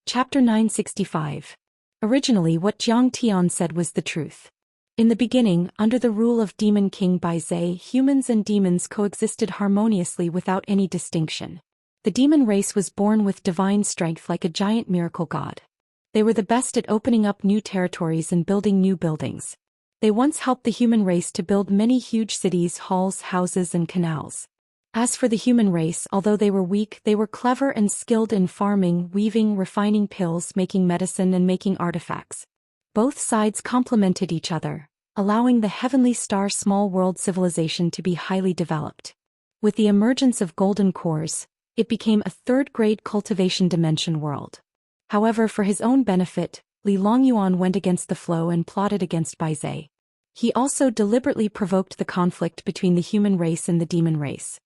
Chapter 965. Originally what Zhang Tian said was the truth. In the beginning, under the rule of Demon King Baizhe, humans and demons coexisted harmoniously without any distinction. The demon race was born with divine strength like a giant miracle god. They were the best at opening up new territories and building new buildings. They once helped the human race to build many huge cities, halls, houses, and canals. As for the human race, although they were weak, they were clever and skilled in farming, weaving, refining pills, making medicine, and making artifacts. Both sides complemented each other, allowing the heavenly star small world civilization to be highly developed. With the emergence of golden cores, it became a third-grade cultivation dimension world. However, for his own benefit, Li Longyuan went against the flow and plotted against Baizhe. He also deliberately provoked the conflict between the human race and the demon race.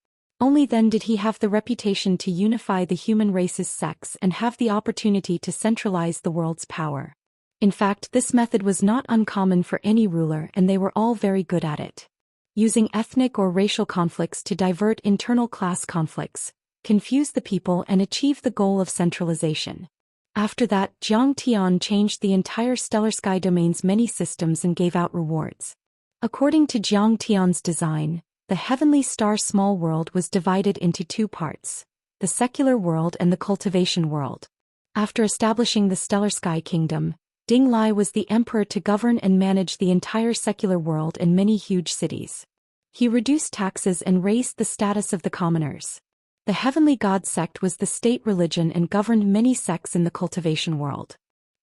Only then did he have the reputation to unify the human race's sects and have the opportunity to centralize the world's power. In fact, this method was not uncommon for any ruler, and they were all very good at it. Using ethnic or racial conflicts to divert internal class conflicts, confuse the people, and achieve the goal of centralization. After that, Zhang Tian changed the entire stellar sky domain's many systems and gave out rewards. According to Zhang Tian's design, the heavenly star small world was divided into two parts, the secular world and the cultivation world. After establishing the stellar sky kingdom, Ding Lai was the emperor to govern and manage the entire secular world and many huge cities. He reduced taxes and raised the status of the commoners. The heavenly god sect was the state religion and governed many sects in the cultivation world.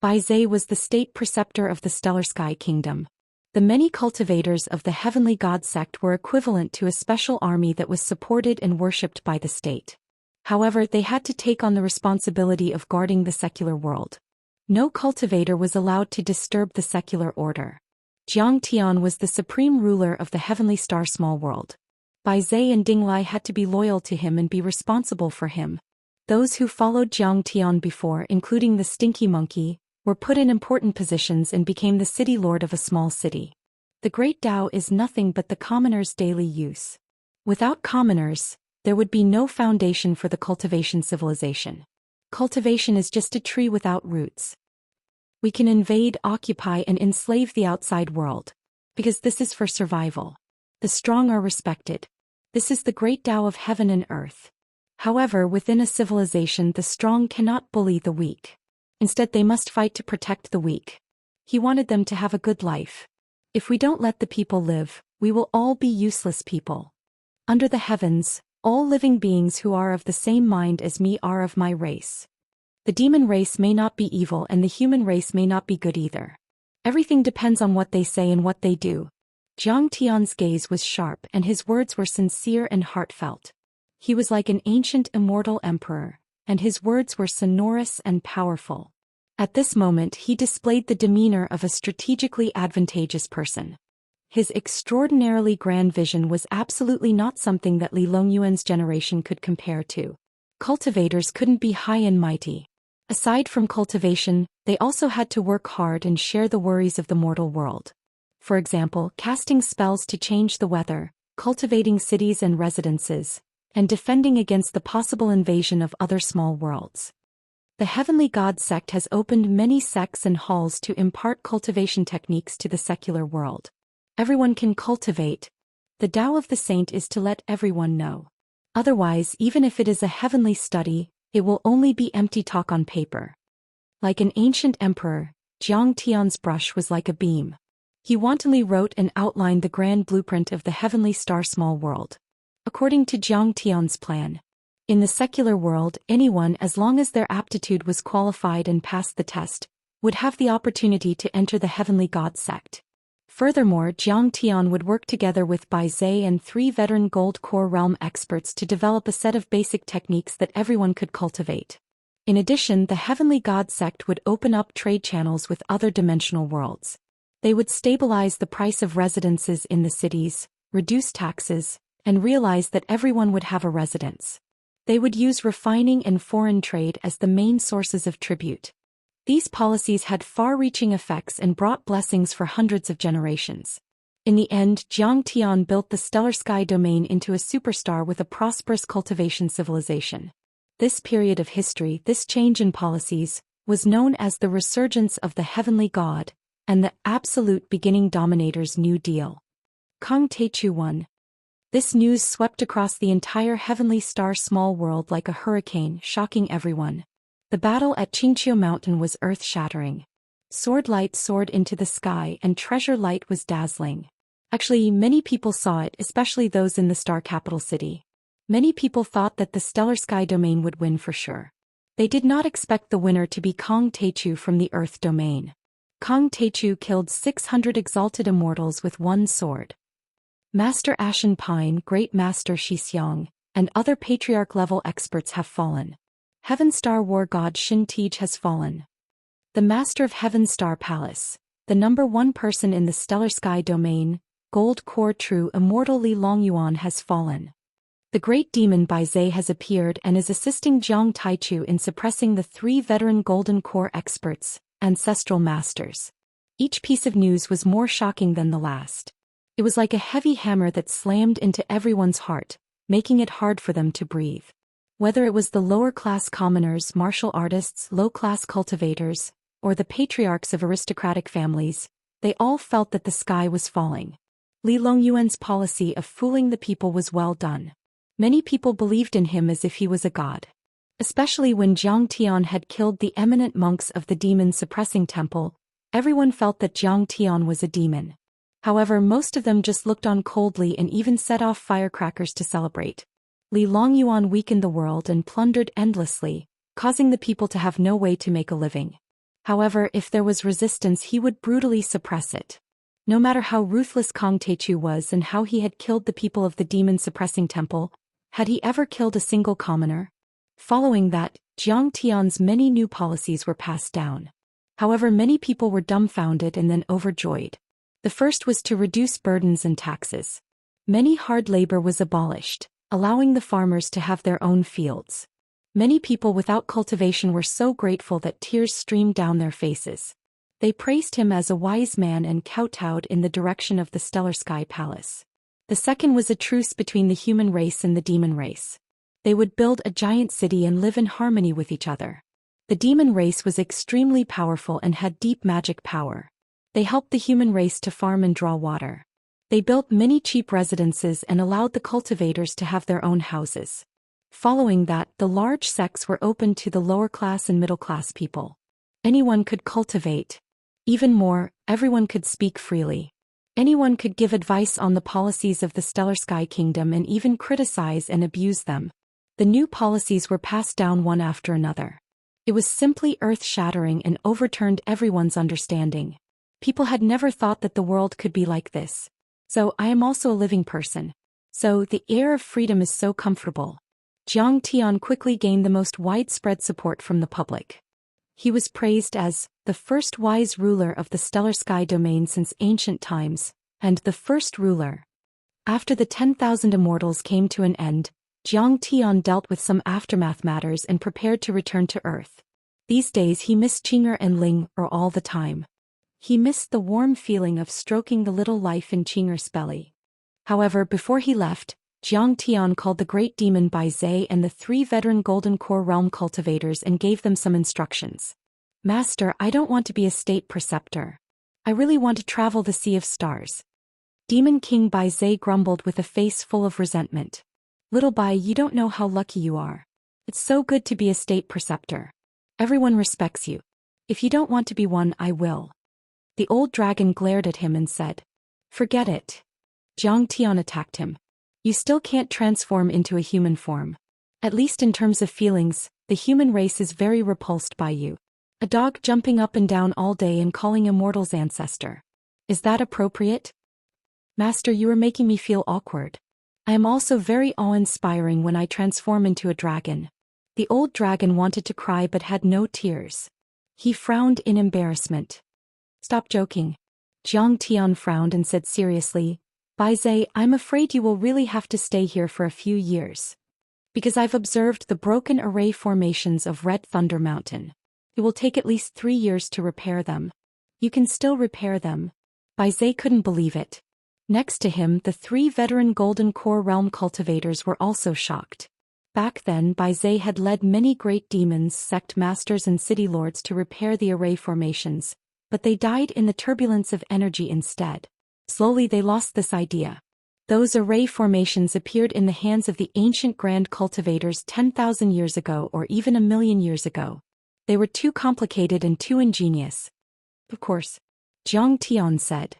Baizhe was the state preceptor of the stellar sky kingdom. The many cultivators of the heavenly god sect were equivalent to a special army that was supported and worshipped by the state. However, they had to take on the responsibility of guarding the secular world. No cultivator was allowed to disturb the secular order. Zhang Tian was the supreme ruler of the heavenly star small world. Baizhe and Ding Lai had to be loyal to him and be responsible for him. Those who followed Zhang Tian before, including the Stinky Monkey, were put in important positions and became the city lord of a small city. The Great Tao is nothing but the commoner's daily use. Without commoners, there would be no foundation for the cultivation civilization. Cultivation is just a tree without roots. We can invade, occupy, and enslave the outside world, because this is for survival. The strong are respected. This is the Great Tao of heaven and earth. However, within a civilization, the strong cannot bully the weak. Instead, they must fight to protect the weak. He wanted them to have a good life. If we don't let the people live, we will all be useless people. Under the heavens, all living beings who are of the same mind as me are of my race. The demon race may not be evil and the human race may not be good either. Everything depends on what they say and what they do. Zhang Tian's gaze was sharp and his words were sincere and heartfelt. He was like an ancient immortal emperor, and his words were sonorous and powerful. At this moment he displayed the demeanor of a strategically advantageous person. His extraordinarily grand vision was absolutely not something that Li Longyuan's generation could compare to. Cultivators couldn't be high and mighty. Aside from cultivation, they also had to work hard and share the worries of the mortal world. For example, casting spells to change the weather, cultivating cities and residences, and defending against the possible invasion of other small worlds. The heavenly god sect has opened many sects and halls to impart cultivation techniques to the secular world. Everyone can cultivate. The Tao of the saint is to let everyone know. Otherwise, even if it is a heavenly study, it will only be empty talk on paper. Like an ancient emperor, Zhang Tian's brush was like a beam. He wantonly wrote and outlined the grand blueprint of the heavenly star small world. According to Zhang Tian's plan, in the secular world, anyone, as long as their aptitude was qualified and passed the test, would have the opportunity to enter the heavenly god sect. Furthermore, Zhang Tian would work together with Baizhe and 3 veteran gold core realm experts to develop a set of basic techniques that everyone could cultivate. In addition, the heavenly god sect would open up trade channels with other dimensional worlds. They would stabilize the price of residences in the cities, reduce taxes, and realize that everyone would have a residence. They would use refining and foreign trade as the main sources of tribute. These policies had far-reaching effects and brought blessings for hundreds of generations. In the end, Zhang Tian built the stellar sky domain into a superstar with a prosperous cultivation civilization. This period of history, this change in policies, was known as the resurgence of the heavenly god, and the absolute beginning dominator's New Deal. Kang Techu won. This news swept across the entire heavenly star small world like a hurricane, shocking everyone. The battle at Xianxia Mountain was earth-shattering. Sword light soared into the sky and treasure light was dazzling. Actually, many people saw it, especially those in the star capital city. Many people thought that the stellar sky domain would win for sure. They did not expect the winner to be Kang Techu from the earth domain. Kang Techu killed 600 exalted immortals with one sword. Master Ashen Pine, Great Master Xiang, and other Patriarch-level experts have fallen. Heaven Star War God Shin Tej has fallen. The Master of Heaven Star Palace, the #1 person in the stellar sky domain, Gold Core True Immortal Li Longyuan has fallen. The Great Demon Bai Zhe has appeared and is assisting Jiang Taichu in suppressing the 3 veteran Golden Core experts, ancestral masters. Each piece of news was more shocking than the last. It was like a heavy hammer that slammed into everyone's heart, making it hard for them to breathe. Whether it was the lower-class commoners, martial artists, low-class cultivators, or the patriarchs of aristocratic families, they all felt that the sky was falling. Li Longyuan's policy of fooling the people was well done. Many people believed in him as if he was a god. Especially when Jiang Tian had killed the eminent monks of the demon-suppressing temple, everyone felt that Jiang Tian was a demon. However, most of them just looked on coldly and even set off firecrackers to celebrate. Li Longyuan weakened the world and plundered endlessly, causing the people to have no way to make a living. However, if there was resistance, he would brutally suppress it. No matter how ruthless Kang Techu was and how he had killed the people of the demon-suppressing temple, had he ever killed a single commoner? Following that, Jiang Tian's many new policies were passed down. However, many people were dumbfounded and then overjoyed. The first was to reduce burdens and taxes. Many hard labor was abolished, allowing the farmers to have their own fields. Many people without cultivation were so grateful that tears streamed down their faces. They praised him as a wise man and kowtowed in the direction of the Stellar Sky Palace. The second was a truce between the human race and the demon race. They would build a giant city and live in harmony with each other. The demon race was extremely powerful and had deep magic power. They helped the human race to farm and draw water. They built many cheap residences and allowed the cultivators to have their own houses. Following that, the large sects were open to the lower class and middle class people. Anyone could cultivate. Even more, everyone could speak freely. Anyone could give advice on the policies of the Stellar Sky Kingdom and even criticize and abuse them. The new policies were passed down one after another. It was simply earth-shattering and overturned everyone's understanding. People had never thought that the world could be like this. So I am also a living person. So the air of freedom is so comfortable. Jiang Tian quickly gained the most widespread support from the public. He was praised as the first wise ruler of the Stellar Sky domain since ancient times, and the first ruler. After the 10,000 immortals came to an end, Jiang Tian dealt with some aftermath matters and prepared to return to Earth. These days he missed Qinger and Ling all the time. He missed the warm feeling of stroking the little life in Qinger's belly. However, before he left, Jiang Tian called the Great Demon Bai Zhe and the 3 veteran Golden Core Realm cultivators and gave them some instructions. Master, I don't want to be a state preceptor. I really want to travel the Sea of Stars. Demon King Bai Zhe grumbled with a face full of resentment. Little Bai, you don't know how lucky you are. It's so good to be a state preceptor. Everyone respects you. If you don't want to be one, I will. The old dragon glared at him and said, Forget it. Jiang Tian attacked him. You still can't transform into a human form. At least in terms of feelings, the human race is very repulsed by you. A dog jumping up and down all day and calling immortals ancestor. Is that appropriate? Master, you are making me feel awkward. I am also very awe-inspiring when I transform into a dragon. The old dragon wanted to cry but had no tears. He frowned in embarrassment. Stop joking. Jiang Tian frowned and said seriously, Bai Zhe, I'm afraid you will really have to stay here for a few years. Because I've observed the broken array formations of Red Thunder Mountain. It will take at least 3 years to repair them. You can still repair them. Bai Zhe couldn't believe it. Next to him, the 3 veteran Golden Core Realm cultivators were also shocked. Back then Bai Zhe had led many great demons, sect masters and city lords to repair the array formations, but they died in the turbulence of energy instead. Slowly they lost this idea. Those array formations appeared in the hands of the ancient grand cultivators 10,000 years ago or even 1,000,000 years ago. They were too complicated and too ingenious. Of course, Zhang Tian said.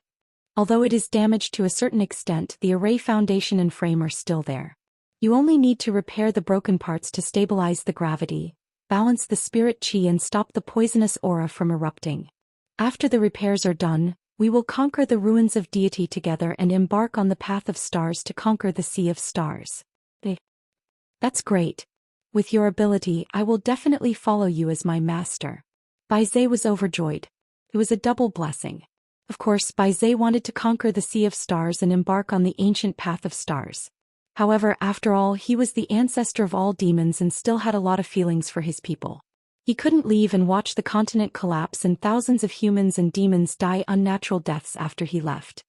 Although it is damaged to a certain extent, the array foundation and frame are still there. You only need to repair the broken parts to stabilize the gravity, balance the spirit qi and stop the poisonous aura from erupting. After the repairs are done, we will conquer the ruins of deity together and embark on the path of stars to conquer the sea of stars. That's great. With your ability, I will definitely follow you as my master. Bai Zhe was overjoyed. It was a double blessing. Of course, Bai Zhe wanted to conquer the sea of stars and embark on the ancient path of stars. However, after all, he was the ancestor of all demons and still had a lot of feelings for his people. He couldn't leave and watch the continent collapse and thousands of humans and demons die unnatural deaths after he left.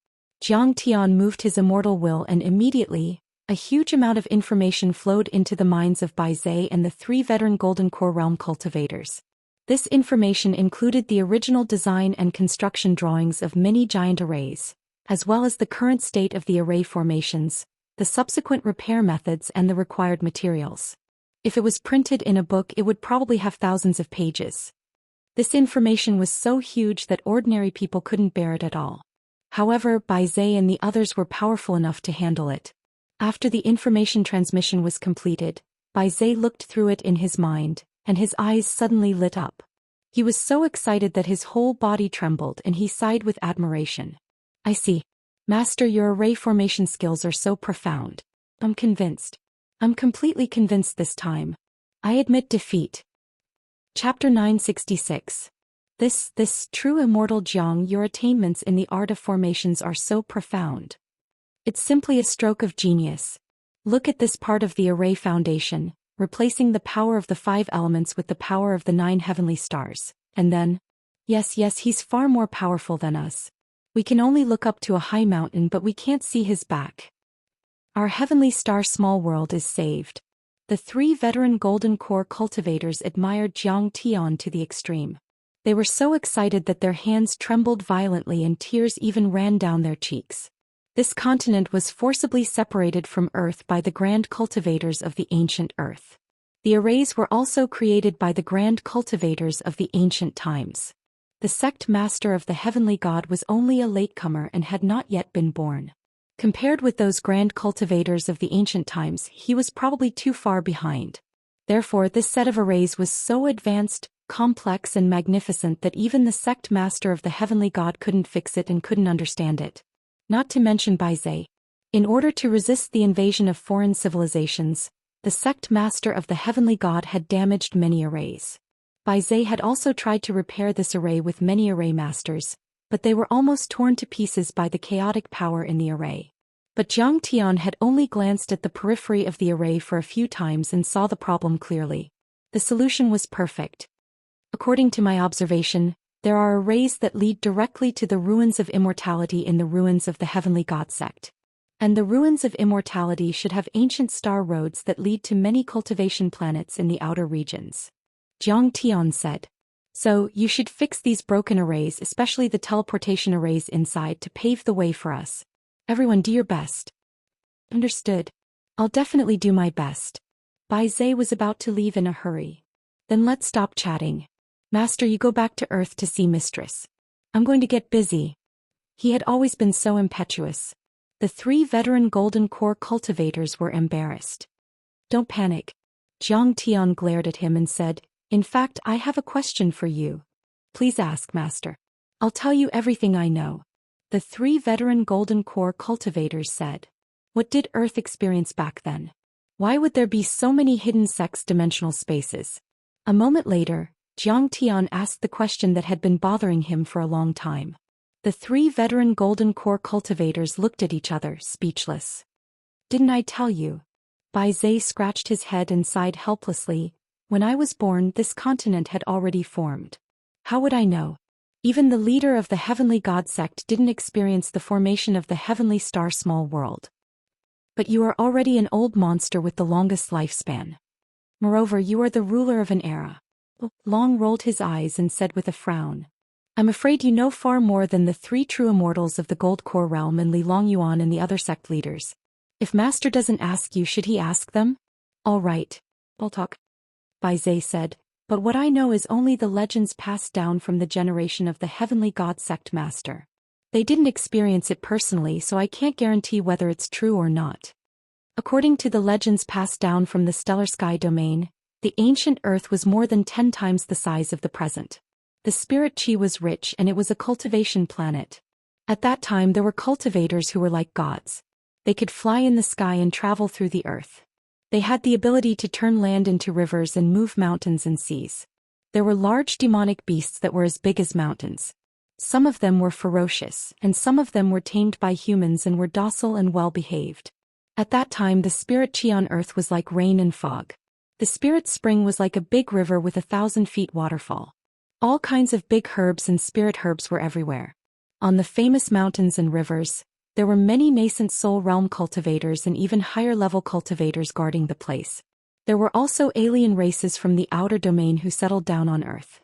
Zhang Tian moved his immortal will and immediately, a huge amount of information flowed into the minds of Bai Zhe and the 3 veteran Golden Core Realm cultivators. This information included the original design and construction drawings of many giant arrays, as well as the current state of the array formations, the subsequent repair methods and the required materials. If it was printed in a book, it would probably have thousands of pages. This information was so huge that ordinary people couldn't bear it at all. However, Bai Zhe and the others were powerful enough to handle it. After the information transmission was completed, Bai Zhe looked through it in his mind, and his eyes suddenly lit up. He was so excited that his whole body trembled and he sighed with admiration. I see. Master, your array formation skills are so profound. I'm convinced. I'm completely convinced this time. I admit defeat. Chapter 966. This true immortal Jiang, your attainments in the art of formations are so profound. It's simply a stroke of genius. Look at this part of the array foundation, replacing the power of the 5 elements with the power of the 9 heavenly stars. And then? Yes, he's far more powerful than us. We can only look up to a high mountain, but we can't see his back. Our heavenly star small world is saved. The 3 veteran Golden Core cultivators admired Zhang Tian to the extreme. They were so excited that their hands trembled violently and tears even ran down their cheeks. This continent was forcibly separated from Earth by the grand cultivators of the ancient Earth. The arrays were also created by the grand cultivators of the ancient times. The sect master of the heavenly god was only a latecomer and had not yet been born. Compared with those grand cultivators of the ancient times, he was probably too far behind. Therefore, this set of arrays was so advanced, complex and magnificent that even the sect master of the heavenly god couldn't fix it and couldn't understand it. Not to mention Bai Zhe. In order to resist the invasion of foreign civilizations, the sect master of the heavenly god had damaged many arrays. Bai Zhe had also tried to repair this array with many array masters, but they were almost torn to pieces by the chaotic power in the array. But Zhang Tian had only glanced at the periphery of the array for a few times and saw the problem clearly. The solution was perfect. According to my observation, there are arrays that lead directly to the ruins of immortality in the ruins of the heavenly god sect. And the ruins of immortality should have ancient star roads that lead to many cultivation planets in the outer regions. Zhang Tian said. So, you should fix these broken arrays, especially the teleportation arrays inside, to pave the way for us. Everyone, do your best. Understood. I'll definitely do my best. Bai Zhe was about to leave in a hurry. Then let's stop chatting. Master, you go back to Earth to see Mistress. I'm going to get busy. He had always been so impetuous. The 3 veteran Golden Core cultivators were embarrassed. Don't panic. Zhang Tian glared at him and said, in fact, I have a question for you. Please ask, Master. I'll tell you everything I know. The 3 veteran Golden Core cultivators said. What did Earth experience back then? Why would there be so many hidden sex-dimensional spaces? A moment later, Zhang Tian asked the question that had been bothering him for a long time. The 3 veteran Golden Core cultivators looked at each other, speechless. Didn't I tell you? Bai Zhe scratched his head and sighed helplessly. When I was born, this continent had already formed. How would I know? Even the leader of the heavenly god sect didn't experience the formation of the heavenly star small world. But you are already an old monster with the longest lifespan. Moreover, you are the ruler of an era. Long rolled his eyes and said with a frown. I'm afraid you know far more than the 3 true immortals of the Gold Core realm and Li Longyuan and the other sect leaders. If Master doesn't ask you, should he ask them? All right. I'll talk. Bai Zhe said, but what I know is only the legends passed down from the generation of the Heavenly God Sect Master. They didn't experience it personally, so I can't guarantee whether it's true or not. According to the legends passed down from the stellar sky domain, the ancient Earth was more than 10 times the size of the present. The spirit chi was rich and it was a cultivation planet. At that time there were cultivators who were like gods. They could fly in the sky and travel through the earth. They had the ability to turn land into rivers and move mountains and seas. There were large demonic beasts that were as big as mountains. Some of them were ferocious, and some of them were tamed by humans and were docile and well-behaved. At that time the spirit chi on earth was like rain and fog. The spirit spring was like a big river with 1,000 feet waterfall. All kinds of big herbs and spirit herbs were everywhere. On the famous mountains and rivers, there were many nascent soul realm cultivators and even higher-level cultivators guarding the place. There were also alien races from the outer domain who settled down on Earth.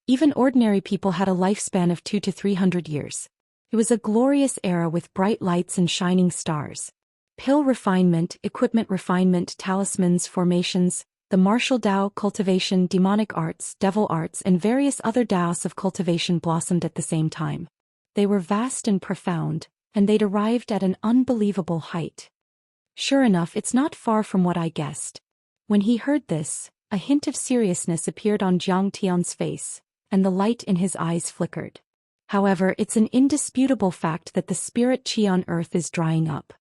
Even ordinary people had a lifespan of 200 to 300 years. It was a glorious era with bright lights and shining stars. Pill refinement, equipment refinement, talismans, formations, the martial Dao, cultivation, demonic arts, devil arts and various other Daos of cultivation blossomed at the same time. They were vast and profound, and they'd arrived at an unbelievable height. Sure enough, it's not far from what I guessed. When he heard this, a hint of seriousness appeared on Jiang Tian's face, and the light in his eyes flickered. However, it's an indisputable fact that the spirit chi on Earth is drying up.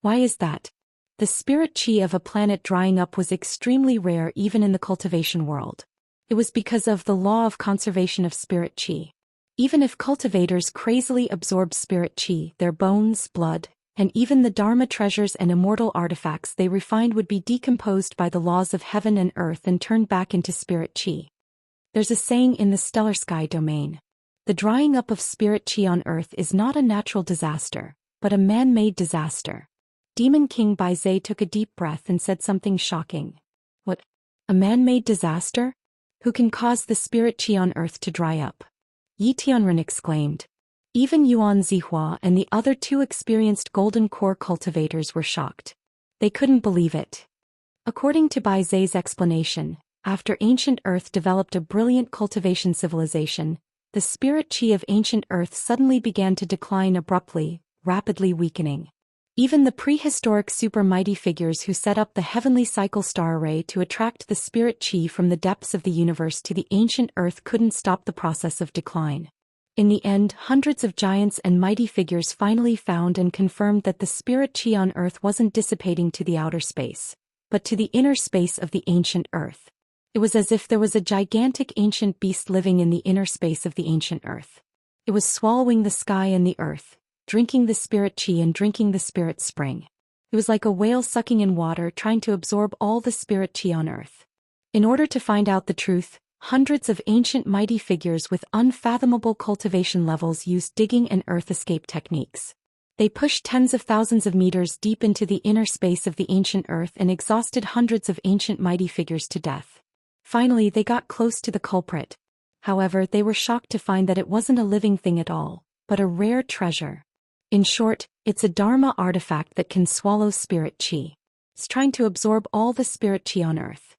Why is that? The spirit chi of a planet drying up was extremely rare even in the cultivation world. It was because of the law of conservation of spirit chi. Even if cultivators crazily absorbed spirit chi, their bones, blood, and even the Dharma treasures and immortal artifacts they refined would be decomposed by the laws of heaven and earth and turned back into spirit chi. There's a saying in the stellar sky domain. The drying up of spirit chi on Earth is not a natural disaster, but a man-made disaster. Demon King Bai Zhe took a deep breath and said something shocking. What? A man-made disaster? Who can cause the spirit chi on Earth to dry up? Yi Tianren exclaimed. Even Yuan Zihua and the other 2 experienced golden core cultivators were shocked. They couldn't believe it. According to Bai Zhe's explanation, after ancient Earth developed a brilliant cultivation civilization, the spirit chi of ancient Earth suddenly began to decline abruptly, rapidly weakening. Even the prehistoric super mighty figures who set up the heavenly cycle star array to attract the spirit chi from the depths of the universe to the ancient Earth couldn't stop the process of decline. In the end, hundreds of giants and mighty figures finally found and confirmed that the spirit chi on Earth wasn't dissipating to the outer space, but to the inner space of the ancient Earth. It was as if there was a gigantic ancient beast living in the inner space of the ancient Earth. It was swallowing the sky and the earth, drinking the spirit chi and drinking the spirit spring. It was like a whale sucking in water trying to absorb all the spirit chi on Earth. In order to find out the truth, hundreds of ancient mighty figures with unfathomable cultivation levels used digging and earth escape techniques. They pushed tens of thousands of meters deep into the inner space of the ancient Earth and exhausted hundreds of ancient mighty figures to death. Finally, they got close to the culprit. However, they were shocked to find that it wasn't a living thing at all, but a rare treasure. In short, it's a Dharma artifact that can swallow spirit chi. It's trying to absorb all the spirit chi on Earth.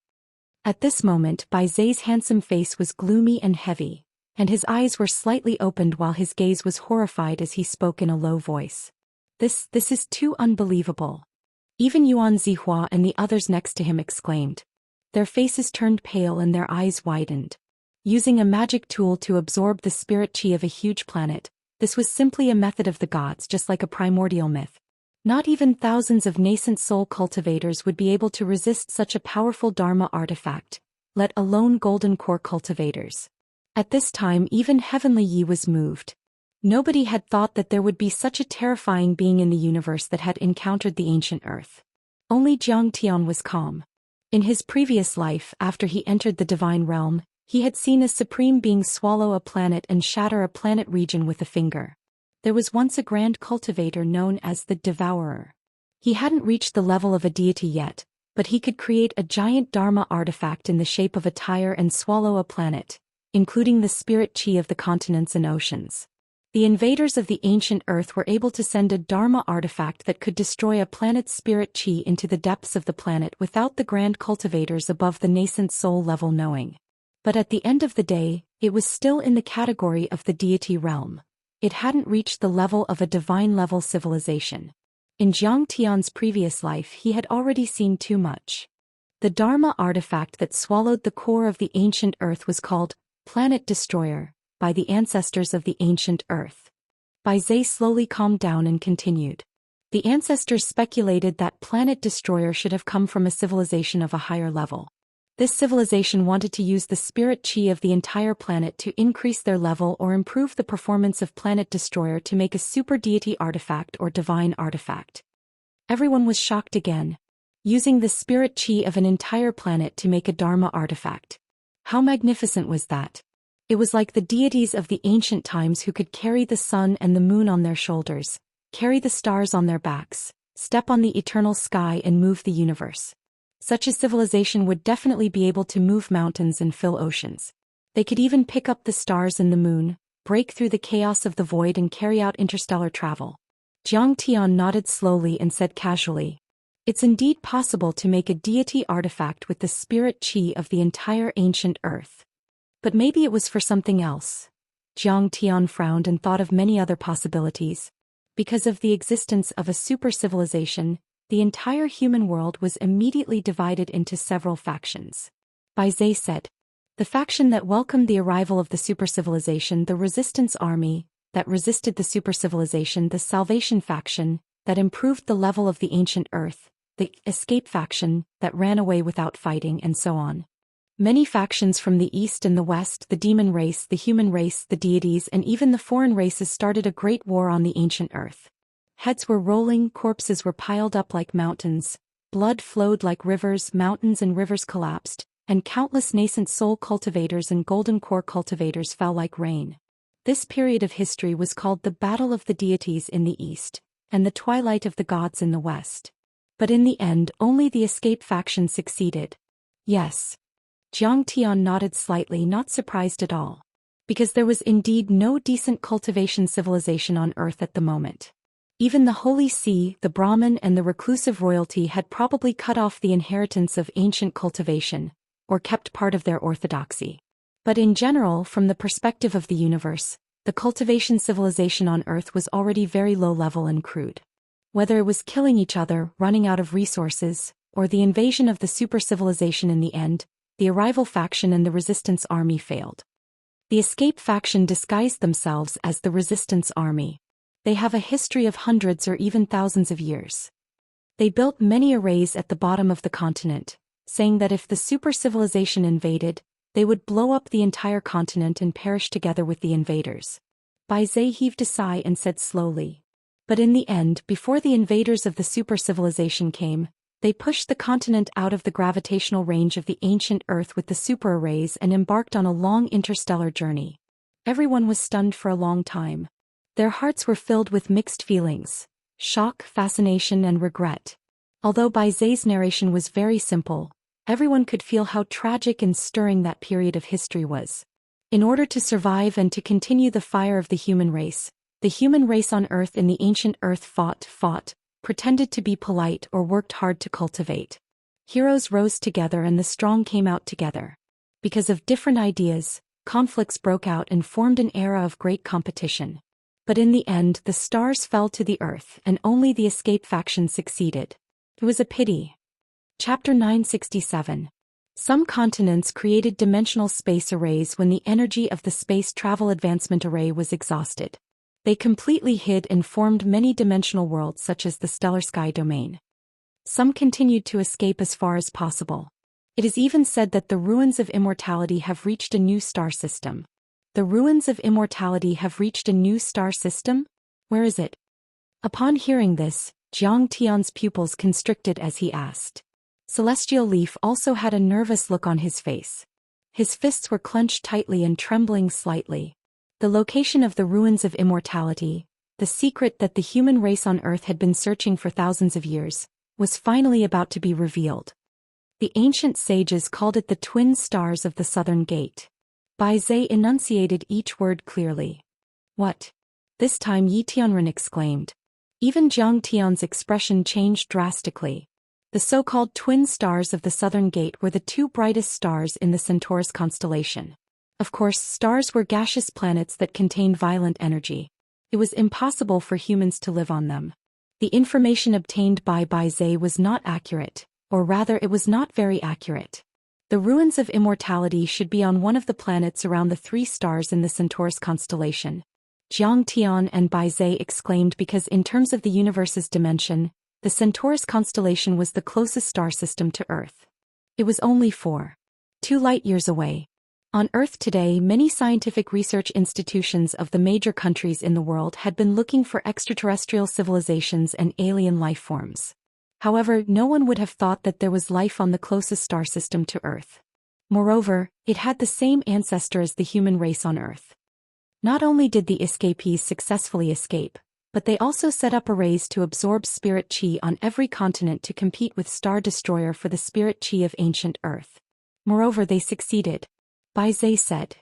At this moment, Bai Zhe's handsome face was gloomy and heavy, and his eyes were slightly opened while his gaze was horrified as he spoke in a low voice. This is too unbelievable. Even Yuan Zihua and the others next to him exclaimed. Their faces turned pale and their eyes widened. Using a magic tool to absorb the spirit chi of a huge planet, this was simply a method of the gods, just like a primordial myth. Not even thousands of nascent soul cultivators would be able to resist such a powerful Dharma artifact, let alone golden core cultivators. At this time even Heavenly Yi was moved. Nobody had thought that there would be such a terrifying being in the universe that had encountered the ancient Earth. Only Jiang Tian was calm. In his previous life, after he entered the divine realm, he had seen a supreme being swallow a planet and shatter a planet region with a finger. There was once a grand cultivator known as the Devourer. He hadn't reached the level of a deity yet, but he could create a giant Dharma artifact in the shape of a tire and swallow a planet, including the spirit chi of the continents and oceans. The invaders of the ancient Earth were able to send a Dharma artifact that could destroy a planet's spirit chi into the depths of the planet without the grand cultivators above the nascent soul level knowing. But at the end of the day, it was still in the category of the deity realm. It hadn't reached the level of a divine-level civilization. In Zhang Tian's previous life he had already seen too much. The Dharma artifact that swallowed the core of the ancient Earth was called Planet Destroyer by the ancestors of the ancient Earth. Bai Zhe slowly calmed down and continued. The ancestors speculated that Planet Destroyer should have come from a civilization of a higher level. This civilization wanted to use the spirit chi of the entire planet to increase their level or improve the performance of Planet Destroyer to make a super deity artifact or divine artifact. Everyone was shocked again. Using the spirit chi of an entire planet to make a Dharma artifact. How magnificent was that? It was like the deities of the ancient times who could carry the sun and the moon on their shoulders, carry the stars on their backs, step on the eternal sky and move the universe. Such a civilization would definitely be able to move mountains and fill oceans. They could even pick up the stars and the moon, break through the chaos of the void and carry out interstellar travel. Zhang Tian nodded slowly and said casually, "It's indeed possible to make a deity artifact with the spirit chi of the entire ancient Earth. But maybe it was for something else." Zhang Tian frowned and thought of many other possibilities. Because of the existence of a super civilization, the entire human world was immediately divided into several factions. Bai Zhe said, "The faction that welcomed the arrival of the super civilization, the resistance army, that resisted the super civilization, the salvation faction, that improved the level of the ancient Earth, the escape faction, that ran away without fighting, and so on. Many factions from the east and the west, the demon race, the human race, the deities, and even the foreign races started a great war on the ancient Earth. Heads were rolling, corpses were piled up like mountains, blood flowed like rivers, mountains and rivers collapsed, and countless nascent soul cultivators and golden core cultivators fell like rain. This period of history was called the Battle of the Deities in the east, and the Twilight of the Gods in the west. But in the end, only the escape faction succeeded." "Yes." Zhang Tian nodded slightly, not surprised at all. Because there was indeed no decent cultivation civilization on Earth at the moment. Even the Holy See, the Brahmin and the reclusive royalty had probably cut off the inheritance of ancient cultivation, or kept part of their orthodoxy. But in general, from the perspective of the universe, the cultivation civilization on Earth was already very low level and crude. Whether it was killing each other, running out of resources, or the invasion of the super civilization in the end, the arrival faction and the resistance army failed. The escape faction disguised themselves as the resistance army. They have a history of hundreds or even thousands of years. They built many arrays at the bottom of the continent, saying that if the super civilization invaded, they would blow up the entire continent and perish together with the invaders. Bai Zhe heaved a sigh and said slowly. But in the end, before the invaders of the super civilization came, they pushed the continent out of the gravitational range of the ancient Earth with the super arrays and embarked on a long interstellar journey. Everyone was stunned for a long time. Their hearts were filled with mixed feelings, shock, fascination, and regret. Although Bai Zhe's narration was very simple, everyone could feel how tragic and stirring that period of history was. In order to survive and to continue the fire of the human race on Earth in the ancient Earth fought, pretended to be polite or worked hard to cultivate. Heroes rose together and the strong came out together. Because of different ideas, conflicts broke out and formed an era of great competition. But in the end, the stars fell to the earth and only the escape faction succeeded. It was a pity. Chapter 967. Some continents created dimensional space arrays when the energy of the Space Travel Advancement Array was exhausted. They completely hid and formed many dimensional worlds such as the Stellar Sky Domain. Some continued to escape as far as possible. It is even said that the ruins of immortality have reached a new star system. The ruins of immortality have reached a new star system? Where is it? Upon hearing this, Zhang Tian's pupils constricted as he asked. Celestial Leaf also had a nervous look on his face. His fists were clenched tightly and trembling slightly. The location of the ruins of immortality, The secret that the human race on Earth had been searching for thousands of years was finally about to be revealed. The ancient sages called it the twin stars of the southern gate. Bai Zhe enunciated each word clearly. What? This time Yi Tianren exclaimed. Even Jiang Tian's expression changed drastically. The so-called twin stars of the southern gate were the two brightest stars in the Centaurus constellation. Of course, stars were gaseous planets that contained violent energy. It was impossible for humans to live on them. The information obtained by Bai Zhe was not accurate, or rather it was not very accurate. The ruins of immortality should be on one of the planets around the three stars in the Centaurus constellation. Jiang Tian and Bai Zhe exclaimed because in terms of the universe's dimension, the Centaurus constellation was the closest star system to Earth. It was only 2 light-years away. On Earth today, many scientific research institutions of the major countries in the world had been looking for extraterrestrial civilizations and alien life forms. However, no one would have thought that there was life on the closest star system to Earth. Moreover, it had the same ancestor as the human race on Earth. Not only did the escapees successfully escape, but they also set up arrays to absorb spirit chi on every continent to compete with Star Destroyer for the spirit chi of ancient Earth. Moreover, they succeeded. Bai Zhe said.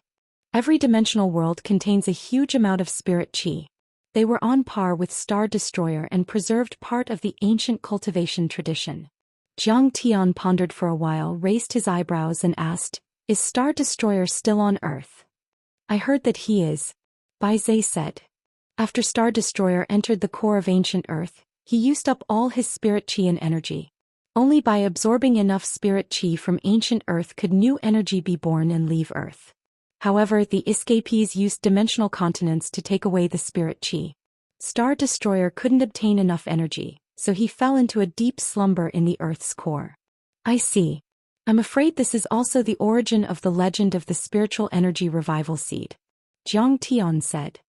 Every dimensional world contains a huge amount of spirit chi. They were on par with Star Destroyer and preserved part of the ancient cultivation tradition. Jiang Tian pondered for a while, raised his eyebrows and asked, "Is Star Destroyer still on Earth?" "I heard that he is," Bai Zhe said. After Star Destroyer entered the core of ancient Earth, he used up all his spirit chi and energy. Only by absorbing enough spirit chi from ancient Earth could new energy be born and leave Earth. However, the escapees used dimensional continents to take away the spirit chi. Star Destroyer couldn't obtain enough energy, so he fell into a deep slumber in the Earth's core. "I see. I'm afraid this is also the origin of the legend of the spiritual energy revival seed," Jiang Tian said.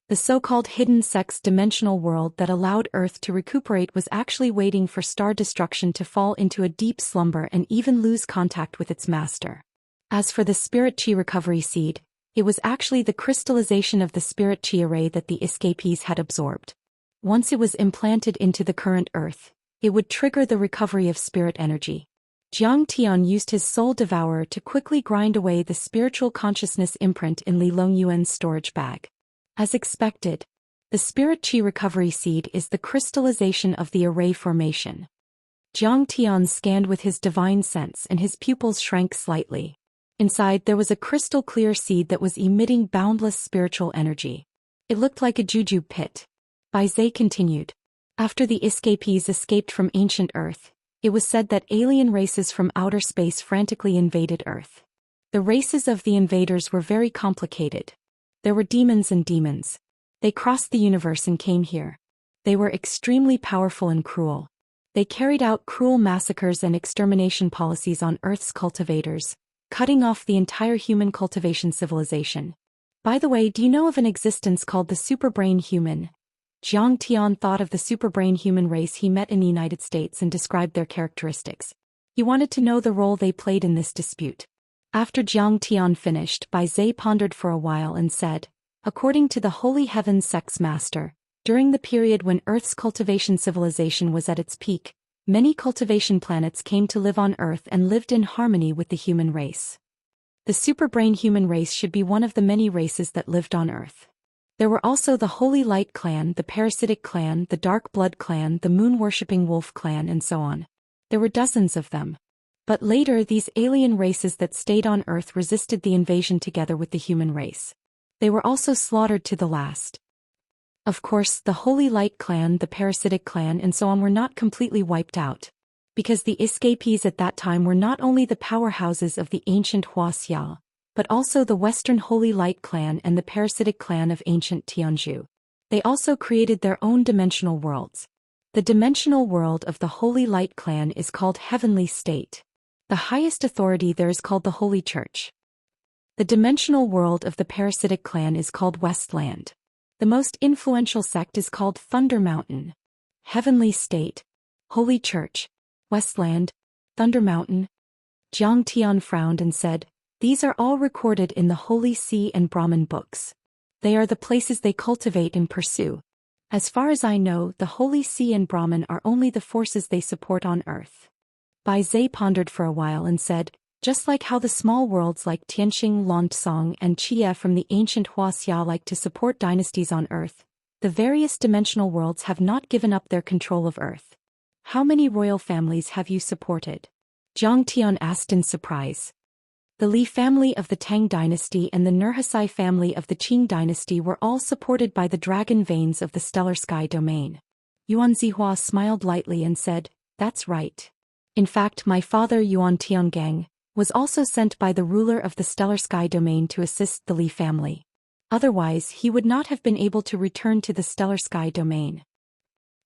The so-called hidden sex dimensional world that allowed Earth to recuperate was actually waiting for star destruction to fall into a deep slumber and even lose contact with its master. As for the spirit chi recovery seed, it was actually the crystallization of the spirit chi array that the escapees had absorbed. Once it was implanted into the current Earth, it would trigger the recovery of spirit energy. Jiang Tian used his soul devourer to quickly grind away the spiritual consciousness imprint in Li Longyuan's storage bag. As expected, the spirit chi recovery seed is the crystallization of the array formation. Jiang Tian scanned with his divine sense and his pupils shrank slightly. Inside there was a crystal-clear seed that was emitting boundless spiritual energy. It looked like a jujube pit. Bai Zhe continued. After the escapees escaped from ancient Earth, it was said that alien races from outer space frantically invaded Earth. The races of the invaders were very complicated. There were demons and demons. They crossed the universe and came here. They were extremely powerful and cruel. They carried out cruel massacres and extermination policies on Earth's cultivators, cutting off the entire human cultivation civilization. By the way, do you know of an existence called the superbrain human? Jiang Tian thought of the superbrain human race he met in the United States and described their characteristics. He wanted to know the role they played in this dispute. After Jiang Tian finished, Bai Zhe pondered for a while and said, according to the Holy Heaven Sex Master, during the period when Earth's cultivation civilization was at its peak, many cultivation planets came to live on Earth and lived in harmony with the human race. The superbrain human race should be one of the many races that lived on Earth. There were also the Holy Light clan, the Parasitic clan, the Dark Blood clan, the Moon-worshipping Wolf clan, and so on. There were dozens of them. But later these alien races that stayed on Earth resisted the invasion together with the human race. They were also slaughtered to the last. Of course, the Holy Light clan, the Parasitic clan, and so on were not completely wiped out. Because the escapees at that time were not only the powerhouses of the ancient Wuxia, but also the Western Holy Light clan and the Parasitic clan of ancient Tianzhu. They also created their own dimensional worlds. The dimensional world of the Holy Light clan is called Heavenly State. The highest authority there is called the Holy Church. The dimensional world of the Parasitic clan is called Westland. The most influential sect is called Thunder Mountain. Heavenly State, Holy Church, Westland, Thunder Mountain. Jiang Tian frowned and said, these are all recorded in the Holy See and Brahman books. They are the places they cultivate and pursue. As far as I know, the Holy See and Brahman are only the forces they support on earth. Bai Zhe pondered for a while and said, just like how the small worlds like Tianxing, Lanzhong, and Qie from the ancient Wuxia like to support dynasties on earth, the various dimensional worlds have not given up their control of earth. How many royal families have you supported? Jiang Tian asked in surprise. The Li family of the Tang dynasty and the Nurhasai family of the Qing dynasty were all supported by the dragon veins of the stellar sky domain. Yuan Zihua smiled lightly and said, that's right. In fact, my father Yuan Tiangang was also sent by the ruler of the stellar sky domain to assist the Li family. Otherwise, he would not have been able to return to the stellar sky domain.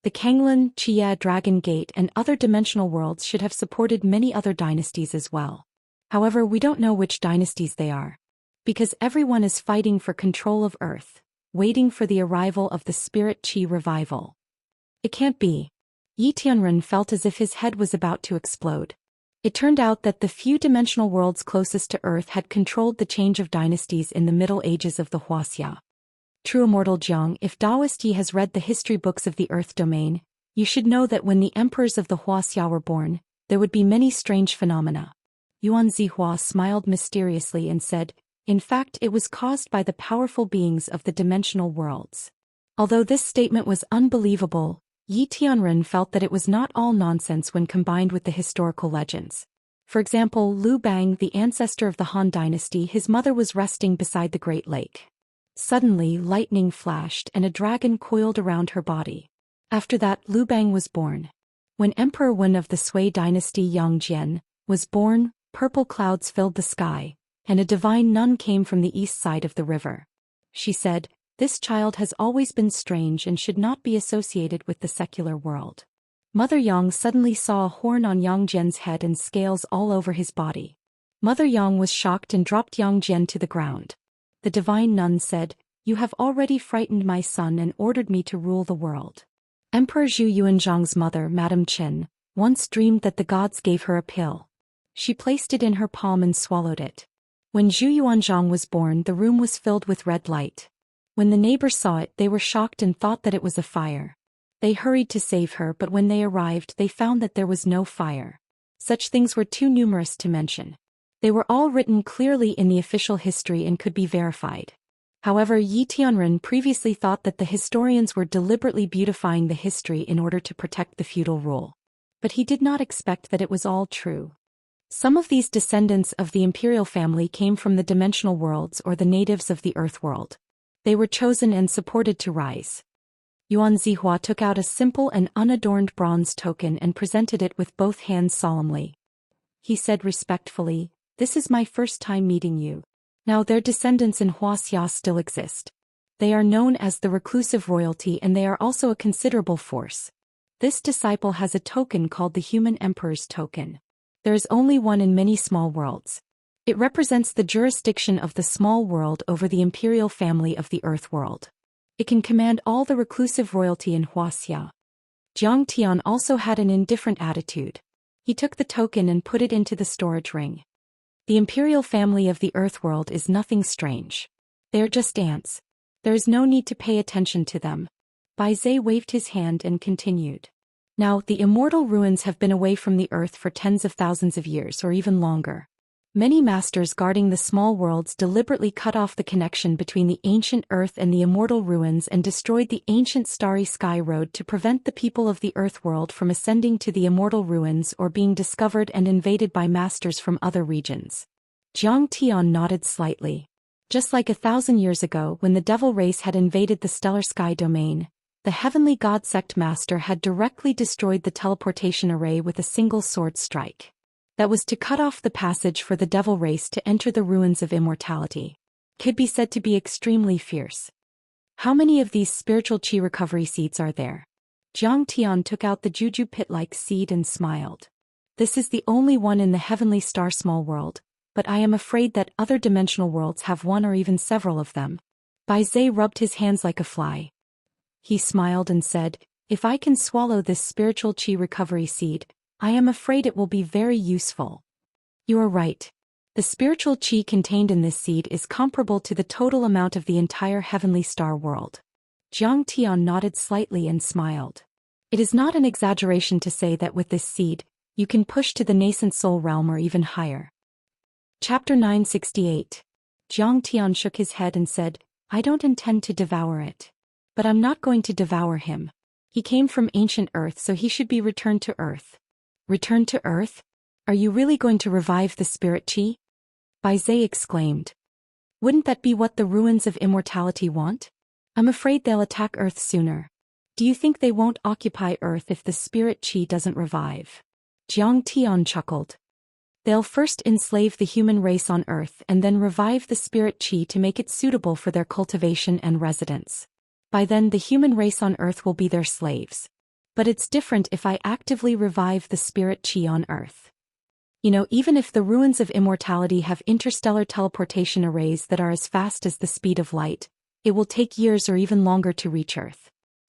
The Kanglan, Qie Dragon Gate and other dimensional worlds should have supported many other dynasties as well. However, we don't know which dynasties they are. Because everyone is fighting for control of Earth, waiting for the arrival of the Spirit Qi revival. It can't be. Yi Tianren felt as if his head was about to explode. It turned out that the few dimensional worlds closest to Earth had controlled the change of dynasties in the Middle Ages of the Wuxia. True Immortal Jiang, if Daoist Yi has read the history books of the Earth domain, you should know that when the emperors of the Wuxia were born, there would be many strange phenomena. Yuan Zihua smiled mysteriously and said, in fact it was caused by the powerful beings of the dimensional worlds. Although this statement was unbelievable, Yi Tianren felt that it was not all nonsense when combined with the historical legends. For example, Liu Bang, the ancestor of the Han dynasty, his mother was resting beside the Great Lake. Suddenly, lightning flashed and a dragon coiled around her body. After that, Liu Bang was born. When Emperor Wen of the Sui dynasty Yang Jian was born, purple clouds filled the sky, and a divine nun came from the east side of the river. She said, this child has always been strange and should not be associated with the secular world. Mother Yang suddenly saw a horn on Yang Jian's head and scales all over his body. Mother Yang was shocked and dropped Yang Jian to the ground. The divine nun said, you have already frightened my son and ordered me to rule the world. Emperor Zhu Yuanzhang's mother, Madame Qin, once dreamed that the gods gave her a pill. She placed it in her palm and swallowed it. When Zhu Yuanzhang was born, the room was filled with red light. When the neighbors saw it, they were shocked and thought that it was a fire. They hurried to save her, but when they arrived, they found that there was no fire. Such things were too numerous to mention. They were all written clearly in the official history and could be verified. However, Yi Tianren previously thought that the historians were deliberately beautifying the history in order to protect the feudal rule. But he did not expect that it was all true. Some of these descendants of the imperial family came from the dimensional worlds or the natives of the earth world. They were chosen and supported to rise. Yuan Zihua took out a simple and unadorned bronze token and presented it with both hands solemnly. He said respectfully, this is my first time meeting you. Now their descendants in Wuxia still exist. They are known as the reclusive royalty and they are also a considerable force. This disciple has a token called the Human Emperor's Token. There is only one in many small worlds. It represents the jurisdiction of the small world over the imperial family of the earth world. It can command all the reclusive royalty in Wuxia. Jiang Tian also had an indifferent attitude. He took the token and put it into the storage ring. The imperial family of the earth world is nothing strange. They are just ants. There is no need to pay attention to them. Bai Zhe waved his hand and continued. Now, the immortal ruins have been away from the earth for tens of thousands of years or even longer. Many masters guarding the small worlds deliberately cut off the connection between the ancient earth and the immortal ruins and destroyed the ancient starry sky road to prevent the people of the earth world from ascending to the immortal ruins or being discovered and invaded by masters from other regions. Jiang Tian nodded slightly. Just like 1,000 years ago when the devil race had invaded the stellar sky domain, the heavenly god sect master had directly destroyed the teleportation array with a single sword strike. That was to cut off the passage for the devil race to enter the ruins of immortality. Could be said to be extremely fierce. How many of these spiritual chi recovery seeds are there? Jiang Tian took out the juju pit-like seed and smiled. This is the only one in the heavenly star small world, but I am afraid that other dimensional worlds have one or even several of them. Bai Zhe rubbed his hands like a fly. He smiled and said, if I can swallow this spiritual chi recovery seed, I am afraid it will be very useful. You are right. The spiritual chi contained in this seed is comparable to the total amount of the entire heavenly star world. Zhang Tian nodded slightly and smiled. It is not an exaggeration to say that with this seed, you can push to the nascent soul realm or even higher. Chapter 968. Zhang Tian shook his head and said, I don't intend to devour it. But I'm not going to devour him. He came from ancient Earth, so he should be returned to Earth. Returned to Earth? Are you really going to revive the spirit chi? Bai Zai exclaimed. Wouldn't that be what the ruins of immortality want? I'm afraid they'll attack Earth sooner. Do you think they won't occupy Earth if the spirit chi doesn't revive? Zhang Tian chuckled. They'll first enslave the human race on Earth and then revive the spirit chi to make it suitable for their cultivation and residence. By then the human race on Earth will be their slaves. But it's different if I actively revive the spirit chi on Earth. You know, even if the ruins of immortality have interstellar teleportation arrays that are as fast as the speed of light, it will take years or even longer to reach Earth.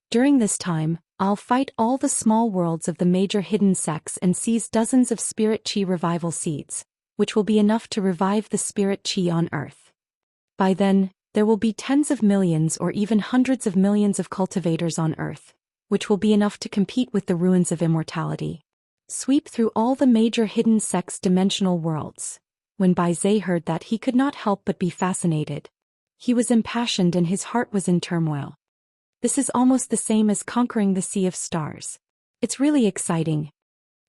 During this time, I'll fight all the small worlds of the major hidden sects and seize dozens of spirit chi revival seeds, which will be enough to revive the spirit chi on Earth. By then, there will be tens of millions or even hundreds of millions of cultivators on Earth, which will be enough to compete with the ruins of immortality. Sweep through all the major hidden sects' dimensional worlds. When Bai Zai heard that, he could not help but be fascinated. He was impassioned and his heart was in turmoil. This is almost the same as conquering the Sea of Stars. It's really exciting.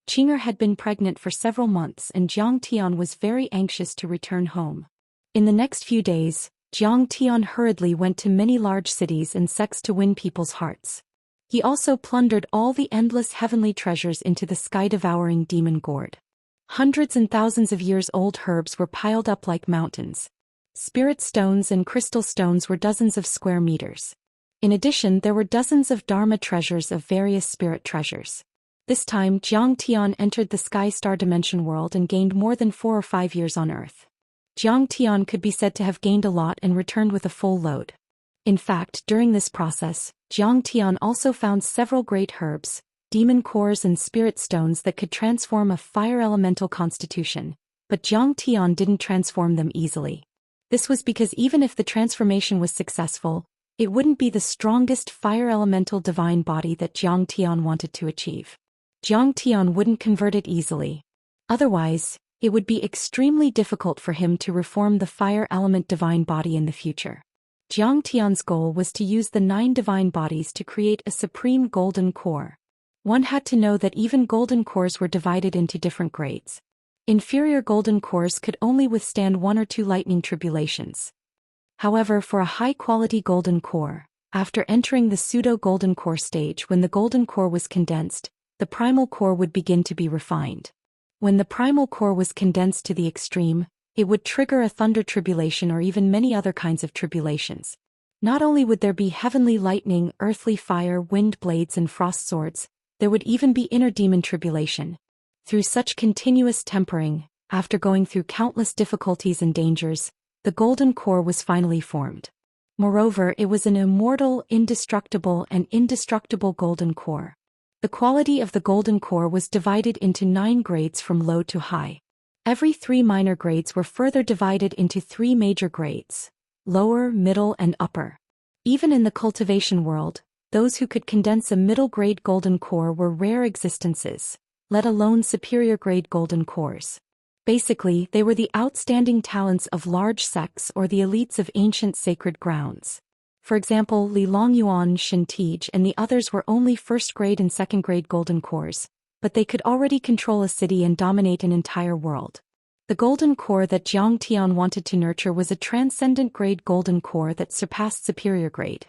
Qing'er had been pregnant for several months and Zhang Tian was very anxious to return home. In the next few days, Zhang Tian hurriedly went to many large cities and sects to win people's hearts. He also plundered all the endless heavenly treasures into the sky-devouring demon gourd. Hundreds and thousands of years-old herbs were piled up like mountains. Spirit stones and crystal stones were dozens of square meters. In addition, there were dozens of Dharma treasures of various spirit treasures. This time, Zhang Tian entered the Sky Star Dimension world and gained more than 4 or 5 years on Earth. Zhang Tian could be said to have gained a lot and returned with a full load. In fact, during this process, Zhang Tian also found several great herbs, demon cores and spirit stones that could transform a fire elemental constitution, but Zhang Tian didn't transform them easily. This was because even if the transformation was successful, it wouldn't be the strongest fire elemental divine body that Zhang Tian wanted to achieve. Zhang Tian wouldn't convert it easily. Otherwise, it would be extremely difficult for him to reform the fire element divine body in the future. Zhang Tian's goal was to use the 9 divine bodies to create a supreme golden core. One had to know that even golden cores were divided into different grades. Inferior golden cores could only withstand 1 or 2 lightning tribulations. However, for a high-quality golden core, after entering the pseudo-golden core stage, when the golden core was condensed, the primal core would begin to be refined. When the primal core was condensed to the extreme, it would trigger a thunder tribulation or even many other kinds of tribulations. Not only would there be heavenly lightning, earthly fire, wind blades and frost swords, there would even be inner demon tribulation. Through such continuous tempering, after going through countless difficulties and dangers, the golden core was finally formed. Moreover, it was an immortal, indestructible golden core. The quality of the golden core was divided into 9 grades from low to high. Every 3 minor grades were further divided into 3 major grades: lower, middle, and upper. Even in the cultivation world, those who could condense a middle-grade golden core were rare existences, let alone superior-grade golden cores. Basically, they were the outstanding talents of large sects or the elites of ancient sacred grounds. For example, Li Longyuan, Shen Tij, and the others were only first-grade and second-grade golden cores, but they could already control a city and dominate an entire world. The golden core that Zhang Tian wanted to nurture was a transcendent-grade golden core that surpassed superior grade.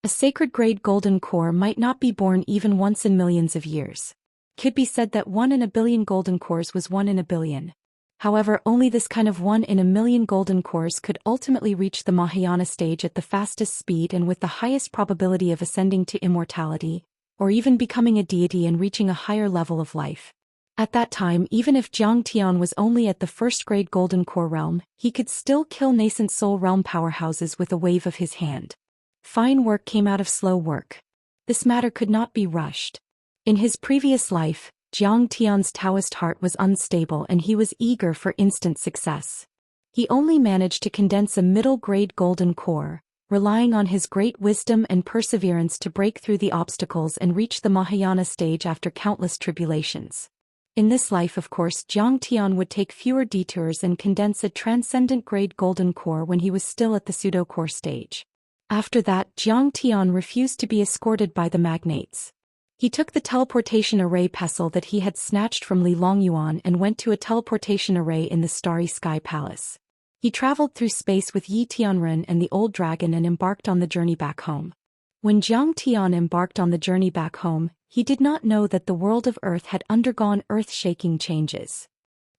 A sacred-grade golden core might not be born even once in millions of years. It could be said that 1 in a billion golden cores was 1 in a billion. However, only this kind of 1 in a million golden cores could ultimately reach the Mahayana stage at the fastest speed and with the highest probability of ascending to immortality, or even becoming a deity and reaching a higher level of life. At that time, even if Zhang Tian was only at the first-grade golden core realm, he could still kill nascent soul realm powerhouses with a wave of his hand. Fine work came out of slow work. This matter could not be rushed. In his previous life, Zhang Tian's Taoist heart was unstable and he was eager for instant success. He only managed to condense a middle-grade golden core, relying on his great wisdom and perseverance to break through the obstacles and reach the Mahayana stage after countless tribulations. In this life, of course, Zhang Tian would take fewer detours and condense a transcendent-grade golden core when he was still at the pseudo-core stage. After that, Zhang Tian refused to be escorted by the magnates. He took the teleportation array pestle that he had snatched from Li Longyuan and went to a teleportation array in the Starry Sky Palace. He traveled through space with Yi Tianren and the Old Dragon and embarked on the journey back home. When Zhang Tian embarked on the journey back home, he did not know that the world of Earth had undergone earth-shaking changes.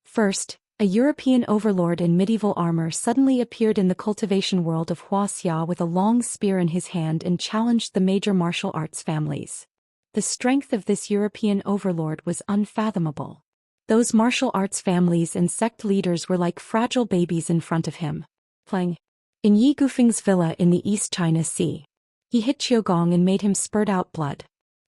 First, a European overlord in medieval armor suddenly appeared in the cultivation world of Wuxia with a long spear in his hand and challenged the major martial arts families. The strength of this European overlord was unfathomable. Those martial arts families and sect leaders were like fragile babies in front of him. Playing in Yi Gufeng's villa in the East China Sea. He hit Qiugong and made him spurt out blood.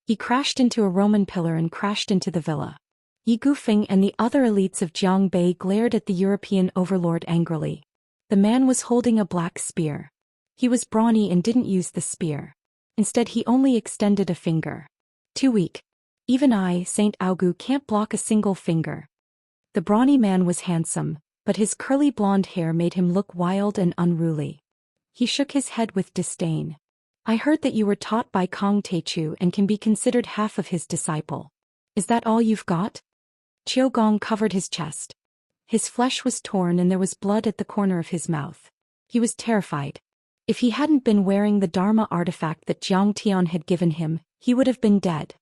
He crashed into a Roman pillar and crashed into the villa. Yi Gufeng and the other elites of Jiangbei glared at the European overlord angrily. The man was holding a black spear. He was brawny and didn't use the spear. Instead, he only extended a finger. Too weak. Even I, Saint Augu, can't block a single finger. The brawny man was handsome, but his curly blonde hair made him look wild and unruly. He shook his head with disdain. I heard that you were taught by Kong Teichu and can be considered half of his disciple. Is that all you've got? Qiugong covered his chest. His flesh was torn and there was blood at the corner of his mouth. He was terrified. If he hadn't been wearing the Dharma artifact that Zhang Tian had given him, he would have been dead.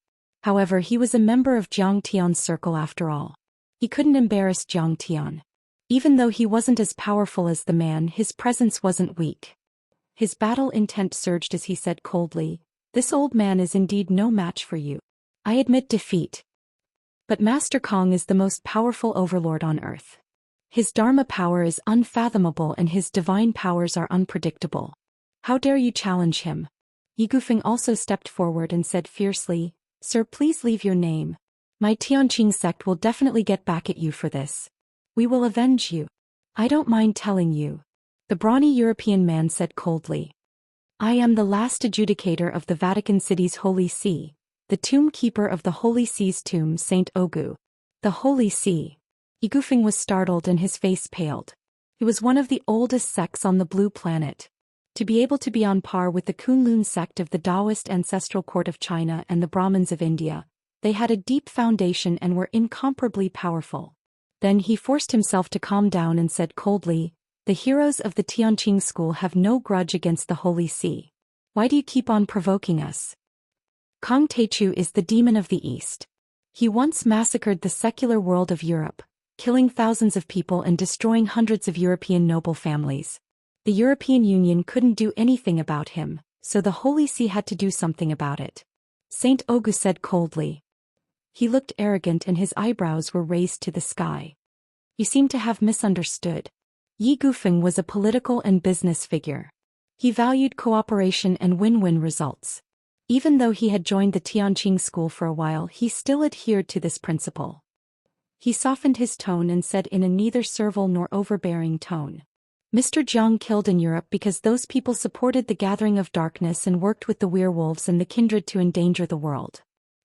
However, he was a member of Zhang Tian's circle after all. He couldn't embarrass Zhang Tian. Even though he wasn't as powerful as the man, his presence wasn't weak. His battle intent surged as he said coldly, "This old man is indeed no match for you. I admit defeat. But Master Kong is the most powerful overlord on earth. His Dharma power is unfathomable and his divine powers are unpredictable. How dare you challenge him?" Yi Gufeng also stepped forward and said fiercely, "Sir, please leave your name. My Tianqing sect will definitely get back at you for this. We will avenge you. I don't mind telling you." The brawny European man said coldly, "I am the last adjudicator of the Vatican City's Holy See, the tomb keeper of the Holy See's tomb, Saint Ogu." The Holy See. Yi Gufeng was startled and his face paled. It was one of the oldest sects on the Blue Planet. To be able to be on par with the Kunlun sect of the Daoist ancestral court of China and the Brahmins of India, they had a deep foundation and were incomparably powerful. Then he forced himself to calm down and said coldly, "The heroes of the Tianqing school have no grudge against the Holy See. Why do you keep on provoking us?" Kong Teichu is the demon of the East. He once massacred the secular world of Europe, killing thousands of people and destroying hundreds of European noble families. The European Union couldn't do anything about him, so the Holy See had to do something about it. Saint Ogu said coldly. He looked arrogant and his eyebrows were raised to the sky. "You seem to have misunderstood. Yi Gufeng was a political and business figure. He valued cooperation and win-win results. Even though he had joined the Tianqing school for a while, he still adhered to this principle." He softened his tone and said in a neither servile nor overbearing tone, "Mr. Jiang killed in Europe because those people supported the Gathering of Darkness and worked with the werewolves and the kindred to endanger the world.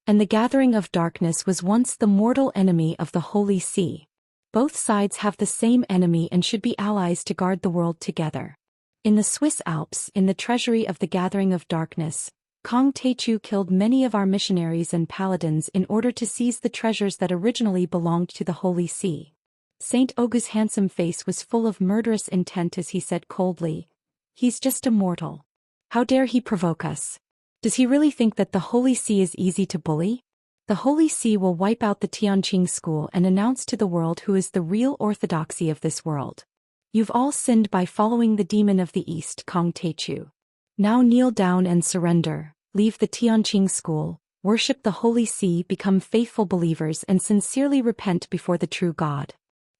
And the Gathering of Darkness was once the mortal enemy of the Holy See. Both sides have the same enemy and should be allies to guard the world together. In the Swiss Alps, in the treasury of the Gathering of Darkness, Kong Teichu killed many of our missionaries and paladins in order to seize the treasures that originally belonged to the Holy See." Saint Ogu's handsome face was full of murderous intent as he said coldly, "He's just a mortal. How dare he provoke us? Does he really think that the Holy See is easy to bully? The Holy See will wipe out the Tianqing school and announce to the world who is the real orthodoxy of this world. You've all sinned by following the demon of the East, Kong Teichu. Now kneel down and surrender, leave the Tianqing school, worship the Holy See, become faithful believers and sincerely repent before the true God.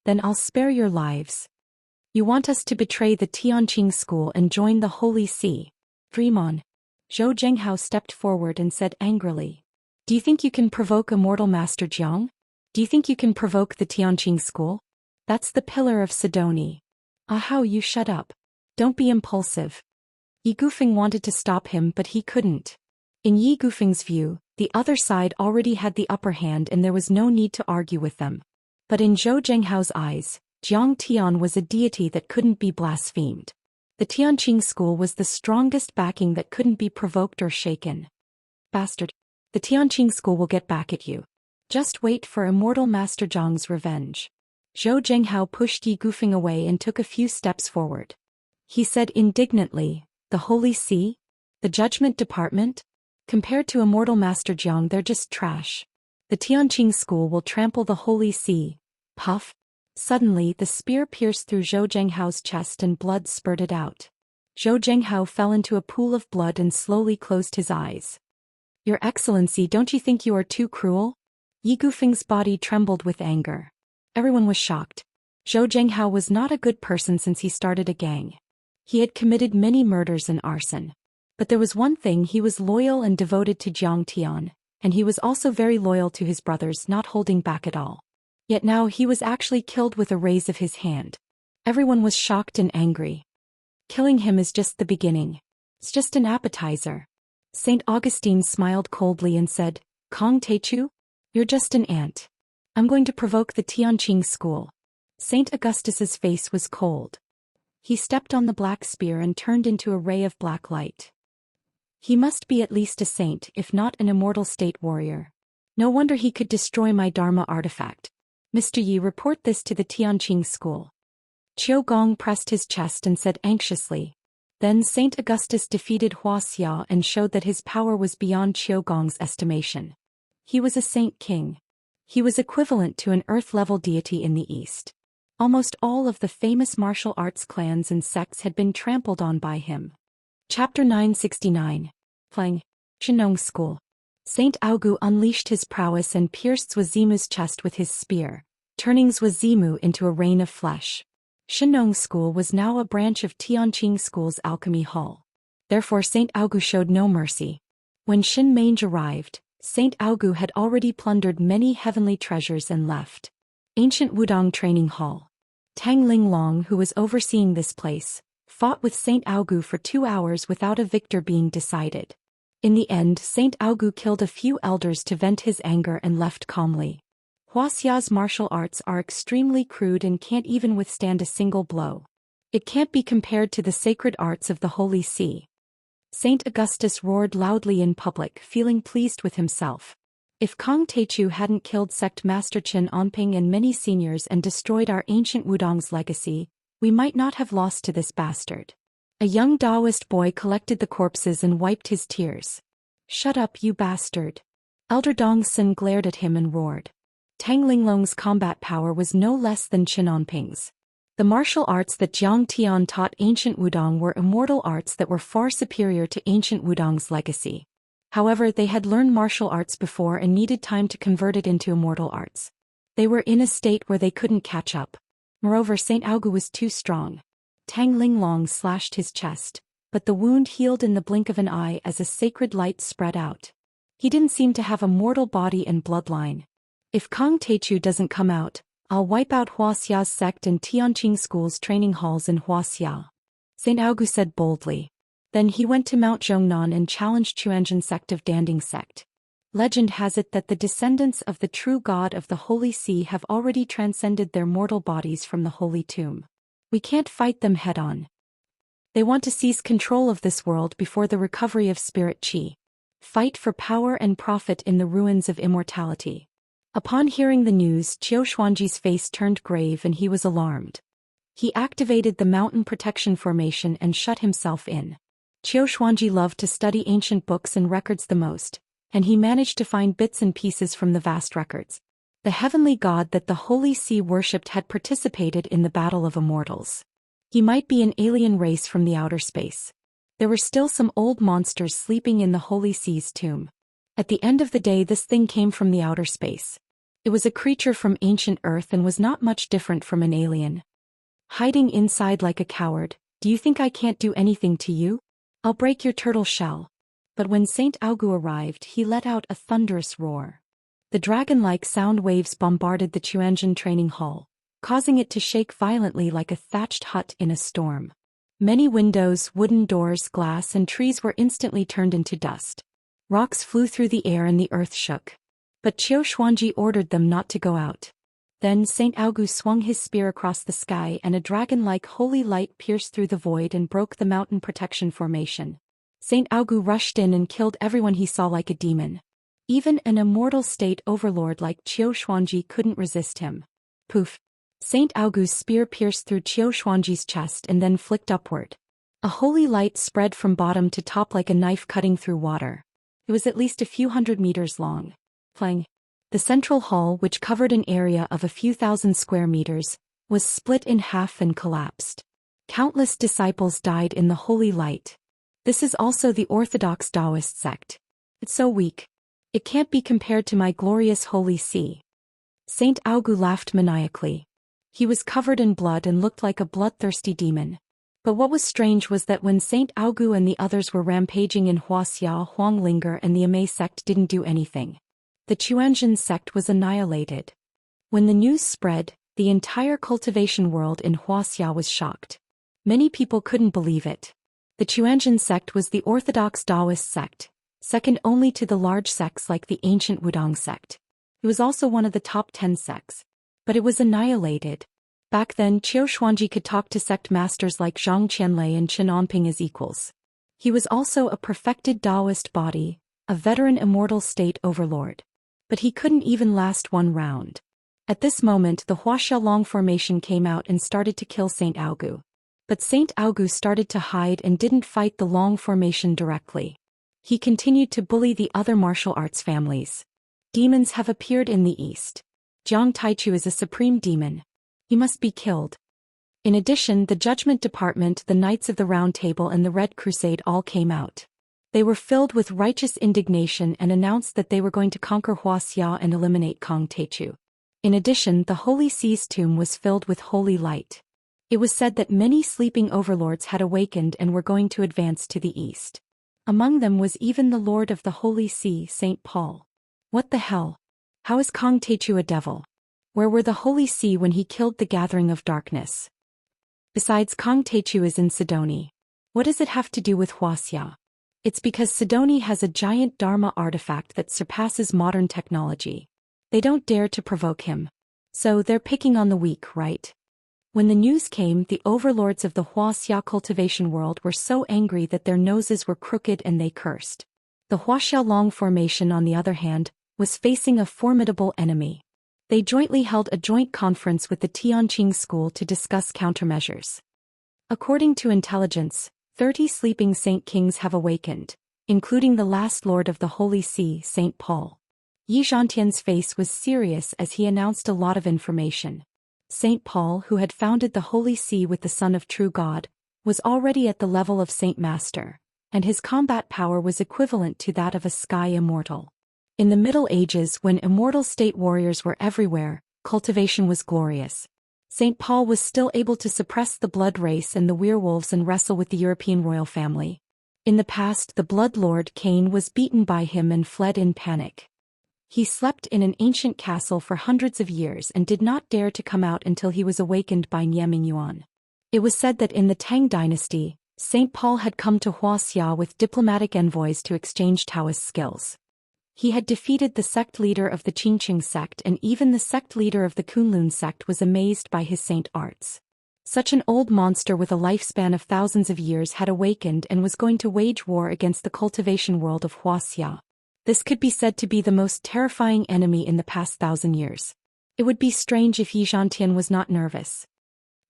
Then I'll spare your lives. You want us to betray the Tianqing school and join the Holy See? Dream on." Zhou Zhenghao stepped forward and said angrily, "Do you think you can provoke Immortal Master Jiang? Do you think you can provoke the Tianqing school? That's the pillar of Sidoni. Ahau, you shut up. Don't be impulsive." Yi Gufeng wanted to stop him but he couldn't. In Yi Gufeng's view, the other side already had the upper hand and there was no need to argue with them. But in Zhou Zhenghao's eyes, Jiang Tian was a deity that couldn't be blasphemed. The Tianqing school was the strongest backing that couldn't be provoked or shaken. Bastard. The Tianqing school will get back at you. Just wait for Immortal Master Zhang's revenge. Zhou Zhenghao pushed Yi Gufeng away and took a few steps forward. He said indignantly, "The Holy See? The Judgment Department? Compared to Immortal Master Jiang, they're just trash. The Tianqing school will trample the Holy See." Puff. Suddenly the spear pierced through Zhou Zhenghao's chest and blood spurted out. Zhou Zhenghao fell into a pool of blood and slowly closed his eyes. "Your Excellency, don't you think you are too cruel?" Yi Gufeng's body trembled with anger. Everyone was shocked. Zhou Zhenghao was not a good person since he started a gang. He had committed many murders and arson. But there was one thing: he was loyal and devoted to Jiang Tian, and he was also very loyal to his brothers, not holding back at all. Yet now he was actually killed with a raise of his hand. Everyone was shocked and angry. Killing him is just the beginning. It's just an appetizer. St. Augustine smiled coldly and said, "Kong Teichu? You're just an ant. I'm going to provoke the Tianqing school." St. Augustus's face was cold. He stepped on the black spear and turned into a ray of black light. He must be at least a saint, if not an immortal state warrior. No wonder he could destroy my Dharma artifact. "Mr. Yi, report this to the Tianqing school." Qiu Gong pressed his chest and said anxiously. Then St. Augustus defeated Wuxia and showed that his power was beyond Qiu Gong's estimation. He was a saint king. He was equivalent to an earth-level deity in the East. Almost all of the famous martial arts clans and sects had been trampled on by him. Chapter 969. Flang. Shenong School. Saint Aogu unleashed his prowess and pierced Zhuzimu's chest with his spear, turning Zhuzimu into a rain of flesh. Shenong School was now a branch of Tianqing School's Alchemy Hall. Therefore Saint Aogu showed no mercy. When Shin Mange arrived, Saint Aogu had already plundered many heavenly treasures and left. Ancient Wudong Training Hall. Tang Linglong, who was overseeing this place, fought with Saint Aogu for 2 hours without a victor being decided. In the end, Saint Aogu killed a few elders to vent his anger and left calmly. Huaxia's martial arts are extremely crude and can't even withstand a single blow. It can't be compared to the sacred arts of the Holy See. Saint Augustus roared loudly in public, feeling pleased with himself. If Kong Teichu hadn't killed sect master Qin Onping and many seniors and destroyed our ancient Wudong's legacy, we might not have lost to this bastard. A young Daoist boy collected the corpses and wiped his tears. "Shut up, you bastard." Elder Dong Sin glared at him and roared. Tang Linglong's combat power was no less than Qin Onping's. The martial arts that Jiang Tian taught ancient Wudong were immortal arts that were far superior to ancient Wudong's legacy. However, they had learned martial arts before and needed time to convert it into immortal arts. They were in a state where they couldn't catch up. Moreover, Saint Aogu was too strong. Tang Linglong slashed his chest, but the wound healed in the blink of an eye as a sacred light spread out. He didn't seem to have a mortal body and bloodline. "If Kong Teichu doesn't come out, I'll wipe out Huaxia's sect and Tianqing School's training halls in Huaxia," Saint Aogu said boldly. Then he went to Mount Zhongnan and challenged Chuanzhen sect of Danding sect. Legend has it that the descendants of the true god of the Holy See have already transcended their mortal bodies from the Holy Tomb. We can't fight them head-on. They want to seize control of this world before the recovery of spirit qi. Fight for power and profit in the ruins of immortality. Upon hearing the news, Qiu Xuanji's face turned grave and he was alarmed. He activated the mountain protection formation and shut himself in. Qiu Xuanji loved to study ancient books and records the most, and he managed to find bits and pieces from the vast records. The heavenly god that the Holy See worshipped had participated in the Battle of Immortals. He might be an alien race from the outer space. There were still some old monsters sleeping in the Holy See's tomb. At the end of the day, this thing came from the outer space. It was a creature from ancient Earth and was not much different from an alien. "Hiding inside like a coward, do you think I can't do anything to you? I'll break your turtle shell." But when Saint Aogu arrived, he let out a thunderous roar. The dragon-like sound waves bombarded the Chuanzhen training hall, causing it to shake violently like a thatched hut in a storm. Many windows, wooden doors, glass and trees were instantly turned into dust. Rocks flew through the air and the earth shook. But Qiu Xuanji ordered them not to go out. Then Saint Augu swung his spear across the sky and a dragon-like holy light pierced through the void and broke the mountain protection formation. Saint Augu rushed in and killed everyone he saw like a demon. Even an immortal state overlord like Qiu Xuanji couldn't resist him. Poof! Saint Augu's spear pierced through Qiu Xuanji's chest and then flicked upward. A holy light spread from bottom to top like a knife cutting through water. It was at least a few hundred meters long. Clang! The central hall, which covered an area of a few thousand square meters, was split in half and collapsed. Countless disciples died in the holy light. This is also the orthodox Daoist sect. It's so weak. It can't be compared to my glorious holy see. Saint Augu laughed maniacally. He was covered in blood and looked like a bloodthirsty demon. But what was strange was that when Saint Augu and the others were rampaging in Wuxia, Huanglinger and the Immerse sect didn't do anything. The Qianxia sect was annihilated. When the news spread, the entire cultivation world in Wuxia was shocked. Many people couldn't believe it. The Qianxia sect was the orthodox Daoist sect, second only to the large sects like the ancient Wudong sect. It was also one of the top 10 sects. But it was annihilated. Back then Qiu Xuanji could talk to sect masters like Zhang Qianlei and Chen Onping as equals. He was also a perfected Daoist body, a veteran immortal state overlord. But he couldn't even last one round. At this moment the Huaxia Long formation came out and started to kill Saint Augu. But Saint Augu started to hide and didn't fight the Long formation directly. He continued to bully the other martial arts families. Demons have appeared in the east. Jiang Taichu is a supreme demon. He must be killed. In addition, the Judgment Department, the Knights of the Round Table and the Red Crusade all came out. They were filled with righteous indignation and announced that they were going to conquer Huaxia and eliminate Kang Taichu. In addition, the Holy See's tomb was filled with holy light. It was said that many sleeping overlords had awakened and were going to advance to the east. Among them was even the Lord of the Holy See, Saint Paul. What the hell? How is Kang Taichu a devil? Where were the Holy See when he killed the Gathering of Darkness? Besides, Kang Taichu is in Sidoni. What does it have to do with Huaxia? It's because Sidoni has a giant Dharma artifact that surpasses modern technology. They don't dare to provoke him. So they're picking on the weak, right? When the news came, the overlords of the Huaxia cultivation world were so angry that their noses were crooked and they cursed. The Huaxia Long formation, on the other hand, was facing a formidable enemy. They jointly held a joint conference with the Tianqing school to discuss countermeasures. According to intelligence, 30 sleeping Saint Kings have awakened, including the last Lord of the Holy See, Saint Paul. Yi Zhantian's face was serious as he announced a lot of information. Saint Paul, who had founded the Holy See with the Son of True God, was already at the level of Saint Master, and his combat power was equivalent to that of a sky immortal. In the Middle Ages, when immortal state warriors were everywhere, cultivation was glorious. Saint Paul was still able to suppress the blood race and the werewolves and wrestle with the European royal family. In the past, the blood lord Cain was beaten by him and fled in panic. He slept in an ancient castle for hundreds of years and did not dare to come out until he was awakened by Niaming Yuan. It was said that in the Tang dynasty, Saint Paul had come to Huaxia with diplomatic envoys to exchange Taoist skills. He had defeated the sect leader of the Qingqing sect, and even the sect leader of the Kunlun sect was amazed by his saint arts. Such an old monster with a lifespan of thousands of years had awakened and was going to wage war against the cultivation world of Huaxia. This could be said to be the most terrifying enemy in the past 1,000 years. It would be strange if Yi Zhantian was not nervous.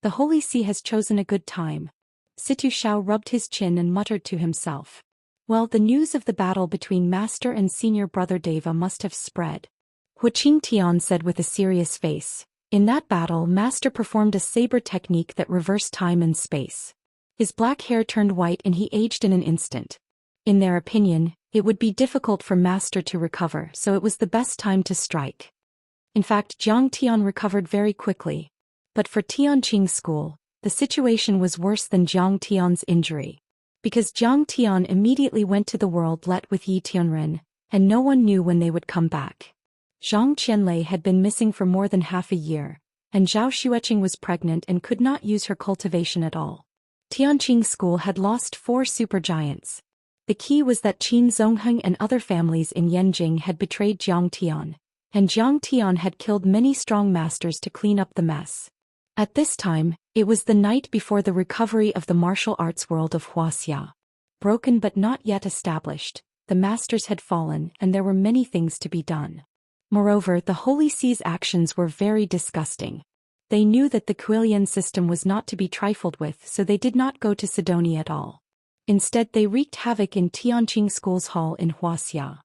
The Holy See has chosen a good time. Situ Shao rubbed his chin and muttered to himself. Well, the news of the battle between Master and Senior Brother Deva must have spread. Hu Qingtian said with a serious face. In that battle, Master performed a saber technique that reversed time and space. His black hair turned white and he aged in an instant. In their opinion, it would be difficult for Master to recover, so it was the best time to strike. In fact, Jiang Tian recovered very quickly. But for Tianqing school, the situation was worse than Jiang Tian's injury. Because Jiang Tian immediately went to the world let with Yi Tianren, and no one knew when they would come back. Zhang Qianlei had been missing for more than half a year, and Zhao Xueqing was pregnant and could not use her cultivation at all. Tianqing school had lost 4 supergiants. The key was that Qin Zongheng and other families in Yanjing had betrayed Jiang Tian, and Jiang Tian had killed many strong masters to clean up the mess. At this time, it was the night before the recovery of the martial arts world of Wuxia. Broken but not yet established, the masters had fallen and there were many things to be done. Moreover, the Holy See's actions were very disgusting. They knew that the Kuilian system was not to be trifled with, so they did not go to Sidonia at all. Instead, they wreaked havoc in Tianqing School's hall in Wuxia.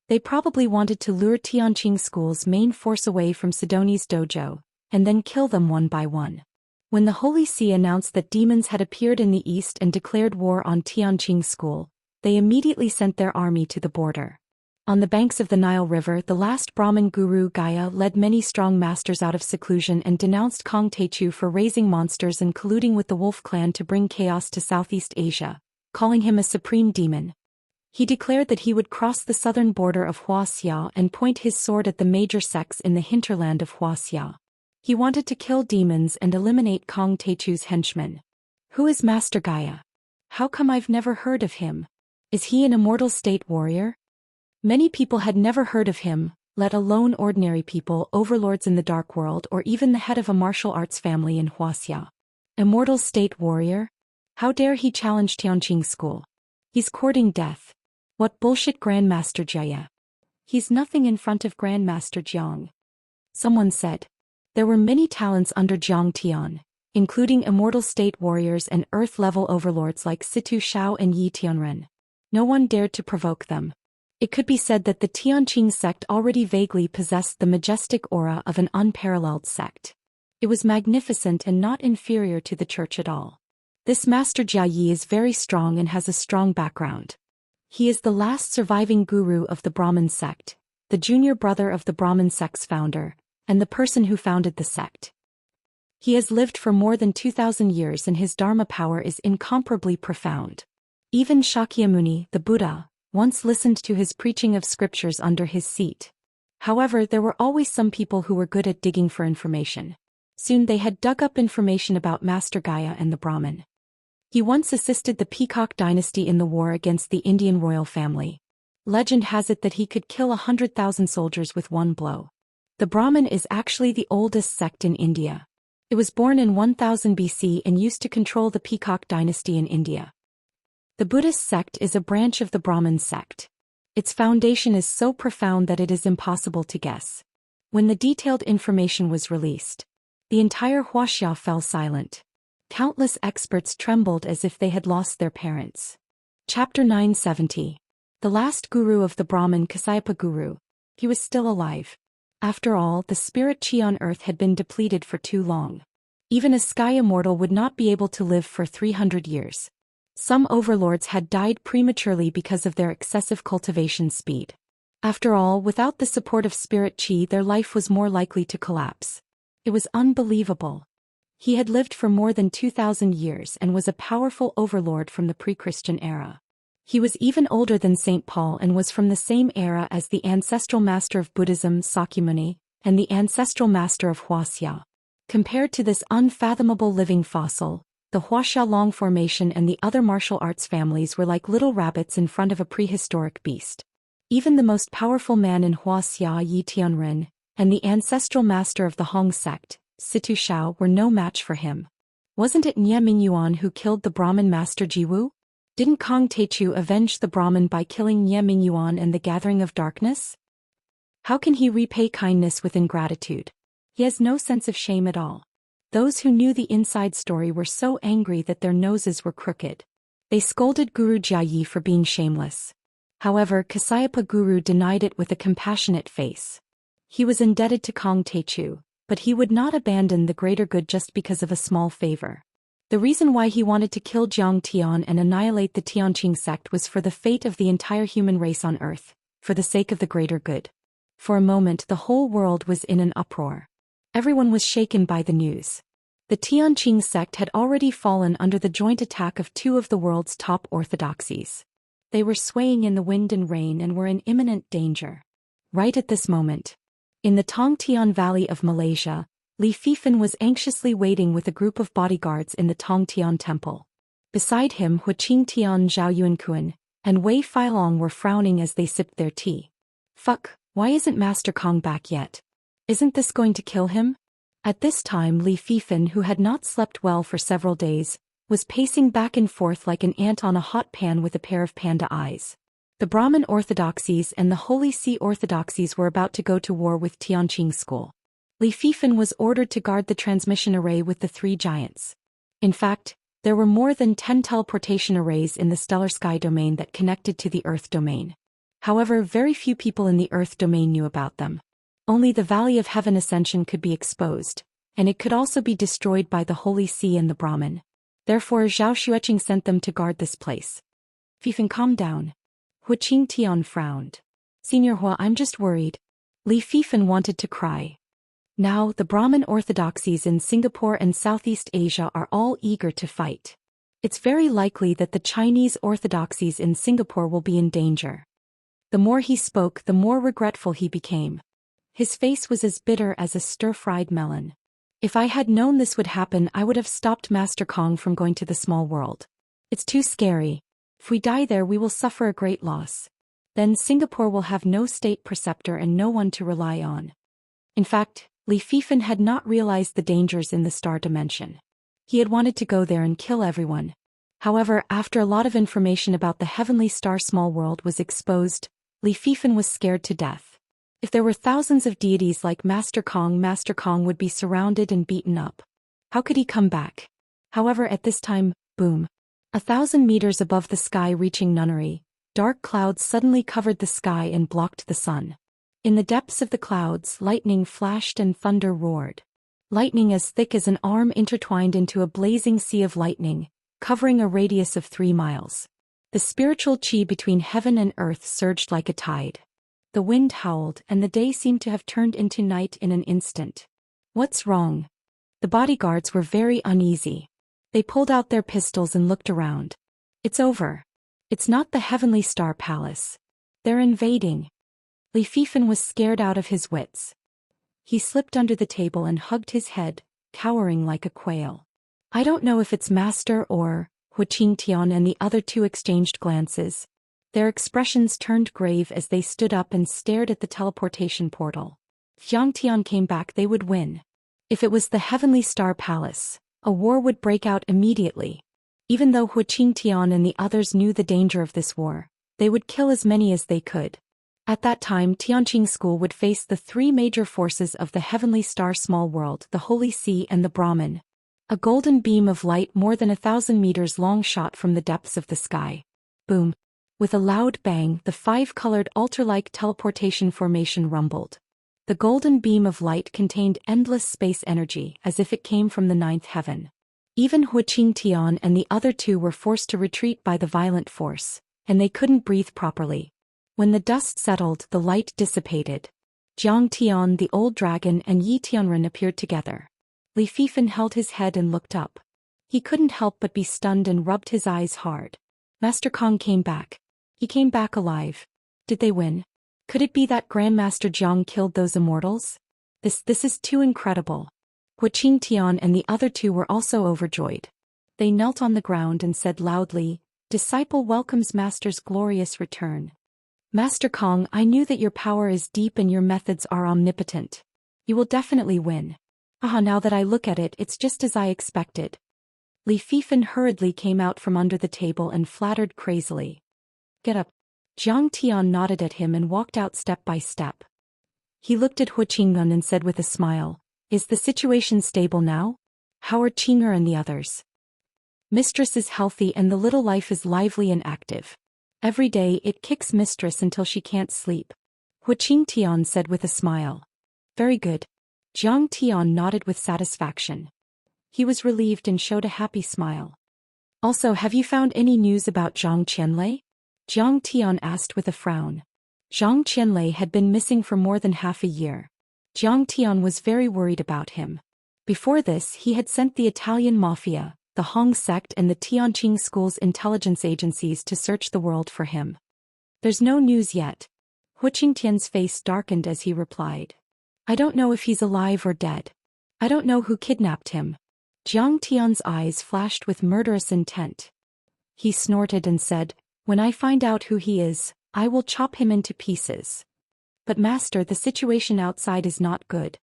They probably wanted to lure Tianqing School's main force away from Sidoni's dojo, and then kill them one by one. When the Holy See announced that demons had appeared in the east and declared war on Tianqing School, they immediately sent their army to the border. On the banks of the Nile River, the last Brahmin guru Gaia led many strong masters out of seclusion and denounced Kong Techu for raising monsters and colluding with the Wolf clan to bring chaos to Southeast Asia, calling him a supreme demon. He declared that he would cross the southern border of Wuxia and point his sword at the major sects in the hinterland of Wuxia. He wanted to kill demons and eliminate Kong Techu's henchmen. Who is Master Gaia? How come I've never heard of him? Is he an immortal state warrior? Many people had never heard of him, let alone ordinary people, overlords in the dark world, or even the head of a martial arts family in Wuxia. Immortal state warrior? How dare he challenge Tianqing School? He's courting death. What bullshit, Grandmaster Jia. He's nothing in front of Grandmaster Jiang. Someone said. There were many talents under Jiang Tian, including immortal state warriors and earth-level overlords like Situ Shao and Yi Tianren. No one dared to provoke them. It could be said that the Tianqing sect already vaguely possessed the majestic aura of an unparalleled sect. It was magnificent and not inferior to the church at all. This Master Jia Yi is very strong and has a strong background. He is the last surviving guru of the Brahmin sect, the junior brother of the Brahmin sect's founder, and the person who founded the sect. He has lived for more than 2,000 years and his dharma power is incomparably profound. Even Shakyamuni, the Buddha, once listened to his preaching of scriptures under his seat. However, there were always some people who were good at digging for information. Soon they had dug up information about Master Gaia and the Brahmin. He once assisted the Peacock dynasty in the war against the Indian royal family. Legend has it that he could kill 100,000 soldiers with one blow. The Brahmin is actually the oldest sect in India. It was born in 1000 BC and used to control the Peacock dynasty in India. The Buddhist sect is a branch of the Brahmin sect. Its foundation is so profound that it is impossible to guess. When the detailed information was released, the entire Wuxia fell silent. Countless experts trembled as if they had lost their parents. Chapter 970. The last guru of the Brahmin, Kasyapa Guru. He was still alive. After all, the spirit chi on earth had been depleted for too long. Even a sky immortal would not be able to live for 300 years. Some overlords had died prematurely because of their excessive cultivation speed. After all, without the support of spirit chi, their life was more likely to collapse. It was unbelievable. He had lived for more than 2,000 years and was a powerful overlord from the pre-Christian era. He was even older than St. Paul and was from the same era as the ancestral master of Buddhism, Sakyamuni, and the ancestral master of Wuxia. Compared to this unfathomable living fossil, the Wuxia Long formation and the other martial arts families were like little rabbits in front of a prehistoric beast. Even the most powerful man in Wuxia, Yi Tianren, and the ancestral master of the Hong sect, Situ Shao, were no match for him. Wasn't it Nye Mingyuan who killed the Brahmin master Jiwu? Didn't Kong Techu avenge the Brahmin by killing Nye Mingyuan and the Gathering of Darkness? How can he repay kindness with ingratitude? He has no sense of shame at all. Those who knew the inside story were so angry that their noses were crooked. They scolded Guru Jia Yi for being shameless. However, Kasyapa Guru denied it with a compassionate face. He was indebted to Kong Techu, but he would not abandon the greater good just because of a small favor. The reason why he wanted to kill Jiang Tian and annihilate the Tianqing sect was for the fate of the entire human race on earth, for the sake of the greater good. For a moment the whole world was in an uproar. Everyone was shaken by the news. The Tianqing sect had already fallen under the joint attack of two of the world's top orthodoxies. They were swaying in the wind and rain and were in imminent danger. Right at this moment, in the Tongtian Valley of Malaysia, Li Fifan was anxiously waiting with a group of bodyguards in the Tongtian temple. Beside him, Hu Qingtian, Zhao Yuankuan, and Wei Feilong were frowning as they sipped their tea. Fuck, why isn't Master Kong back yet? Isn't this going to kill him? At this time, Li Fifan, who had not slept well for several days, was pacing back and forth like an ant on a hot pan with a pair of panda eyes. The Brahmin orthodoxies and the Holy See orthodoxies were about to go to war with Tianqing school. Li Fifan was ordered to guard the transmission array with the three giants. In fact, there were more than 10 teleportation arrays in the stellar sky domain that connected to the Earth domain. However, very few people in the Earth domain knew about them. Only the Valley of Heaven Ascension could be exposed, and it could also be destroyed by the Holy See and the Brahmin. Therefore, Zhao Xueqing sent them to guard this place. Fifan, calm down. Hu Qingtian frowned. Senior Hua, I'm just worried. Li Fifan wanted to cry. Now, the Brahmin orthodoxies in Singapore and Southeast Asia are all eager to fight. It's very likely that the Chinese orthodoxies in Singapore will be in danger. The more he spoke, the more regretful he became. His face was as bitter as a stir-fried melon. If I had known this would happen, I would have stopped Master Kong from going to the small world. It's too scary. If we die there, we will suffer a great loss. Then Singapore will have no state preceptor and no one to rely on. In fact, Li Fifan had not realized the dangers in the star dimension. He had wanted to go there and kill everyone. However, after a lot of information about the heavenly star small world was exposed, Li Fifan was scared to death. If there were thousands of deities like Master Kong would be surrounded and beaten up. How could he come back? However, at this time, boom. 1,000 meters above the sky reaching nunnery, dark clouds suddenly covered the sky and blocked the sun. In the depths of the clouds, lightning flashed and thunder roared. Lightning as thick as an arm intertwined into a blazing sea of lightning, covering a radius of 3 miles. The spiritual chi between heaven and earth surged like a tide. The wind howled, and the day seemed to have turned into night in an instant. What's wrong? The bodyguards were very uneasy. They pulled out their pistols and looked around. It's over. It's not the Heavenly Star Palace. They're invading. Li Fifan was scared out of his wits. He slipped under the table and hugged his head, cowering like a quail. I don't know if it's Master or Hu Qingtian, and the other two exchanged glances. Their expressions turned grave as they stood up and stared at the teleportation portal. If Xianxia came back, they would win. If it was the Heavenly Star Palace, a war would break out immediately. Even though Hu Qingtian and the others knew the danger of this war, they would kill as many as they could. At that time, Tianqing School would face the 3 major forces of the Heavenly Star Small World, the Holy See and the Brahmin. A golden beam of light more than 1,000 meters long shot from the depths of the sky. Boom. With a loud bang, the 5-colored altar-like teleportation formation rumbled. The golden beam of light contained endless space energy, as if it came from the 9th heaven. Even Hu Qingtian and the other 2 were forced to retreat by the violent force, and they couldn't breathe properly. When the dust settled, the light dissipated. Jiang Tian, the old dragon, and Yi Tianren appeared together. Li Fifan held his head and looked up. He couldn't help but be stunned and rubbed his eyes hard. Master Kong came back. He came back alive. Did they win? Could it be that Grandmaster Jiang killed those immortals? This is too incredible. Hu Qingtian and the other 2 were also overjoyed. They knelt on the ground and said loudly, "Disciple welcomes Master's glorious return. Master Kong, I knew that your power is deep and your methods are omnipotent. You will definitely win. Now that I look at it, it's just as I expected." Li Fifan hurriedly came out from under the table and flattered crazily. "Get up." Jiang Tian nodded at him and walked out step by step. He looked at Hu Qingren and said with a smile, "Is the situation stable now? How are Qing'er and the others?" "Mistress is healthy and the little life is lively and active. Every day it kicks Mistress until she can't sleep," Hu Qingtian said with a smile. "Very good." Jiang Tian nodded with satisfaction. He was relieved and showed a happy smile. "Also, have you found any news about Zhang Qianlei?" Jiang Tian asked with a frown. Zhang Qianlei had been missing for more than half a year. Jiang Tian was very worried about him. Before this, he had sent the Italian mafia, the Hong sect and the Tianqing school's intelligence agencies to search the world for him. "There's no news yet." Hu Qingtian's face darkened as he replied. "I don't know if he's alive or dead. I don't know who kidnapped him." Jiang Tian's eyes flashed with murderous intent. He snorted and said, "When I find out who he is, I will chop him into pieces." "But master, the situation outside is not good."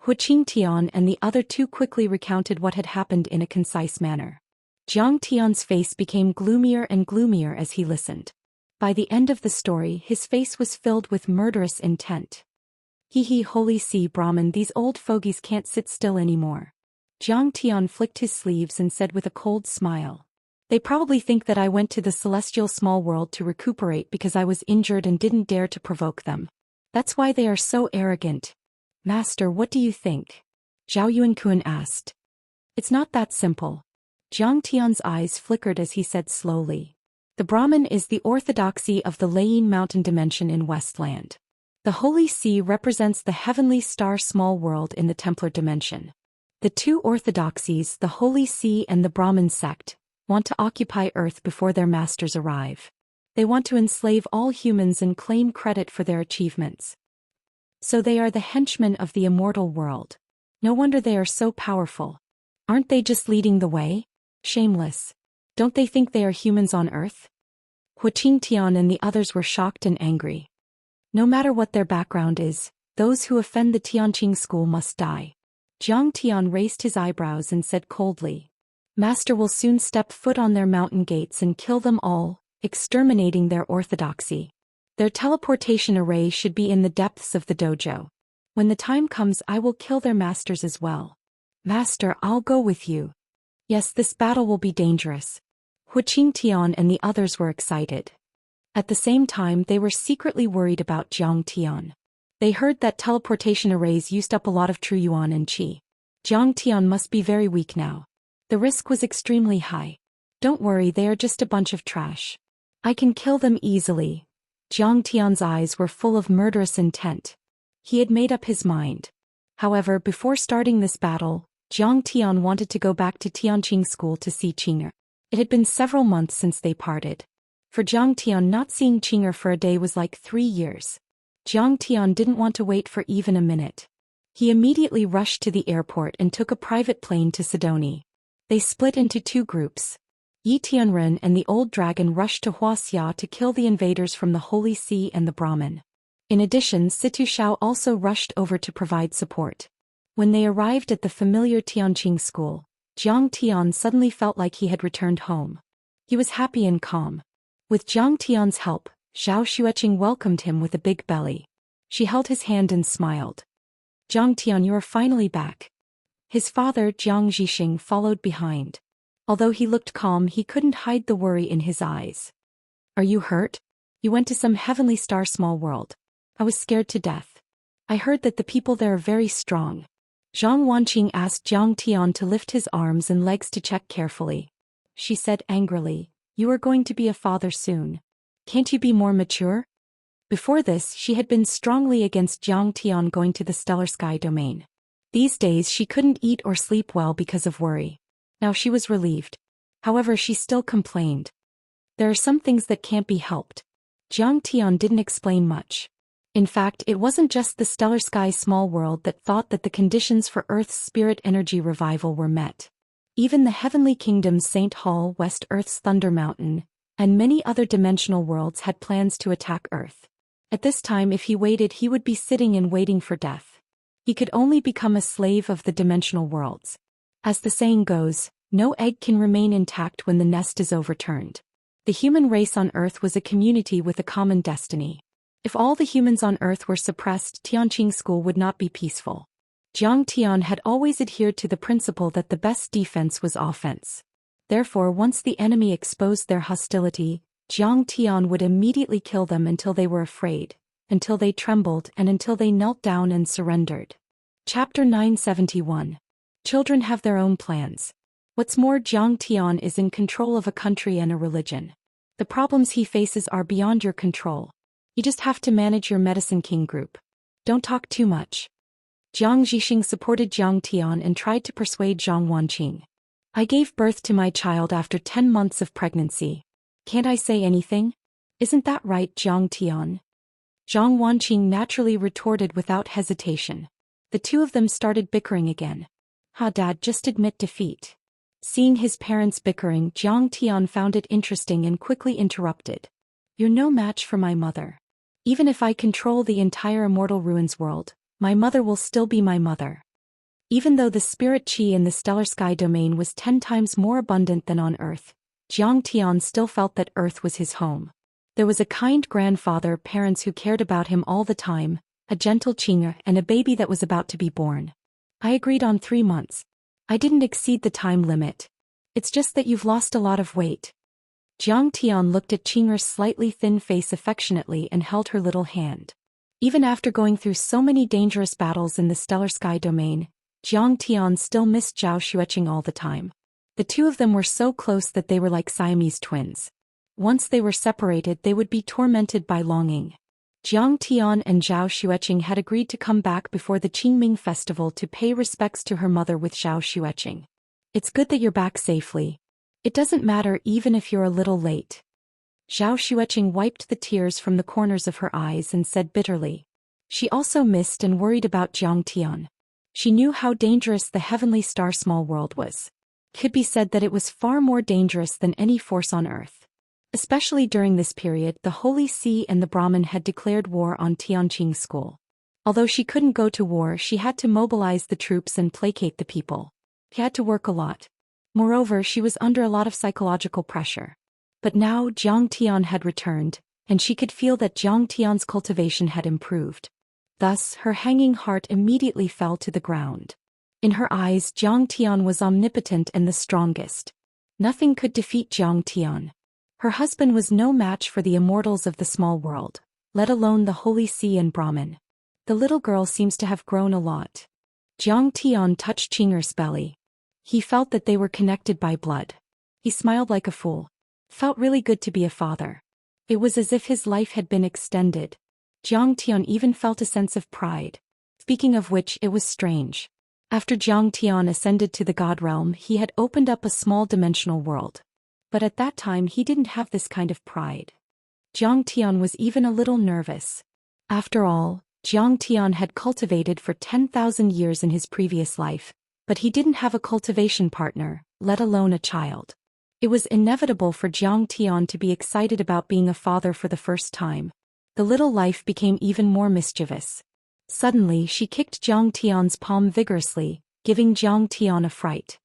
Xianxia and the other two quickly recounted what had happened in a concise manner. Xianxia's face became gloomier and gloomier as he listened. By the end of the story, his face was filled with murderous intent. "Hee, holy sea Brahmin, these old fogies can't sit still anymore." Xianxia flicked his sleeves and said with a cold smile, "They probably think that I went to the celestial small world to recuperate because I was injured and didn't dare to provoke them. That's why they are so arrogant." "Master, what do you think?" Zhou Yuankun asked. "It's not that simple." Xianxia's eyes flickered as he said slowly. "The Brahmin is the orthodoxy of the Laying Mountain dimension in Westland. The Holy Sea represents the heavenly star small world in the Templar dimension. The two orthodoxies, the Holy Sea and the Brahmin sect, want to occupy Earth before their masters arrive. They want to enslave all humans and claim credit for their achievements. So they are the henchmen of the immortal world. No wonder they are so powerful. Aren't they just leading the way? Shameless. Don't they think they are humans on Earth?" Xianxia and the others were shocked and angry. "No matter what their background is, those who offend the Tianqing school must die." Xianxia raised his eyebrows and said coldly, "Master will soon step foot on their mountain gates and kill them all, exterminating their orthodoxy. Their teleportation array should be in the depths of the dojo. When the time comes, I will kill their masters as well." "Master, I'll go with you." "Yes, this battle will be dangerous." Xianxia and the others were excited. At the same time, they were secretly worried about Xianxia. They heard that teleportation arrays used up a lot of true yuan and qi. Xianxia must be very weak now. The risk was extremely high. "Don't worry, they are just a bunch of trash. I can kill them easily." Xianxia's eyes were full of murderous intent. He had made up his mind. However, before starting this battle, Xianxia wanted to go back to Tianqing school to see Qing'er. It had been several months since they parted. For Xianxia, not seeing Qing'er for a day was like 3 years. Xianxia didn't want to wait for even a minute. He immediately rushed to the airport and took a private plane to Sidoni. They split into 2 groups. Yi Tianren and the Old Dragon rushed to Wuxia to kill the invaders from the Holy Sea and the Brahmin. In addition, Situ Shao also rushed over to provide support. When they arrived at the familiar Tianqing school, Xianxia suddenly felt like he had returned home. He was happy and calm. With Xianxia's help, Zhao Xueqing welcomed him with a big belly. She held his hand and smiled. "Xianxia, you are finally back." His father, Jiang Zhixing, followed behind. Although he looked calm, he couldn't hide the worry in his eyes. "Are you hurt? You went to some heavenly star small world. I was scared to death. I heard that the people there are very strong." Zhang Wanqing asked Xianxia to lift his arms and legs to check carefully. She said angrily, "You are going to be a father soon. Can't you be more mature?" Before this, she had been strongly against Xianxia going to the stellar sky domain. These days she couldn't eat or sleep well because of worry. Now she was relieved. However, she still complained. "There are some things that can't be helped." Xianxia didn't explain much. In fact, it wasn't just the stellar sky small world that thought that the conditions for Earth's spirit energy revival were met. Even the heavenly kingdoms St. Hall, West Earth's Thunder Mountain, and many other dimensional worlds had plans to attack Earth. At this time, if he waited, he would be sitting and waiting for death. He could only become a slave of the dimensional worlds. As the saying goes, no egg can remain intact when the nest is overturned. The human race on Earth was a community with a common destiny. If all the humans on Earth were suppressed, Tianqing school would not be peaceful. Xianxia had always adhered to the principle that the best defense was offense. Therefore, once the enemy exposed their hostility, Xianxia would immediately kill them until they were afraid, until they trembled, and until they knelt down and surrendered. Chapter 971. Children have their own plans. What's more, Xianxia is in control of a country and a religion. The problems he faces are beyond your control. You just have to manage your Medicine King group. Don't talk too much. Jiang Zhixing supported Xianxia and tried to persuade Zhang Wanqing. "I gave birth to my child after 10 months of pregnancy. Can't I say anything? Isn't that right, Xianxia?" Zhang Wanqing naturally retorted without hesitation. The two of them started bickering again. "Ha, Dad, just admit defeat." Seeing his parents bickering, Zhang Tian found it interesting and quickly interrupted. You're no match for my mother. Even if I control the entire Immortal Ruins world, my mother will still be my mother. Even though the spirit chi in the stellar sky domain was 10 times more abundant than on Earth, Zhang Tian still felt that Earth was his home. There was a kind grandfather, parents who cared about him all the time, a gentle Qing'er, and a baby that was about to be born. I agreed on 3 months. I didn't exceed the time limit. It's just that you've lost a lot of weight. Zhang Tian looked at Qing'er's slightly thin face affectionately and held her little hand. Even after going through so many dangerous battles in the stellar sky domain, Zhang Tian still missed Zhou Xueqing all the time. The two of them were so close that they were like Siamese twins. Once they were separated, they would be tormented by longing. Zhang Tian and Zhou Xueqing had agreed to come back before the Qingming festival to pay respects to her mother with Zhou Xueqing. It's good that you're back safely. It doesn't matter even if you're a little late. Zhou Xueqing wiped the tears from the corners of her eyes and said bitterly. She also missed and worried about Zhang Tian. She knew how dangerous the heavenly star small world was. It could be said that it was far more dangerous than any force on Earth. Especially during this period, the Holy See and the Brahmin had declared war on Tianqing school. Although she couldn't go to war, she had to mobilize the troops and placate the people. She had to work a lot. Moreover, she was under a lot of psychological pressure. But now Zhang Tian had returned, and she could feel that Zhang Tian's cultivation had improved. Thus, her hanging heart immediately fell to the ground. In her eyes, Zhang Tian was omnipotent and the strongest. Nothing could defeat Zhang Tian. Her husband was no match for the immortals of the small world, let alone the Holy See and Brahmin. The little girl seems to have grown a lot. Zhang Tian touched Qing'er's belly. He felt that they were connected by blood. He smiled like a fool. Felt really good to be a father. It was as if his life had been extended. Zhang Tian even felt a sense of pride. Speaking of which, it was strange. After Zhang Tian ascended to the God realm, he had opened up a small dimensional world. But at that time he didn't have this kind of pride. Zhang Tian was even a little nervous. After all, Zhang Tian had cultivated for 10,000 years in his previous life, but he didn't have a cultivation partner, let alone a child. It was inevitable for Zhang Tian to be excited about being a father for the first time. The little life became even more mischievous. Suddenly she kicked Zhang Tian's palm vigorously, giving Zhang Tian a fright.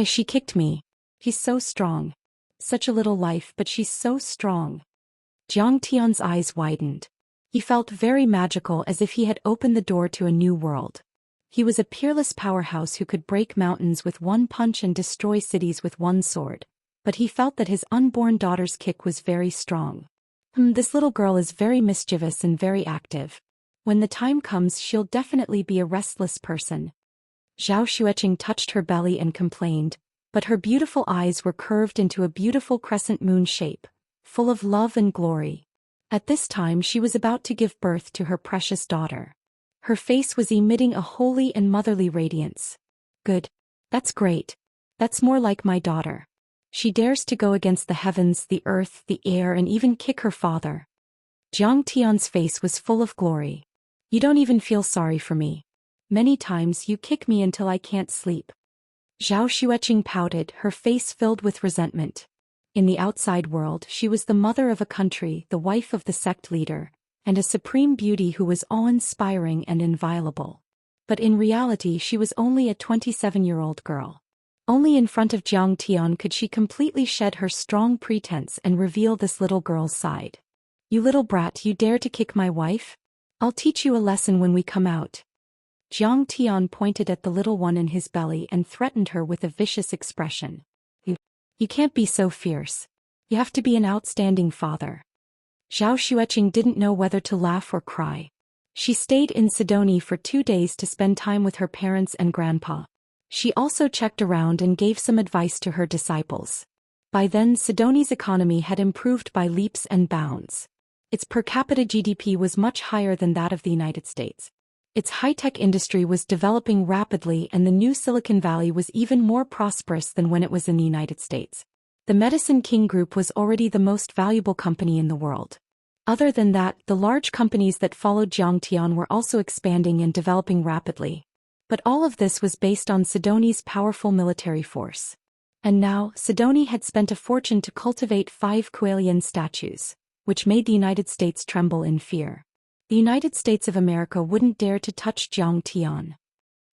She kicked me. He's so strong. Such a little life, but she's so strong. Zhang Tian's eyes widened. He felt very magical, as if he had opened the door to a new world. He was a peerless powerhouse who could break mountains with one punch and destroy cities with one sword. But he felt that his unborn daughter's kick was very strong. This little girl is very mischievous and very active. When the time comes, she'll definitely be a restless person. Zhou Xueqing touched her belly and complained, but her beautiful eyes were curved into a beautiful crescent moon shape, full of love and glory. At this time she was about to give birth to her precious daughter. Her face was emitting a holy and motherly radiance. Good. That's great. That's more like my daughter. She dares to go against the heavens, the earth, the air, and even kick her father. Zhang Tian's face was full of glory. You don't even feel sorry for me. Many times you kick me until I can't sleep. Zhou Xueqing pouted, her face filled with resentment. In the outside world, she was the mother of a country, the wife of the sect leader, and a supreme beauty who was awe-inspiring and inviolable. But in reality she was only a 27-year-old girl. Only in front of Zhang Tian could she completely shed her strong pretense and reveal this little girl's side. You little brat, you dare to kick my wife? I'll teach you a lesson when we come out. Zhang Tian pointed at the little one in his belly and threatened her with a vicious expression. You can't be so fierce. You have to be an outstanding father. Zhou Xueqing didn't know whether to laugh or cry. She stayed in Sidoni for 2 days to spend time with her parents and grandpa. She also checked around and gave some advice to her disciples. By then Sidoni's economy had improved by leaps and bounds. Its per capita GDP was much higher than that of the United States. Its high-tech industry was developing rapidly, and the new Silicon Valley was even more prosperous than when it was in the United States. The Medicine King Group was already the most valuable company in the world. Other than that, the large companies that followed Zhang Tian were also expanding and developing rapidly. But all of this was based on Sidoni's powerful military force. And now, Sidoni had spent a fortune to cultivate 5 Kuelian statues, which made the United States tremble in fear. The United States of America wouldn't dare to touch Zhou Xian.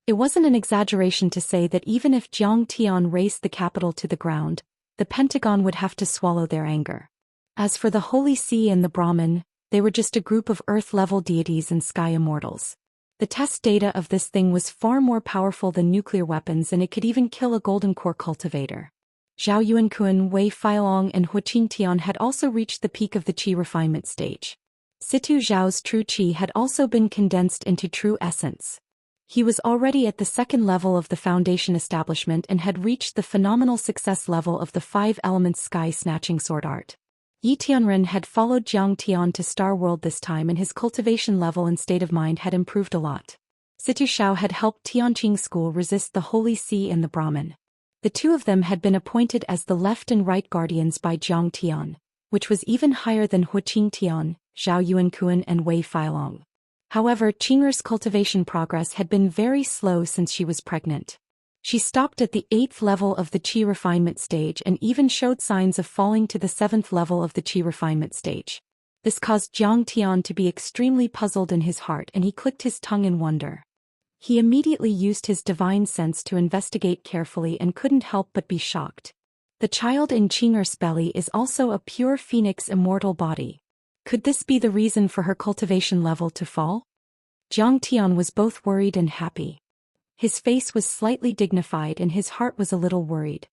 It wasn't an exaggeration to say that even if Zhou Xian razed the capital to the ground, the Pentagon would have to swallow their anger. As for the Holy See and the Brahmin, they were just a group of Earth-level deities and sky immortals. The test data of this thing was far more powerful than nuclear weapons, and it could even kill a golden core cultivator. Zhao Yuankuan, Wei Failong and Hu Qingtian had also reached the peak of the qi refinement stage. Situ Zhao's true qi had also been condensed into true essence. He was already at the second level of the foundation establishment and had reached the phenomenal success level of the 5 elements sky-snatching sword art. Yi Tianren had followed Zhang Tian to Star World this time, and his cultivation level and state of mind had improved a lot. Situ Shao had helped Tianqing School resist the Holy See and the Brahmin. The two of them had been appointed as the left and right guardians by Zhang Tian, which was even higher than Hu Qingtian, Zhao Yuankuan and Wei Failong. However, Qing'er's cultivation progress had been very slow since she was pregnant. She stopped at the 8th level of the qi refinement stage and even showed signs of falling to the 7th level of the qi refinement stage. This caused Zhang Tian to be extremely puzzled in his heart, and he clicked his tongue in wonder. He immediately used his divine sense to investigate carefully and couldn't help but be shocked. The child in Qing'er's belly is also a pure phoenix immortal body. Could this be the reason for her cultivation level to fall? Zhang Tian was both worried and happy. His face was slightly dignified and his heart was a little worried.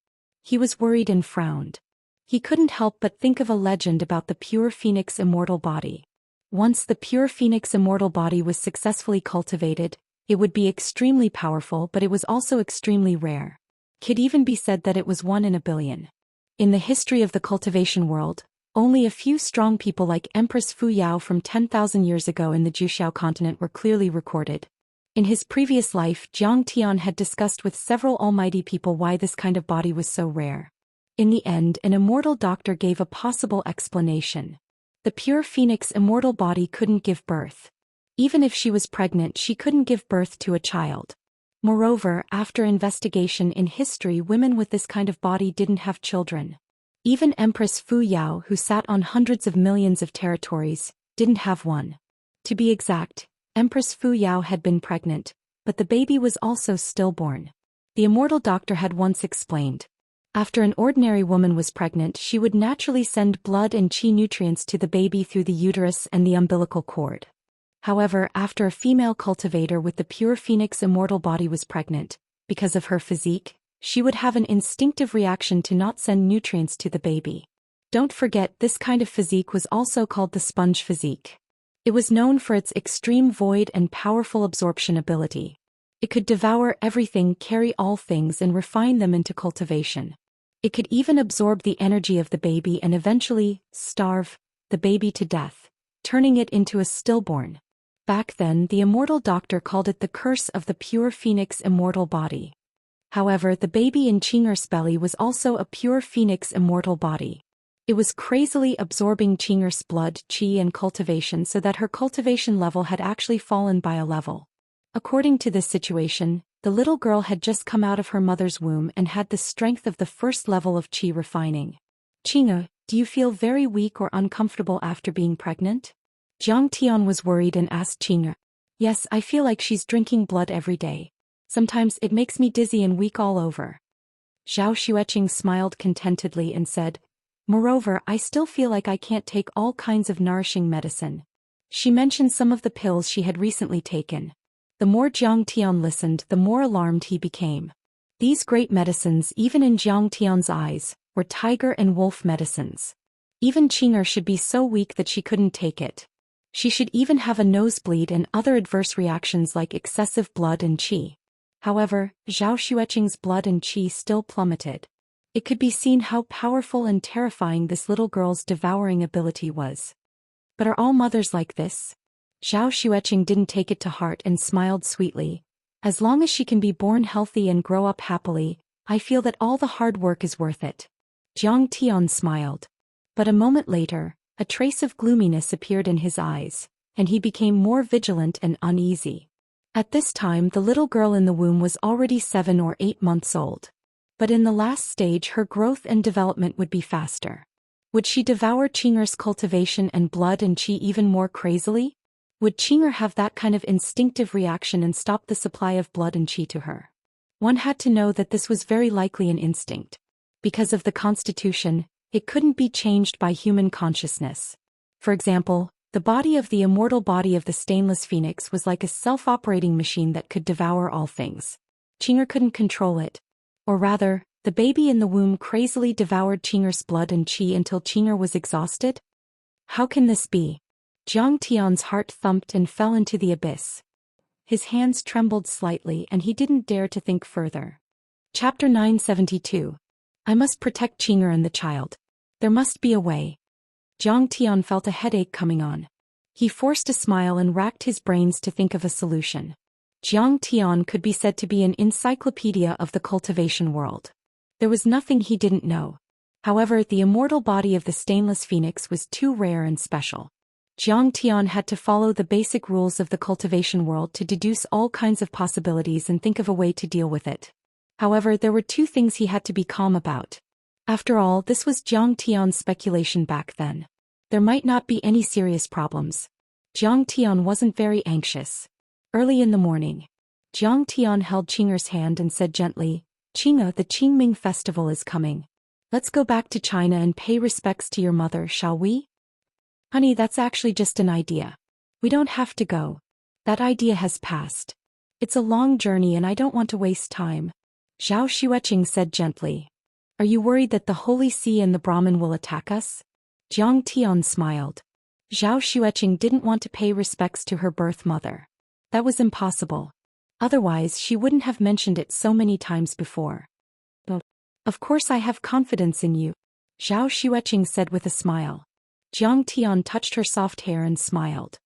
He was worried and frowned. He couldn't help but think of a legend about the pure phoenix immortal body. Once the pure phoenix immortal body was successfully cultivated, it would be extremely powerful, but it was also extremely rare. Could even be said that it was 1 in a billion. In the history of the cultivation world, only a few strong people like Empress Fu Yao from 10,000 years ago in the Juxiao continent were clearly recorded. In his previous life, Zhang Tian had discussed with several almighty people why this kind of body was so rare. In the end, an immortal doctor gave a possible explanation. The pure phoenix immortal body couldn't give birth. Even if she was pregnant, she couldn't give birth to a child. Moreover, after investigation in history, women with this kind of body didn't have children. Even Empress Fu Yao, who sat on hundreds of millions of territories, didn't have one. To be exact, Empress Fu Yao had been pregnant, but the baby was also stillborn. The immortal doctor had once explained. After an ordinary woman was pregnant, she would naturally send blood and qi nutrients to the baby through the uterus and the umbilical cord. However, after a female cultivator with the pure phoenix immortal body was pregnant, because of her physique, she would have an instinctive reaction to not send nutrients to the baby. Don't forget, this kind of physique was also called the sponge physique. It was known for its extreme void and powerful absorption ability. It could devour everything, carry all things, and refine them into cultivation. It could even absorb the energy of the baby and eventually starve the baby to death, turning it into a stillborn. Back then, the immortal doctor called it the curse of the pure phoenix immortal body. However, the baby in Qing'er's belly was also a pure phoenix immortal body. It was crazily absorbing Qing'er's blood, qi and cultivation, so that her cultivation level had actually fallen by a level. According to this situation, the little girl had just come out of her mother's womb and had the strength of the first level of qi refining. Qing'e, do you feel very weak or uncomfortable after being pregnant? Zhang Tian was worried and asked Qing'e. Yes, I feel like she's drinking blood every day. Sometimes it makes me dizzy and weak all over. Zhao Xueqing smiled contentedly and said, Moreover, I still feel like I can't take all kinds of nourishing medicine. She mentioned some of the pills she had recently taken. The more Zhang Tian listened, the more alarmed he became. These great medicines, even in Zhang Tian's eyes, were tiger and wolf medicines. Even Qing'er should be so weak that she couldn't take it. She should even have a nosebleed and other adverse reactions like excessive blood and qi. However, Zhao Xueqing's blood and qi still plummeted. It could be seen how powerful and terrifying this little girl's devouring ability was. But are all mothers like this? Zhao Xueqing didn't take it to heart and smiled sweetly. As long as she can be born healthy and grow up happily, I feel that all the hard work is worth it. Zhang Tian smiled. But a moment later, a trace of gloominess appeared in his eyes, and he became more vigilant and uneasy. At this time, the little girl in the womb was already 7 or 8 months old. But in the last stage her growth and development would be faster. Would she devour Qing'er's cultivation and blood and qi even more crazily? Would Qing'er have that kind of instinctive reaction and stop the supply of blood and qi to her? One had to know that this was very likely an instinct. Because of the constitution, it couldn't be changed by human consciousness. For example, the body of the immortal body of the stainless phoenix was like a self-operating machine that could devour all things. Qing'er couldn't control it. Or rather, the baby in the womb crazily devoured Qing'er's blood and qi until Qing'er was exhausted? How can this be? Zhang Tian's heart thumped and fell into the abyss. His hands trembled slightly and he didn't dare to think further. Chapter 972. I must protect Qing'er and the child. There must be a way. Zhang Tian felt a headache coming on. He forced a smile and racked his brains to think of a solution. Zhang Tian could be said to be an encyclopedia of the cultivation world. There was nothing he didn't know. However, the immortal body of the stainless phoenix was too rare and special. Zhang Tian had to follow the basic rules of the cultivation world to deduce all kinds of possibilities and think of a way to deal with it. However, there were two things he had to be calm about. After all, this was Zhang Tian's speculation back then. There might not be any serious problems. Zhang Tian wasn't very anxious. Early in the morning, Zhang Tian held Qing'er's hand and said gently, "Qing'e, the Qingming festival is coming. Let's go back to China and pay respects to your mother, shall we?" "Honey, that's actually just an idea. We don't have to go. That idea has passed. It's a long journey and I don't want to waste time," Zhao Xueqing said gently. "Are you worried that the Holy See and the Brahmin will attack us?" Zhang Tian smiled. Zhao Xueqing didn't want to pay respects to her birth mother. That was impossible. Otherwise she wouldn't have mentioned it so many times before. "But, of course I have confidence in you," Zhao Xueqing said with a smile. Zhang Tian touched her soft hair and smiled.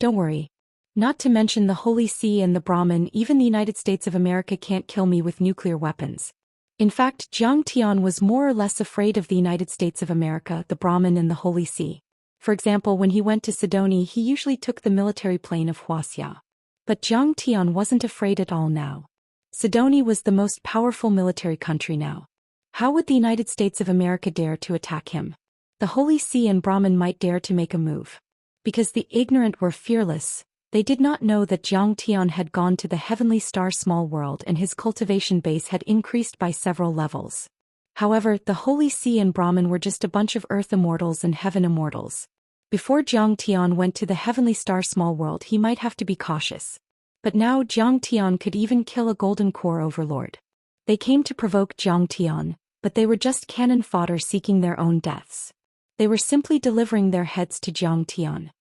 "Don't worry. Not to mention the Holy See and the Brahmin, even the United States of America can't kill me with nuclear weapons." In fact, Zhang Tian was more or less afraid of the United States of America, the Brahmin and the Holy See. For example, when he went to Sidoni he usually took the military plane of Wuxia. But Zhang Tian wasn't afraid at all now. Sidoni was the most powerful military country now. How would the United States of America dare to attack him? The Holy See and Brahmin might dare to make a move. Because the ignorant were fearless, they did not know that Zhang Tian had gone to the heavenly star small world and his cultivation base had increased by several levels. However, the Holy See and Brahmin were just a bunch of earth immortals and heaven immortals. Before Zhang Tian went to the heavenly star small world he might have to be cautious. But now Zhang Tian could even kill a golden core overlord. They came to provoke Zhang Tian, but they were just cannon fodder seeking their own deaths. They were simply delivering their heads to Zhang Tian.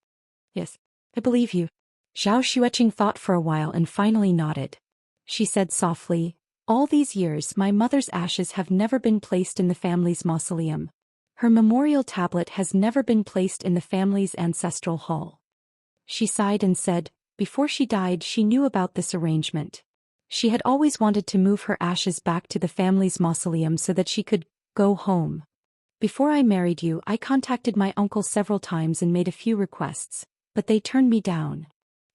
"Yes, I believe you." Zhao Xueqing thought for a while and finally nodded. She said softly, "All these years my mother's ashes have never been placed in the family's mausoleum. Her memorial tablet has never been placed in the family's ancestral hall." She sighed and said, before she died she knew about this arrangement. She had always wanted to move her ashes back to the family's mausoleum so that she could go home. "Before I married you I contacted my uncle several times and made a few requests, but they turned me down."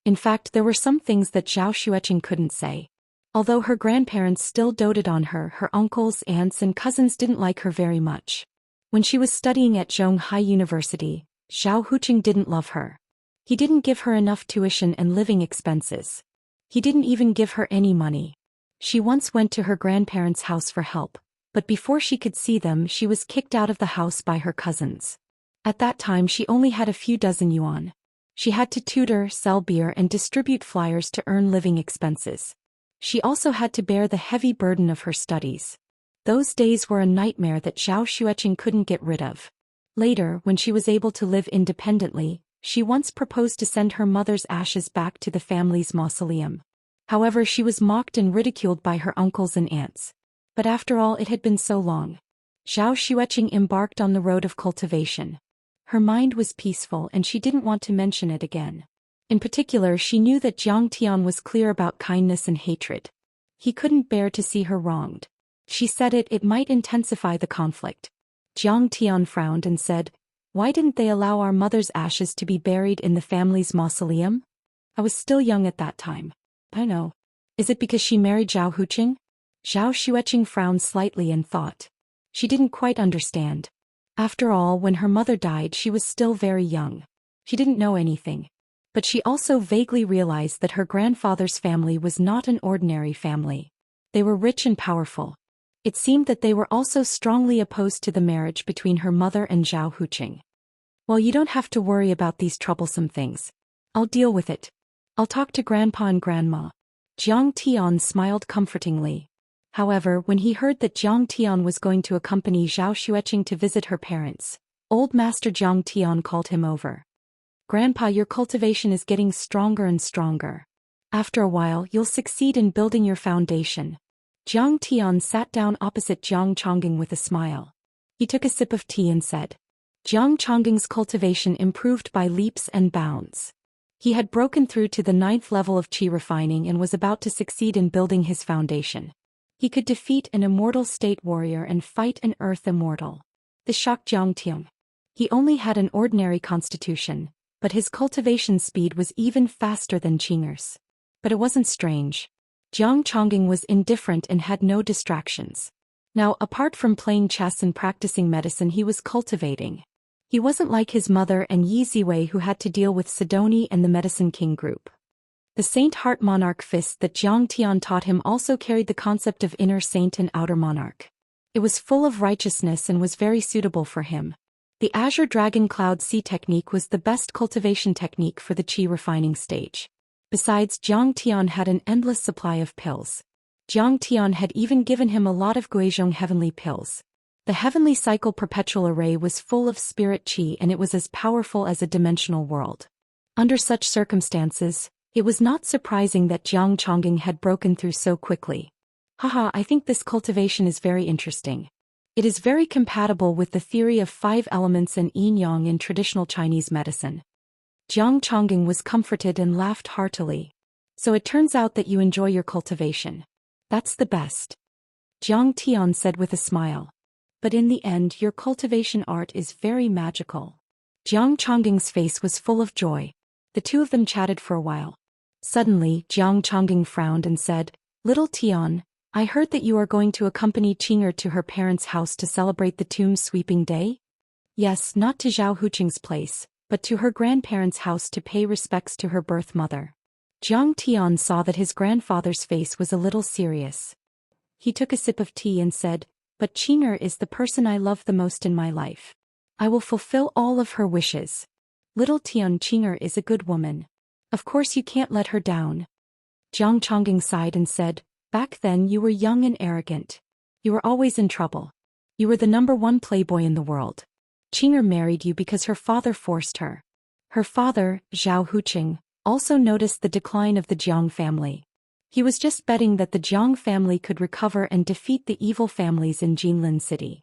In fact, there were some things that Zhao Xueqing couldn't say. Although her grandparents still doted on her, her uncles, aunts and cousins didn't like her very much. When she was studying at Zhonghai University, Zhao Huqing didn't love her. He didn't give her enough tuition and living expenses. He didn't even give her any money. She once went to her grandparents' house for help, but before she could see them she was kicked out of the house by her cousins. At that time she only had a few dozen yuan. She had to tutor, sell beer and distribute flyers to earn living expenses. She also had to bear the heavy burden of her studies. Those days were a nightmare that Zhao Xueqing couldn't get rid of. Later, when she was able to live independently, she once proposed to send her mother's ashes back to the family's mausoleum. However, she was mocked and ridiculed by her uncles and aunts. But after all, it had been so long. Zhao Xueqing embarked on the road of cultivation. Her mind was peaceful and she didn't want to mention it again. In particular, she knew that Zhang Tian was clear about kindness and hatred. He couldn't bear to see her wronged. She said it might intensify the conflict. Zhang Tian frowned and said, "Why didn't they allow our mother's ashes to be buried in the family's mausoleum?" "I was still young at that time." "I know. Is it because she married Zhao Huqing?" Zhou Xueqing frowned slightly and thought. She didn't quite understand. After all, when her mother died she was still very young. She didn't know anything. But she also vaguely realized that her grandfather's family was not an ordinary family. They were rich and powerful. It seemed that they were also strongly opposed to the marriage between her mother and Zhao Huqing. Well, you don't have to worry about these troublesome things. I'll deal with it. I'll talk to Grandpa and Grandma. Jiang Tian smiled comfortingly. However, when he heard that Jiang Tian was going to accompany Zhao Xueqing to visit her parents, old Master Jiang Tian called him over. Grandpa, your cultivation is getting stronger and stronger. After a while, you'll succeed in building your foundation. Jiang Tian sat down opposite Jiang Chongging with a smile. He took a sip of tea and said, Jiang Chongging's cultivation improved by leaps and bounds. He had broken through to the 9th level of qi refining and was about to succeed in building his foundation. He could defeat an immortal state warrior and fight an earth immortal. This shocked Jiang Tian. He only had an ordinary constitution, but his cultivation speed was even faster than Qing'er's. But it wasn't strange. Jiang Chongging was indifferent and had no distractions. Now, apart from playing chess and practicing medicine, he was cultivating. He wasn't like his mother and Yi Ziwei, who had to deal with Sidoni and the Medicine King group. The Saint Heart Monarch fist that Jiang Tian taught him also carried the concept of inner saint and outer monarch. It was full of righteousness and was very suitable for him. The Azure Dragon Cloud Sea technique was the best cultivation technique for the qi refining stage. Besides, Jiang Tian had an endless supply of pills. Jiang Tian had even given him a lot of Guizhong heavenly pills. The heavenly cycle perpetual array was full of spirit qi and it was as powerful as a dimensional world. Under such circumstances, it was not surprising that Jiang Chongging had broken through so quickly. Haha, I think this cultivation is very interesting. It is very compatible with the theory of 5 elements and yin-yang in traditional Chinese medicine. Jiang Chongging was comforted and laughed heartily. So it turns out that you enjoy your cultivation. That's the best. Jiang Tian said with a smile. But in the end, your cultivation art is very magical. Jiang Chongging's face was full of joy. The two of them chatted for a while. Suddenly, Jiang Chongging frowned and said, Little Tian, I heard that you are going to accompany Qing'er to her parents' house to celebrate the tomb sweeping day? Yes, not to Zhao Huqing's place, but to her grandparents' house to pay respects to her birth mother. Jiang Tian saw that his grandfather's face was a little serious. He took a sip of tea and said, But Qing'er is the person I love the most in my life. I will fulfill all of her wishes. Little Tian, Qing'er is a good woman. Of course you can't let her down. Jiang Chongging sighed and said, Back then you were young and arrogant. You were always in trouble. You were the #1 playboy in the world. Qing'er married you because her father forced her. Her father, Zhao Huqing, also noticed the decline of the Jiang family. He was just betting that the Jiang family could recover and defeat the evil families in Jinlin City.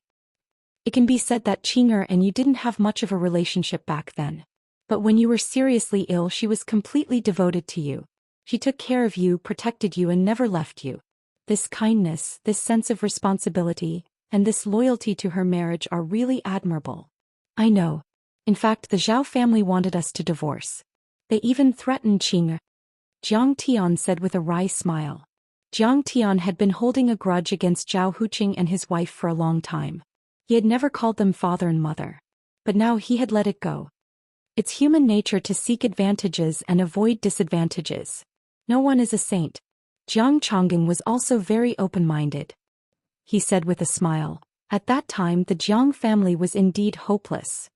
It can be said that Qing'er and you didn't have much of a relationship back then. But when you were seriously ill, she was completely devoted to you. She took care of you, protected you, and never left you. This kindness, this sense of responsibility, and this loyalty to her marriage are really admirable. I know. In fact, the Zhao family wanted us to divorce. They even threatened Qing'er. Jiang Tian said with a wry smile. Jiang Tian had been holding a grudge against Zhao Huqing and his wife for a long time. He had never called them father and mother. But now he had let it go. It's human nature to seek advantages and avoid disadvantages. No one is a saint. Jiang Chongging was also very open-minded. He said with a smile, At that time the Jiang family was indeed hopeless.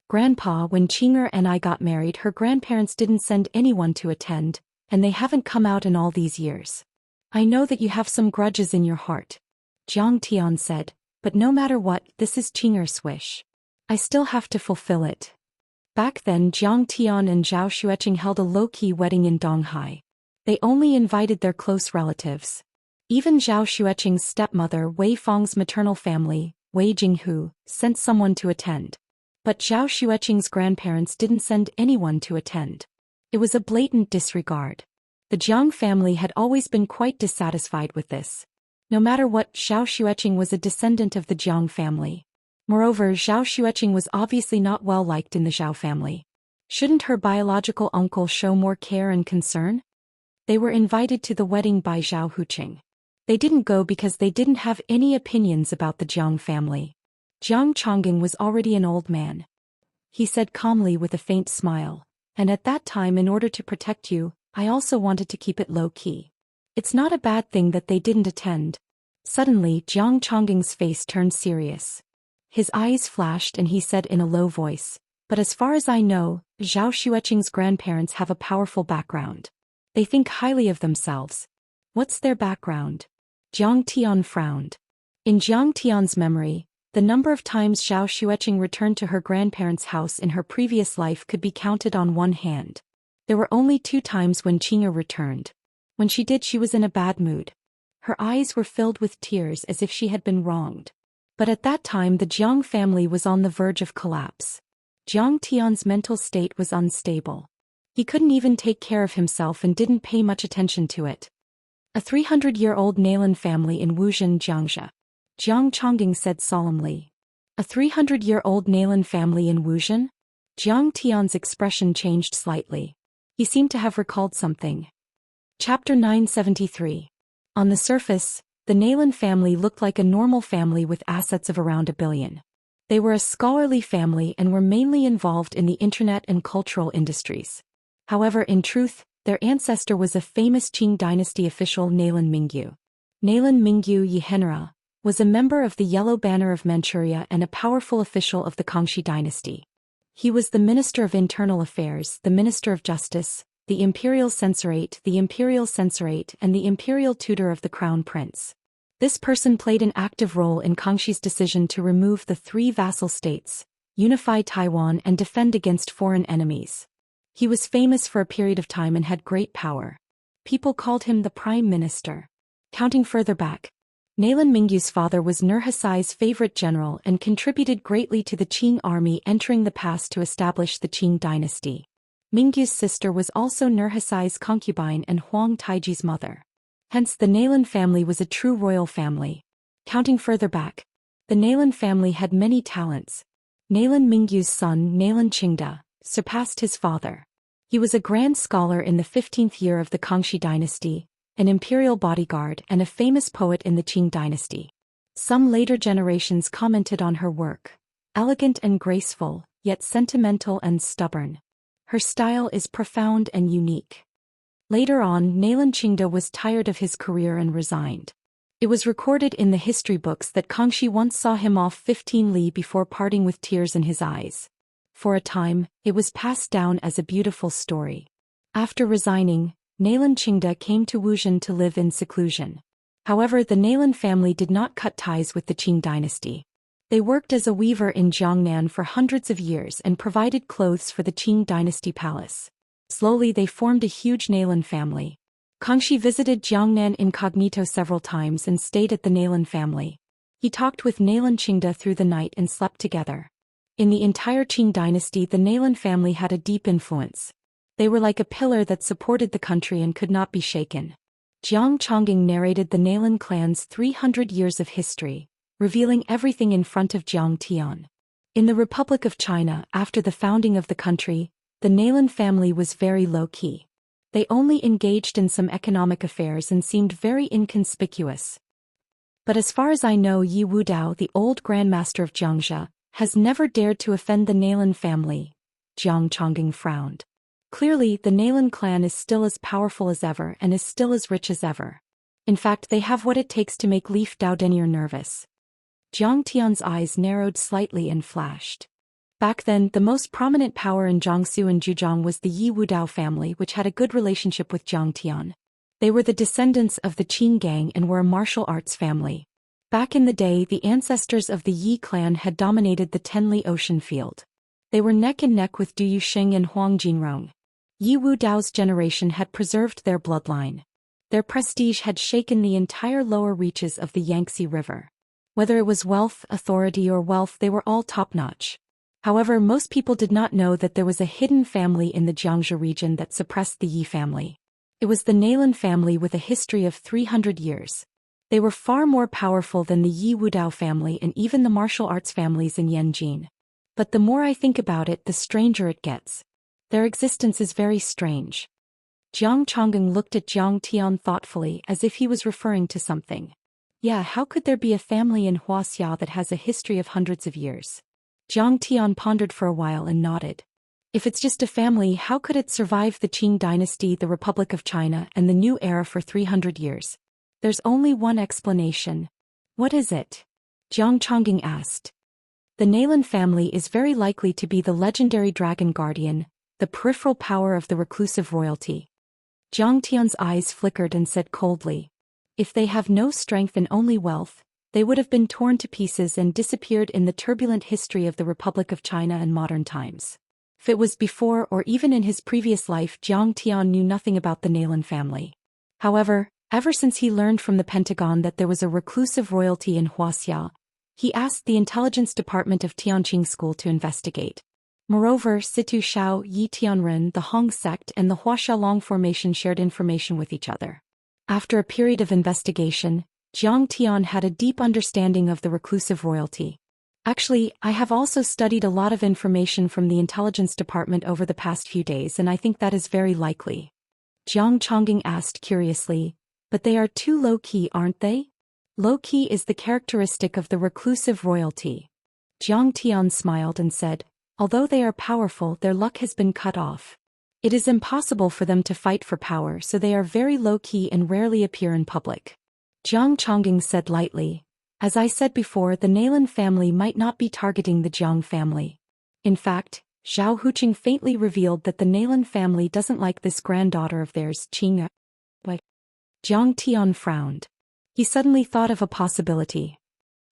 Grandpa, when Qing'er and I got married, her grandparents didn't send anyone to attend, and they haven't come out in all these years. I know that you have some grudges in your heart. Jiang Tian said, But no matter what, this is Qing'er's wish. I still have to fulfill it. Back then Jiang Tian and Zhao Xueqing held a low-key wedding in Donghai. They only invited their close relatives. Even Zhao Xueqing's stepmother Wei Fang's maternal family, Wei Jinghu, sent someone to attend. But Zhao Xueqing's grandparents didn't send anyone to attend. It was a blatant disregard. The Jiang family had always been quite dissatisfied with this. No matter what, Zhao Xueqing was a descendant of the Jiang family. Moreover, Zhao Xueqing was obviously not well liked in the Zhao family. Shouldn't her biological uncle show more care and concern? They were invited to the wedding by Zhao Huqing. They didn't go because they didn't have any opinions about the Jiang family. Jiang Chongqing was already an old man. He said calmly with a faint smile, and at that time, in order to protect you, I also wanted to keep it low-key. It's not a bad thing that they didn't attend. Suddenly, Jiang Chongqing's face turned serious. His eyes flashed and he said in a low voice, but as far as I know, Zhou Xian's grandparents have a powerful background. They think highly of themselves. What's their background? Jiang Tian frowned. In Jiang Tian's memory, the number of times Zhou Xian returned to her grandparents' house in her previous life could be counted on one hand. There were only 2 times when Qing'e returned. When she did, she was in a bad mood. Her eyes were filled with tears as if she had been wronged. But at that time the Jiang family was on the verge of collapse. Jiang Tian's mental state was unstable. He couldn't even take care of himself and didn't pay much attention to it. A 300-year-old Nalan family in Wuxia, Xianxia. Jiang Chongqing said solemnly. A 300-year-old Nalan family in Wuxia? Jiang Tian's expression changed slightly. He seemed to have recalled something. Chapter 973. On the surface, the Nalan family looked like a normal family with assets of around 1 billion. They were a scholarly family and were mainly involved in the internet and cultural industries. However, in truth, their ancestor was a famous Qing dynasty official Nalan Mingyu. Nalan Mingyu Yihenra was a member of the Yellow Banner of Manchuria and a powerful official of the Kangxi dynasty. He was the Minister of Internal Affairs, the Minister of Justice, the Imperial Censorate, and the Imperial Tutor of the Crown Prince. This person played an active role in Kangxi's decision to remove the 3 vassal states, unify Taiwan and defend against foreign enemies. He was famous for a period of time and had great power. People called him the Prime Minister. Counting further back, Nalan Mingyu's father was Nurhasai's favorite general and contributed greatly to the Qing army entering the pass to establish the Qing dynasty. Mingyu's sister was also Nurhasai's concubine and Huang Taiji's mother. Hence the Nalan family was a true royal family. Counting further back, the Nalan family had many talents. Nalan Mingyu's son, Nalan Qingde, surpassed his father. He was a grand scholar in the 15th year of the Kangxi dynasty, an imperial bodyguard and a famous poet in the Qing dynasty. Some later generations commented on her work. Elegant and graceful, yet sentimental and stubborn. Her style is profound and unique. Later on, Nalan Qingde was tired of his career and resigned. It was recorded in the history books that Kangxi once saw him off 15 li before parting with tears in his eyes. For a time, it was passed down as a beautiful story. After resigning, Nalan Qingde came to Wuxia to live in seclusion. However, the Nalan family did not cut ties with the Qing dynasty. They worked as a weaver in Jiangnan for hundreds of years and provided clothes for the Qing dynasty palace. Slowly they formed a huge Nalan family. Kangxi visited Jiangnan incognito several times and stayed at the Nalan family. He talked with Nalan Qingde through the night and slept together. In the entire Qing dynasty, the Nalan family had a deep influence. They were like a pillar that supported the country and could not be shaken. Jiang Chongqing narrated the Nalan clan's 300 years of history, revealing everything in front of Jiang Tian. In the Republic of China, after the founding of the country, the Nalan family was very low-key. They only engaged in some economic affairs and seemed very inconspicuous. But as far as I know, Yi Wudao, the old grandmaster of Xianxia, has never dared to offend the Nalan family. Jiang Chongqing frowned. Clearly, the Nalan clan is still as powerful as ever and is still as rich as ever. In fact, they have what it takes to make Leaf Dao Denier nervous. Jiang Tian's eyes narrowed slightly and flashed. Back then, the most prominent power in Jiangsu and Zhejiang was the Yi Wudao family, which had a good relationship with Jiang Tian. They were the descendants of the Qin gang and were a martial arts family. Back in the day, the ancestors of the Yi clan had dominated the Tenli Ocean field. They were neck and neck with Du Yuxing and Huang Jinrong. Yi Wudao's generation had preserved their bloodline. Their prestige had shaken the entire lower reaches of the Yangtze River. Whether it was wealth, authority, or wealth, they were all top-notch. However, most people did not know that there was a hidden family in the Jiangxia region that suppressed the Yi family. It was the Nalan family with a history of 300 years. They were far more powerful than the Yi Wudao family and even the martial arts families in Yanjin. But the more I think about it, the stranger it gets. Their existence is very strange. Jiang Chongqing looked at Jiang Tian thoughtfully as if he was referring to something. Yeah, how could there be a family in Wuxia that has a history of hundreds of years? Jiang Tian pondered for a while and nodded. If it's just a family, how could it survive the Qing dynasty, the Republic of China, and the new era for 300 years? There's only one explanation. What is it? Jiang Chongqing asked. The Nalan family is very likely to be the legendary dragon guardian, the peripheral power of the reclusive royalty. Jiang Tian's eyes flickered and said coldly, if they have no strength and only wealth, they would have been torn to pieces and disappeared in the turbulent history of the Republic of China and modern times. If it was before or even in his previous life, Jiang Tian knew nothing about the Nalan family. However, ever since he learned from the Pentagon that there was a reclusive royalty in Wuxia, he asked the intelligence department of Tianqing School to investigate. Moreover, Situ Shao, Yi Tianren, the Hong sect, and the Huaxiaolong formation shared information with each other. After a period of investigation, Jiang Tian had a deep understanding of the reclusive royalty. Actually, I have also studied a lot of information from the intelligence department over the past few days, and I think that is very likely. Jiang Chongqing asked curiously, but they are too low-key, aren't they? Low-key is the characteristic of the reclusive royalty. Jiang Tian smiled and said, although they are powerful, their luck has been cut off. It is impossible for them to fight for power, so they are very low-key and rarely appear in public. Jiang Chongqing said lightly, as I said before, the Nalan family might not be targeting the Jiang family. In fact, Zhao Huqing faintly revealed that the Nalan family doesn't like this granddaughter of theirs, Qing. What? Jiang Tian frowned. He suddenly thought of a possibility.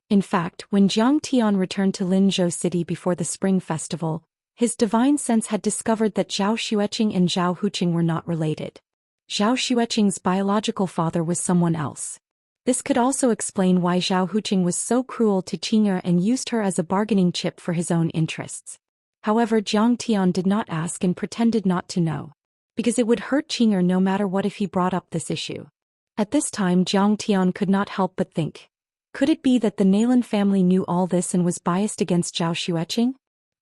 In fact, when Jiang Tian returned to Linzhou City before the Spring Festival, his divine sense had discovered that Zhao Xueqing and Zhao Huqing were not related. Zhao Xueqing's biological father was someone else. This could also explain why Zhao Huqing was so cruel to Qing'er and used her as a bargaining chip for his own interests. However, Jiang Tian did not ask and pretended not to know. Because it would hurt Qing'er no matter what if he brought up this issue. At this time, Jiang Tian could not help but think. Could it be that the Nalan family knew all this and was biased against Zhao Xueqing?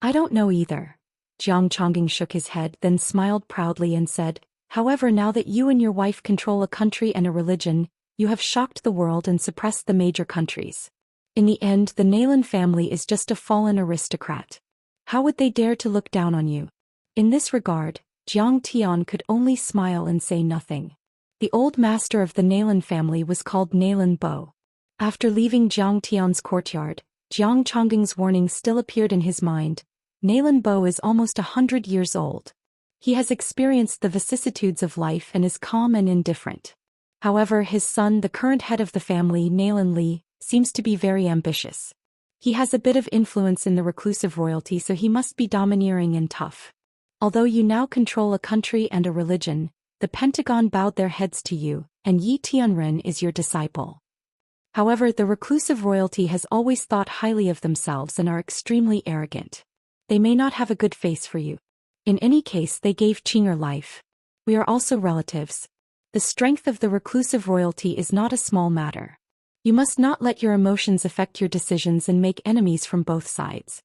I don't know either. Jiang Chongqing shook his head, then smiled proudly and said, however, now that you and your wife control a country and a religion, you have shocked the world and suppressed the major countries. In the end, the Nalan family is just a fallen aristocrat. How would they dare to look down on you? In this regard, Jiang Tian could only smile and say nothing. The old master of the Nalan family was called Nalan Bo. After leaving Jiang Tian's courtyard, Jiang Chongqing's warning still appeared in his mind. Nalan Bo is almost 100 years old. He has experienced the vicissitudes of life and is calm and indifferent. However, his son, the current head of the family, Nalan Li, seems to be very ambitious. He has a bit of influence in the reclusive royalty, so he must be domineering and tough. Although you now control a country and a religion, the Pentagon bowed their heads to you, and Yi Tianren is your disciple. However, the reclusive royalty has always thought highly of themselves and are extremely arrogant. They may not have a good face for you. In any case, they gave Qing'er life. We are also relatives. The strength of the reclusive royalty is not a small matter. You must not let your emotions affect your decisions and make enemies from both sides.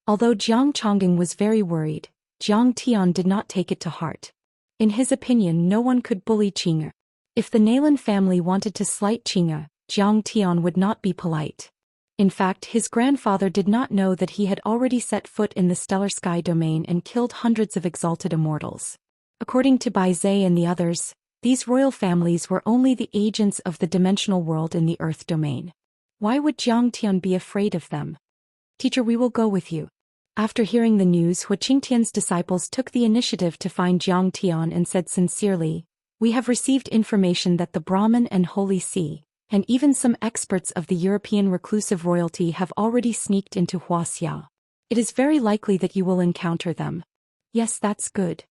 Although Jiang Chongqing was very worried, Jiang Tian did not take it to heart. In his opinion, no one could bully Qing'er. If the Nalan family wanted to slight Qing'er, Jiang Tian would not be polite. In fact, his grandfather did not know that he had already set foot in the stellar sky domain and killed hundreds of exalted immortals. According to Bai Zhe and the others, these royal families were only the agents of the dimensional world in the earth domain. Why would Jiang Tian be afraid of them? Teacher, we will go with you. After hearing the news, Hu Qingtian's disciples took the initiative to find Jiang Tian and said sincerely, we have received information that the Brahmin and Holy See, and even some experts of the European reclusive royalty have already sneaked into Wuxia. It is very likely that you will encounter them. Yes, that's good.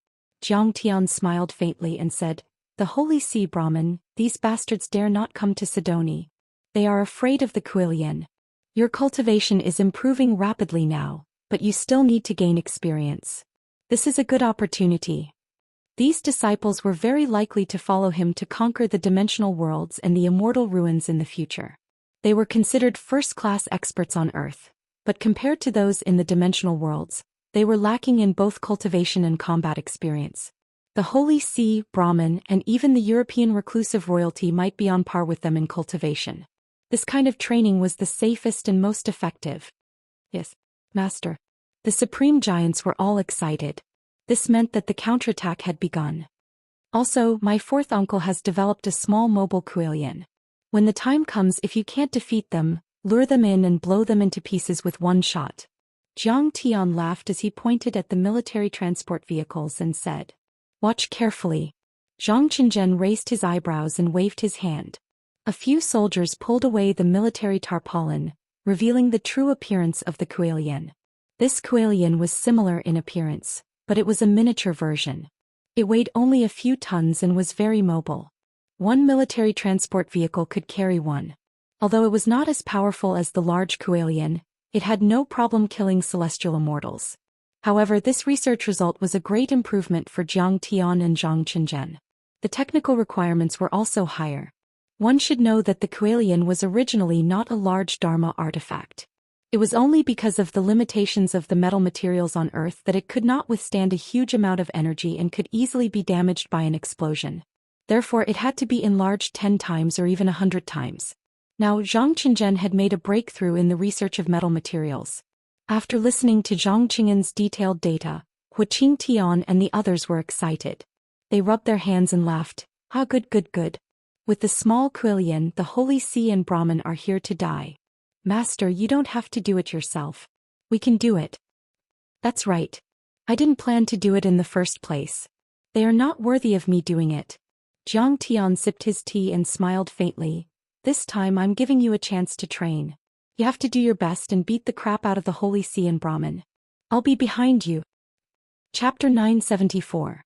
Jiang Tian smiled faintly and said, the Holy See Brahmin, these bastards dare not come to Sidoni. They are afraid of the Kuilian. Your cultivation is improving rapidly now, but you still need to gain experience. This is a good opportunity. These disciples were very likely to follow him to conquer the dimensional worlds and the immortal ruins in the future. They were considered first-class experts on Earth, but compared to those in the dimensional worlds, they were lacking in both cultivation and combat experience. The Holy See, Brahmin, and even the European reclusive royalty might be on par with them in cultivation. This kind of training was the safest and most effective. Yes, Master. The supreme giants were all excited. This meant that the counterattack had begun. Also, my fourth uncle has developed a small mobile Kuelian. When the time comes, if you can't defeat them, lure them in and blow them into pieces with one shot. Jiang Tian laughed as he pointed at the military transport vehicles and said, "Watch carefully." Zhang Qinzhen raised his eyebrows and waved his hand. A few soldiers pulled away the military tarpaulin, revealing the true appearance of the Kuelian. This Kuelian was similar in appearance, but it was a miniature version. It weighed only a few tons and was very mobile. One military transport vehicle could carry one. Although it was not as powerful as the large Kuelian, it had no problem killing celestial immortals. However, this research result was a great improvement for Jiang Tian and Zhang Qinzhen. The technical requirements were also higher. One should know that the Kuelian was originally not a large Dharma artifact. It was only because of the limitations of the metal materials on Earth that it could not withstand a huge amount of energy and could easily be damaged by an explosion. Therefore, it had to be enlarged 10 times or even 100 times. Now, Zhang Qinzhen had made a breakthrough in the research of metal materials. After listening to Zhang Qingen's detailed data, Huaqing Tian and the others were excited. They rubbed their hands and laughed. "Ah, good, good, good. With the small Kuelian, the Holy See and Brahmin are here to die. Master, you don't have to do it yourself. We can do it." "That's right. I didn't plan to do it in the first place. They are not worthy of me doing it." Jiang Tian sipped his tea and smiled faintly. "This time I'm giving you a chance to train. You have to do your best and beat the crap out of the Holy See and Brahmin. I'll be behind you." Chapter 974.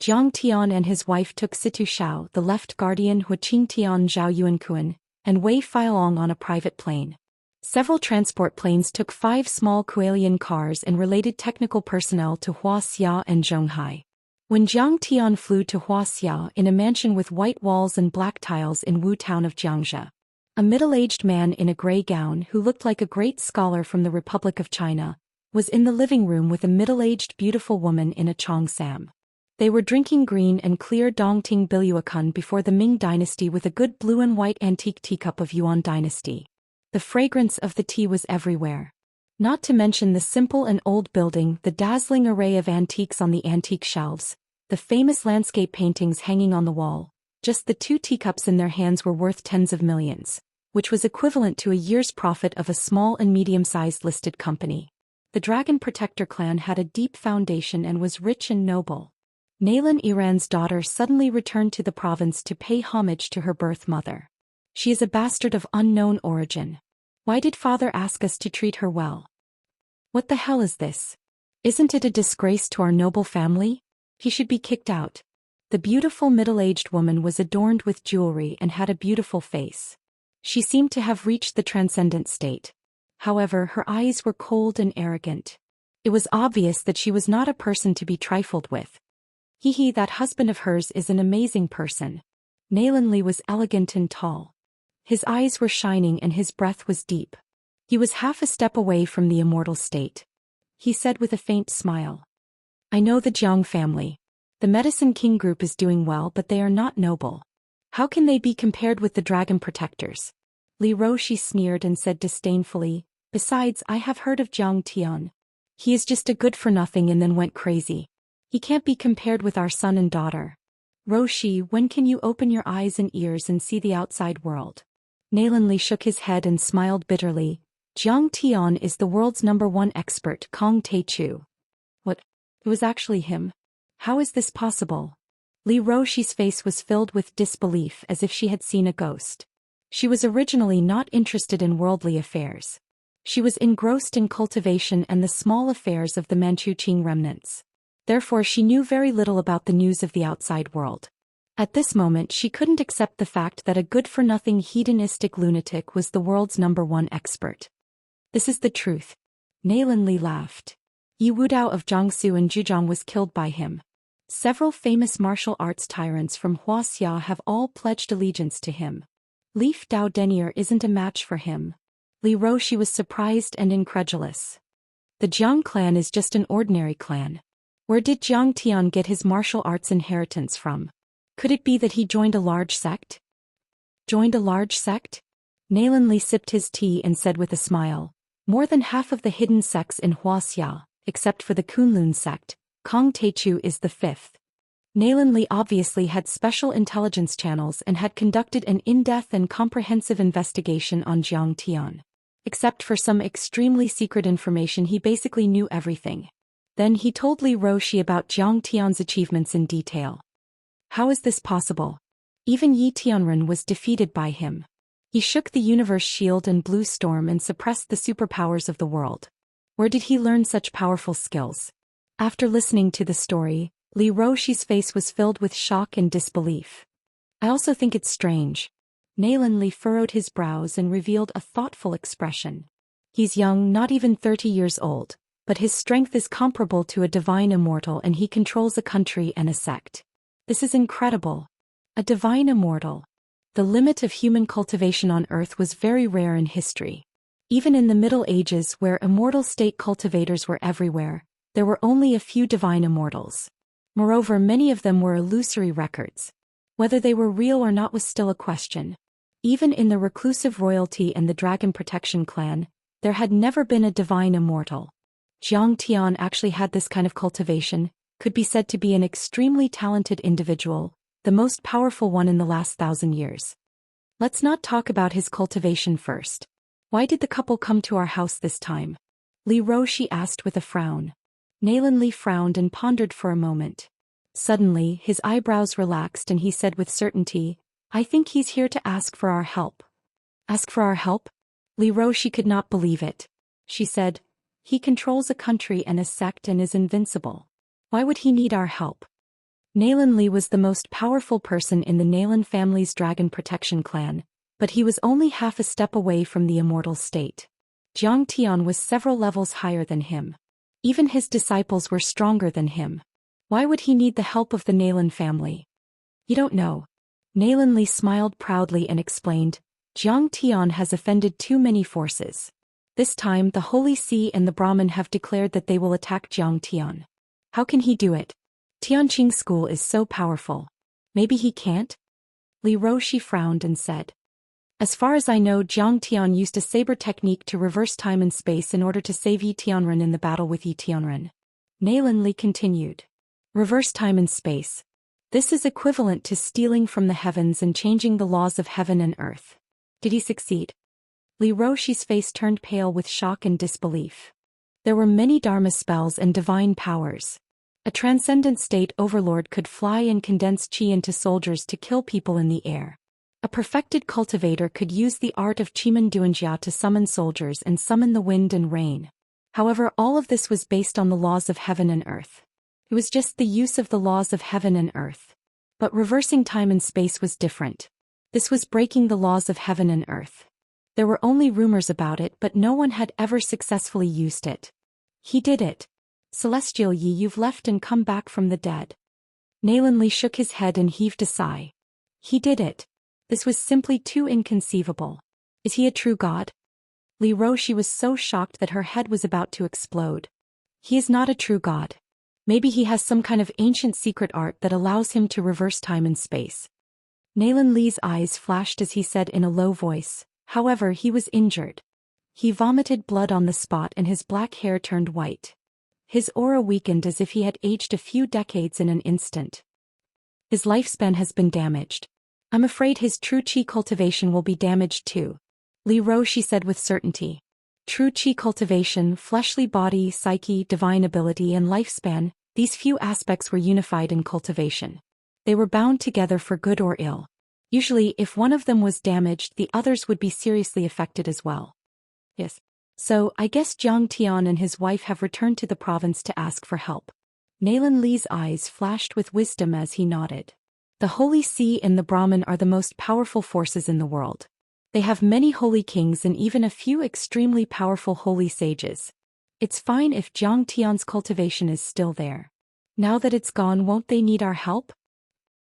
Jiang Tian and his wife took Situ Shao, the left guardian Huaqing Tian Zhao Yuankuan, and Wei Feilong on a private plane. Several transport planes took 5 small Kuelian cars and related technical personnel to Wuxia and Zhonghai. When Jiang Tian flew to Wuxia in a mansion with white walls and black tiles in Wu town of Xianxia, a middle-aged man in a gray gown who looked like a great scholar from the Republic of China, was in the living room with a middle-aged beautiful woman in a cheongsam. They were drinking green and clear Dongting Biluakun before the Ming dynasty with a good blue and white antique teacup of Yuan dynasty. The fragrance of the tea was everywhere. Not to mention the simple and old building, the dazzling array of antiques on the antique shelves, the famous landscape paintings hanging on the wall. Just the 2 teacups in their hands were worth tens of millions, which was equivalent to a year's profit of a small and medium-sized listed company. The Dragon Protector clan had a deep foundation and was rich and noble. Naylan Iran's daughter suddenly returned to the province to pay homage to her birth mother. She is a bastard of unknown origin. Why did father ask us to treat her well? What the hell is this? Isn't it a disgrace to our noble family? He should be kicked out. The beautiful middle-aged woman was adorned with jewelry and had a beautiful face. She seemed to have reached the transcendent state. However, her eyes were cold and arrogant. It was obvious that she was not a person to be trifled with. That husband of hers is an amazing person. Naylan Li was elegant and tall. His eyes were shining and his breath was deep. He was half a step away from the immortal state. He said with a faint smile, "I know the Jiang family. The Medicine King group is doing well, but they are not noble. How can they be compared with the Dragon Protectors?" Li Roshi sneered and said disdainfully, "Besides, I have heard of Jiang Tian. He is just a good-for-nothing and then went crazy. He can't be compared with our son and daughter. Roshi, when can you open your eyes and ears and see the outside world?" Naylan Li shook his head and smiled bitterly. "Jiang Tian is the world's #1 expert, Kong Teichu." What? It was actually him? How is this possible? Li Roshi's face was filled with disbelief as if she had seen a ghost. She was originally not interested in worldly affairs. She was engrossed in cultivation and the small affairs of the Manchu Qing remnants. Therefore she knew very little about the news of the outside world. At this moment she couldn't accept the fact that a good-for-nothing hedonistic lunatic was the world's #1 expert. "This is the truth." Naylan Li laughed. Yi Wudao of Jiangsu and Zhejiang was killed by him. Several famous martial arts tyrants from Wuxia have all pledged allegiance to him. Leaf Dao Denier isn't a match for him. Li Roshi was surprised and incredulous. The Jiang clan is just an ordinary clan. Where did Zhang Tian get his martial arts inheritance from? Could it be that he joined a large sect? Joined a large sect? Nalan Li sipped his tea and said with a smile, more than half of the hidden sects in Wuxia, except for the Kunlun sect, Kong Teichu is the fifth. Nalan Li obviously had special intelligence channels and had conducted an in-depth and comprehensive investigation on Zhang Tian. Except for some extremely secret information, he basically knew everything. Then he told Li Roshi about Zhang Tian's achievements in detail. How is this possible? Even Yi Tianren was defeated by him. He shook the universe shield and blue storm and suppressed the superpowers of the world. Where did he learn such powerful skills? After listening to the story, Li Roshi's face was filled with shock and disbelief. I also think it's strange. Nalan Li furrowed his brows and revealed a thoughtful expression. He's young, not even 30 years old, but his strength is comparable to a divine immortal, and he controls a country and a sect. This is incredible. A divine immortal. The limit of human cultivation on Earth was very rare in history. Even in the Middle Ages, where immortal state cultivators were everywhere, there were only a few divine immortals. Moreover, many of them were illusory records. Whether they were real or not was still a question. Even in the reclusive royalty and the Dragon Protection clan, there had never been a divine immortal. Zhang Tian actually had this kind of cultivation, could be said to be an extremely talented individual, the most powerful one in the last 1,000 years. Let's not talk about his cultivation first. Why did the couple come to our house this time? Li Roshi asked with a frown. Nalan Li frowned and pondered for a moment. Suddenly, his eyebrows relaxed and he said with certainty, I think he's here to ask for our help. Ask for our help? Li Roshi could not believe it. She said, he controls a country and a sect and is invincible. Why would he need our help? Nalan Li was the most powerful person in the Nalan family's Dragon Protection clan, but he was only half a step away from the immortal state. Zhang Tian was several levels higher than him. Even his disciples were stronger than him. Why would he need the help of the Nalan family? You don't know. Nalan Li smiled proudly and explained, Zhang Tian has offended too many forces. This time the Holy See and the Brahmin have declared that they will attack Zhang Tian. How can he do it? Tianqing school is so powerful. Maybe he can't? Li Roshi frowned and said. As far as I know, Zhang Tian used a saber technique to reverse time and space in order to save Yi Tianren in the battle with Yi Tianren. Nalan Li continued. Reverse time and space. This is equivalent to stealing from the heavens and changing the laws of heaven and earth. Did he succeed? Li Roshi's face turned pale with shock and disbelief. There were many Dharma spells and divine powers. A transcendent state overlord could fly and condense chi into soldiers to kill people in the air. A perfected cultivator could use the art of Chimen Duanjia to summon soldiers and summon the wind and rain. However, all of this was based on the laws of heaven and earth. It was just the use of the laws of heaven and earth. But reversing time and space was different. This was breaking the laws of heaven and earth. There were only rumors about it, but no one had ever successfully used it. He did it. Celestial Yi, you've left and come back from the dead. Nalan Li shook his head and heaved a sigh. He did it. This was simply too inconceivable. Is he a true god? Li Roshi was so shocked that her head was about to explode. He is not a true god. Maybe he has some kind of ancient secret art that allows him to reverse time and space. Nalan Li's eyes flashed as he said in a low voice, however, he was injured. He vomited blood on the spot and his black hair turned white. His aura weakened as if he had aged a few decades in an instant. His lifespan has been damaged. I'm afraid his true chi cultivation will be damaged too. Li Roshi said with certainty. True chi cultivation, fleshly body, psyche, divine ability and lifespan, these few aspects were unified in cultivation. They were bound together for good or ill. Usually, if one of them was damaged, the others would be seriously affected as well. Yes. So, I guess Zhang Tian and his wife have returned to the province to ask for help. Nalan Li's eyes flashed with wisdom as he nodded. The Holy See and the Brahmin are the most powerful forces in the world. They have many holy kings and even a few extremely powerful holy sages. It's fine if Zhang Tian's cultivation is still there. Now that it's gone, won't they need our help?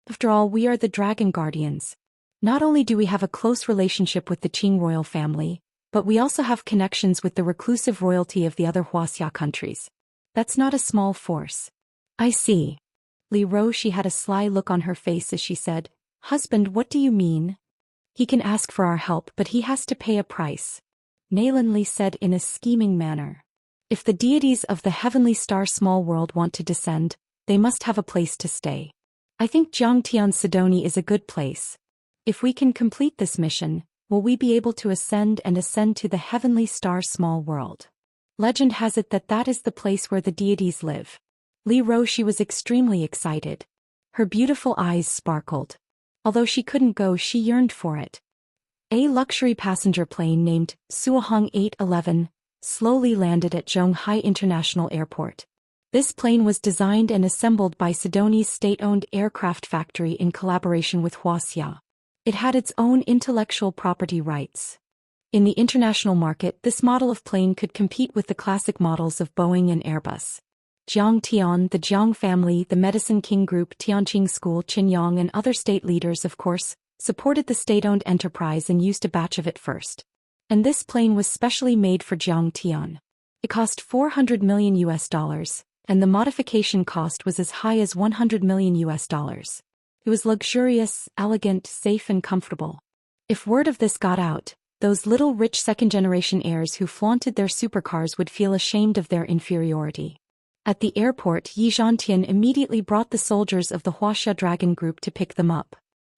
After all, we are the Dragon Guardians. Not only do we have a close relationship with the Qing royal family, but we also have connections with the reclusive royalty of the other Wuxia countries. That's not a small force. I see. Li Roshi had a sly look on her face as she said, "Husband, what do you mean? He can ask for our help, but he has to pay a price," Nalan Li said in a scheming manner. "If the deities of the heavenly star small world want to descend, they must have a place to stay. I think Xianxia's Sidoni is a good place. If we can complete this mission, will we be able to ascend to the heavenly star small world? Legend has it that that is the place where the deities live." Li Roshi was extremely excited. Her beautiful eyes sparkled. Although she couldn't go, she yearned for it. A luxury passenger plane named Suohong 811 slowly landed at Zhonghai International Airport. This plane was designed and assembled by Sidoni's state-owned aircraft factory in collaboration with Wuxia. It had its own intellectual property rights. In the international market, this model of plane could compete with the classic models of Boeing and Airbus. Jiang Tian, the Jiang family, the Medicine King Group, Tianqing School, Qinyang and other state leaders, of course, supported the state-owned enterprise and used a batch of it first. And this plane was specially made for Jiang Tian. It cost $400 million, and the modification cost was as high as $100 million. It was luxurious, elegant, safe and comfortable. If word of this got out, those little rich second-generation heirs who flaunted their supercars would feel ashamed of their inferiority. At the airport, Yi Zhantian immediately brought the soldiers of the Huaxia Dragon Group to pick them up.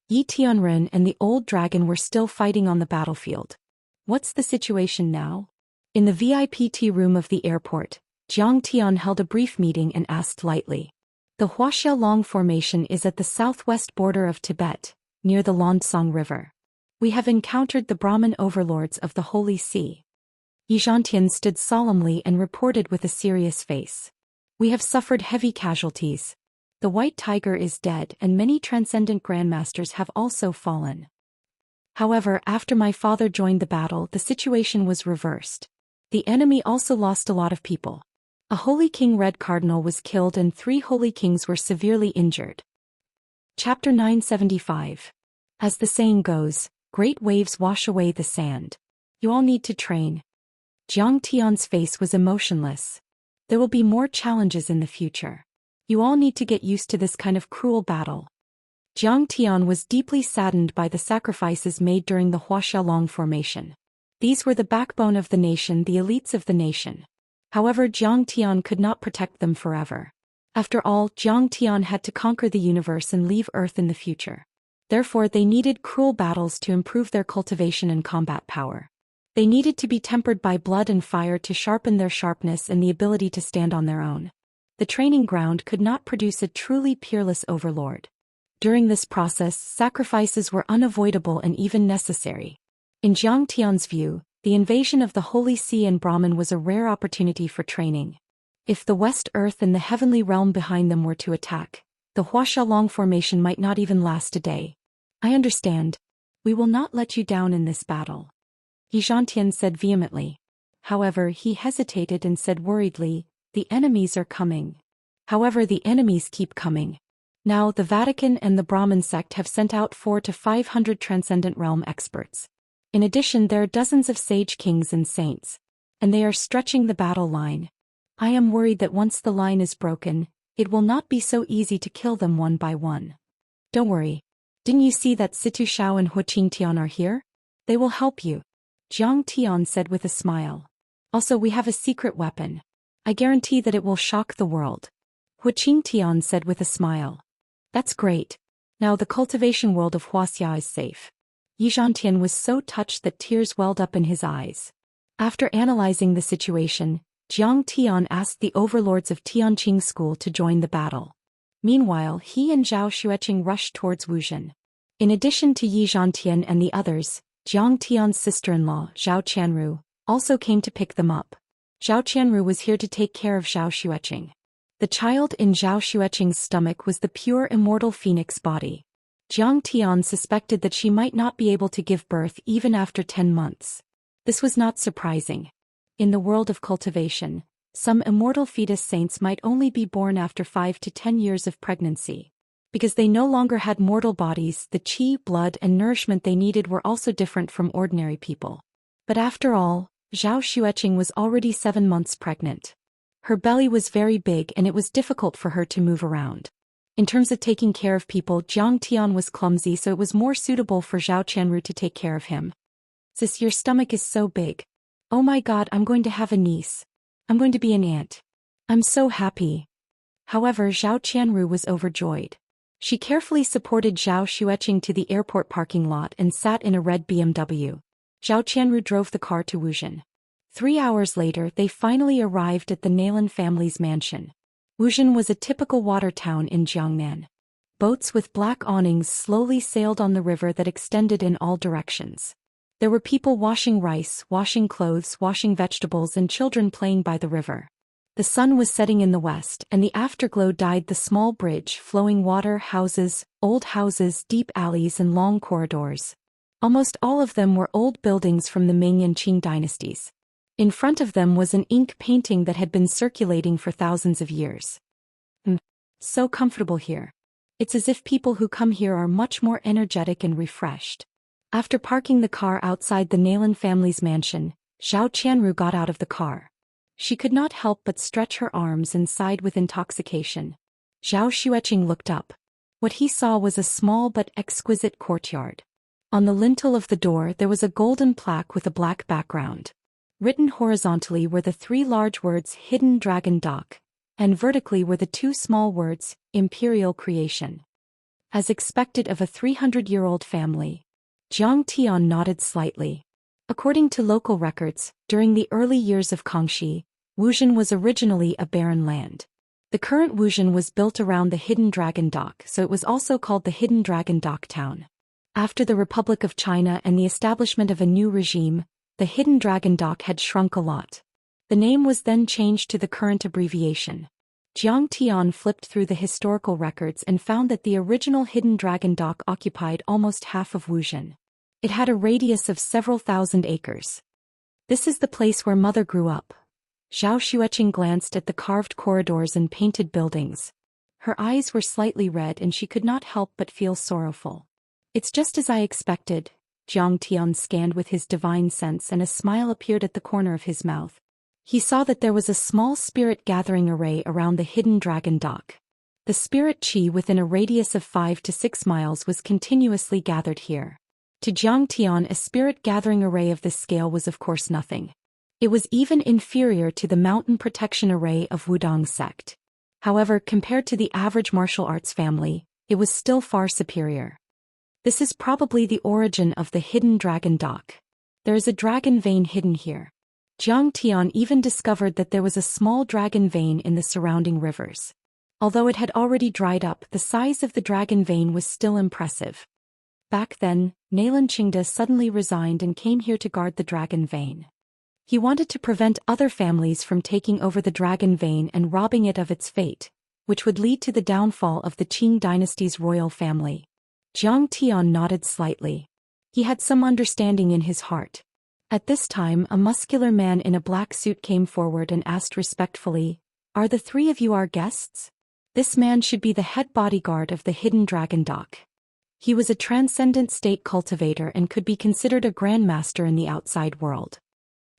Yi Tianren and the old dragon were still fighting on the battlefield. What's the situation now? In the VIP tea room of the airport, Jiang Tian held a brief meeting and asked lightly. The Huaxia Long Formation is at the southwest border of Tibet, near the Lansong River. We have encountered the Brahmin overlords of the Holy See. Yi Zhantian stood solemnly and reported with a serious face. We have suffered heavy casualties. The White Tiger is dead and many transcendent grandmasters have also fallen. However, after my father joined the battle, the situation was reversed. The enemy also lost a lot of people. A Holy King Red Cardinal was killed and 3 Holy Kings were severely injured. Chapter 975. As the saying goes, great waves wash away the sand. You all need to train. Jiang Tian's face was emotionless. There will be more challenges in the future. You all need to get used to this kind of cruel battle. Jiang Tian was deeply saddened by the sacrifices made during the Huaxia Long Formation. These were the backbone of the nation, the elites of the nation. However, Jiang Tian could not protect them forever. After all, Jiang Tian had to conquer the universe and leave Earth in the future. Therefore, they needed cruel battles to improve their cultivation and combat power. They needed to be tempered by blood and fire to sharpen their sharpness and the ability to stand on their own. The training ground could not produce a truly peerless overlord. During this process, sacrifices were unavoidable and even necessary. In Jiang Tian's view, the invasion of the Holy See and Brahman was a rare opportunity for training. If the West Earth and the heavenly realm behind them were to attack, the Huaxia Long Formation might not even last a day. I understand. We will not let you down in this battle, Yi Zhantian said vehemently. However, he hesitated and said worriedly, the enemies are coming. However, the enemies keep coming. Now, the Vatican and the Brahmin sect have sent out 400 to 500 transcendent realm experts. In addition, there are dozens of sage kings and saints. And they are stretching the battle line. I am worried that once the line is broken, it will not be so easy to kill them one by one. Don't worry. Didn't you see that Situ Xiao and Hu Qingtian are here? They will help you, Jiang Tian said with a smile. Also, we have a secret weapon. I guarantee that it will shock the world, Hu Qingtian said with a smile. That's great. Now the cultivation world of Huaxia is safe. Yi Zhantian was so touched that tears welled up in his eyes. After analyzing the situation, Jiang Tian asked the overlords of Tianqing School to join the battle. Meanwhile, he and Zhao Xueqing rushed towards Wuzhen. In addition to Yi Zhantian and the others, Jiang Tian's sister-in-law, Zhao Qianru, also came to pick them up. Zhao Qianru was here to take care of Zhao Xueqing. The child in Zhao Xueqing's stomach was the pure immortal phoenix body. Jiang Tian suspected that she might not be able to give birth even after 10 months. This was not surprising. In the world of cultivation, some immortal fetus saints might only be born after 5 to 10 years of pregnancy. Because they no longer had mortal bodies, the qi, blood and nourishment they needed were also different from ordinary people. But after all, Zhao Xueqing was already 7 months pregnant. Her belly was very big and it was difficult for her to move around. In terms of taking care of people, Jiang Tian was clumsy, so it was more suitable for Zhao Qianru to take care of him. Sis, your stomach is so big. Oh my god, I'm going to have a niece. I'm going to be an aunt. I'm so happy. However, Zhao Qianru was overjoyed. She carefully supported Zhao Xueqing to the airport parking lot and sat in a red BMW. Zhao Qianru drove the car to Wuxian. 3 hours later, they finally arrived at the Nailan family's mansion. Wuxian was a typical water town in Jiangnan. Boats with black awnings slowly sailed on the river that extended in all directions. There were people washing rice, washing clothes, washing vegetables, and children playing by the river. The sun was setting in the west, and the afterglow dyed the small bridge, flowing water, houses, old houses, deep alleys, and long corridors. Almost all of them were old buildings from the Ming and Qing dynasties. In front of them was an ink painting that had been circulating for thousands of years. So comfortable here. It's as if people who come here are much more energetic and refreshed. After parking the car outside the Nailan family's mansion, Zhao Qianru got out of the car. She could not help but stretch her arms and sighed with intoxication. Zhao Xueqing looked up. What he saw was a small but exquisite courtyard. On the lintel of the door there was a golden plaque with a black background. Written horizontally were the 3 large words Hidden Dragon Dock, and vertically were the 2 small words Imperial Creation. As expected of a 300-year-old family, Jiang Tian nodded slightly. According to local records, during the early years of Kangxi, Wuxian was originally a barren land. The current Wuxian was built around the Hidden Dragon Dock, so it was also called the Hidden Dragon Dock Town. After the Republic of China and the establishment of a new regime, the Hidden Dragon Dock had shrunk a lot. The name was then changed to the current abbreviation. Jiang Tian flipped through the historical records and found that the original Hidden Dragon Dock occupied almost half of Wuxian. It had a radius of several thousand acres. This is the place where Mother grew up. Zhao Xueqing glanced at the carved corridors and painted buildings. Her eyes were slightly red and she could not help but feel sorrowful. It's just as I expected, Jiang Tian scanned with his divine sense, and a smile appeared at the corner of his mouth. He saw that there was a small spirit gathering array around the Hidden Dragon Dock. The spirit qi within a radius of 5 to 6 miles was continuously gathered here. To Jiang Tian, a spirit gathering array of this scale was of course nothing. It was even inferior to the mountain protection array of Wudang sect. However, compared to the average martial arts family, it was still far superior. This is probably the origin of the Hidden Dragon Dock. There is a dragon vein hidden here. Jiang Tian even discovered that there was a small dragon vein in the surrounding rivers. Although it had already dried up, the size of the dragon vein was still impressive. Back then, Nailan Qingde suddenly resigned and came here to guard the dragon vein. He wanted to prevent other families from taking over the dragon vein and robbing it of its fate, which would lead to the downfall of the Qing dynasty's royal family. Jiang Tian nodded slightly. He had some understanding in his heart. At this time, a muscular man in a black suit came forward and asked respectfully, "Are the 3 of you our guests?" This man should be the head bodyguard of the Hidden Dragon Dock. He was a transcendent state cultivator and could be considered a grandmaster in the outside world.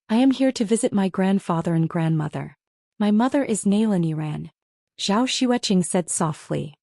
"I am here to visit my grandfather and grandmother. My mother is Nailan Iran," Zhao Xueqing said softly.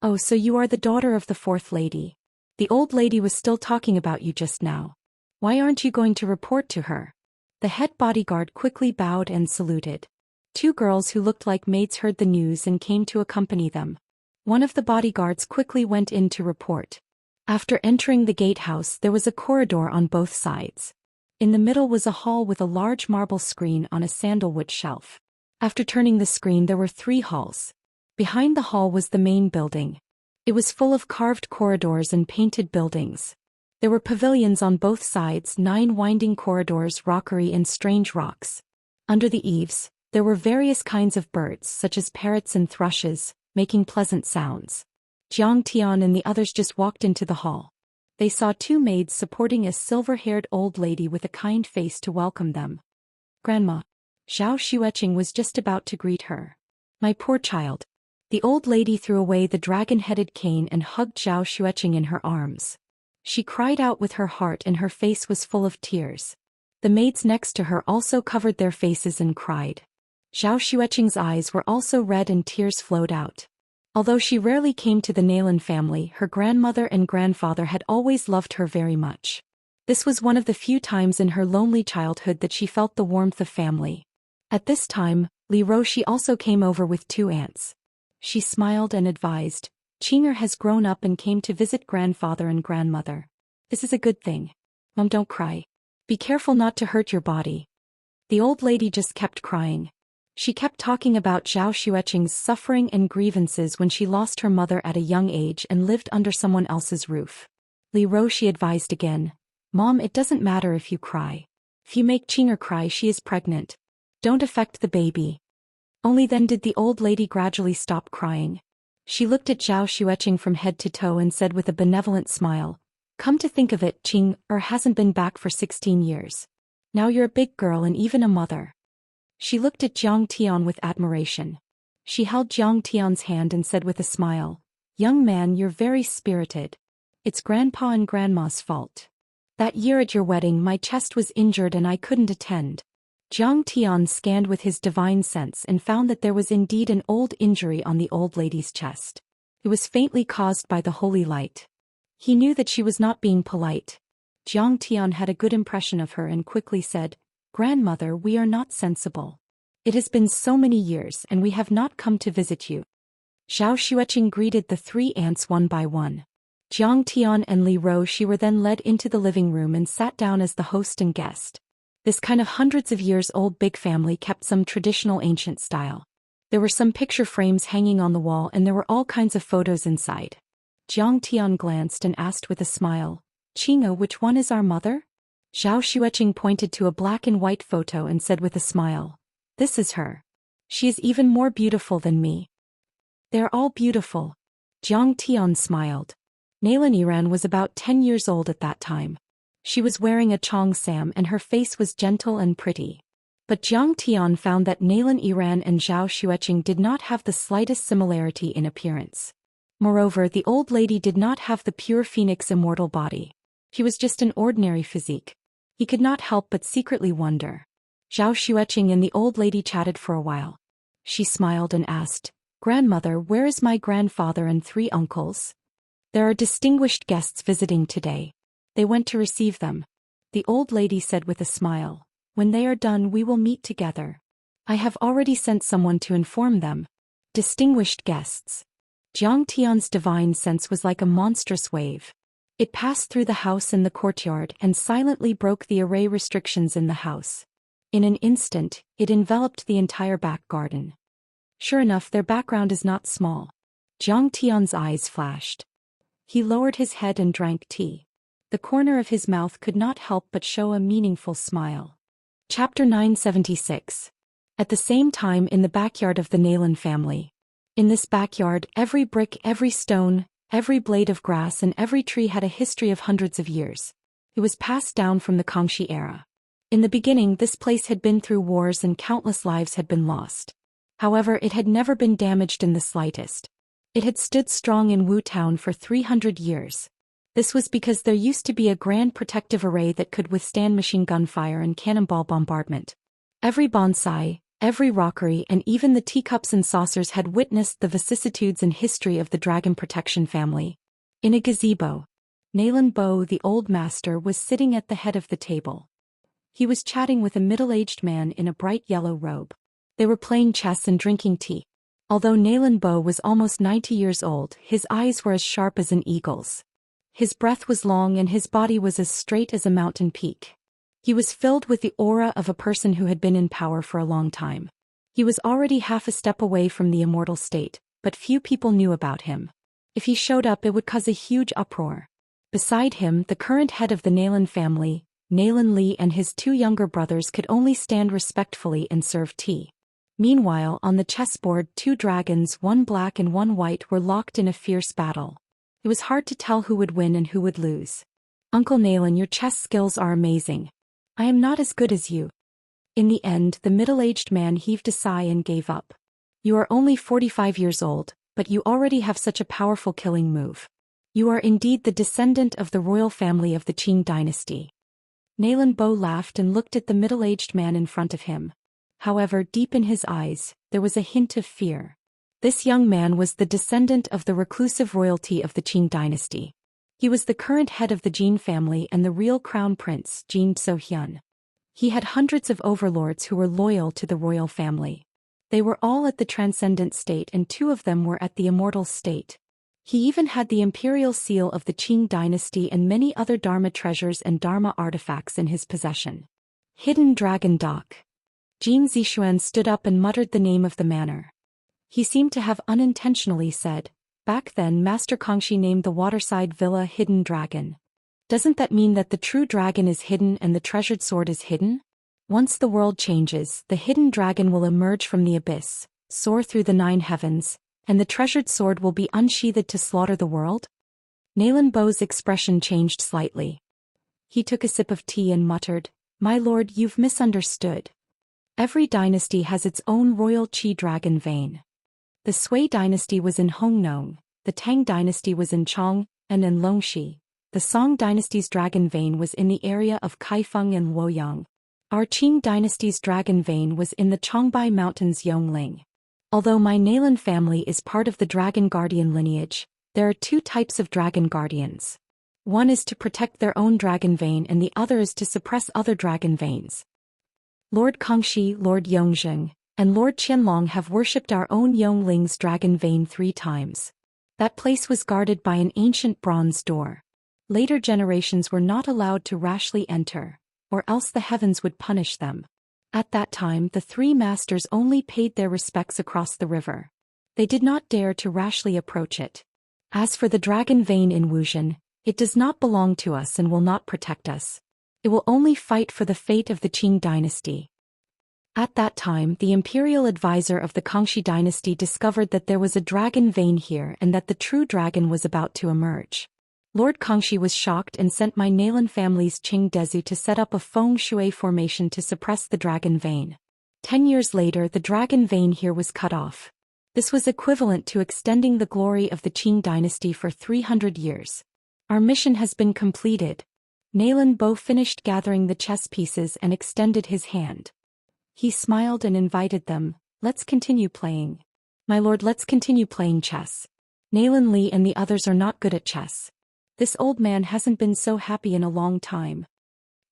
"Oh, so you are the daughter of the 4th lady. The old lady was still talking about you just now. Why aren't you going to report to her?" The head bodyguard quickly bowed and saluted. 2 girls who looked like maids heard the news and came to accompany them. One of the bodyguards quickly went in to report. After entering the gatehouse, there was a corridor on both sides. In the middle was a hall with a large marble screen on a sandalwood shelf. After turning the screen, there were 3 halls. Behind the hall was the main building. It was full of carved corridors and painted buildings. There were pavilions on both sides, 9 winding corridors, rockery and strange rocks. Under the eaves, there were various kinds of birds, such as parrots and thrushes, making pleasant sounds. Jiang Tian and the others just walked into the hall. They saw 2 maids supporting a silver-haired old lady with a kind face to welcome them. "Grandma." Zhao Xueqing was just about to greet her. "My poor child." The old lady threw away the dragon-headed cane and hugged Zhao Xueqing in her arms. She cried out with her heart and her face was full of tears. The maids next to her also covered their faces and cried. Zhou Xueqing's eyes were also red and tears flowed out. Although she rarely came to the Nailan family, her grandmother and grandfather had always loved her very much. This was one of the few times in her lonely childhood that she felt the warmth of family. At this time, Li Roshi also came over with 2 aunts. She smiled and advised, "Qing'er has grown up and came to visit grandfather and grandmother. This is a good thing. Mom, don't cry. Be careful not to hurt your body." The old lady just kept crying. She kept talking about Zhou Xueqing's suffering and grievances when she lost her mother at a young age and lived under someone else's roof. Li Roshi advised again, "Mom, it doesn't matter if you cry. If you make Qing'er cry, she is pregnant. Don't affect the baby." Only then did the old lady gradually stop crying. She looked at Zhou Xueqing from head to toe and said with a benevolent smile, "Come to think of it, Qing'er hasn't been back for 16 years. Now you're a big girl and even a mother." She looked at Jiang Tian with admiration. She held Jiang Tian's hand and said with a smile, "Young man, you're very spirited. It's grandpa and grandma's fault. That year at your wedding my chest was injured and I couldn't attend." Jiang Tian scanned with his divine sense and found that there was indeed an old injury on the old lady's chest. It was faintly caused by the holy light. He knew that she was not being polite. Jiang Tian had a good impression of her and quickly said, "Grandmother, we are not sensible. It has been so many years and we have not come to visit you." Zhou Xueqing greeted the 3 aunts one by one. Jiang Tian and Li Roshi were then led into the living room and sat down as the host and guest. This kind of hundreds of years old big family kept some traditional ancient style. There were some picture frames hanging on the wall and there were all kinds of photos inside. Jiang Tian glanced and asked with a smile, "Qing'er, which one is our mother?" Zhou Xueqing pointed to a black and white photo and said with a smile, "This is her. She is even more beautiful than me." "They're all beautiful." Jiang Tian smiled. Nailan Iran was about 10 years old at that time. She was wearing a cheongsam and her face was gentle and pretty. But Jiang Tian found that Nailan Iran and Zhou Xueqing did not have the slightest similarity in appearance. Moreover, the old lady did not have the pure phoenix immortal body. She was just an ordinary physique. He could not help but secretly wonder. Zhou Xueqing and the old lady chatted for a while. She smiled and asked, "Grandmother, where is my grandfather and 3 uncles? There are distinguished guests visiting today. They went to receive them." The old lady said with a smile, "When they are done we will meet together. I have already sent someone to inform them." Distinguished guests. Jiang Tian's divine sense was like a monstrous wave. It passed through the house and the courtyard and silently broke the array restrictions in the house. In an instant, it enveloped the entire back garden. Sure enough, their background is not small. Jiang Tian's eyes flashed. He lowered his head and drank tea. The corner of his mouth could not help but show a meaningful smile. Chapter 976. At the same time in the backyard of the Nailan family. In this backyard, every brick, every stone, every blade of grass and every tree had a history of hundreds of years. It was passed down from the Kangxi era. In the beginning, this place had been through wars and countless lives had been lost. However, it had never been damaged in the slightest. It had stood strong in Wu Town for 300 years. This was because there used to be a grand protective array that could withstand machine gun fire and cannonball bombardment. Every bonsai, every rockery and even the teacups and saucers had witnessed the vicissitudes and history of the Dragon Protection family. In a gazebo, Nailan Bo, the old master, was sitting at the head of the table. He was chatting with a middle-aged man in a bright yellow robe. They were playing chess and drinking tea. Although Nailan Bo was almost 90 years old, his eyes were as sharp as an eagle's. His breath was long and his body was as straight as a mountain peak. He was filled with the aura of a person who had been in power for a long time. He was already half a step away from the immortal state, but few people knew about him. If he showed up, it would cause a huge uproar. Beside him, the current head of the Nailan family, Nailan Li, and his 2 younger brothers could only stand respectfully and serve tea. Meanwhile, on the chessboard, 2 dragons, one black and one white, were locked in a fierce battle. It was hard to tell who would win and who would lose. "Uncle Nailan, your chess skills are amazing. I am not as good as you." In the end, the middle-aged man heaved a sigh and gave up. "You are only 45 years old, but you already have such a powerful killing move. You are indeed the descendant of the royal family of the Qing dynasty." Nailan Bo laughed and looked at the middle-aged man in front of him. However, deep in his eyes, there was a hint of fear. This young man was the descendant of the reclusive royalty of the Qing dynasty. He was the current head of the Jin family and the real crown prince, Zhou Xian. He had hundreds of overlords who were loyal to the royal family. They were all at the transcendent state and 2 of them were at the immortal state. He even had the imperial seal of the Qing dynasty and many other Dharma treasures and Dharma artifacts in his possession. Hidden Dragon Dock. Zhou Xian stood up and muttered the name of the manor. He seemed to have unintentionally said, "Back then Master Kangxi named the waterside villa Hidden Dragon. Doesn't that mean that the true dragon is hidden and the treasured sword is hidden? Once the world changes, the hidden dragon will emerge from the abyss, soar through the 9 heavens, and the treasured sword will be unsheathed to slaughter the world?" Nalan Bo's expression changed slightly. He took a sip of tea and muttered, "My lord, you've misunderstood. Every dynasty has its own royal Qi dragon vein. The Sui dynasty was in Hongnong, the Tang dynasty was in Chong, and in Longxi. The Song dynasty's dragon vein was in the area of Kaifeng and Luoyang. Our Qing dynasty's dragon vein was in the Chongbai Mountains Yongling. Although my Nalan family is part of the dragon guardian lineage, there are 2 types of dragon guardians. One is to protect their own dragon vein and the other is to suppress other dragon veins. Lord Kangxi, Lord Yongzheng, and Lord Qianlong have worshipped our own Yongling's dragon vein 3 times. That place was guarded by an ancient bronze door. Later generations were not allowed to rashly enter, or else the heavens would punish them. At that time the 3 masters only paid their respects across the river. They did not dare to rashly approach it. As for the dragon vein in Wuxian, it does not belong to us and will not protect us. It will only fight for the fate of the Qing dynasty. At that time the imperial advisor of the Kangxi dynasty discovered that there was a dragon vein here and that the true dragon was about to emerge. Lord Kangxi was shocked and sent my Nalan family's Qing Dezu to set up a feng shui formation to suppress the dragon vein. 10 years later the dragon vein here was cut off. This was equivalent to extending the glory of the Qing dynasty for 300 years. Our mission has been completed. Nalan Bo finished gathering the chess pieces and extended his hand. He smiled and invited them, "Let's continue playing. My lord, let's continue playing chess. Nalan Li and the others are not good at chess. This old man hasn't been so happy in a long time."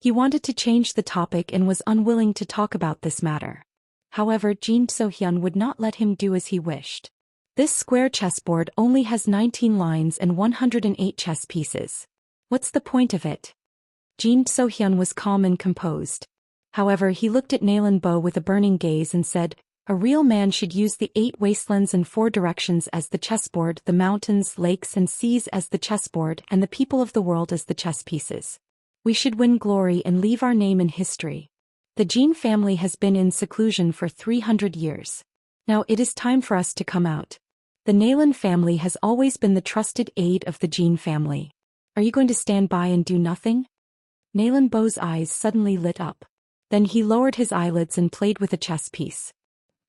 He wanted to change the topic and was unwilling to talk about this matter. However, Zhou Xian would not let him do as he wished. This square chessboard only has 19 lines and 108 chess pieces. What's the point of it? Zhou Xian was calm and composed. However, he looked at Nalan Bo with a burning gaze and said, "A real man should use the 8 wastelands and 4 directions as the chessboard, the mountains, lakes and seas as the chessboard, and the people of the world as the chess pieces. We should win glory and leave our name in history. The Jin family has been in seclusion for 300 years. Now it is time for us to come out. The Nalan family has always been the trusted aid of the Jin family. Are you going to stand by and do nothing?" Nalan Bo's eyes suddenly lit up. Then he lowered his eyelids and played with a chess piece.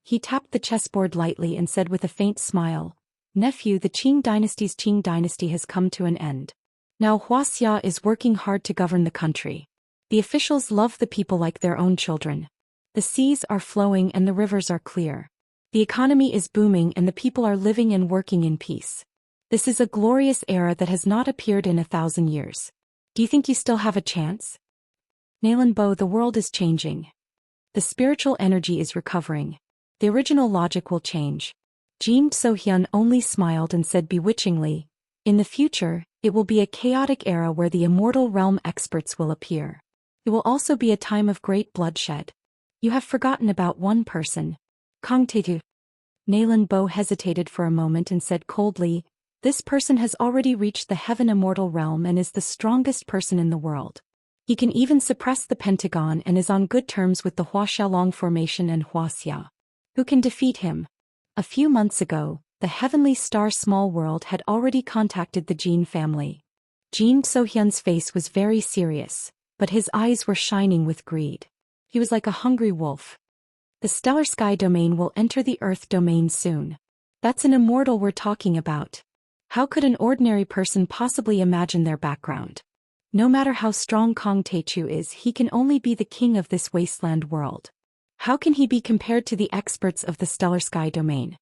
He tapped the chessboard lightly and said with a faint smile, "Nephew, the Qing dynasty has come to an end. Now Wuxia is working hard to govern the country. The officials love the people like their own children. The seas are flowing and the rivers are clear. The economy is booming and the people are living and working in peace. This is a glorious era that has not appeared in 1,000 years. Do you think you still have a chance?" Nalan Bo, the world is changing. The spiritual energy is recovering. The original logic will change. Zhou Xian only smiled and said bewitchingly, "In the future, it will be a chaotic era where the immortal realm experts will appear. It will also be a time of great bloodshed. You have forgotten about one person. Cultivator." Nalan Bo hesitated for a moment and said coldly, "This person has already reached the heaven immortal realm and is the strongest person in the world. He can even suppress the Pentagon and is on good terms with the Huaxialong formation and Wuxia. Who can defeat him?" A few months ago, the heavenly star Small World had already contacted the Jin family. Zhou Xian's face was very serious, but his eyes were shining with greed. He was like a hungry wolf. "The stellar sky domain will enter the earth domain soon. That's an immortal we're talking about. How could an ordinary person possibly imagine their background? No matter how strong Kong Techu is, he can only be the king of this wasteland world. How can he be compared to the experts of the stellar sky domain?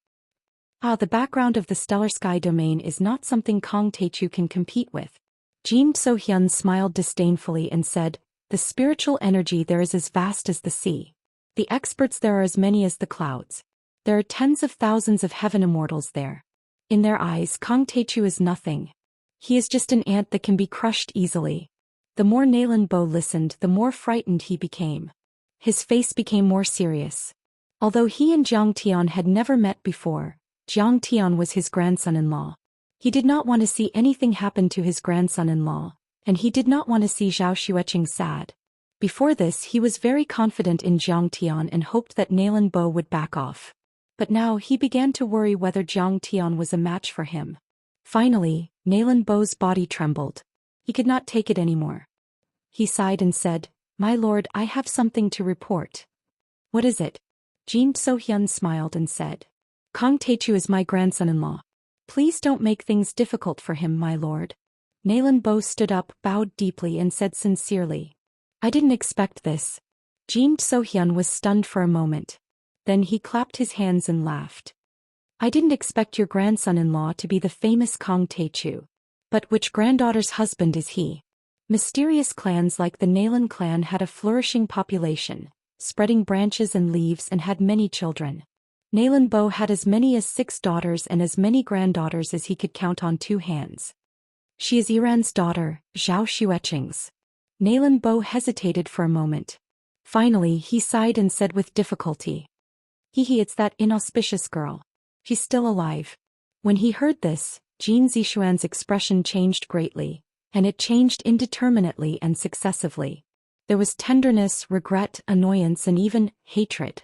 The background of the stellar sky domain is not something Kong Teichu can compete with. Zhou Xian smiled disdainfully and said, the spiritual energy there is as vast as the sea. The experts there are as many as the clouds. There are tens of thousands of heaven immortals there. In their eyes, Kong Teichu is nothing. He is just an ant that can be crushed easily. The more Nalan Bo listened, the more frightened he became. His face became more serious. Although he and Jiang Tian had never met before, Jiang Tian was his grandson-in-law. He did not want to see anything happen to his grandson-in-law, and he did not want to see Zhou Xueqing sad. Before this, he was very confident in Jiang Tian and hoped that Nalan Bo would back off. But now he began to worry whether Jiang Tian was a match for him. Finally, Nalan Bo's body trembled. He could not take it anymore. He sighed and said, "My lord, I have something to report." "What is it?" Zhou Xian smiled and said, "Kong Teichu is my grandson-in-law. Please don't make things difficult for him, my lord." Nalan Bo stood up, bowed deeply and said sincerely, "I didn't expect this." Zhou Xian was stunned for a moment. Then he clapped his hands and laughed. "I didn't expect your grandson-in-law to be the famous Kong Teichu. But which granddaughter's husband is he?" Mysterious clans like the Nalan clan had a flourishing population, spreading branches and leaves and had many children. Nalan Bo had as many as 6 daughters and as many granddaughters as he could count on 2 hands. "She is Iran's daughter, Zhou Xueqing's." Nalan Bo hesitated for a moment. Finally he sighed and said with difficulty, It's that inauspicious girl. She's still alive." When he heard this, Jin Zishuan's expression changed greatly, and it changed indeterminately and successively. There was tenderness, regret, annoyance and even hatred.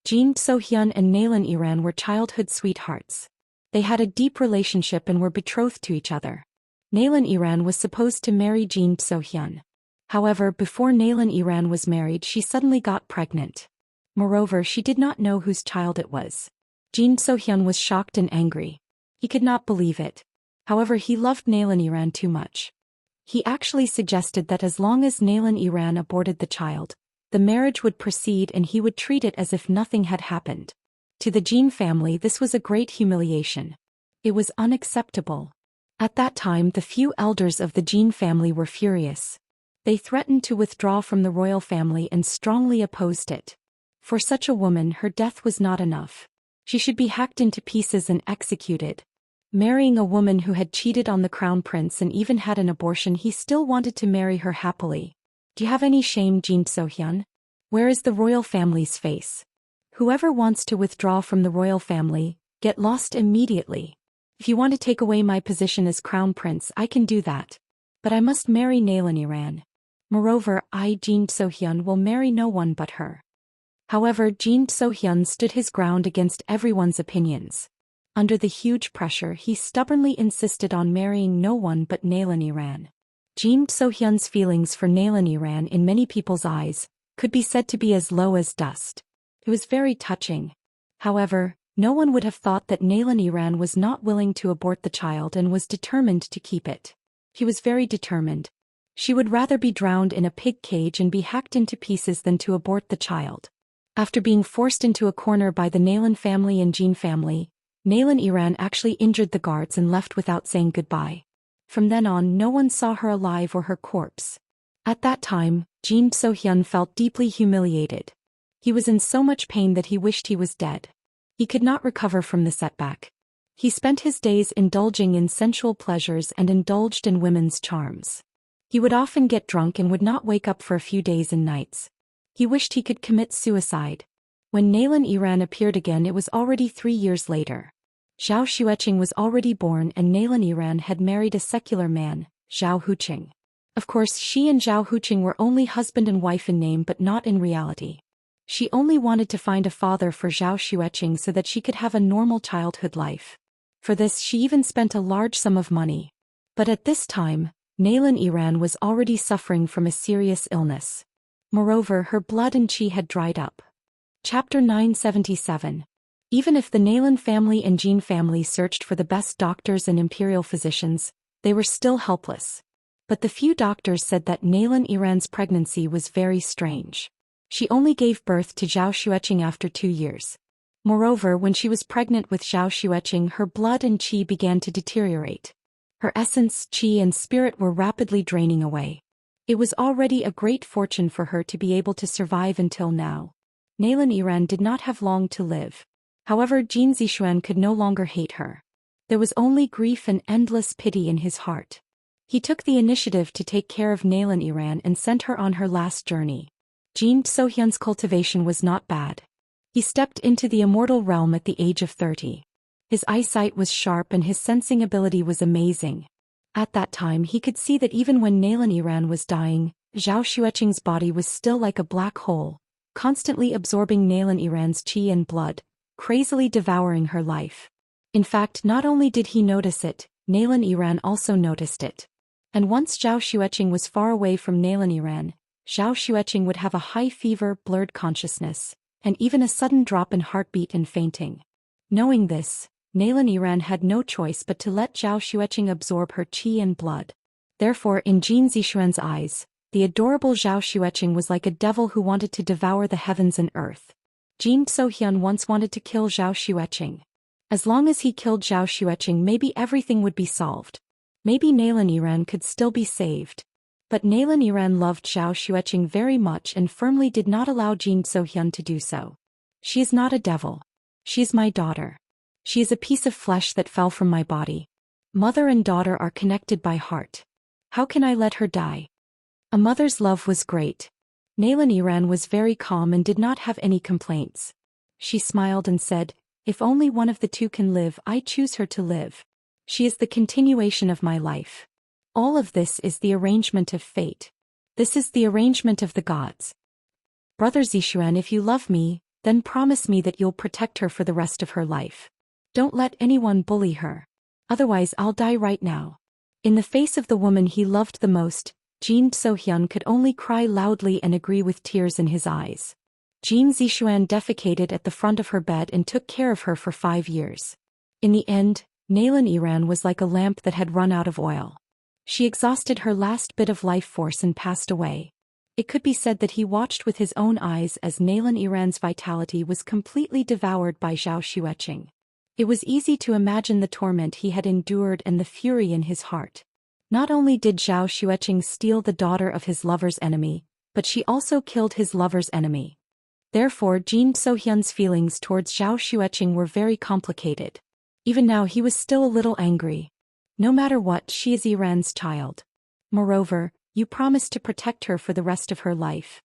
Zhou Xian and Nalan Iran were childhood sweethearts. They had a deep relationship and were betrothed to each other. Nalan Iran was supposed to marry Zhou Xian. However, before Nalan Iran was married, she suddenly got pregnant. Moreover, she did not know whose child it was. Zhou Xian was shocked and angry. He could not believe it. However, he loved Nalan Iran too much. He actually suggested that as long as Nalan Iran aborted the child, the marriage would proceed and he would treat it as if nothing had happened. To the Jin family, this was a great humiliation. It was unacceptable. At that time, the few elders of the Jin family were furious. They threatened to withdraw from the royal family and strongly opposed it. For such a woman, her death was not enough. She should be hacked into pieces and executed. Marrying a woman who had cheated on the crown prince and even had an abortion, he still wanted to marry her happily. Do you have any shame, Zhou Xian? Where is the royal family's face? Whoever wants to withdraw from the royal family, get lost immediately. If you want to take away my position as crown prince, I can do that. But I must marry Nalan Iran. Moreover, I, Zhou Xian, will marry no one but her. However, Zhou Xian stood his ground against everyone's opinions. Under the huge pressure, he stubbornly insisted on marrying no one but Nalan Iran. Zhou Xian's feelings for Nalan Iran in many people's eyes could be said to be as low as dust. It was very touching. However, no one would have thought that Nalan Iran was not willing to abort the child and was determined to keep it. He was very determined. She would rather be drowned in a pig cage and be hacked into pieces than to abort the child. After being forced into a corner by the Nalan family and Jin family, Nalan Iran actually injured the guards and left without saying goodbye. From then on, no one saw her alive or her corpse. At that time, Zhou Xian felt deeply humiliated. He was in so much pain that he wished he was dead. He could not recover from the setback. He spent his days indulging in sensual pleasures and indulged in women's charms. He would often get drunk and would not wake up for a few days and nights. He wished he could commit suicide. When Nalan Iran appeared again, it was already 3 years later. Zhou Xueqing was already born and Nalan Iran had married a secular man, Zhou Huqing. Of course, she and Zhou Huqing were only husband and wife in name but not in reality. She only wanted to find a father for Zhou Xueqing so that she could have a normal childhood life. For this, she even spent a large sum of money. But at this time, Nalan Iran was already suffering from a serious illness. Moreover, her blood and qi had dried up. Chapter 977. Even if the Nalan family and Jin family searched for the best doctors and imperial physicians, they were still helpless. But the few doctors said that Nalan Iran's pregnancy was very strange. She only gave birth to Zhou Xueqing after 2 years. Moreover, when she was pregnant with Zhou Xueqing, her blood and qi began to deteriorate. Her essence, qi and spirit were rapidly draining away. It was already a great fortune for her to be able to survive until now. Nalan Yiran did not have long to live. However, Jin Zixuan could no longer hate her. There was only grief and endless pity in his heart. He took the initiative to take care of Nalan Yiran and sent her on her last journey. Jin Zixuan's cultivation was not bad. He stepped into the immortal realm at the age of 30. His eyesight was sharp and his sensing ability was amazing. At that time he could see that even when Nalan Yiran was dying, Zhou Xueqing's body was still like a black hole, constantly absorbing Nalan Yiran's qi and blood, crazily devouring her life. In fact, not only did he notice it, Nalan Yiran also noticed it. And once Zhou Xueqing was far away from Nalan Yiran, Zhou Xueqing would have a high fever, blurred consciousness, and even a sudden drop in heartbeat and fainting. Knowing this, Nalan Yiran had no choice but to let Zhou Xueqing absorb her qi and blood. Therefore, in Jin Zixuan's eyes, the adorable Zhou Xueqing was like a devil who wanted to devour the heavens and earth. Jin Zixuan once wanted to kill Zhou Xueqing. As long as he killed Zhou Xueqing, maybe everything would be solved. Maybe Nalan Yiran could still be saved. But Nalan Yiran loved Zhou Xueqing very much and firmly did not allow Jin Zixuan to do so. She is not a devil. She is my daughter. She is a piece of flesh that fell from my body. Mother and daughter are connected by heart. How can I let her die? A mother's love was great. Nalan Yiran was very calm and did not have any complaints. She smiled and said, "If only one of the two can live, I choose her to live. She is the continuation of my life. All of this is the arrangement of fate. This is the arrangement of the gods. Brother Zixuan, if you love me, then promise me that you'll protect her for the rest of her life. Don't let anyone bully her. Otherwise I'll die right now." In the face of the woman he loved the most, Jin Zixuan could only cry loudly and agree with tears in his eyes. Jin Zixuan defecated at the front of her bed and took care of her for 5 years. In the end, Nalan Yiran was like a lamp that had run out of oil. She exhausted her last bit of life force and passed away. It could be said that he watched with his own eyes as Nalan Yiran's vitality was completely devoured by Zhou Xueqing. It was easy to imagine the torment he had endured and the fury in his heart. Not only did Zhou Xueqing steal the daughter of his lover's enemy, but she also killed his lover's enemy. Therefore, Jin Zixuan's feelings towards Zhou Xueqing were very complicated. Even now he was still a little angry. No matter what, she is Yiran's child. Moreover, you promised to protect her for the rest of her life.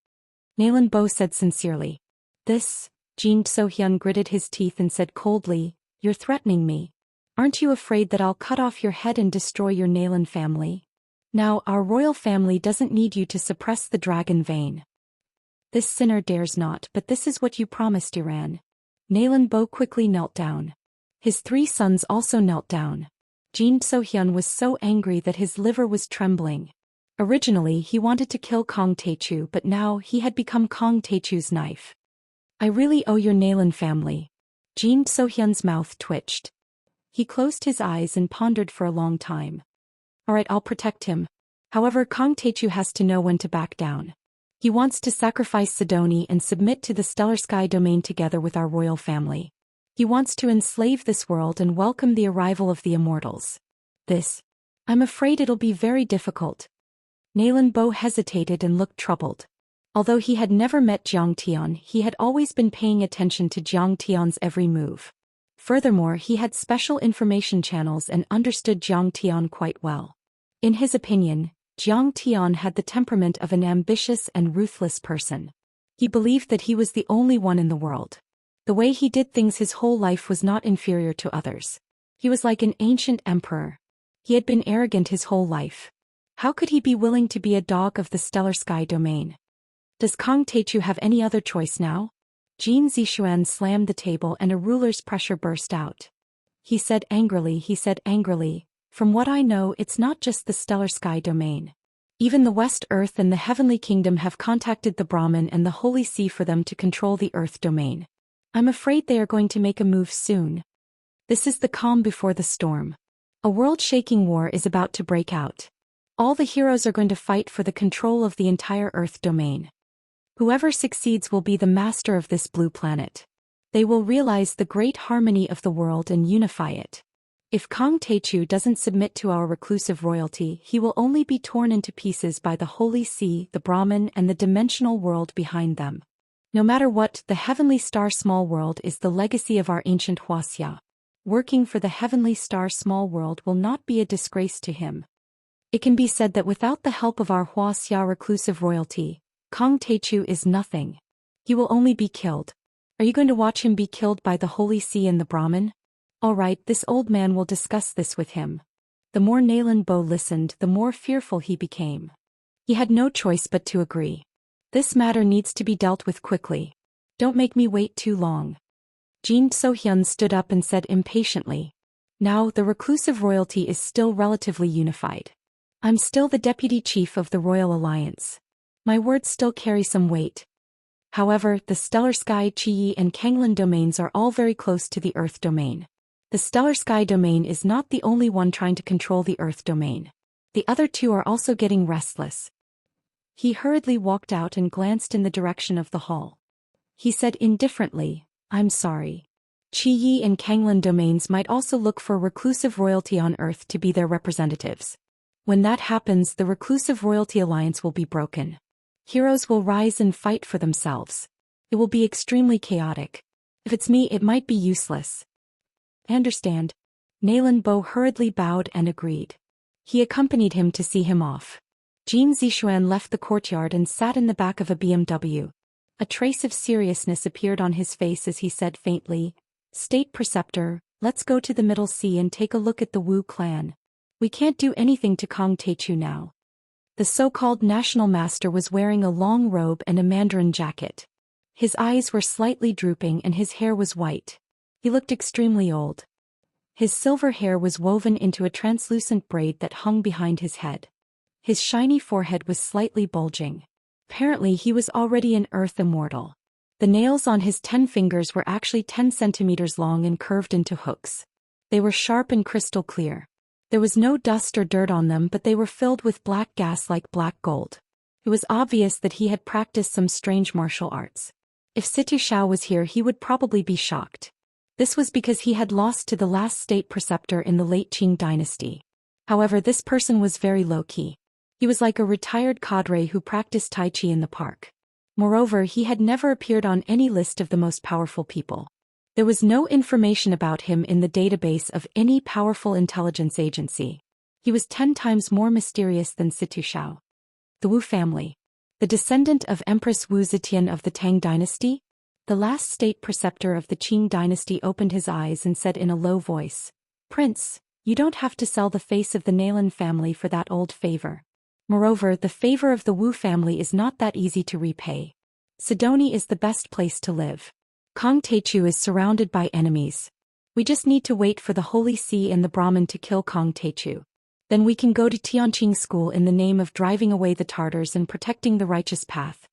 Nalan Bo said sincerely. This, Jin Zixuan gritted his teeth and said coldly, "You're threatening me. Aren't you afraid that I'll cut off your head and destroy your Nalan family? Now, our royal family doesn't need you to suppress the dragon vein. This sinner dares not, but this is what you promised, Yiran." Nalan Bo quickly knelt down. His 3 sons also knelt down. Jin Zixuan was so angry that his liver was trembling. Originally he wanted to kill Kong Teichu, but now he had become Kong Teichu's knife. "I really owe your Nalan family." Jin Zixuan's mouth twitched. He closed his eyes and pondered for a long time. "Alright, I'll protect him. However, Kong Teichu has to know when to back down. He wants to sacrifice Sidoni and submit to the Stellar Sky domain together with our royal family. He wants to enslave this world and welcome the arrival of the Immortals. I'm afraid it'll be very difficult." Nalan Bo hesitated and looked troubled. Although he had never met Jiang Tian, he had always been paying attention to Jiang Tian's every move. Furthermore, he had special information channels and understood Jiang Tian quite well. In his opinion, Jiang Tian had the temperament of an ambitious and ruthless person. He believed that he was the only one in the world. The way he did things his whole life was not inferior to others. He was like an ancient emperor. He had been arrogant his whole life. How could he be willing to be a dog of the Stellar Sky domain? Does Kong Teichu have any other choice now? Jin Zixuan slammed the table and a ruler's pressure burst out. He said angrily, "From what I know, it's not just the Stellar Sky domain. Even the West Earth and the Heavenly Kingdom have contacted the Brahmin and the Holy See for them to control the Earth domain. I'm afraid they are going to make a move soon. This is the calm before the storm. A world-shaking war is about to break out. All the heroes are going to fight for the control of the entire Earth domain. Whoever succeeds will be the master of this blue planet. They will realize the great harmony of the world and unify it. If Kang Techu doesn't submit to our reclusive royalty, he will only be torn into pieces by the Holy See, the Brahman, and the dimensional world behind them. No matter what, the heavenly star small world is the legacy of our ancient Wuxia. Working for the heavenly star small world will not be a disgrace to him. It can be said that without the help of our Wuxia reclusive royalty, Kang Techu is nothing. He will only be killed. Are you going to watch him be killed by the Holy See and the Brahmin? All right, this old man will discuss this with him. The more Nalan Bo listened, the more fearful he became. He had no choice but to agree. This matter needs to be dealt with quickly. Don't make me wait too long. Zhou Xian stood up and said impatiently. Now, the reclusive royalty is still relatively unified. I'm still the deputy chief of the Royal Alliance. My words still carry some weight. However, the Stellar Sky, Qi and Kanglan domains are all very close to the Earth domain. The Stellar Sky domain is not the only one trying to control the Earth domain. The other two are also getting restless. He hurriedly walked out and glanced in the direction of the hall. He said indifferently, I'm sorry. Qi and Kanglan domains might also look for reclusive royalty on Earth to be their representatives. When that happens, the reclusive royalty alliance will be broken. Heroes will rise and fight for themselves. It will be extremely chaotic. If it's me, it might be useless. I understand. Nalan Bo hurriedly bowed and agreed. He accompanied him to see him off. Jin Zishuan left the courtyard and sat in the back of a BMW. A trace of seriousness appeared on his face as he said faintly, State Preceptor, let's go to the Middle Sea and take a look at the Wu clan. We can't do anything to Kang Techu now. The so-called national master was wearing a long robe and a mandarin jacket. His eyes were slightly drooping and his hair was white. He looked extremely old. His silver hair was woven into a translucent braid that hung behind his head. His shiny forehead was slightly bulging. Apparently he was already an Earth Immortal. The nails on his 10 fingers were actually 10 centimeters long and curved into hooks. They were sharp and crystal clear. There was no dust or dirt on them, but they were filled with black gas like black gold. It was obvious that he had practiced some strange martial arts. If Situ Shao was here, he would probably be shocked. This was because he had lost to the last state preceptor in the late Qing dynasty. However, this person was very low-key. He was like a retired cadre who practiced Tai Chi in the park. Moreover, he had never appeared on any list of the most powerful people. There was no information about him in the database of any powerful intelligence agency. He was 10 times more mysterious than Situ Shao. The Wu family. The descendant of Empress Wu Zetian of the Tang dynasty? The last state preceptor of the Qing dynasty opened his eyes and said in a low voice, Prince, you don't have to sell the face of the Nalan family for that old favor. Moreover, the favor of the Wu family is not that easy to repay. Sidoni is the best place to live. Kang Techu is surrounded by enemies. We just need to wait for the Holy See and the Brahmin to kill Kang Techu. Then we can go to Tianqing school in the name of driving away the Tartars and protecting the righteous path.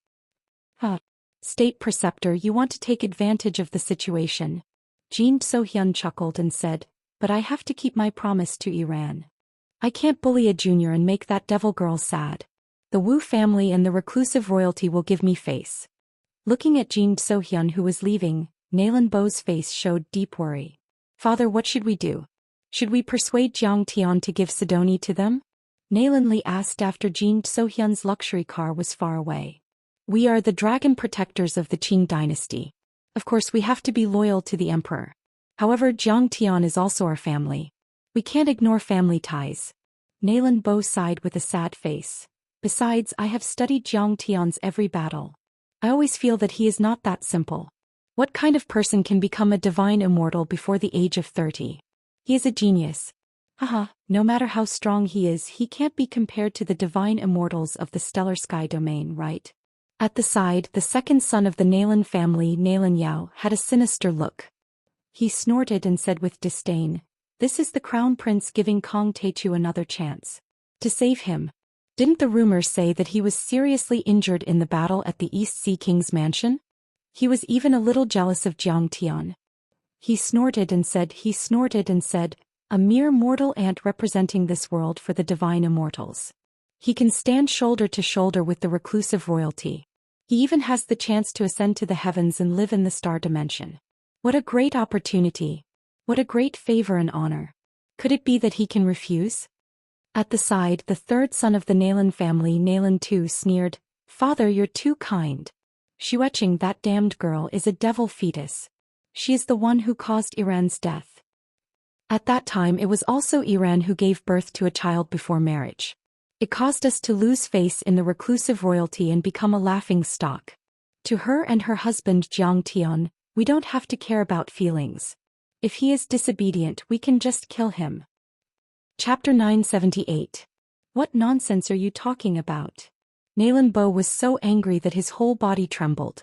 State preceptor, you want to take advantage of the situation. Jin Sohyun chuckled and said, but I have to keep my promise to Iran. I can't bully a junior and make that devil girl sad. The Wu family and the reclusive royalty will give me face. Looking at Jin Sohyun who was leaving, Nalan Bo's face showed deep worry. Father, what should we do? Should we persuade Jiang Tian to give Sidoni to them? Nalan Li asked after Jin Sohyun's luxury car was far away. We are the dragon protectors of the Qing dynasty. Of course we have to be loyal to the emperor. However, Jiang Tian is also our family. We can't ignore family ties. Nalan Bo sighed with a sad face. Besides, I have studied Jiang Tian's every battle. I always feel that he is not that simple. What kind of person can become a divine immortal before the age of 30? He is a genius. No matter how strong he is, he can't be compared to the divine immortals of the stellar sky domain, right? At the side, the second son of the Nalan family, Nalan Yao, had a sinister look. He snorted and said with disdain, This is the crown prince giving Kang Techu another chance. To save him. Didn't the rumors say that he was seriously injured in the battle at the East Sea King's mansion? He was even a little jealous of Jiang Tian. He snorted and said, a mere mortal ant representing this world for the divine immortals. He can stand shoulder to shoulder with the reclusive royalty. He even has the chance to ascend to the heavens and live in the star dimension. What a great opportunity. What a great favor and honor. Could it be that he can refuse? At the side, the third son of the Nalan family, Nalan too, sneered, "Father, you're too kind. Xianxia, that damned girl, is a devil fetus. She is the one who caused Iran's death." At that time it was also Iran who gave birth to a child before marriage. It caused us to lose face in the reclusive royalty and become a laughing stock. To her and her husband Jiang Tian, we don't have to care about feelings. If he is disobedient, we can just kill him. Chapter 978. What nonsense are you talking about? Nalan Bo was so angry that his whole body trembled.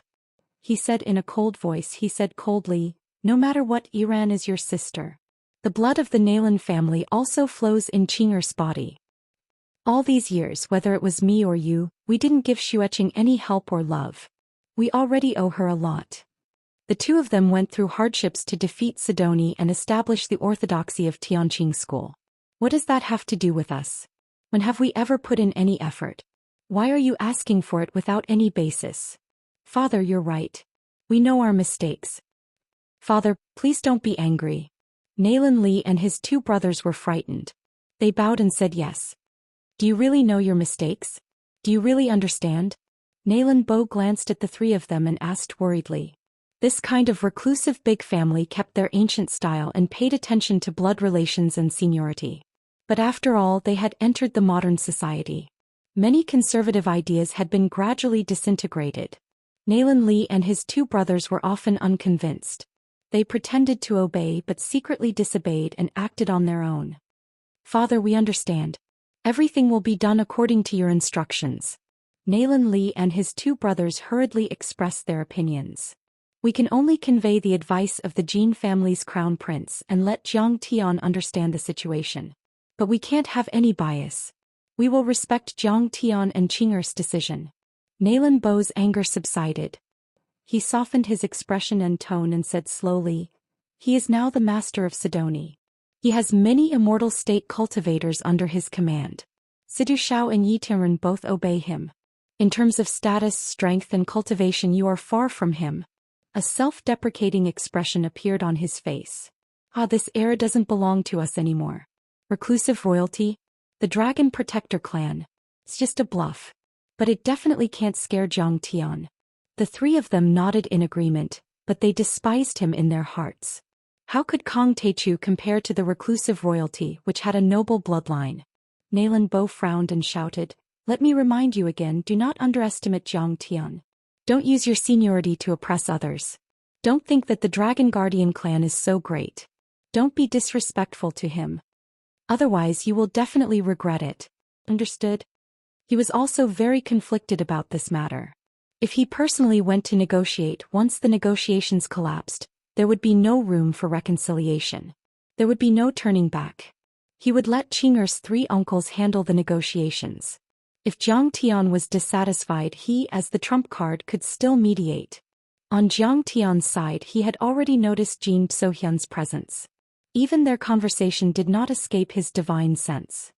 He said in a cold voice, he said coldly, "No matter what, Iran is your sister. The blood of the Nalan family also flows in Xianxia's body. All these years, whether it was me or you, we didn't give Xianxia any help or love. We already owe her a lot." The two of them went through hardships to defeat Sidoni and establish the orthodoxy of Tianqing school. What does that have to do with us? When have we ever put in any effort? Why are you asking for it without any basis? Father, you're right. We know our mistakes. Father, please don't be angry. Nalan Li and his two brothers were frightened. They bowed and said yes. Do you really know your mistakes? Do you really understand? Nalan Bo glanced at the three of them and asked worriedly. This kind of reclusive big family kept their ancient style and paid attention to blood relations and seniority. But after all, they had entered the modern society. Many conservative ideas had been gradually disintegrated. Nalan Li and his two brothers were often unconvinced. They pretended to obey but secretly disobeyed and acted on their own. Father, we understand. Everything will be done according to your instructions. Nalan Li and his two brothers hurriedly expressed their opinions. We can only convey the advice of the Jin family's crown prince and let Jiang Tian understand the situation. But we can't have any bias. We will respect Jiang Tian and Xianxia's decision. Nalan Bo's anger subsided. He softened his expression and tone and said slowly, "He is now the master of Sidoni. He has many immortal state cultivators under his command. Zhou Xian and Yi Tianren both obey him. In terms of status, strength and cultivation, you are far from him." A self-deprecating expression appeared on his face. This era doesn't belong to us anymore. Reclusive royalty? The Dragon Protector clan? It's just a bluff. But it definitely can't scare Jiang Tian. The three of them nodded in agreement, but they despised him in their hearts. How could Kong Teichu compare to the reclusive royalty which had a noble bloodline? Nalan Bo frowned and shouted, "Let me remind you again, do not underestimate Jiang Tian. Don't use your seniority to oppress others. Don't think that the Dragon Guardian clan is so great. Don't be disrespectful to him. Otherwise you will definitely regret it. Understood?" He was also very conflicted about this matter. If he personally went to negotiate, once the negotiations collapsed, there would be no room for reconciliation. There would be no turning back. He would let Xianxia's three uncles handle the negotiations. If Jiang Tian was dissatisfied, he, as the trump card, could still mediate. On Jiang Tian's side, he had already noticed Zhou Xian's presence. Even their conversation did not escape his divine sense.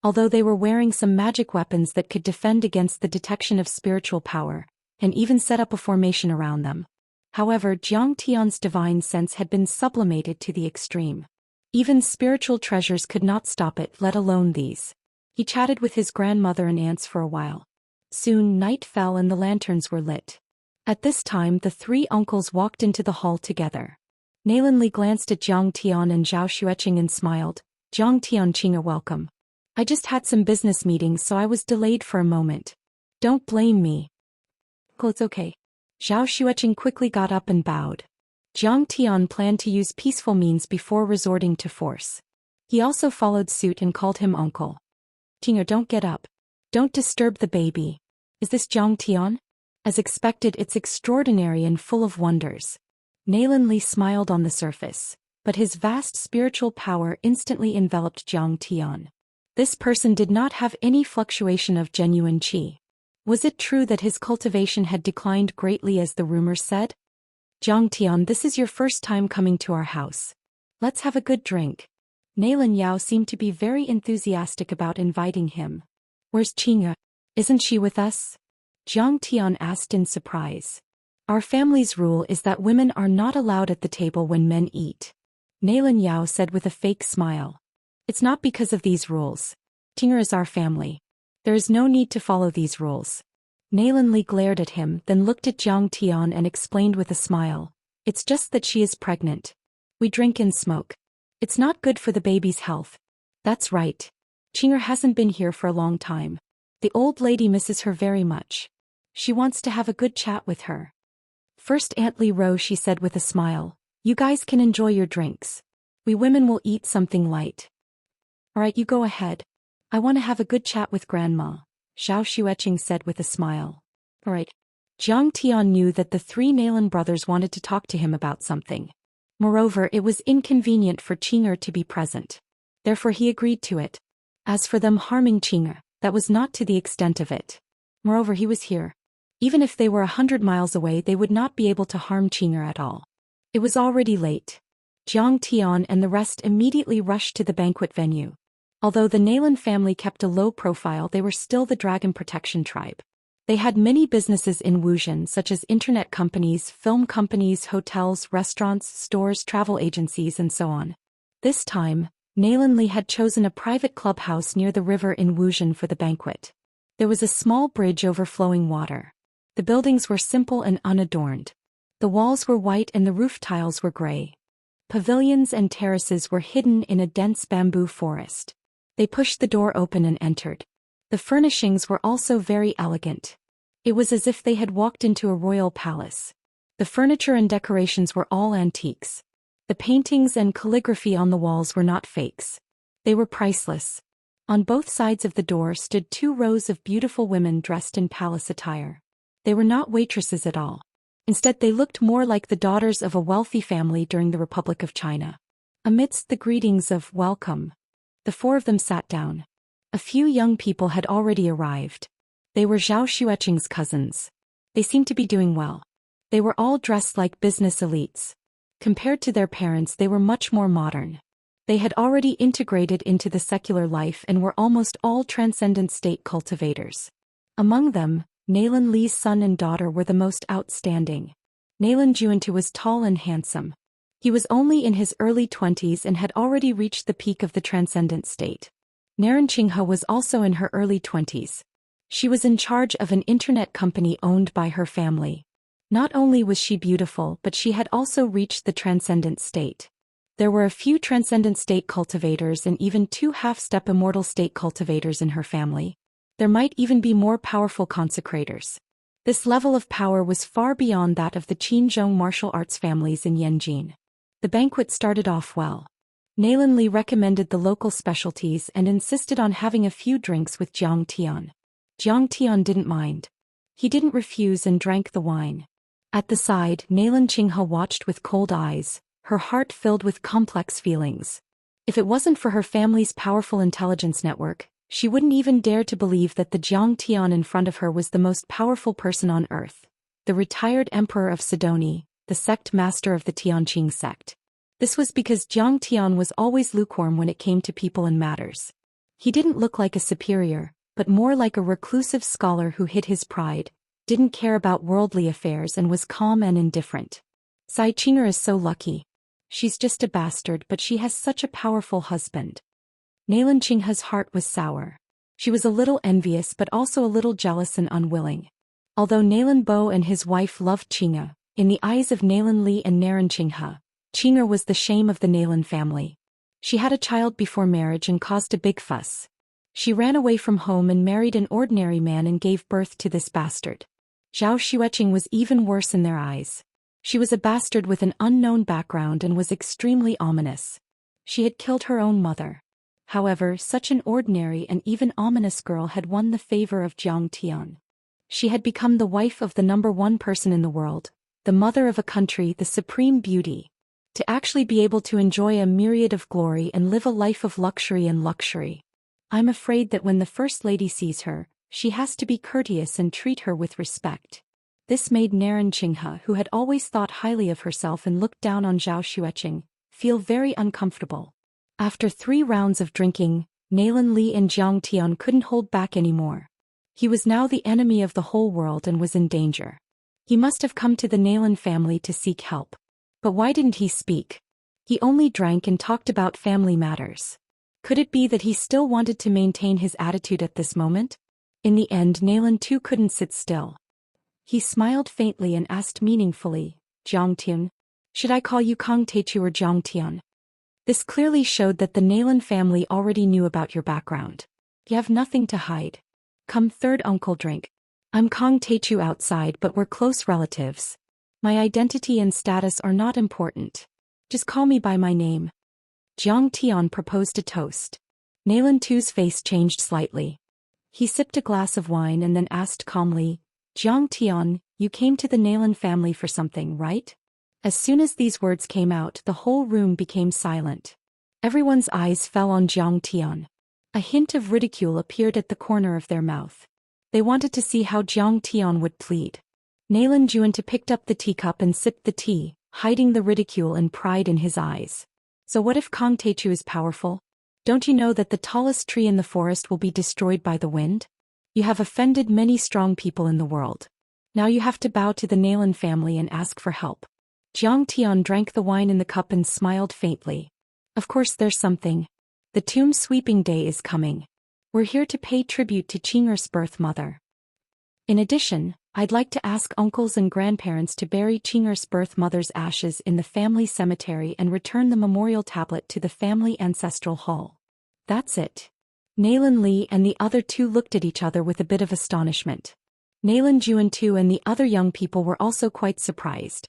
Although they were wearing some magic weapons that could defend against the detection of spiritual power, and even set up a formation around them. However, Jiang Tian's divine sense had been sublimated to the extreme. Even spiritual treasures could not stop it, let alone these. He chatted with his grandmother and aunts for a while. Soon night fell and the lanterns were lit. At this time the three uncles walked into the hall together. Nalan Li glanced at Jiang Tian and Zhou Xian and smiled. "Jiang Tian, Xianxia, welcome. I just had some business meetings so I was delayed for a moment. Don't blame me." "Oh, it's okay." Zhou Xian quickly got up and bowed. Jiang Tian planned to use peaceful means before resorting to force. He also followed suit and called him uncle. "Xianxia, don't get up. Don't disturb the baby. Is this Jiang Tian?" As expected, it's extraordinary and full of wonders. Nalan Li smiled on the surface, but his vast spiritual power instantly enveloped Jiang Tian. This person did not have any fluctuation of genuine qi. Was it true that his cultivation had declined greatly as the rumors said? "Jiang Tian, this is your first time coming to our house. Let's have a good drink." Nalan Yao seemed to be very enthusiastic about inviting him. "Where's Xianxia? Isn't she with us?" Jiang Tian asked in surprise. Our family's rule is that women are not allowed at the table when men eat. Nalan Yao said with a fake smile. It's not because of these rules. Qing'er is our family. There is no need to follow these rules. Nalan Li glared at him, then looked at Jiang Tian and explained with a smile. It's just that she is pregnant. We drink and smoke. It's not good for the baby's health. That's right. Qing'er hasn't been here for a long time. The old lady misses her very much. She wants to have a good chat with her. First Aunt Li Ro, she said with a smile. You guys can enjoy your drinks. We women will eat something light. Alright, you go ahead. I want to have a good chat with Grandma, Zhou Xian said with a smile. Alright. Jiang Tian knew that the three Nalan brothers wanted to talk to him about something. Moreover, it was inconvenient for Qing'er to be present. Therefore he agreed to it. As for them harming Qing'er, that was not to the extent of it. Moreover, he was here. Even if they were 100 miles away, they would not be able to harm Qing'er at all. It was already late. Jiang Tian and the rest immediately rushed to the banquet venue. Although the Nalan family kept a low profile, they were still the Dragon Protection Tribe. They had many businesses in Wuxian, such as internet companies, film companies, hotels, restaurants, stores, travel agencies, and so on. This time, Nalan Li had chosen a private clubhouse near the river in Wuxian for the banquet. There was a small bridge over flowing water. The buildings were simple and unadorned. The walls were white and the roof tiles were gray. Pavilions and terraces were hidden in a dense bamboo forest. They pushed the door open and entered. The furnishings were also very elegant. It was as if they had walked into a royal palace. The furniture and decorations were all antiques. The paintings and calligraphy on the walls were not fakes. They were priceless. On both sides of the door stood 2 rows of beautiful women dressed in palace attire. They were not waitresses at all. Instead, they looked more like the daughters of a wealthy family during the Republic of China. Amidst the greetings of welcome, the 4 of them sat down. A few young people had already arrived. They were Zhou Xian's cousins. They seemed to be doing well. They were all dressed like business elites. Compared to their parents, they were much more modern. They had already integrated into the secular life and were almost all transcendent state cultivators. Among them, Nalan Li's son and daughter were the most outstanding. Nalan Juantu was tall and handsome. He was only in his early 20s and had already reached the peak of the transcendent state. Naran Qinghe was also in her early 20s. She was in charge of an internet company owned by her family. Not only was she beautiful, but she had also reached the transcendent state. There were a few transcendent state cultivators and even 2 half-step immortal state cultivators in her family. There might even be more powerful consecrators. This level of power was far beyond that of the Qinzhong martial arts families in Yanjin. The banquet started off well. Nalan Li recommended the local specialties and insisted on having a few drinks with Jiang Tian. Jiang Tian didn't mind. He didn't refuse and drank the wine. At the side, Nalan Qinghe watched with cold eyes, her heart filled with complex feelings. If it wasn't for her family's powerful intelligence network, she wouldn't even dare to believe that the Jiang Tian in front of her was the most powerful person on earth, the retired emperor of Sidoni, the sect master of the Tianqing sect. This was because Jiang Tian was always lukewarm when it came to people and matters. He didn't look like a superior, but more like a reclusive scholar who hid his pride, didn't care about worldly affairs and was calm and indifferent. Sai Qing'er is so lucky. She's just a bastard, but she has such a powerful husband. Nalan Qinghe's heart was sour. She was a little envious but also a little jealous and unwilling. Although Nalan Bo and his wife loved Qing'er, in the eyes of Nalan Li and Naran Qinghe, Qing'er was the shame of the Nalan family. She had a child before marriage and caused a big fuss. She ran away from home and married an ordinary man and gave birth to this bastard. Zhou Xian was even worse in their eyes. She was a bastard with an unknown background and was extremely ominous. She had killed her own mother. However, such an ordinary and even ominous girl had won the favor of Jiang Tian. She had become the wife of the #1 person in the world, the mother of a country, the supreme beauty. To actually be able to enjoy a myriad of glory and live a life of luxury and luxury. I'm afraid that when the First Lady sees her, she has to be courteous and treat her with respect. This made Naran Qinghe, who had always thought highly of herself and looked down on Zhou Xian, feel very uncomfortable. After 3 rounds of drinking, Nalan Li and Jiang Tian couldn't hold back anymore. He was now the enemy of the whole world and was in danger. He must have come to the Nalan family to seek help. But why didn't he speak? He only drank and talked about family matters. Could it be that he still wanted to maintain his attitude at this moment? In the end, Nalan too couldn't sit still. He smiled faintly and asked meaningfully, Zhongtian? Should I call you Kong Teichu or Zhongtian? This clearly showed that the Nalan family already knew about your background. You have nothing to hide. Come, third uncle, drink. I'm Kong Teichu outside, but we're close relatives. My identity and status are not important. Just call me by my name. Jiang Tian proposed a toast. Nalan Tu's face changed slightly. He sipped a glass of wine and then asked calmly, Jiang Tian, you came to the Nalan family for something, right? As soon as these words came out, the whole room became silent. Everyone's eyes fell on Jiang Tian. A hint of ridicule appeared at the corner of their mouth. They wanted to see how Jiang Tian would plead. Nalan Juantu picked up the teacup and sipped the tea, hiding the ridicule and pride in his eyes. So what if Kong Teichu is powerful? Don't you know that the tallest tree in the forest will be destroyed by the wind? You have offended many strong people in the world. Now you have to bow to the Nalan family and ask for help. Jiang Tian drank the wine in the cup and smiled faintly. Of course there's something. The tomb sweeping day is coming. We're here to pay tribute to Qing'er's birth mother. In addition, I'd like to ask uncles and grandparents to bury Qing'er's birth mother's ashes in the family cemetery and return the memorial tablet to the family ancestral hall. That's it. Nalan Li and the other two looked at each other with a bit of astonishment. Nalan Juantu and the other young people were also quite surprised.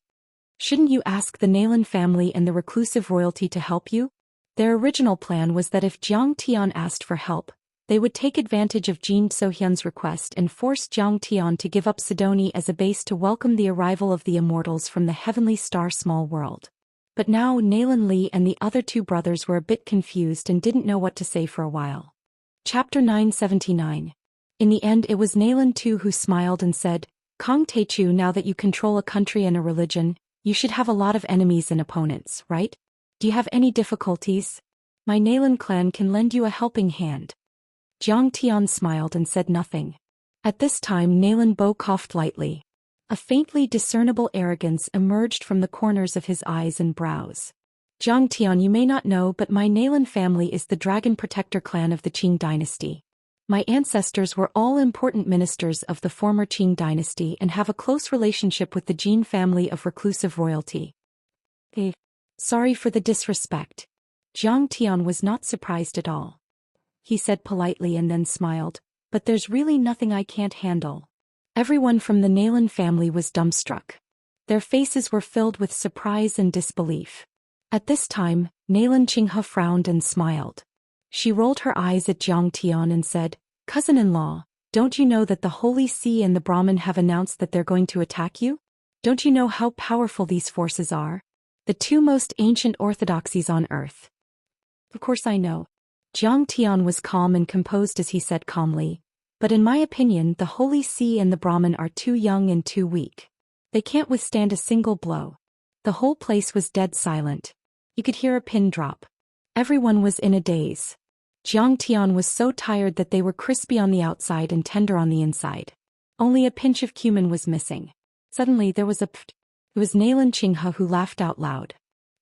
Shouldn't you ask the Nalan family and the reclusive royalty to help you? Their original plan was that if Jiang Tian asked for help, they would take advantage of Zhou Xian's request and force Jiang Tian to give up Sidoni as a base to welcome the arrival of the Immortals from the heavenly star small world. But now Nalan Li and the other two brothers were a bit confused and didn't know what to say for a while. Chapter 979. In the end it was Nalan Tu who smiled and said, Kong Teichu, now that you control a country and a religion, you should have a lot of enemies and opponents, right? Do you have any difficulties? My Nalan clan can lend you a helping hand. Jiang Tian smiled and said nothing. At this time Nalan Bo coughed lightly. A faintly discernible arrogance emerged from the corners of his eyes and brows. Jiang Tian, you may not know, but my Nalan family is the Dragon Protector clan of the Qing dynasty. My ancestors were all important ministers of the former Qing dynasty and have a close relationship with the Jin family of reclusive royalty. Sorry for the disrespect. Jiang Tian was not surprised at all. He said politely and then smiled, but there's really nothing I can't handle. Everyone from the Nalan family was dumbstruck. Their faces were filled with surprise and disbelief. At this time, Nalan Qinghe frowned and smiled. She rolled her eyes at Jiang Tian and said, Cousin-in-law, don't you know that the Holy See and the Brahmin have announced that they're going to attack you? Don't you know how powerful these forces are? The two most ancient orthodoxies on earth. Of course I know. Jiang Tian was calm and composed as he said calmly, but in my opinion the Holy See and the Brahmin are too young and too weak. They can't withstand a single blow. The whole place was dead silent. You could hear a pin drop. Everyone was in a daze. Jiang Tian was so tired that they were crispy on the outside and tender on the inside. Only a pinch of cumin was missing. Suddenly there was a pfft. It was Nalan Qinghe who laughed out loud.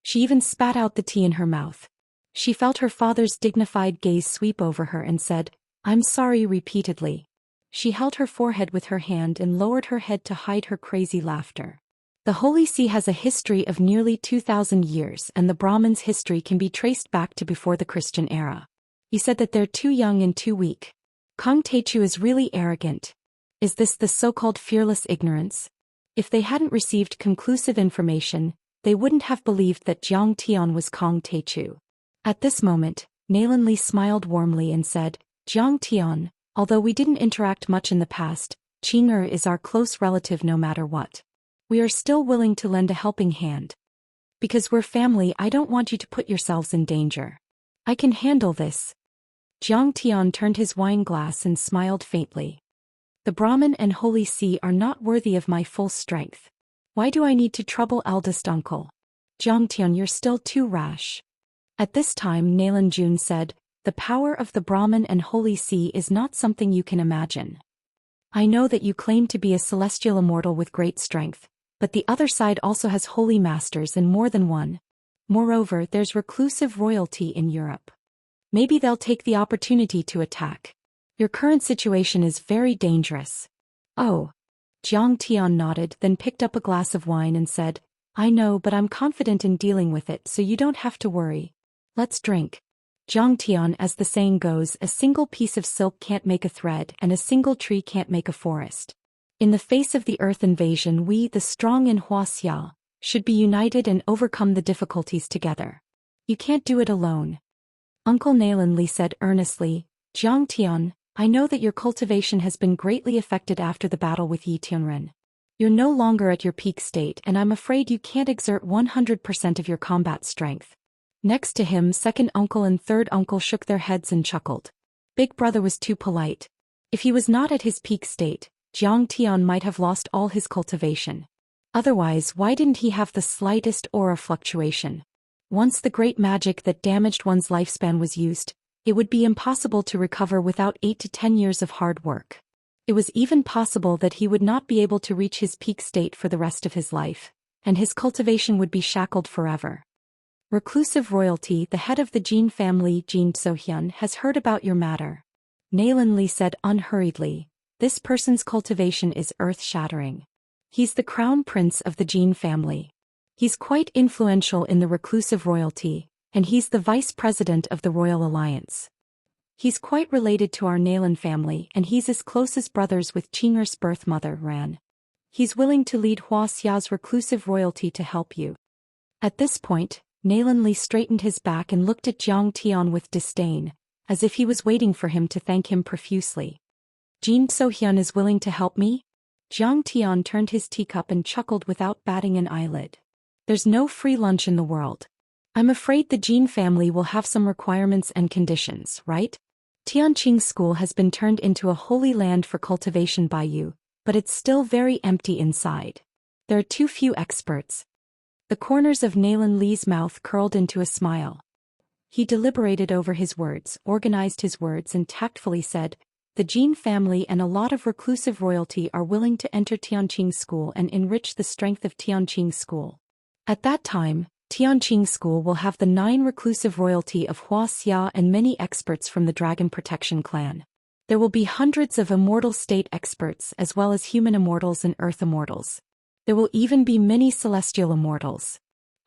She even spat out the tea in her mouth. She felt her father's dignified gaze sweep over her and said, I'm sorry repeatedly. She held her forehead with her hand and lowered her head to hide her crazy laughter. The Holy See has a history of nearly 2,000 years and the Brahmins' history can be traced back to before the Christian era. You said that they're too young and too weak. Kong Teichu is really arrogant. Is this the so-called fearless ignorance? If they hadn't received conclusive information, they wouldn't have believed that Jiang Tian was Kong Teichu. At this moment, Nalan Li smiled warmly and said, Jiang Tian, although we didn't interact much in the past, Qing'er is our close relative no matter what. We are still willing to lend a helping hand. Because we're family, I don't want you to put yourselves in danger. I can handle this. Jiang Tian turned his wine glass and smiled faintly. The Brahmin and Holy See are not worthy of my full strength. Why do I need to trouble eldest uncle? Jiang Tian, you're still too rash. At this time Nalan Jun said, the power of the Brahmin and Holy See is not something you can imagine. I know that you claim to be a celestial immortal with great strength, but the other side also has holy masters and more than one. Moreover, there's reclusive royalty in Europe. Maybe they'll take the opportunity to attack. Your current situation is very dangerous. Oh. Jiang Tian nodded, then picked up a glass of wine and said, I know, but I'm confident in dealing with it, so you don't have to worry. Let's drink. Jiang Tian, as the saying goes, a single piece of silk can't make a thread and a single tree can't make a forest. In the face of the Earth invasion, we, the strong in Wuxia, should be united and overcome the difficulties together. You can't do it alone. Uncle Nalanli said earnestly, Jiang Tian, I know that your cultivation has been greatly affected after the battle with Yi Tianren. You're no longer at your peak state and I'm afraid you can't exert 100% of your combat strength. Next to him, second uncle and third uncle shook their heads and chuckled. Big brother was too polite. If he was not at his peak state, Jiang Tian might have lost all his cultivation. Otherwise, why didn't he have the slightest aura fluctuation? Once the great magic that damaged one's lifespan was used, it would be impossible to recover without 8 to 10 years of hard work. It was even possible that he would not be able to reach his peak state for the rest of his life, and his cultivation would be shackled forever. Reclusive royalty, the head of the Jin family, Zhou Xian, has heard about your matter. Nalanli said unhurriedly, this person's cultivation is earth-shattering. He's the crown prince of the Jin family. He's quite influential in the reclusive royalty, and he's the vice president of the Royal Alliance. He's quite related to our Nalan family and he's as close as brothers with Qing'er's birth mother, Ran. He's willing to lead Huaxia's reclusive royalty to help you. At this point, Nalanli straightened his back and looked at Jiang Tian with disdain, as if he was waiting for him to thank him profusely. Zhou Xian is willing to help me? Jiang Tian turned his teacup and chuckled without batting an eyelid. There's no free lunch in the world. I'm afraid the Jin family will have some requirements and conditions, right? Tianqing School has been turned into a holy land for cultivation by you, but it's still very empty inside. There are too few experts. The corners of Nalanli's mouth curled into a smile. He deliberated over his words, organized his words and tactfully said, the Jin family and a lot of reclusive royalty are willing to enter Tianqing School and enrich the strength of Tianqing School. At that time, Tianqing School will have the 9 reclusive royalty of Huaxia and many experts from the Dragon Protection clan. There will be hundreds of immortal state experts as well as human immortals and earth immortals. There will even be many celestial immortals.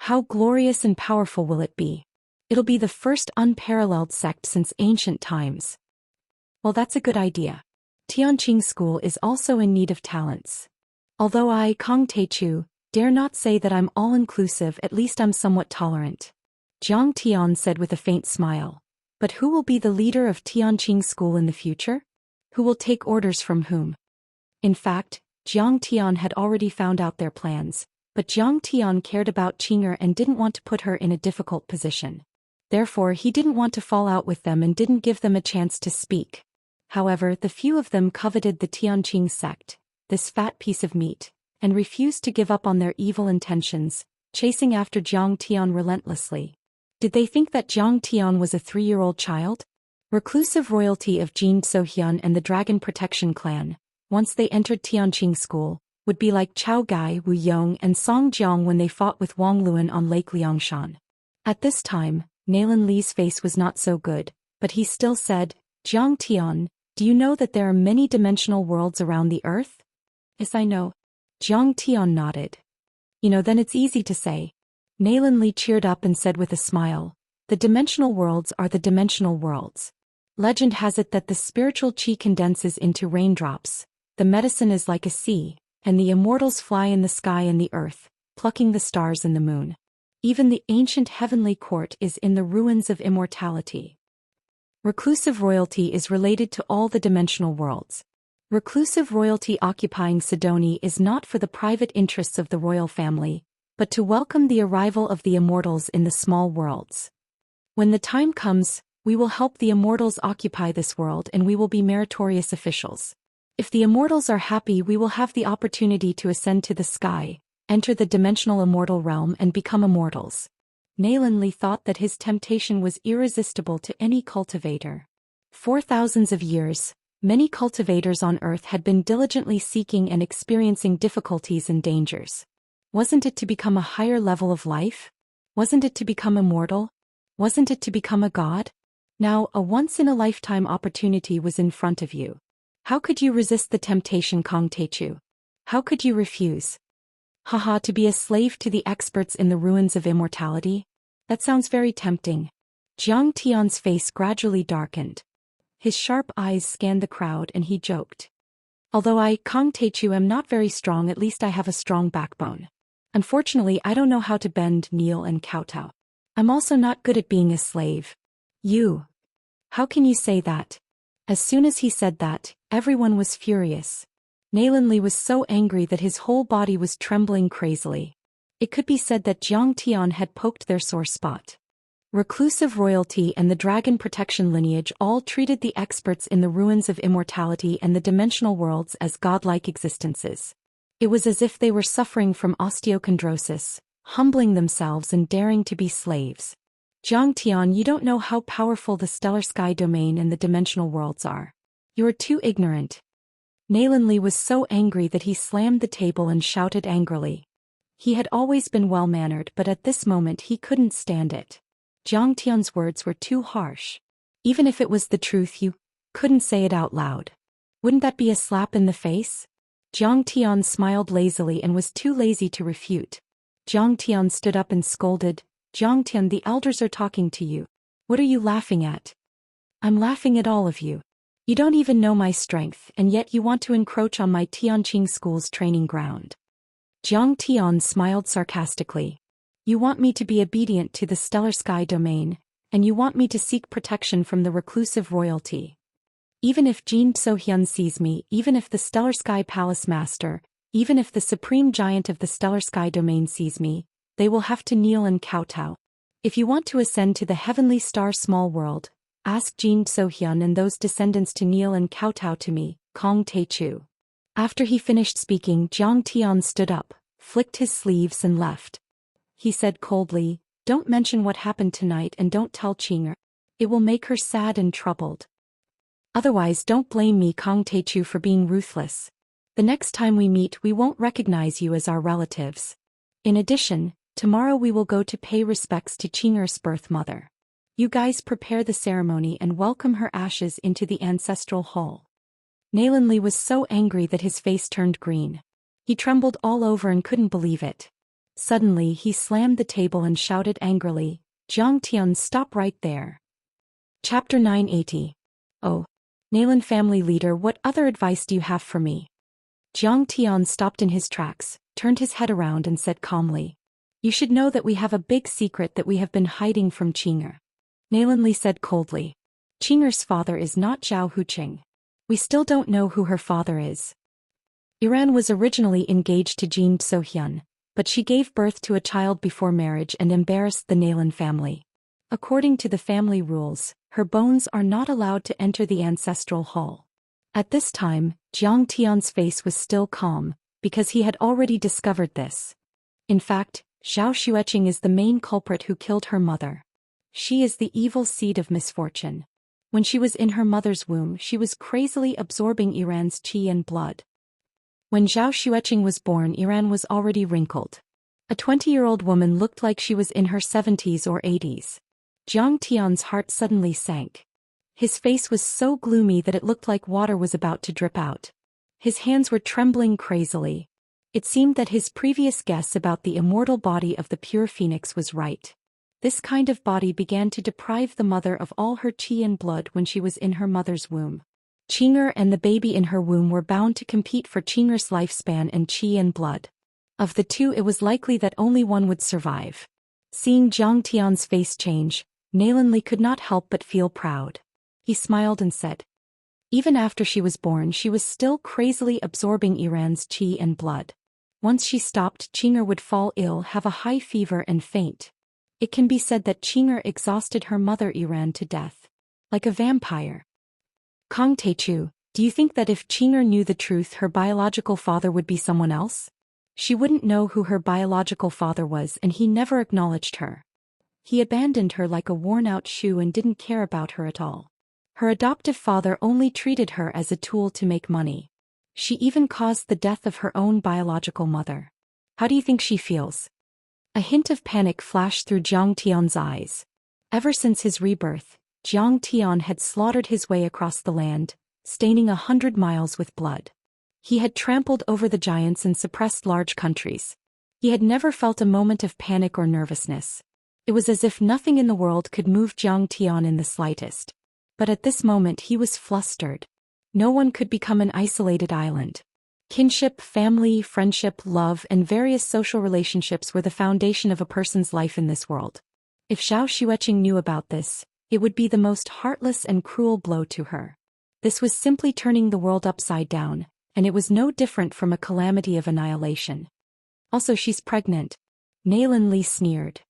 How glorious and powerful will it be? It'll be the first unparalleled sect since ancient times. Well, that's a good idea. Tianqing School is also in need of talents. Although I, Kong Teichu, dare not say that I'm all-inclusive, at least I'm somewhat tolerant. Jiang Tian said with a faint smile. But who will be the leader of Tianqing School in the future? Who will take orders from whom? In fact, Jiang Tian had already found out their plans, but Jiang Tian cared about Qing'er and didn't want to put her in a difficult position. Therefore, he didn't want to fall out with them and didn't give them a chance to speak. However, the few of them coveted the Tianqing sect, this fat piece of meat, and refused to give up on their evil intentions, chasing after Jiang Tian relentlessly. Did they think that Jiang Tian was a 3-year-old child? Reclusive royalty of Zhou Xian and the Dragon Protection clan, once they entered Tianqing School, would be like Chao Gai, Wu Yong and Song Jiang when they fought with Wang Luan on Lake Liangshan. At this time, Nalanli's face was not so good, but he still said, Jiang Tian, do you know that there are many dimensional worlds around the earth? Yes, I know. Jiang Tian nodded. You know, then it's easy to say. Nalanli cheered up and said with a smile, the dimensional worlds are the dimensional worlds. Legend has it that the spiritual qi condenses into raindrops, the medicine is like a sea, and the immortals fly in the sky and the earth, plucking the stars and the moon. Even the ancient heavenly court is in the ruins of immortality. Reclusive royalty is related to all the dimensional worlds. Reclusive royalty occupying Sidoni is not for the private interests of the royal family, but to welcome the arrival of the immortals in the small worlds. When the time comes, we will help the immortals occupy this world and we will be meritorious officials. If the immortals are happy, we will have the opportunity to ascend to the sky, enter the dimensional immortal realm and become immortals. Nalanli thought that his temptation was irresistible to any cultivator. For thousands of years, Many cultivators on Earth had been diligently seeking and experiencing difficulties and dangers. Wasn't it to become a higher level of life? Wasn't it to become immortal? Wasn't it to become a god? Now, a once-in-a-lifetime opportunity was in front of you. How could you resist the temptation, Kong Techu? How could you refuse? Haha, to be a slave to the experts in the ruins of immortality? That sounds very tempting. Jiang Tian's face gradually darkened. His sharp eyes scanned the crowd and he joked. Although I, Kong Techu, am not very strong, at least I have a strong backbone. Unfortunately, I don't know how to bend, kneel and kowtow. I'm also not good at being a slave. You. How can you say that? As soon as he said that, everyone was furious. Nalanli was so angry that his whole body was trembling crazily. It could be said that Jiang Tian had poked their sore spot. Reclusive royalty and the dragon protection lineage all treated the experts in the ruins of immortality and the dimensional worlds as godlike existences. It was as if they were suffering from osteochondrosis, humbling themselves and daring to be slaves. Jiang Tian, you don't know how powerful the stellar sky domain and the dimensional worlds are. You are too ignorant. Nalanli was so angry that he slammed the table and shouted angrily. He had always been well-mannered, but at this moment he couldn't stand it. Jiang Tian's words were too harsh. Even if it was the truth, you couldn't say it out loud. Wouldn't that be a slap in the face? Jiang Tian smiled lazily and was too lazy to refute. Jiang Tian stood up and scolded, Jiang Tian, the elders are talking to you. What are you laughing at? I'm laughing at all of you. You don't even know my strength, and yet you want to encroach on my Tianqing school's training ground. Jiang Tian smiled sarcastically. You want me to be obedient to the stellar sky domain, and you want me to seek protection from the reclusive royalty. Even if Zhou Xian sees me, even if the stellar sky palace master, even if the supreme giant of the stellar sky domain sees me, they will have to kneel and kowtow. If you want to ascend to the heavenly star small world, ask Zhou Xian and those descendants to kneel and kowtow to me, Kong Techu. After he finished speaking, Jiang Tian stood up, flicked his sleeves and left. He said coldly, don't mention what happened tonight and don't tell Qing'er. It will make her sad and troubled. Otherwise don't blame me, Kong Techu, for being ruthless. The next time we meet we won't recognize you as our relatives. In addition, tomorrow we will go to pay respects to Qing'er's birth mother. You guys prepare the ceremony and welcome her ashes into the ancestral hall. Nalanli was so angry that his face turned green. He trembled all over and couldn't believe it. Suddenly he slammed the table and shouted angrily, Jiang Tian, stop right there. Chapter 980. Oh. Nalan family leader, what other advice do you have for me? Jiang Tian stopped in his tracks, turned his head around and said calmly. You should know that we have a big secret that we have been hiding from Qing'er. Nalanli said coldly. Qing'er's father is not Zhao Huqing. We still don't know who her father is. Iran was originally engaged to Zhou Xian, but she gave birth to a child before marriage and embarrassed the Nalan family. According to the family rules, her bones are not allowed to enter the ancestral hall. At this time, Jiang Tian's face was still calm, because he had already discovered this. In fact, Zhao Xueqing is the main culprit who killed her mother. She is the evil seed of misfortune. When she was in her mother's womb, she was crazily absorbing Iran's qi and blood. When Zhao Xueqing was born, Iran was already wrinkled. A 20-year-old woman looked like she was in her 70s or 80s. Jiang Tian's heart suddenly sank. His face was so gloomy that it looked like water was about to drip out. His hands were trembling crazily. It seemed that his previous guess about the immortal body of the pure phoenix was right. This kind of body began to deprive the mother of all her qi and blood when she was in her mother's womb. Qing'er and the baby in her womb were bound to compete for Qing'er's lifespan and qi and blood. Of the two, it was likely that only one would survive. Seeing Jiang Tian's face change, Nalanli could not help but feel proud. He smiled and said, even after she was born, she was still crazily absorbing Iran's qi and blood. Once she stopped, Qing'er would fall ill, have a high fever and faint. It can be said that Qing'er exhausted her mother Iran to death. Like a vampire. Kong Techu, do you think that if Qing'er knew the truth, her biological father would be someone else? She wouldn't know who her biological father was, and he never acknowledged her. He abandoned her like a worn-out shoe and didn't care about her at all. Her adoptive father only treated her as a tool to make money. She even caused the death of her own biological mother. How do you think she feels? A hint of panic flashed through Zhang Tian's eyes. Ever since his rebirth, Zhang Tian had slaughtered his way across the land, staining 100 miles with blood. He had trampled over the giants and suppressed large countries. He had never felt a moment of panic or nervousness. It was as if nothing in the world could move Zhang Tian in the slightest. But at this moment he was flustered. No one could become an isolated island. Kinship, family, friendship, love, and various social relationships were the foundation of a person's life in this world. If Zhou Xian knew about this, it would be the most heartless and cruel blow to her. This was simply turning the world upside down, and it was no different from a calamity of annihilation. Also, she's pregnant. Nailin Li sneered.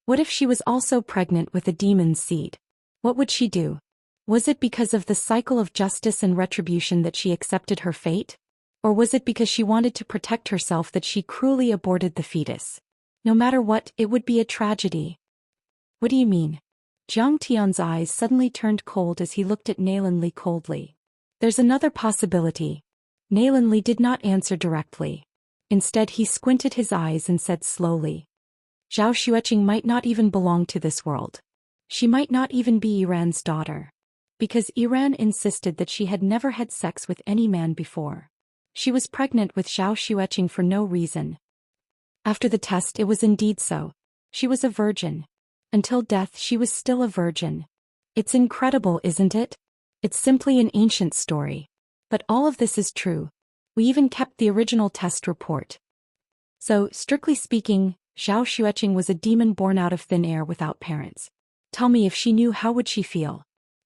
What if she was also pregnant with a demon's seed? What would she do? Was it because of the cycle of justice and retribution that she accepted her fate? Or was it because she wanted to protect herself that she cruelly aborted the fetus? No matter what, it would be a tragedy. What do you mean? Zhang Tian's eyes suddenly turned cold as he looked at Nailin Li coldly. There's another possibility. Nailin Li did not answer directly. Instead, he squinted his eyes and said slowly. Zhou Xian might not even belong to this world. She might not even be Iran's daughter. Because Iran insisted that she had never had sex with any man before. She was pregnant with Zhou Xian for no reason. After the test, it was indeed so. She was a virgin. Until death, she was still a virgin. It's incredible, isn't it? It's simply an ancient story. But all of this is true. We even kept the original test report. So, strictly speaking, Zhou Xian was a demon born out of thin air without parents. Tell me, if she knew, how would she feel?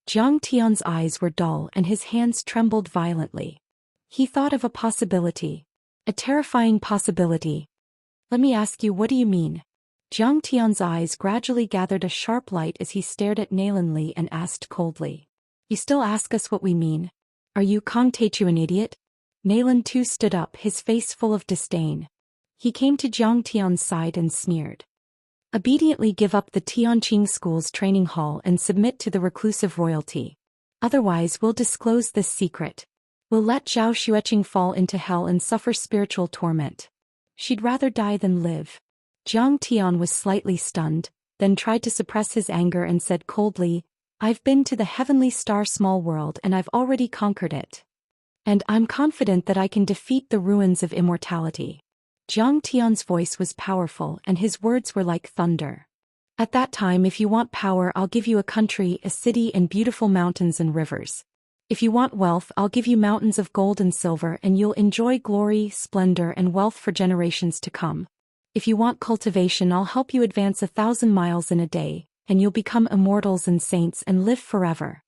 Zhang Tian's eyes were dull and his hands trembled violently. He thought of a possibility. A terrifying possibility. Let me ask you, what do you mean? Zhang Tian's eyes gradually gathered a sharp light as he stared at Nailin Li and asked coldly. You still ask us what we mean? Are you Kong Taichu an idiot? Nailin too stood up, his face full of disdain. He came to Zhang Tian's side and sneered. Obediently give up the Tianqing School's training hall and submit to the reclusive royalty. Otherwise we'll disclose this secret. We'll let Zhou Xian fall into hell and suffer spiritual torment. She'd rather die than live. Zhang Tian was slightly stunned, then tried to suppress his anger and said coldly, I've been to the heavenly star small world and I've already conquered it. And I'm confident that I can defeat the ruins of immortality. Zhang Tian's voice was powerful and his words were like thunder. At that time, if you want power, I'll give you a country, a city, and beautiful mountains and rivers. If you want wealth, I'll give you mountains of gold and silver, and you'll enjoy glory, splendor, and wealth for generations to come. If you want cultivation, I'll help you advance 1,000 miles in a day, and you'll become immortals and saints and live forever.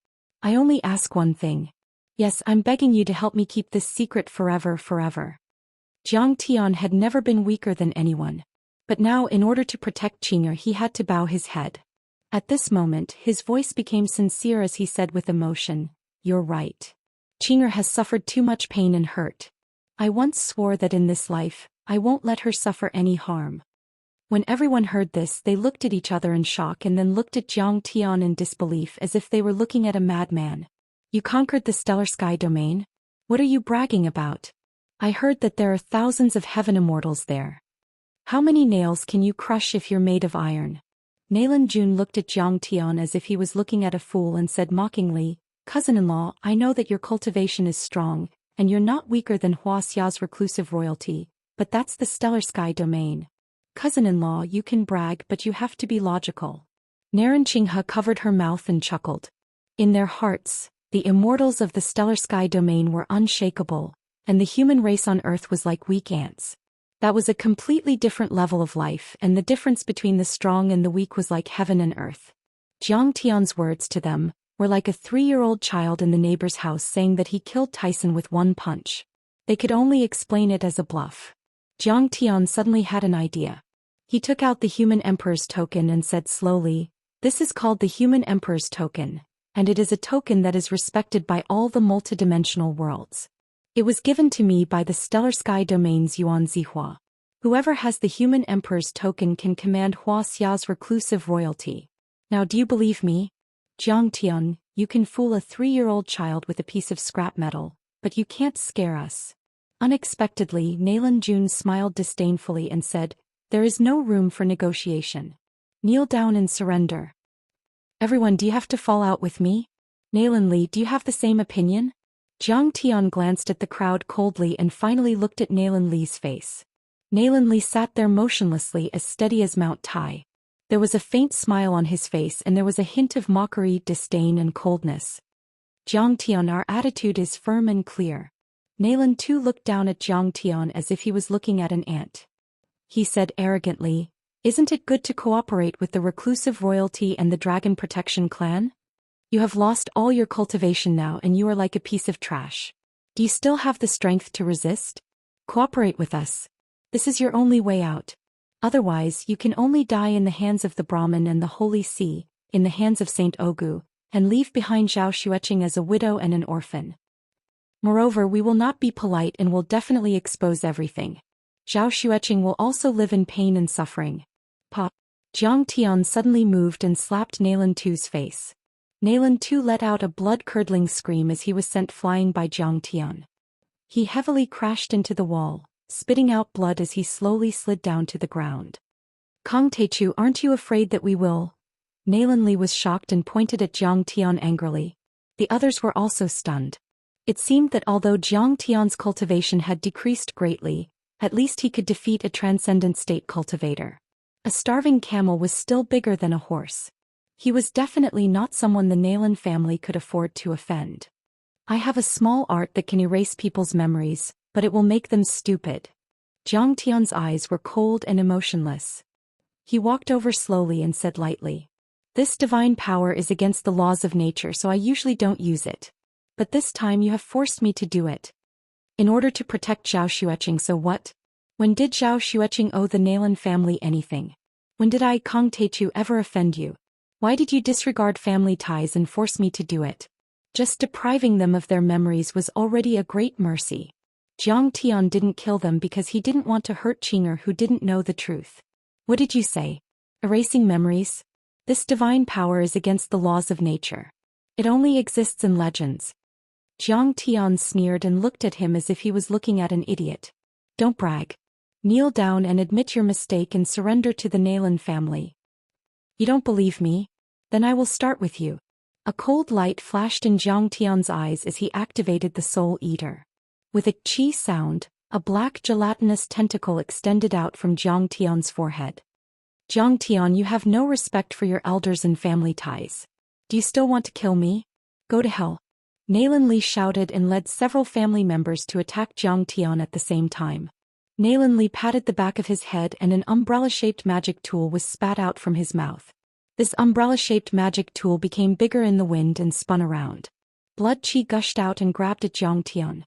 I only ask one thing. Yes, I'm begging you to help me keep this secret forever. Zhang Tian had never been weaker than anyone. But now, in order to protect Qing'er, he had to bow his head. At this moment, his voice became sincere as he said with emotion, You're right. Qing'er has suffered too much pain and hurt. I once swore that in this life, I won't let her suffer any harm. When everyone heard this, they looked at each other in shock and then looked at Zhang Tian in disbelief as if they were looking at a madman. You conquered the stellar sky domain? What are you bragging about? I heard that there are thousands of heaven immortals there. How many nails can you crush if you're made of iron? Nailin Jun looked at Zhang Tian as if he was looking at a fool and said mockingly, Cousin-in-law, I know that your cultivation is strong, and you're not weaker than Wuxia's reclusive royalty, but that's the stellar sky domain. Cousin-in-law, you can brag, but you have to be logical. Naran Qinghe covered her mouth and chuckled. In their hearts, the immortals of the stellar sky domain were unshakable, and the human race on Earth was like weak ants. That was a completely different level of life, and the difference between the strong and the weak was like heaven and earth. Zhang Tian's words to them were like a 3-year-old child in the neighbor's house saying that he killed Tyson with one punch. They could only explain it as a bluff. Zhang Tian suddenly had an idea. He took out the Human Emperor's token and said slowly, This is called the Human Emperor's token, and it is a token that is respected by all the multidimensional worlds. It was given to me by the stellar sky domain's Yuan Zihua. Whoever has the Human Emperor's token can command Wuxia's reclusive royalty. Now do you believe me? Zhang Tian, You can fool a 3-year-old child with a piece of scrap metal, but you can't scare us. Unexpectedly, Nalan Jun smiled disdainfully and said, "There is no room for negotiation. Kneel down and surrender." "Everyone, do you have to fall out with me? Nalan Li, do you have the same opinion?" Jiang Tian glanced at the crowd coldly and finally looked at Nalan Li's face. Nalan Li sat there motionlessly, as steady as Mount Tai. There was a faint smile on his face and there was a hint of mockery, disdain and coldness. "Jiang Tian, our attitude is firm and clear." Nalan too looked down at Jiang Tian as if he was looking at an ant. He said arrogantly, "Isn't it good to cooperate with the reclusive royalty and the Dragon Protection clan? You have lost all your cultivation now and you are like a piece of trash. Do you still have the strength to resist? Cooperate with us. This is your only way out. Otherwise, you can only die in the hands of the Brahmin and the Holy See, in the hands of Saint Ogu, and leave behind Zhou Xian as a widow and an orphan. Moreover, we will not be polite and will definitely expose everything. Zhou Xian will also live in pain and suffering." Pa! Jiang Tian suddenly moved and slapped Nalan Tu's face. Nalan Tu let out a blood-curdling scream as he was sent flying by Jiang Tian. He heavily crashed into the wall, spitting out blood as he slowly slid down to the ground. "Kong Teichu, aren't you afraid that we will?" Nalan Li was shocked and pointed at Jiang Tian angrily. The others were also stunned. It seemed that although Jiang Tian's cultivation had decreased greatly, at least he could defeat a transcendent state cultivator. A starving camel was still bigger than a horse. He was definitely not someone the Nalan family could afford to offend. "I have a small art that can erase people's memories, but it will make them stupid." Jiang Tian's eyes were cold and emotionless. He walked over slowly and said lightly, "This divine power is against the laws of nature, so I usually don't use it. But this time you have forced me to do it. In order to protect Zhou Xian, so what? When did Zhou Xian owe the Nalan family anything? When did I, Kong Teichu, ever offend you? Why did you disregard family ties and force me to do it? Just depriving them of their memories was already a great mercy. Jiang Tian didn't kill them because he didn't want to hurt Qinger, who didn't know the truth. What did you say? Erasing memories? This divine power is against the laws of nature. It only exists in legends." Jiang Tian sneered and looked at him as if he was looking at an idiot. "Don't brag. Kneel down and admit your mistake and surrender to the Nalan family." "You don't believe me? Then I will start with you." A cold light flashed in Jiang Tian's eyes as he activated the Soul Eater. With a chi sound, a black gelatinous tentacle extended out from Jiang Tian's forehead. "Jiang Tian, you have no respect for your elders and family ties. Do you still want to kill me? Go to hell." Nalan Li shouted and led several family members to attack Jiang Tian at the same time. Nalan Li patted the back of his head and an umbrella-shaped magic tool was spat out from his mouth. This umbrella-shaped magic tool became bigger in the wind and spun around. Blood chi gushed out and grabbed at Jiang Tian.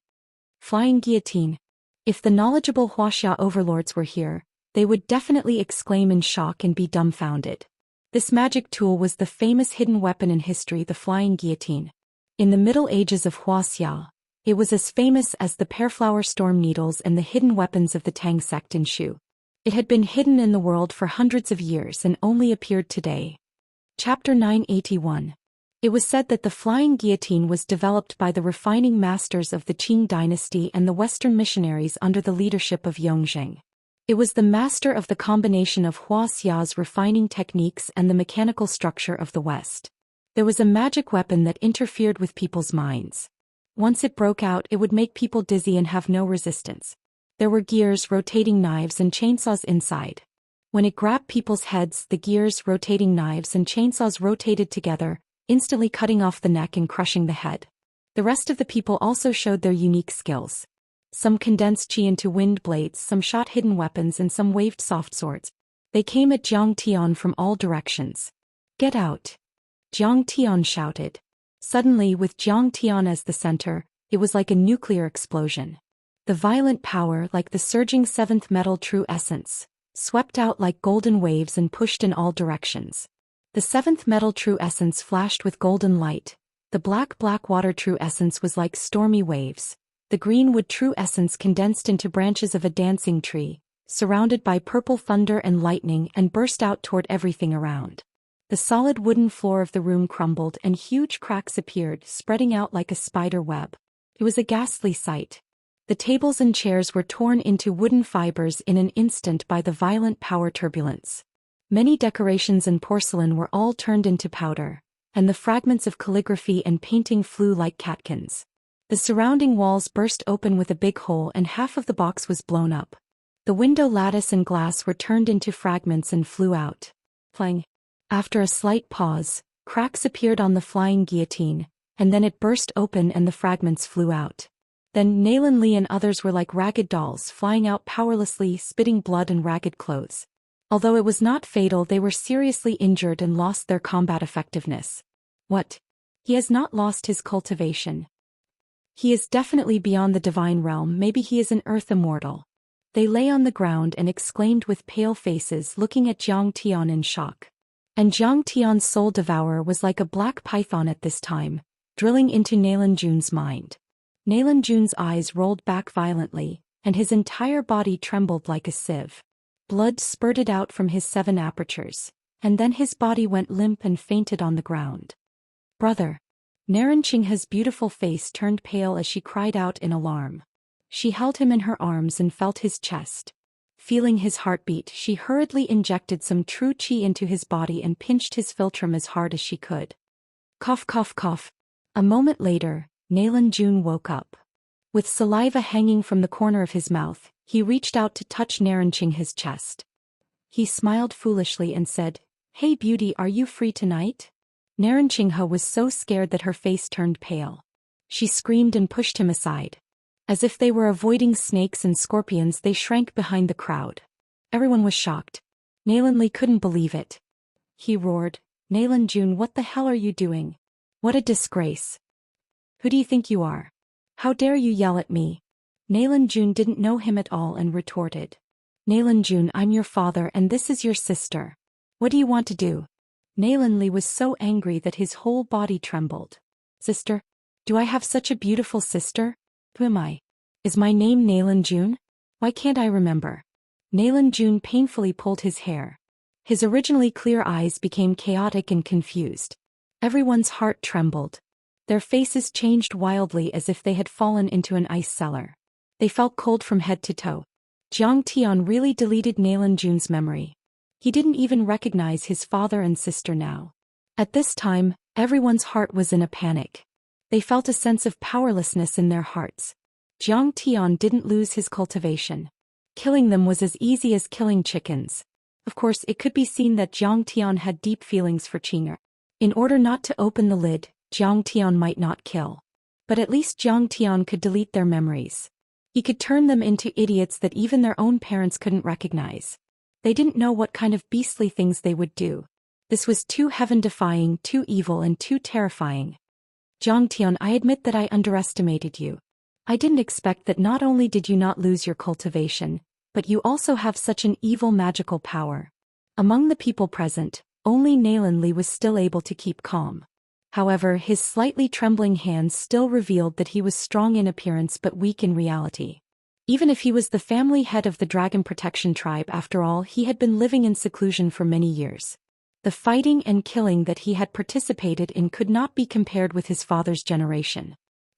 Flying guillotine. If the knowledgeable Wuxia overlords were here, they would definitely exclaim in shock and be dumbfounded. This magic tool was the famous hidden weapon in history, the flying guillotine. In the Middle Ages of Wuxia, it was as famous as the pearflower storm needles and the hidden weapons of the Tang sect in Shu. It had been hidden in the world for hundreds of years and only appeared today. Chapter 981. It was said that the flying guillotine was developed by the refining masters of the Qing dynasty and the Western missionaries under the leadership of Yongzheng. It was the master of the combination of Wuxia's refining techniques and the mechanical structure of the West. There was a magic weapon that interfered with people's minds. Once it broke out, it would make people dizzy and have no resistance. There were gears, rotating knives, and chainsaws inside. When it grabbed people's heads, the gears, rotating knives, and chainsaws rotated together, instantly cutting off the neck and crushing the head. The rest of the people also showed their unique skills. Some condensed chi into wind blades, some shot hidden weapons, and some waved soft swords. They came at Jiang Tian from all directions. "Get out!" Jiang Tian shouted. Suddenly, with Jiang Tian as the center, it was like a nuclear explosion. The violent power, like the surging seventh metal true essence, swept out like golden waves and pushed in all directions. The seventh metal true essence flashed with golden light. The black water true essence was like stormy waves. The green wood true essence condensed into branches of a dancing tree, surrounded by purple thunder and lightning, and burst out toward everything around. The solid wooden floor of the room crumbled and huge cracks appeared, spreading out like a spider web. It was a ghastly sight. The tables and chairs were torn into wooden fibers in an instant by the violent power turbulence. Many decorations and porcelain were all turned into powder, and the fragments of calligraphy and painting flew like catkins. The surrounding walls burst open with a big hole and half of the box was blown up. The window lattice and glass were turned into fragments and flew out. Clang. After a slight pause, cracks appeared on the flying guillotine, and then it burst open and the fragments flew out. Then Nalan Li and others were like ragged dolls flying out powerlessly, spitting blood and ragged clothes. Although it was not fatal, they were seriously injured and lost their combat effectiveness. What? He has not lost his cultivation. He is definitely beyond the divine realm. Maybe he is an earth immortal. They lay on the ground and exclaimed with pale faces, looking at Zhang Tian in shock. And Zhang Tian's soul devourer was like a black python at this time, drilling into Nalan Jun's mind. Nalan Jun's eyes rolled back violently, and his entire body trembled like a sieve. Blood spurted out from his 7 apertures, and then his body went limp and fainted on the ground. Brother! Naranqinghe's beautiful face turned pale as she cried out in alarm. She held him in her arms and felt his chest. Feeling his heartbeat, she hurriedly injected some true qi into his body and pinched his philtrum as hard as she could. Cough cough cough. A moment later, Nalan Jun woke up. With saliva hanging from the corner of his mouth, he reached out to touch Naranqinghe's chest. He smiled foolishly and said, "Hey beauty, are you free tonight?" Naranqinghe was so scared that her face turned pale. She screamed and pushed him aside. As if they were avoiding snakes and scorpions, they shrank behind the crowd. Everyone was shocked. Nalan Li couldn't believe it. He roared, "Nalan Jun, what the hell are you doing? What a disgrace. Who do you think you are? How dare you yell at me?" Nalan Jun didn't know him at all and retorted, "Nalan Jun, I'm your father and this is your sister. What do you want to do?" Nalan Li was so angry that his whole body trembled. "Sister? Do I have such a beautiful sister? Who am I? Is my name Nalan Jun? Why can't I remember?" Nalan Jun painfully pulled his hair. His originally clear eyes became chaotic and confused. Everyone's heart trembled. Their faces changed wildly as if they had fallen into an ice cellar. They felt cold from head to toe. Zhang Tian really deleted Nalan Jun's memory. He didn't even recognize his father and sister now. At this time, everyone's heart was in a panic. They felt a sense of powerlessness in their hearts. Zhang Tian didn't lose his cultivation. Killing them was as easy as killing chickens. Of course, it could be seen that Zhang Tian had deep feelings for Qing'er. In order not to open the lid, Zhang Tian might not kill. But at least Zhang Tian could delete their memories. He could turn them into idiots that even their own parents couldn't recognize. They didn't know what kind of beastly things they would do. This was too heaven-defying, too evil and too terrifying. Zhang Tian, I admit that I underestimated you. I didn't expect that not only did you not lose your cultivation, but you also have such an evil magical power. Among the people present, only Nalan Li was still able to keep calm. However, his slightly trembling hands still revealed that he was strong in appearance but weak in reality. Even if he was the family head of the Dragon Protection Tribe, after all, he had been living in seclusion for many years. The fighting and killing that he had participated in could not be compared with his father's generation.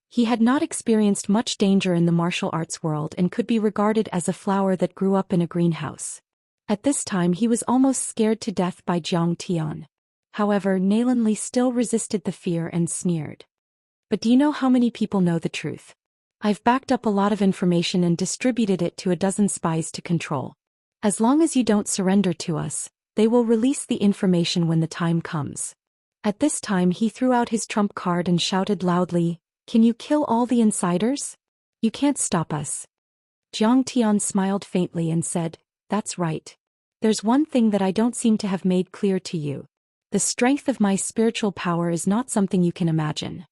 He had not experienced much danger in the martial arts world and could be regarded as a flower that grew up in a greenhouse. At this time he was almost scared to death by Zhang Tian. However, Nalan Li still resisted the fear and sneered. "But do you know how many people know the truth? I've backed up a lot of information and distributed it to a dozen spies to control. As long as you don't surrender to us, they will release the information when the time comes." At this time he threw out his trump card and shouted loudly, "Can you kill all the insiders? You can't stop us." Zhang Tian smiled faintly and said, "That's right. There's one thing that I don't seem to have made clear to you. The strength of my spiritual power is not something you can imagine.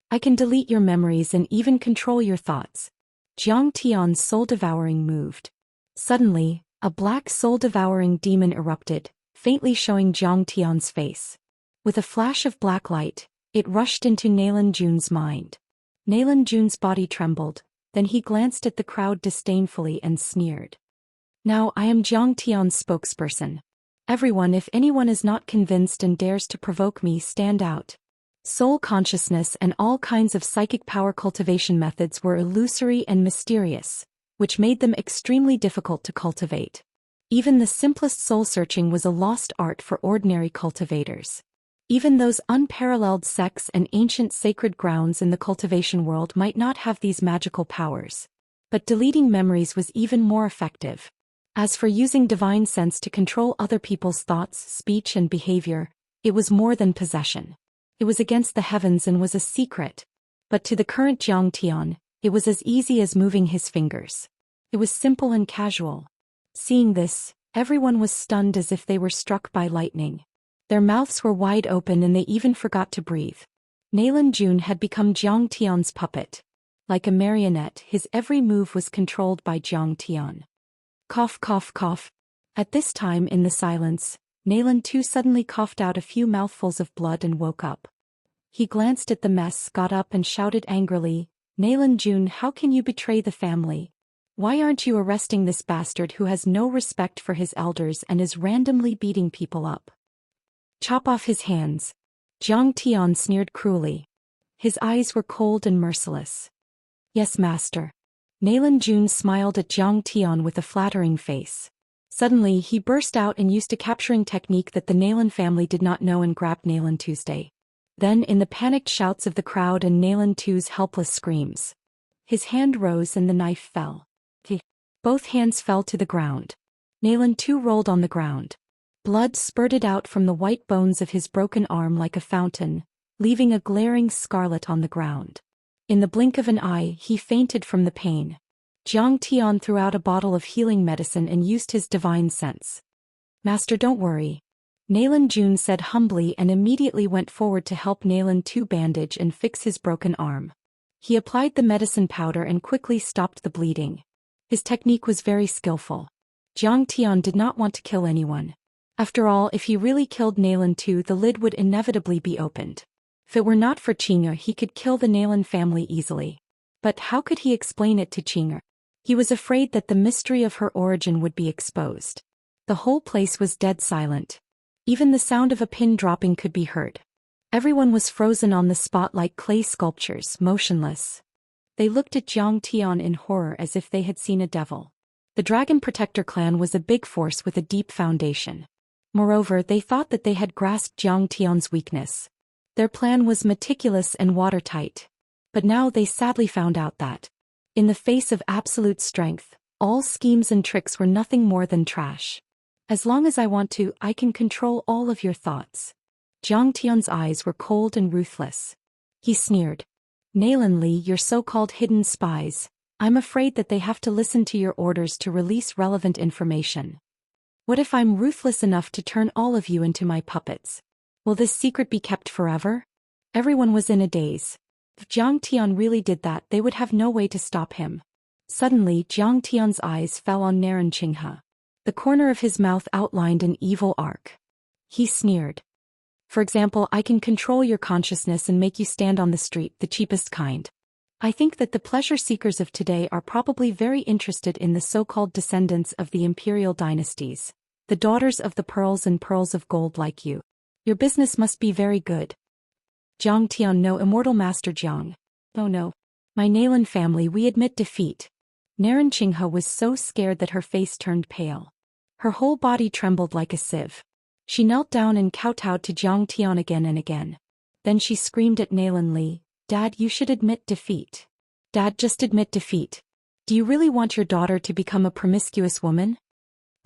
I can delete your memories and even control your thoughts." Zhang Tian's soul-devouring moved. Suddenly, a black soul-devouring demon erupted, faintly showing Zhang Tian's face. With a flash of black light, it rushed into Nalan Jun's mind. Nalan Jun's body trembled, then he glanced at the crowd disdainfully and sneered. "Now I am Zhang Tian's spokesperson. Everyone, if anyone is not convinced and dares to provoke me, stand out. Soul consciousness and all kinds of psychic power cultivation methods were illusory and mysterious, which made them extremely difficult to cultivate. Even the simplest soul-searching was a lost art for ordinary cultivators. Even those unparalleled sects and ancient sacred grounds in the cultivation world might not have these magical powers. But deleting memories was even more effective. As for using divine sense to control other people's thoughts, speech and behavior, it was more than possession. It was against the heavens and was a secret. But to the current Zhang Tian, it was as easy as moving his fingers. It was simple and casual. Seeing this, everyone was stunned as if they were struck by lightning. Their mouths were wide open and they even forgot to breathe. Naylan Jun had become Zhang Tian's puppet. Like a marionette, his every move was controlled by Zhang Tian. Cough, cough, cough. At this time in the silence, Naylan too suddenly coughed out a few mouthfuls of blood and woke up. He glanced at the mess, got up and shouted angrily, "Naylan Jun, how can you betray the family? Why aren't you arresting this bastard who has no respect for his elders and is randomly beating people up? Chop off his hands." Zhang Tian sneered cruelly. His eyes were cold and merciless. "Yes, master." Naylan Jun smiled at Zhang Tian with a flattering face. Suddenly he burst out and used a capturing technique that the Naylan family did not know and grabbed Naylan Tuesday. Then in the panicked shouts of the crowd and Naylan Tu's helpless screams, his hand rose and the knife fell. Both hands fell to the ground. Naylan Tu rolled on the ground. Blood spurted out from the white bones of his broken arm like a fountain, leaving a glaring scarlet on the ground. In the blink of an eye, he fainted from the pain. Zhang Tian threw out a bottle of healing medicine and used his divine sense. "Master, don't worry," Naylan Jun said humbly and immediately went forward to help Naylan Tu bandage and fix his broken arm. He applied the medicine powder and quickly stopped the bleeding. His technique was very skillful. Zhang Tian did not want to kill anyone. After all, if he really killed Naylan Tu, the lid would inevitably be opened. If it were not for Qing'e, he could kill the Naylan family easily. But how could he explain it to Qing'e? He was afraid that the mystery of her origin would be exposed. The whole place was dead silent. Even the sound of a pin dropping could be heard. Everyone was frozen on the spot like clay sculptures, motionless. They looked at Zhang Tian in horror as if they had seen a devil. The Dragon Protector clan was a big force with a deep foundation. Moreover, they thought that they had grasped Zhang Tian's weakness. Their plan was meticulous and watertight. But now they sadly found out that, in the face of absolute strength, all schemes and tricks were nothing more than trash. "As long as I want to, I can control all of your thoughts." Zhang Tian's eyes were cold and ruthless. He sneered. "Naylan Li, your so-called hidden spies, I'm afraid that they have to listen to your orders to release relevant information. What if I'm ruthless enough to turn all of you into my puppets? Will this secret be kept forever?" Everyone was in a daze. If Zhang Tian really did that, they would have no way to stop him. Suddenly, Zhang Tian's eyes fell on Naran Qinghe. The corner of his mouth outlined an evil arc. He sneered. "For example, I can control your consciousness and make you stand on the street, the cheapest kind. I think that the pleasure seekers of today are probably very interested in the so-called descendants of the imperial dynasties, the daughters of the pearls and pearls of gold like you. Your business must be very good." Zhang Tian, "No, Immortal Master Zhang. Oh no. My Naylan family, we admit defeat." Naran Qinghe was so scared that her face turned pale. Her whole body trembled like a sieve. She knelt down and kowtowed to Zhang Tian again and again. Then she screamed at Naylan Li, "Dad, you should admit defeat. Dad, just admit defeat. Do you really want your daughter to become a promiscuous woman?"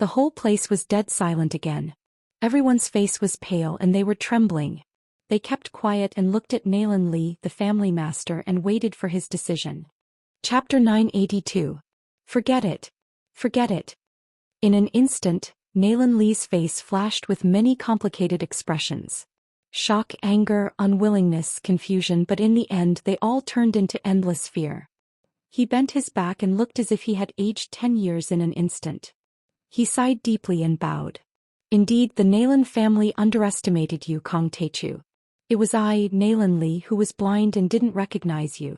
The whole place was dead silent again. Everyone's face was pale and they were trembling. They kept quiet and looked at Naylan Li, the family master, and waited for his decision. Chapter 982. Forget it. Forget it. In an instant, Naylan Li's face flashed with many complicated expressions. Shock, anger, unwillingness, confusion, but in the end they all turned into endless fear. He bent his back and looked as if he had aged 10 years in an instant. He sighed deeply and bowed. "Indeed, the Naylan family underestimated you, Kong Techu. It was I, Naylan Li, who was blind and didn't recognize you.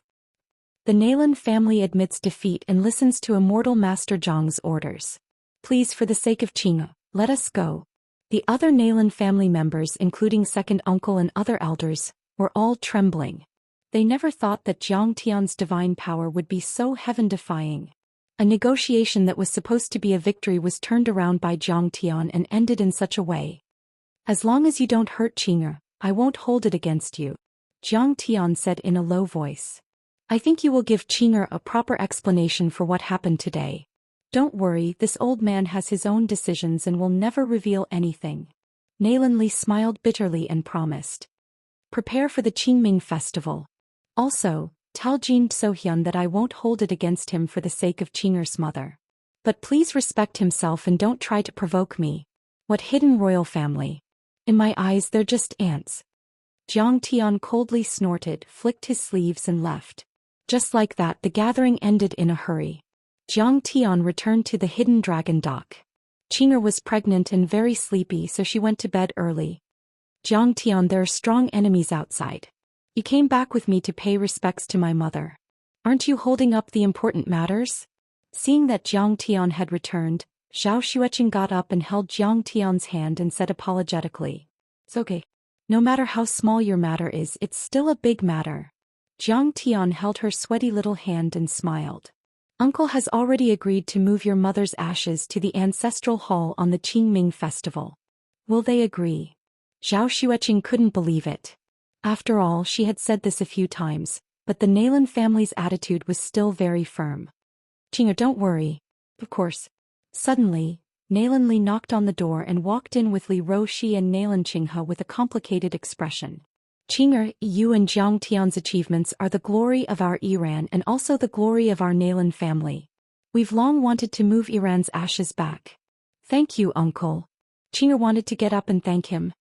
The Naylan family admits defeat and listens to Immortal Master Zhang's orders. Please, for the sake of Qing'e, let us go." The other Nalan family members, including second uncle and other elders, were all trembling. They never thought that Zhang Tian's divine power would be so heaven-defying. A negotiation that was supposed to be a victory was turned around by Zhang Tian and ended in such a way. As long as you don't hurt Qing'er, I won't hold it against you, Zhang Tian said in a low voice. I think you will give Qing'er a proper explanation for what happened today. Don't worry, this old man has his own decisions and will never reveal anything. Nalan Li smiled bitterly and promised. Prepare for the Qingming festival. Also, tell Zhou Xian that I won't hold it against him for the sake of Qing'er's mother. But please respect himself and don't try to provoke me. What hidden royal family? In my eyes they're just ants. Zhang Tian coldly snorted, flicked his sleeves and left. Just like that, the gathering ended in a hurry. Zhang Tian returned to the hidden dragon dock. Qing'er was pregnant and very sleepy, so she went to bed early. Zhang Tian, there are strong enemies outside. You came back with me to pay respects to my mother. Aren't you holding up the important matters? Seeing that Zhang Tian had returned, Zhao Xueqing got up and held Zhang Tian's hand and said apologetically. It's okay. No matter how small your matter is, it's still a big matter. Zhang Tian held her sweaty little hand and smiled. Uncle has already agreed to move your mother's ashes to the ancestral hall on the Qingming festival. Will they agree? Zhao Xueqing couldn't believe it. After all, she had said this a few times, but the Nalan family's attitude was still very firm. Qing'er, don't worry. Of course. Suddenly, Nalan Li knocked on the door and walked in with Li Roshi and Nalan Qinghe with a complicated expression. Qing'er, you and Zhang Tian's achievements are the glory of our Iran and also the glory of our Nalan family. We've long wanted to move Iran's ashes back. Thank you, uncle. Qing'er wanted to get up and thank him.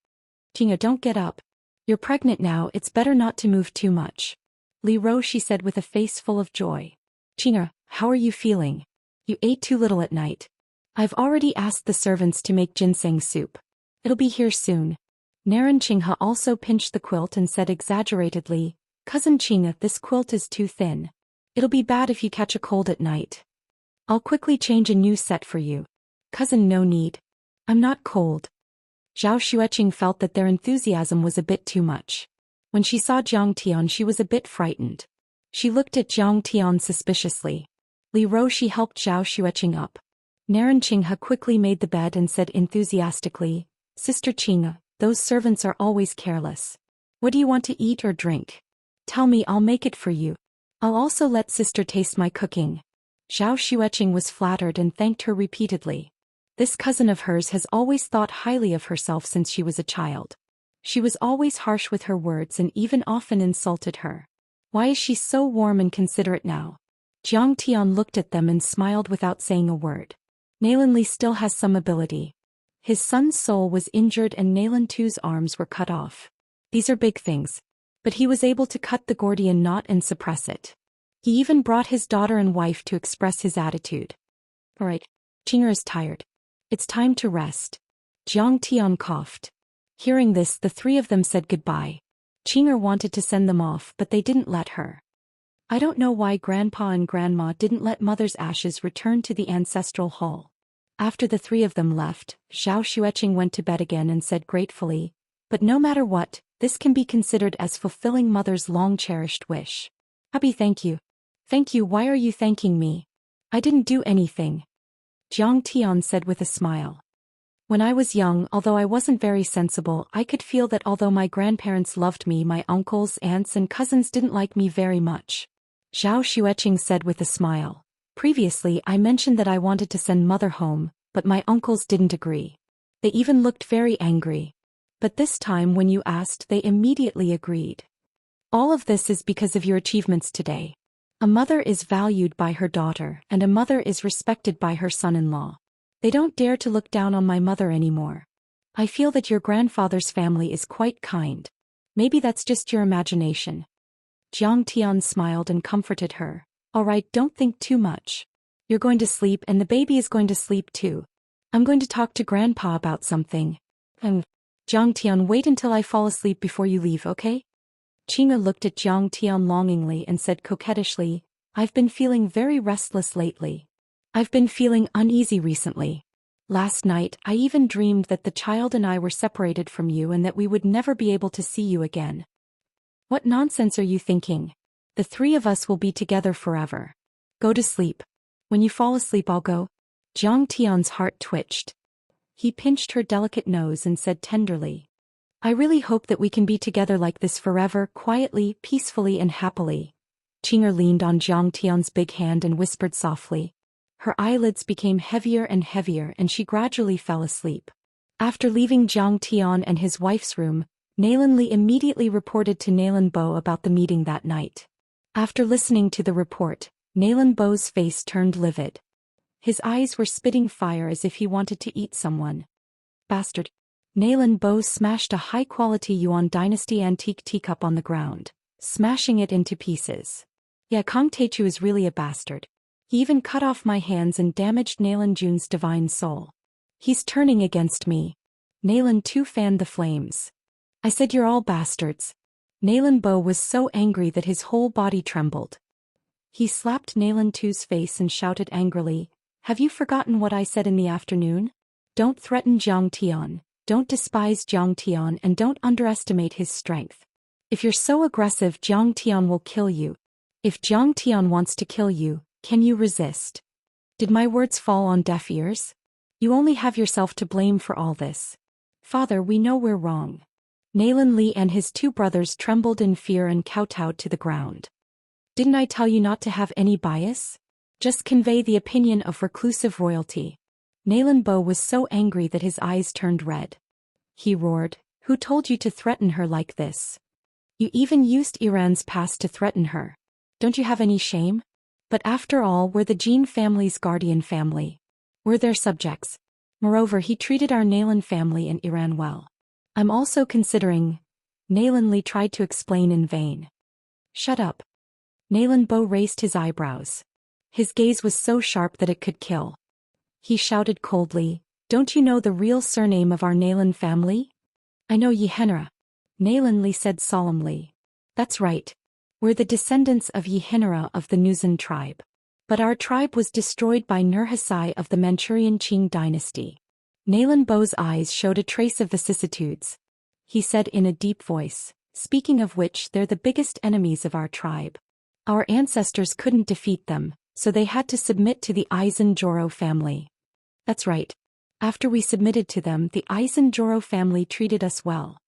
Qing'er, don't get up. You're pregnant now, it's better not to move too much. Li Roshi said with a face full of joy. Qing'er, how are you feeling? You ate too little at night. I've already asked the servants to make ginseng soup. It'll be here soon. Naran Qinghe also pinched the quilt and said exaggeratedly, Cousin Qing'e, this quilt is too thin. It'll be bad if you catch a cold at night. I'll quickly change a new set for you. Cousin, no need. I'm not cold. Zhao Xueqing felt that their enthusiasm was a bit too much. When she saw Zhang Tian, she was a bit frightened. She looked at Zhang Tian suspiciously. Li Roshi helped Zhao Xueqing up. Naran Qinghe quickly made the bed and said enthusiastically, Sister Qing'e, those servants are always careless. What do you want to eat or drink? Tell me, I'll make it for you. I'll also let sister taste my cooking. Zhao Xueqing was flattered and thanked her repeatedly. This cousin of hers has always thought highly of herself since she was a child. She was always harsh with her words and even often insulted her. Why is she so warm and considerate now? Zhang Tian looked at them and smiled without saying a word. Nalan Li still has some ability. His son's soul was injured and Nalan Tu's arms were cut off. These are big things. But he was able to cut the Gordian knot and suppress it. He even brought his daughter and wife to express his attitude. Alright, Qing'er is tired. It's time to rest. Zhang Tian coughed. Hearing this, the three of them said goodbye. Qing'er wanted to send them off, but they didn't let her. I don't know why Grandpa and Grandma didn't let Mother's ashes return to the ancestral hall. After the three of them left, Zhao Xueqing went to bed again and said gratefully, but no matter what, this can be considered as fulfilling Mother's long-cherished wish. Happy, thank you. Thank you, why are you thanking me? I didn't do anything. Zhang Tian said with a smile. When I was young, although I wasn't very sensible, I could feel that although my grandparents loved me, my uncles, aunts and cousins didn't like me very much. Zhao Xueqing said with a smile. Previously, I mentioned that I wanted to send Mother home, but my uncles didn't agree. They even looked very angry. But this time when you asked, they immediately agreed. All of this is because of your achievements today. A mother is valued by her daughter, and a mother is respected by her son-in-law. They don't dare to look down on my mother anymore. I feel that your grandfather's family is quite kind. Maybe that's just your imagination. Zhang Tian smiled and comforted her. All right, don't think too much. You're going to sleep and the baby is going to sleep too. I'm going to talk to Grandpa about something. Zhang Tian, wait until I fall asleep before you leave, okay? Qing'e looked at Zhang Tian longingly and said coquettishly, I've been feeling very restless lately. I've been feeling uneasy recently. Last night, I even dreamed that the child and I were separated from you and that we would never be able to see you again. What nonsense are you thinking? The three of us will be together forever. Go to sleep. When you fall asleep I'll go. Zhang Tian's heart twitched. He pinched her delicate nose and said tenderly, I really hope that we can be together like this forever, quietly, peacefully and happily. Qing'er leaned on Zhang Tian's big hand and whispered softly. Her eyelids became heavier and heavier and she gradually fell asleep. After leaving Zhang Tian and his wife's room, Nalan Li immediately reported to Nalan Bo about the meeting that night. After listening to the report, Nalan Bo's face turned livid. His eyes were spitting fire as if he wanted to eat someone. Bastard. Nalan Bo smashed a high-quality Yuan dynasty antique teacup on the ground, smashing it into pieces. Yeah, Kong Teichu is really a bastard. He even cut off my hands and damaged Nalan Jun's divine soul. He's turning against me. Nalan Tu fanned the flames. I said you're all bastards. Nalan Bo was so angry that his whole body trembled. He slapped Nalan Tu's face and shouted angrily, Have you forgotten what I said in the afternoon? Don't threaten Zhang Tian, don't despise Zhang Tian and don't underestimate his strength. If you're so aggressive Zhang Tian will kill you. If Zhang Tian wants to kill you, can you resist? Did my words fall on deaf ears? You only have yourself to blame for all this. Father, we know we're wrong. Nalan Li and his two brothers trembled in fear and kowtowed to the ground. Didn't I tell you not to have any bias? Just convey the opinion of reclusive royalty. Nalan Bo was so angry that his eyes turned red. He roared, Who told you to threaten her like this? You even used Iran's past to threaten her. Don't you have any shame? But after all, we're the Jin family's guardian family. We're their subjects. Moreover, he treated our Nalan family and Iran well. I'm also considering. Nalan Li tried to explain in vain. Shut up. Nalan Bo raised his eyebrows. His gaze was so sharp that it could kill. He shouted coldly, Don't you know the real surname of our Nalan family? I know Yehenra. Nalan Li said solemnly. That's right. We're the descendants of Yehenra of the Nuzan tribe. But our tribe was destroyed by Nurhasai of the Manchurian Qing dynasty. Nalan Bo's eyes showed a trace of vicissitudes. He said in a deep voice, Speaking of which, they're the biggest enemies of our tribe. Our ancestors couldn't defeat them, so they had to submit to the Aizen-Joro family. That's right. After we submitted to them, the Aizen-Joro family treated us well.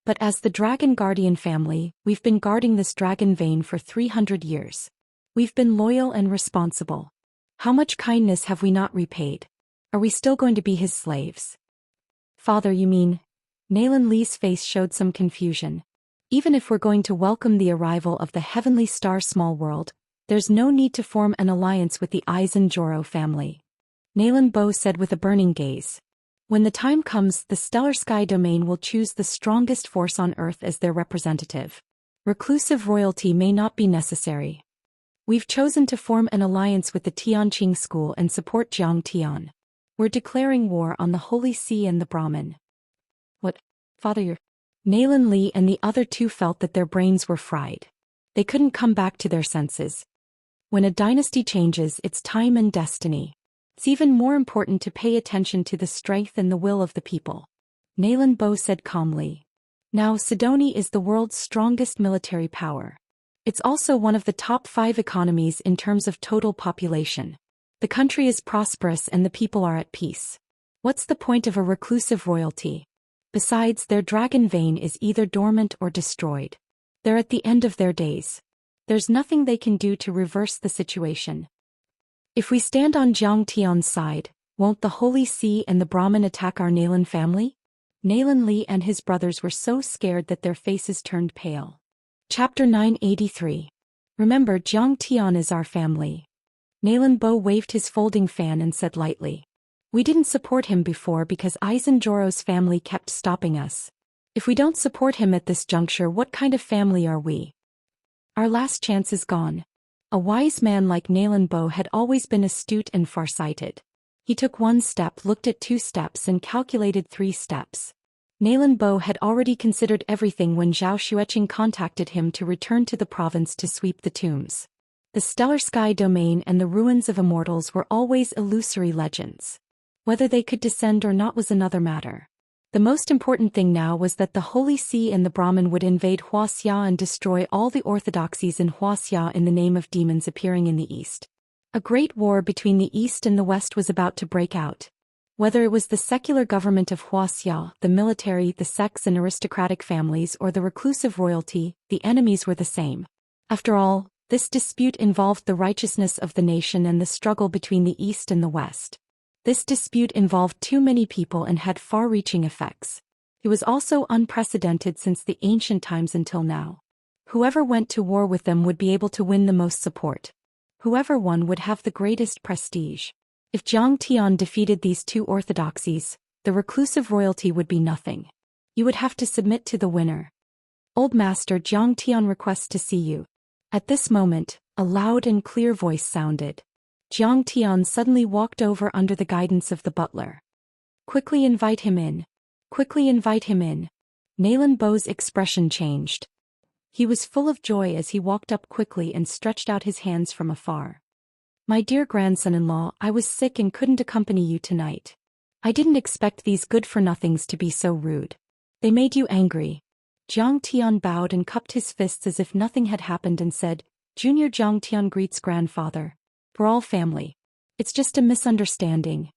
But as the Dragon Guardian family, we've been guarding this dragon vein for 300 years. We've been loyal and responsible. How much kindness have we not repaid? Are we still going to be his slaves? Father, you mean? Nalan Li's face showed some confusion. Even if we're going to welcome the arrival of the heavenly star small world, there's no need to form an alliance with the Aizen-Joro family. Nalan Bo said with a burning gaze. When the time comes, the stellar sky domain will choose the strongest force on Earth as their representative. Reclusive royalty may not be necessary. We've chosen to form an alliance with the Tianqing school and support Zhang Tian. We're declaring war on the Holy See and the Brahmin. What, Father? Nalan Li and the other two felt that their brains were fried. They couldn't come back to their senses. When a dynasty changes, it's time and destiny. It's even more important to pay attention to the strength and the will of the people. Nalan Bo said calmly. Now Sidoni is the world's strongest military power. It's also one of the top 5 economies in terms of total population. The country is prosperous and the people are at peace. What's the point of a reclusive royalty? Besides, their dragon vein is either dormant or destroyed. They're at the end of their days. There's nothing they can do to reverse the situation. If we stand on Zhang Tian's side, won't the Holy See and the Brahmin attack our Nalan family? Nalan Li and his brothers were so scared that their faces turned pale. Chapter 983. Remember, Zhang Tian is our family. Nalan Bo waved his folding fan and said lightly. We didn't support him before because Aizen-Joro's family kept stopping us. If we don't support him at this juncture, what kind of family are we? Our last chance is gone. A wise man like Nalan Bo had always been astute and farsighted. He took 1 step, looked at 2 steps and calculated 3 steps. Nalan Bo had already considered everything when Zhao Xueqing contacted him to return to the province to sweep the tombs. The stellar sky domain and the ruins of immortals were always illusory legends. Whether they could descend or not was another matter. The most important thing now was that the Holy See and the Brahmin would invade Wuxia and destroy all the orthodoxies in Wuxia in the name of demons appearing in the east. A great war between the east and the west was about to break out. Whether it was the secular government of Wuxia, the military, the sects and aristocratic families, or the reclusive royalty, the enemies were the same. After all, this dispute involved the righteousness of the nation and the struggle between the east and the west. This dispute involved too many people and had far-reaching effects. It was also unprecedented since the ancient times until now. Whoever went to war with them would be able to win the most support. Whoever won would have the greatest prestige. If Zhang Tian defeated these two orthodoxies, the reclusive royalty would be nothing. You would have to submit to the winner. Old Master, Zhang Tian requests to see you. At this moment, a loud and clear voice sounded. Zhang Tian suddenly walked over under the guidance of the butler. Quickly invite him in. Quickly invite him in. Nalan Bo's expression changed. He was full of joy as he walked up quickly and stretched out his hands from afar. My dear grandson-in-law, I was sick and couldn't accompany you tonight. I didn't expect these good-for-nothings to be so rude. They made you angry. Zhang Tian bowed and cupped his fists as if nothing had happened and said, Junior Zhang Tian greets grandfather. We're all family. It's just a misunderstanding.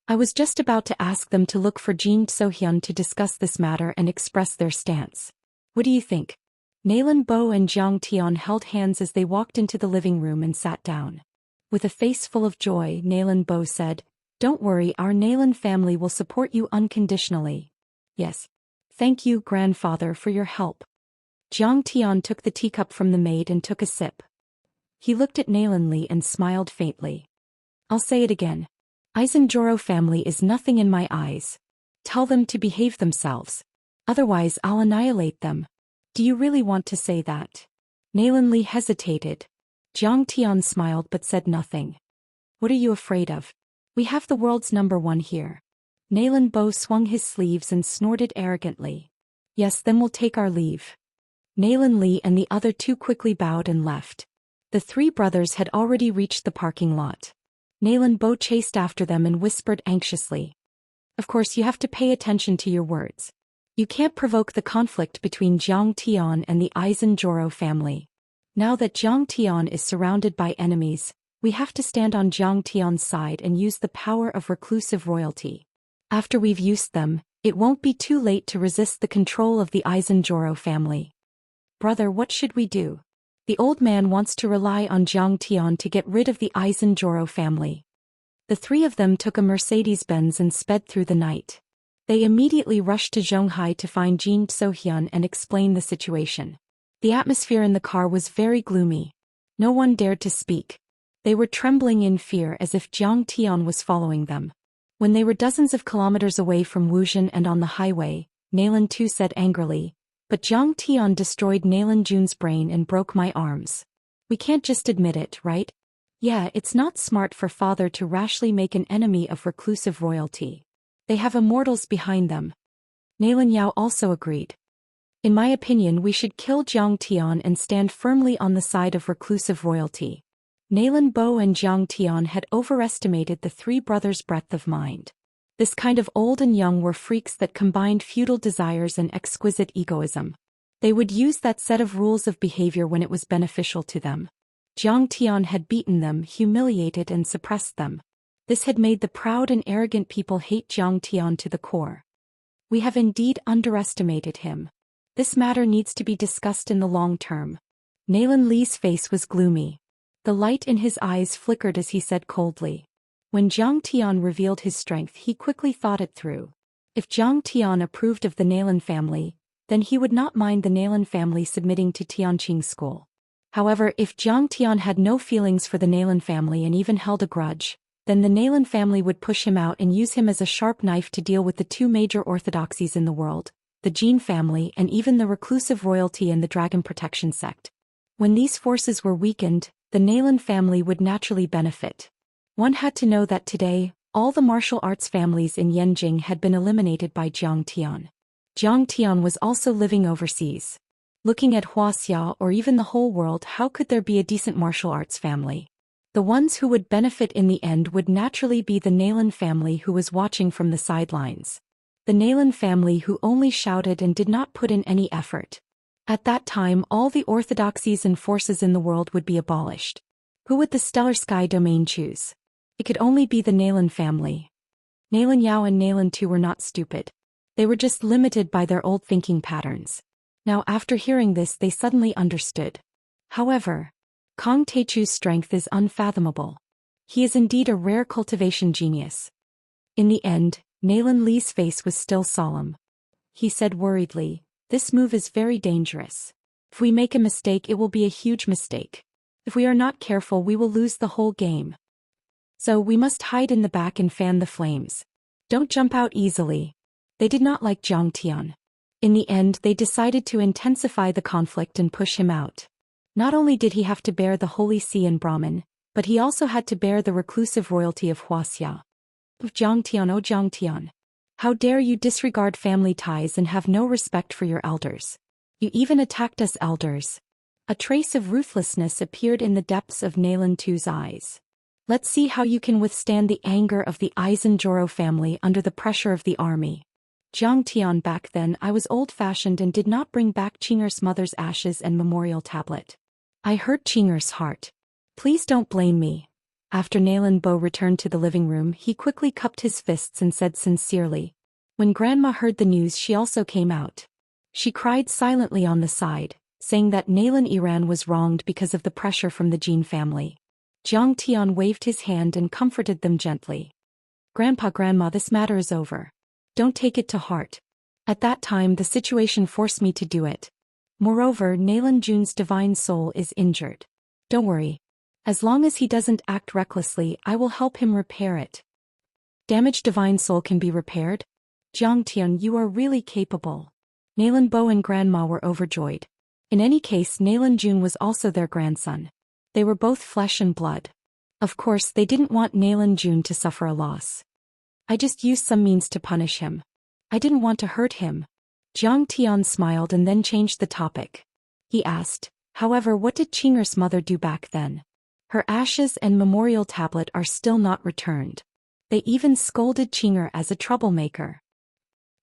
I was just about to ask them to look for Zhou Xian to discuss this matter and express their stance. What do you think? Nalan Bo and Zhang Tian held hands as they walked into the living room and sat down. With a face full of joy, Nalan Bo said, Don't worry, our Nalan family will support you unconditionally. Yes. Thank you, grandfather, for your help. Zhang Tian took the teacup from the maid and took a sip. He looked at Nalan Li and smiled faintly. I'll say it again. Zhou family is nothing in my eyes. Tell them to behave themselves. Otherwise I'll annihilate them. Do you really want to say that? Nalan Li hesitated. Zhang Tian smiled but said nothing. What are you afraid of? We have the world's #1 here. Nalan Bo swung his sleeves and snorted arrogantly. Yes, then we'll take our leave. Nalan Li and the other two quickly bowed and left. The three brothers had already reached the parking lot. Nalan Bo chased after them and whispered anxiously. Of course you have to pay attention to your words. You can't provoke the conflict between Zhang Tian and the Zhou family. Now that Zhang Tian is surrounded by enemies, we have to stand on Zhang Tian's side and use the power of reclusive royalty. After we've used them, it won't be too late to resist the control of the Zhou family. Brother, what should we do? The old man wants to rely on Zhang Tian to get rid of the Zhou family. The three of them took a Mercedes-Benz and sped through the night. They immediately rushed to Zhonghai to find Zhou Xian and explain the situation. The atmosphere in the car was very gloomy. No one dared to speak. They were trembling in fear as if Zhang Tian was following them. When they were dozens of kilometers away from Wuxian and on the highway, Nalan Tu said angrily, But Zhang Tian destroyed Nalan Jun's brain and broke my arms. We can't just admit it, right? Yeah, it's not smart for father to rashly make an enemy of reclusive royalty. They have immortals behind them. Nalan Yao also agreed. In my opinion, we should kill Zhang Tian and stand firmly on the side of reclusive royalty. Nalan Bo and Zhang Tian had overestimated the three brothers' breadth of mind. This kind of old and young were freaks that combined feudal desires and exquisite egoism. They would use that set of rules of behavior when it was beneficial to them. Zhang Tian had beaten them, humiliated and suppressed them. This had made the proud and arrogant people hate Zhang Tian to the core. We have indeed underestimated him. This matter needs to be discussed in the long term. Nalan Li's face was gloomy. The light in his eyes flickered as he said coldly. When Zhang Tian revealed his strength, he quickly thought it through. If Zhang Tian approved of the Nalan family, then he would not mind the Nalan family submitting to Tianqing's school. However, if Zhang Tian had no feelings for the Nalan family and even held a grudge, then the Nalan family would push him out and use him as a sharp knife to deal with the two major orthodoxies in the world, the Jin family and even the reclusive royalty and the Dragon Protection sect. When these forces were weakened, the Nalan family would naturally benefit. One had to know that today, all the martial arts families in Yanjing had been eliminated by Zhang Tian. Zhang Tian was also living overseas. Looking at Wuxia or even the whole world, how could there be a decent martial arts family? The ones who would benefit in the end would naturally be the Nalan family who was watching from the sidelines. The Nalan family who only shouted and did not put in any effort. At that time all the orthodoxies and forces in the world would be abolished. Who would the Stellar Sky domain choose? It could only be the Nalan family. Nalan Yao and Nalan Tu were not stupid. They were just limited by their old thinking patterns. Now after hearing this they suddenly understood. However, Kong Teichu's strength is unfathomable. He is indeed a rare cultivation genius. In the end, Nalan Li's face was still solemn. He said worriedly, "This move is very dangerous. If we make a mistake it will be a huge mistake. If we are not careful we will lose the whole game. So we must hide in the back and fan the flames. Don't jump out easily." They did not like Zhang Tian. In the end they decided to intensify the conflict and push him out. Not only did he have to bear the Holy See and Brahmin, but he also had to bear the reclusive royalty of Wuxia. Zhang Tian, oh Zhang Tian. How dare you disregard family ties and have no respect for your elders. You even attacked us elders. A trace of ruthlessness appeared in the depths of Nalan Tu's eyes. Let's see how you can withstand the anger of the Aizen family under the pressure of the army. Zhang Tian, back then I was old-fashioned and did not bring back Qing'er's mother's ashes and memorial tablet. I hurt Qing'er's heart. Please don't blame me. After Nalan Bo returned to the living room he quickly cupped his fists and said sincerely. When Grandma heard the news she also came out. She cried silently on the side, saying that Nalan Iran was wronged because of the pressure from the Jin family. Zhang Tian waved his hand and comforted them gently. Grandma, this matter is over. Don't take it to heart. At that time the situation forced me to do it. Moreover, Nalan Jun's divine soul is injured. Don't worry. As long as he doesn't act recklessly I will help him repair it. Damaged divine soul can be repaired? Zhang Tian, you are really capable. Nalan Bo and Grandma were overjoyed. In any case Nalan Jun was also their grandson. They were both flesh and blood. Of course they didn't want Nalan Jun to suffer a loss. I just used some means to punish him. I didn't want to hurt him. Zhang Tian smiled and then changed the topic. He asked, however, what did Qing'er's mother do back then? Her ashes and memorial tablet are still not returned. They even scolded Qing'er as a troublemaker.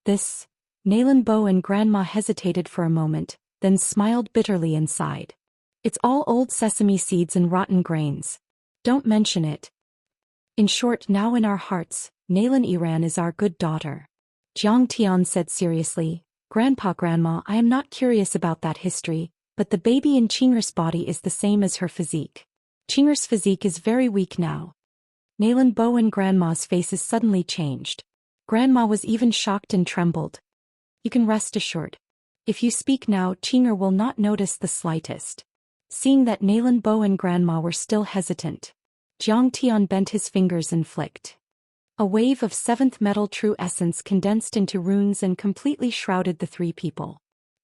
This, Nalan Bo and Grandma hesitated for a moment, then smiled bitterly and sighed. It's all old sesame seeds and rotten grains. Don't mention it. In short, now in our hearts, Nalan Iran is our good daughter. Zhang Tian said seriously, Grandma, I am not curious about that history, but the baby in Qing'er's body is the same as her physique. Qing'er's physique is very weak now. Nalan Bo and Grandma's faces suddenly changed. Grandma was even shocked and trembled. You can rest assured. If you speak now, Qing'er will not notice the slightest. Seeing that Nalan Bo and Grandma were still hesitant, Zhang Tian bent his fingers and flicked. A wave of seventh metal true essence condensed into runes and completely shrouded the three people.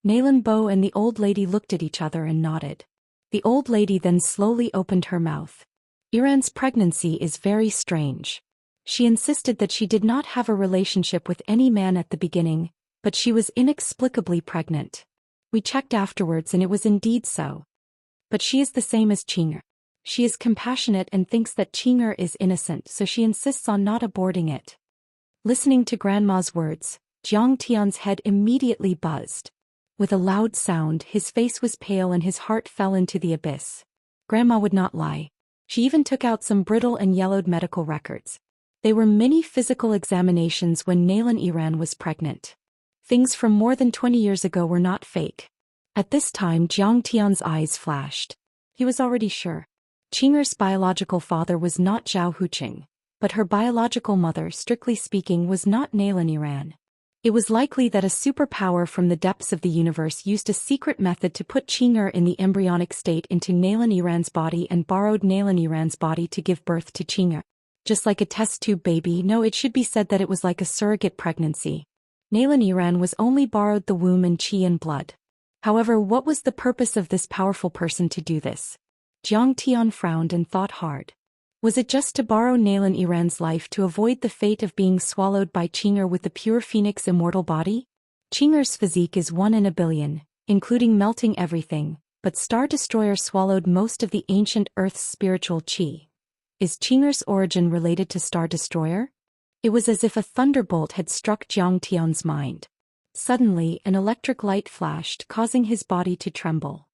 Nalan Bo and the old lady looked at each other and nodded. The old lady then slowly opened her mouth. Iran's pregnancy is very strange. She insisted that she did not have a relationship with any man at the beginning, but she was inexplicably pregnant. We checked afterwards and it was indeed so. But she is the same as Qing'er. She is compassionate and thinks that Qing'er is innocent, so she insists on not aborting it. Listening to Grandma's words, Zhang Tian's head immediately buzzed. With a loud sound, his face was pale and his heart fell into the abyss. Grandma would not lie. She even took out some brittle and yellowed medical records. They were mini physical examinations when Nalan Iran was pregnant. Things from more than 20 years ago were not fake. At this time Zhang Tian's eyes flashed. He was already sure. Qing'er's biological father was not Zhao Huqing, but her biological mother, strictly speaking, was not Nalan Iran. It was likely that a superpower from the depths of the universe used a secret method to put Qing'er in the embryonic state into Nalan Iran's body and borrowed Nalan Iran's body to give birth to Qing'er. Just like a test tube baby, no, it should be said that it was like a surrogate pregnancy. Nalan Iran was only borrowed the womb and qi and blood. However, what was the purpose of this powerful person to do this? Zhang Tian frowned and thought hard. Was it just to borrow Nalan Iran's life to avoid the fate of being swallowed by Qing'er with the pure phoenix immortal body? Qing'er's physique is 1 in a billion, including melting everything, but Star Destroyer swallowed most of the ancient Earth's spiritual qi. Is Qing'er's origin related to Star Destroyer? It was as if a thunderbolt had struck Zhang Tian's mind. Suddenly, an electric light flashed, causing his body to tremble.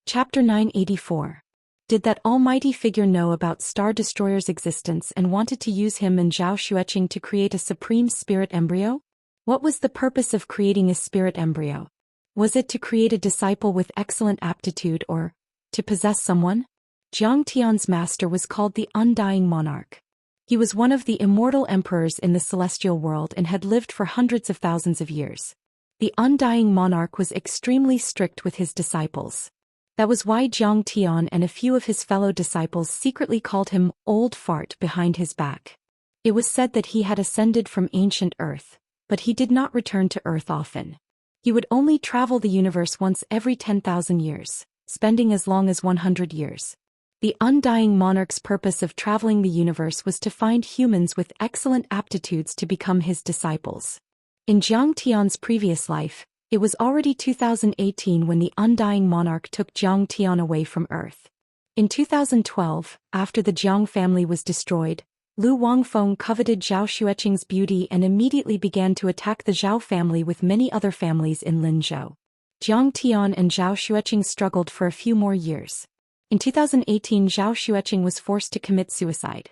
Chapter 984. Did that almighty figure know about Star Destroyer's existence and wanted to use him and Zhou Xueqing to create a supreme spirit embryo? What was the purpose of creating a spirit embryo? Was it to create a disciple with excellent aptitude or to possess someone? Zhang Tian's master was called the Undying Monarch. He was one of the immortal emperors in the celestial world and had lived for hundreds of thousands of years. The Undying Monarch was extremely strict with his disciples. That was why Zhang Tian and a few of his fellow disciples secretly called him Old Fart behind his back. It was said that he had ascended from ancient Earth, but he did not return to Earth often. He would only travel the universe once every 10,000 years, spending as long as 100 years. The Undying Monarch's purpose of traveling the universe was to find humans with excellent aptitudes to become his disciples. In Zhang Tian's previous life, it was already 2018 when the Undying Monarch took Zhang Tian away from Earth. In 2012, after the Jiang family was destroyed, Lu Wangfeng coveted Zhou Xueqing's beauty and immediately began to attack the Zhao family with many other families in Linzhou. Zhang Tian and Zhou Xueqing struggled for a few more years. In 2018, Zhou Xueqing was forced to commit suicide.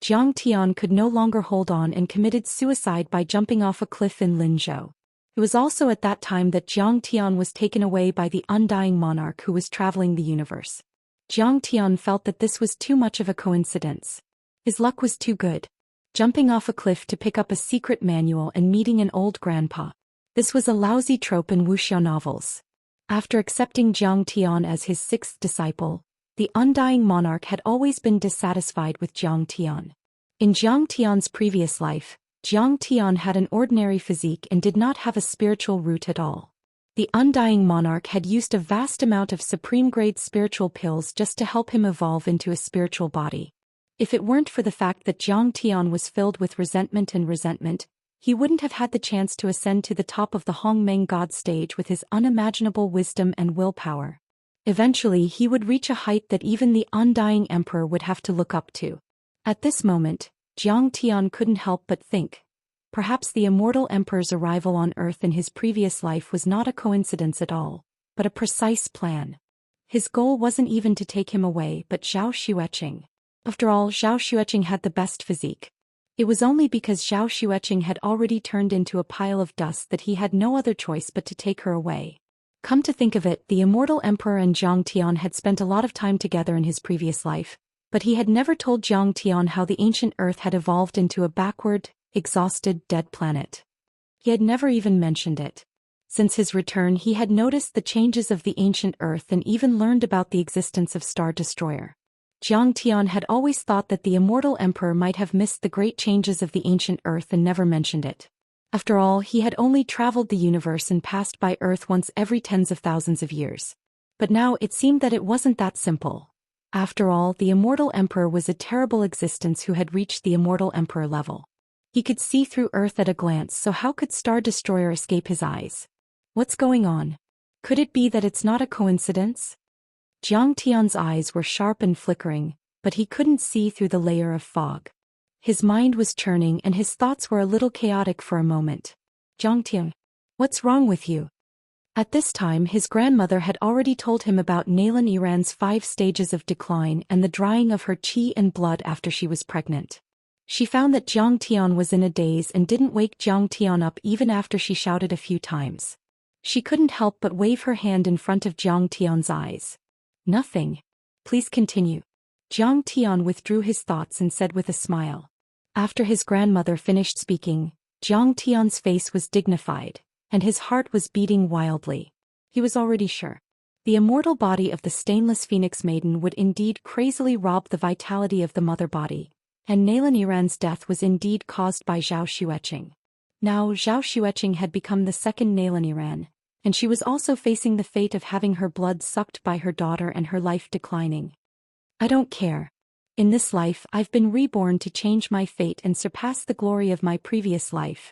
Zhang Tian could no longer hold on and committed suicide by jumping off a cliff in Linzhou. It was also at that time that Zhang Tian was taken away by the Undying Monarch who was traveling the universe. Zhang Tian felt that this was too much of a coincidence. His luck was too good. Jumping off a cliff to pick up a secret manual and meeting an old grandpa. This was a lousy trope in Wuxia novels. After accepting Zhang Tian as his sixth disciple, the Undying Monarch had always been dissatisfied with Zhang Tian. In Zhang Tian's previous life, Zhang Tian had an ordinary physique and did not have a spiritual root at all. The Undying Monarch had used a vast amount of supreme-grade spiritual pills just to help him evolve into a spiritual body. If it weren't for the fact that Zhang Tian was filled with resentment, he wouldn't have had the chance to ascend to the top of the Hongmeng God stage with his unimaginable wisdom and willpower. Eventually, he would reach a height that even the Undying Emperor would have to look up to. At this moment, Zhang Tian couldn't help but think. Perhaps the Immortal Emperor's arrival on Earth in his previous life was not a coincidence at all, but a precise plan. His goal wasn't even to take him away but Zhou Xueqing. After all, Zhou Xueqing had the best physique. It was only because Zhou Xueqing had already turned into a pile of dust that he had no other choice but to take her away. Come to think of it, the Immortal Emperor and Zhang Tian had spent a lot of time together in his previous life, but he had never told Zhang Tian how the ancient Earth had evolved into a backward, exhausted, dead planet. He had never even mentioned it. Since his return, he had noticed the changes of the ancient Earth and even learned about the existence of Star Destroyer. Zhang Tian had always thought that the Immortal Emperor might have missed the great changes of the ancient Earth and never mentioned it. After all, he had only traveled the universe and passed by Earth once every tens of thousands of years. But now it seemed that it wasn't that simple. After all, the Immortal Emperor was a terrible existence who had reached the Immortal Emperor level. He could see through Earth at a glance, so how could Star Destroyer escape his eyes? What's going on? Could it be that it's not a coincidence? Zhang Tian's eyes were sharp and flickering, but he couldn't see through the layer of fog. His mind was churning and his thoughts were a little chaotic for a moment. Zhang Tian, what's wrong with you? At this time, his grandmother had already told him about Naylan Iran's 5 stages of decline and the drying of her qi and blood after she was pregnant. She found that Zhang Tian was in a daze and didn't wake Zhang Tian up even after she shouted a few times. She couldn't help but wave her hand in front of Zhang Tian's eyes. Nothing. Please continue. Zhang Tian withdrew his thoughts and said with a smile. After his grandmother finished speaking, Zhang Tian's face was dignified, and his heart was beating wildly. He was already sure. The immortal body of the stainless Phoenix Maiden would indeed crazily rob the vitality of the mother body, and Naylan Iran's death was indeed caused by Zhou Xueqing. Now Zhou Xueqing had become the second Naylan Iran, and she was also facing the fate of having her blood sucked by her daughter and her life declining. I don't care. In this life, I've been reborn to change my fate and surpass the glory of my previous life.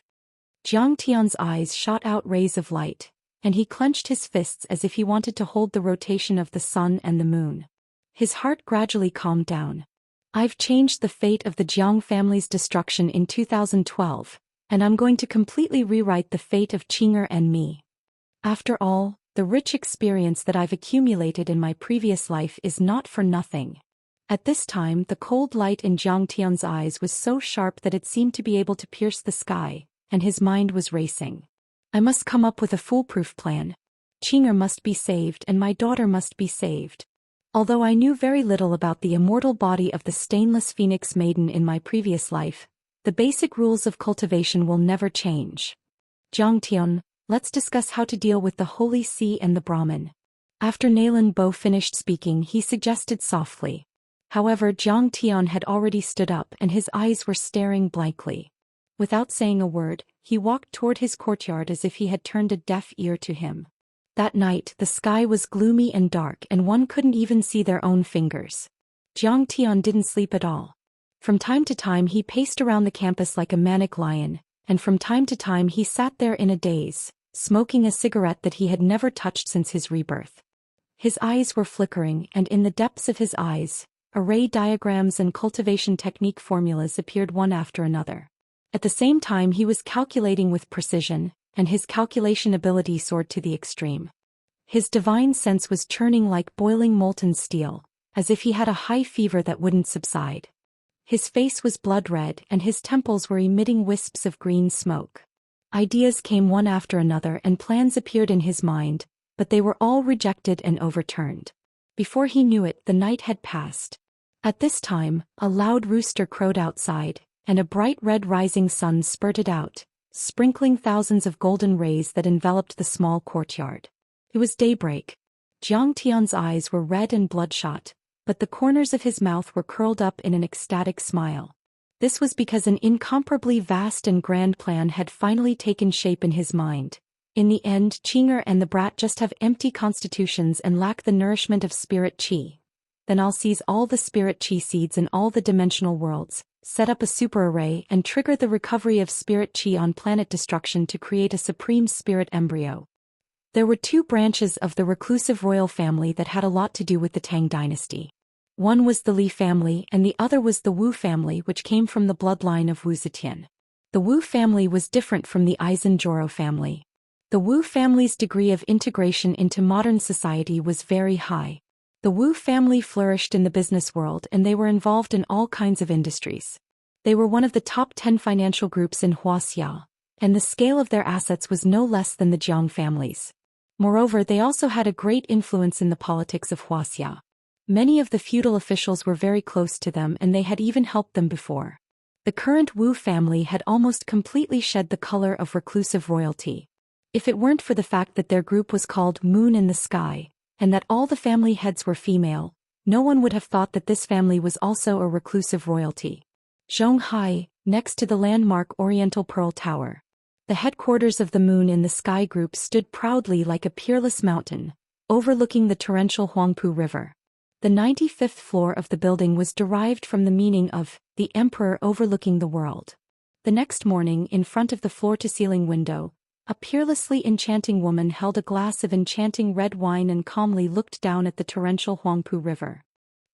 Zhang Tian's eyes shot out rays of light, and he clenched his fists as if he wanted to hold the rotation of the sun and the moon. His heart gradually calmed down. I've changed the fate of the Jiang family's destruction in 2012, and I'm going to completely rewrite the fate of Qing'er and me. After all, the rich experience that I've accumulated in my previous life is not for nothing. At this time, the cold light in Jiang Tian's eyes was so sharp that it seemed to be able to pierce the sky, and his mind was racing. I must come up with a foolproof plan. Qing'er must be saved and my daughter must be saved. Although I knew very little about the immortal body of the stainless phoenix maiden in my previous life, the basic rules of cultivation will never change. Jiang Tian, let's discuss how to deal with the Holy See and the Brahmin. After Nalan Bo finished speaking, he suggested softly. However, Jiang Tian had already stood up and his eyes were staring blankly. Without saying a word, he walked toward his courtyard as if he had turned a deaf ear to him. That night, the sky was gloomy and dark and one couldn't even see their own fingers. Jiang Tian didn't sleep at all. From time to time he paced around the campus like a manic lion, and from time to time he sat there in a daze, smoking a cigarette that he had never touched since his rebirth. His eyes were flickering, and in the depths of his eyes, array diagrams and cultivation technique formulas appeared one after another. At the same time he was calculating with precision, and his calculation ability soared to the extreme. His divine sense was churning like boiling molten steel, as if he had a high fever that wouldn't subside. His face was blood red and his temples were emitting wisps of green smoke. Ideas came one after another and plans appeared in his mind, but they were all rejected and overturned. Before he knew it, the night had passed. At this time, a loud rooster crowed outside, and a bright red rising sun spurted out, sprinkling thousands of golden rays that enveloped the small courtyard. It was daybreak. Jiang Tian's eyes were red and bloodshot, but the corners of his mouth were curled up in an ecstatic smile. This was because an incomparably vast and grand plan had finally taken shape in his mind. In the end, Qing'er and the brat just have empty constitutions and lack the nourishment of spirit qi. Then I'll seize all the spirit qi seeds in all the dimensional worlds, set up a super array and trigger the recovery of spirit qi on planet destruction to create a supreme spirit embryo. There were two branches of the reclusive royal family that had a lot to do with the Tang dynasty. One was the Li family and the other was the Wu family, which came from the bloodline of Wu Zetian. The Wu family was different from the Aizen-Joro family. The Wu family's degree of integration into modern society was very high. The Wu family flourished in the business world and they were involved in all kinds of industries. They were one of the top 10 financial groups in Wuxia, and the scale of their assets was no less than the Jiang family's. Moreover, they also had a great influence in the politics of Wuxia. Many of the feudal officials were very close to them and they had even helped them before. The current Wu family had almost completely shed the color of reclusive royalty. If it weren't for the fact that their group was called Moon in the Sky, and that all the family heads were female, no one would have thought that this family was also a reclusive royalty. Zhonghai, next to the landmark Oriental Pearl Tower. The headquarters of the Moon in the Sky group stood proudly like a peerless mountain, overlooking the torrential Huangpu River. The 95th floor of the building was derived from the meaning of the emperor overlooking the world. The next morning, in front of the floor-to-ceiling window, a peerlessly enchanting woman held a glass of enchanting red wine and calmly looked down at the torrential Huangpu River.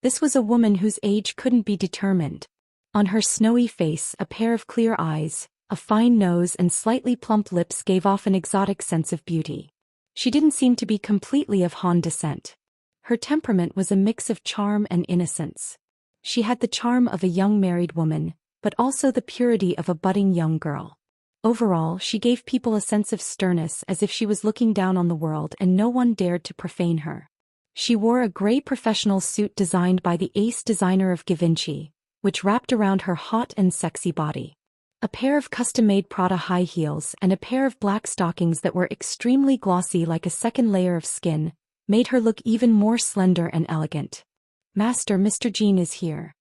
This was a woman whose age couldn't be determined. On her snowy face, a pair of clear eyes, a fine nose and slightly plump lips gave off an exotic sense of beauty. She didn't seem to be completely of Han descent. Her temperament was a mix of charm and innocence. She had the charm of a young married woman, but also the purity of a budding young girl. Overall, she gave people a sense of sternness as if she was looking down on the world and no one dared to profane her. She wore a gray professional suit designed by the ace designer of Givenchy, which wrapped around her hot and sexy body. A pair of custom-made Prada high heels and a pair of black stockings that were extremely glossy like a second layer of skin, made her look even more slender and elegant. "Master, Mr. Jean is here."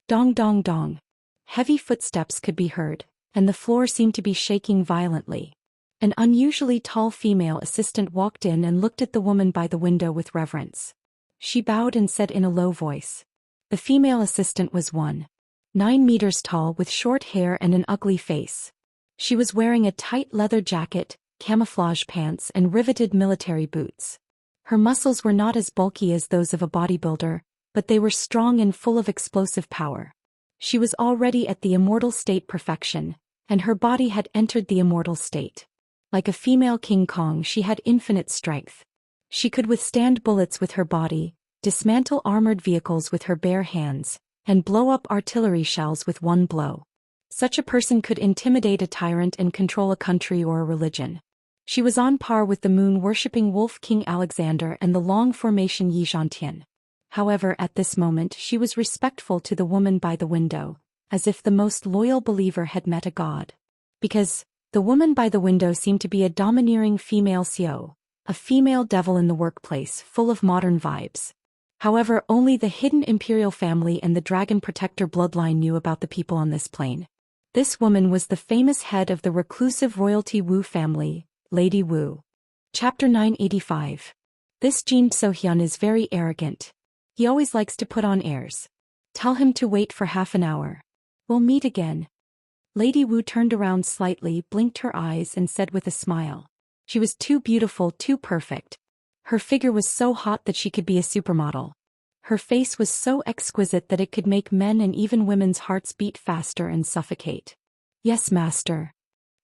Dong dong dong. Heavy footsteps could be heard, and the floor seemed to be shaking violently. An unusually tall female assistant walked in and looked at the woman by the window with reverence. She bowed and said in a low voice. The female assistant was 1.9 meters tall with short hair and an ugly face. She was wearing a tight leather jacket, camouflage pants and riveted military boots. Her muscles were not as bulky as those of a bodybuilder, but they were strong and full of explosive power. She was already at the immortal state perfection, and her body had entered the immortal state. Like a female King Kong, she had infinite strength. She could withstand bullets with her body, dismantle armored vehicles with her bare hands, and blow up artillery shells with one blow. Such a person could intimidate a tyrant and control a country or a religion. She was on par with the moon-worshipping Wolf King Alexander and the long formation Yi Zhantian. However, at this moment she was respectful to the woman by the window, as if the most loyal believer had met a god. Because the woman by the window seemed to be a domineering female Xiao, a female devil in the workplace, full of modern vibes. However, only the hidden imperial family and the dragon protector bloodline knew about the people on this plane. This woman was the famous head of the reclusive royalty Wu family, Lady Wu. Chapter 985. This Zhou Xian is very arrogant. He always likes to put on airs. Tell him to wait for half an hour. We'll meet again. Lady Wu turned around slightly, blinked her eyes and said with a smile. She was too beautiful, too perfect. Her figure was so hot that she could be a supermodel. Her face was so exquisite that it could make men and even women's hearts beat faster and suffocate. Yes, master.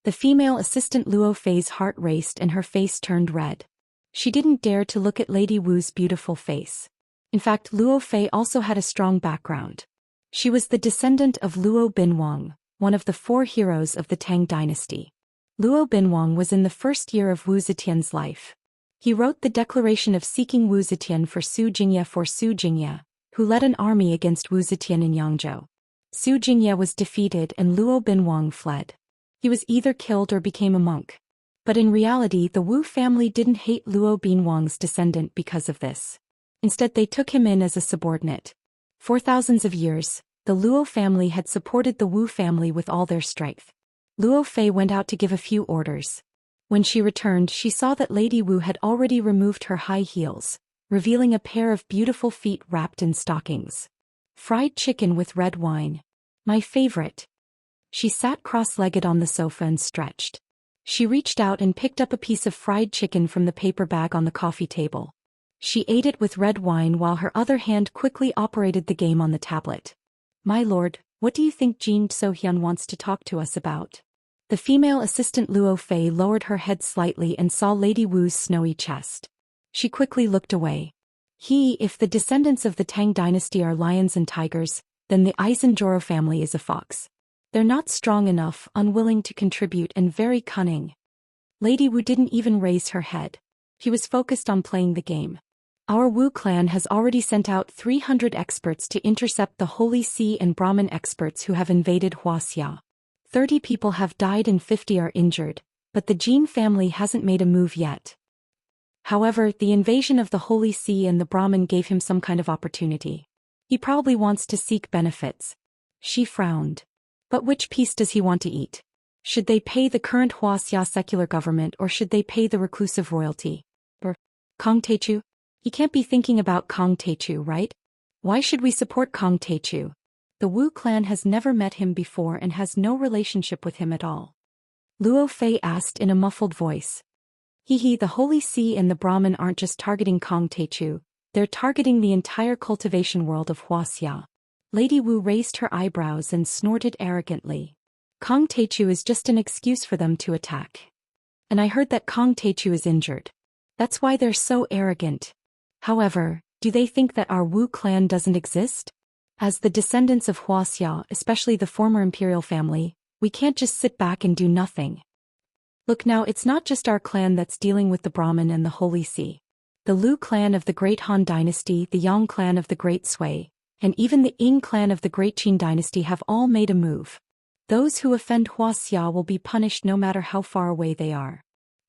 The female assistant Luo Fei's heart raced and her face turned red. She didn't dare to look at Lady Wu's beautiful face. In fact, Luo Fei also had a strong background. She was the descendant of Luo Binwang, one of the 4 heroes of the Tang dynasty. Luo Binwang was in the first year of Wu Zetian's life. He wrote the declaration of seeking Wu Zetian for Su Jingye, who led an army against Wu Zetian in Yangzhou. Su Jingye was defeated and Luo Binwang fled. He was either killed or became a monk. But in reality, the Wu family didn't hate Luo Binwang's descendant because of this. Instead, they took him in as a subordinate. For thousands of years, the Luo family had supported the Wu family with all their strength. Luo Fei went out to give a few orders. When she returned, she saw that Lady Wu had already removed her high heels, revealing a pair of beautiful feet wrapped in stockings. Fried chicken with red wine. My favorite. She sat cross-legged on the sofa and stretched. She reached out and picked up a piece of fried chicken from the paper bag on the coffee table. She ate it with red wine while her other hand quickly operated the game on the tablet. My lord, what do you think Zhou Xian wants to talk to us about? The female assistant Luo Fei lowered her head slightly and saw Lady Wu's snowy chest. She quickly looked away. If the descendants of the Tang dynasty are lions and tigers, then the Aizen family is a fox. They're not strong enough, unwilling to contribute and very cunning. Lady Wu didn't even raise her head. She was focused on playing the game. Our Wu clan has already sent out 300 experts to intercept the Holy See and Brahmin experts who have invaded Wuxia. 30 people have died and 50 are injured, but the Jin family hasn't made a move yet. However, the invasion of the Holy See and the Brahmin gave him some kind of opportunity. He probably wants to seek benefits. She frowned. But which piece does he want to eat? Should they pay the current Wuxia secular government or should they pay the reclusive royalty? Or Kong Teichu? He can't be thinking about Kong Teichu, right? Why should we support Kong Teichu? The Wu clan has never met him before and has no relationship with him at all. Luo Fei asked in a muffled voice. The Holy See and the Brahmin aren't just targeting Kong Teichu, they're targeting the entire cultivation world of Wuxia. Lady Wu raised her eyebrows and snorted arrogantly. Kong Teichu is just an excuse for them to attack. And I heard that Kong Teichu is injured. That's why they're so arrogant. However, do they think that our Wu clan doesn't exist? As the descendants of Wuxia, especially the former imperial family, we can't just sit back and do nothing. Look now, it's not just our clan that's dealing with the Brahmin and the Holy See. The Lu clan of the Great Han Dynasty, the Yang clan of the Great Sui, and even the Ying clan of the Great Qin Dynasty have all made a move. Those who offend Wuxia will be punished no matter how far away they are.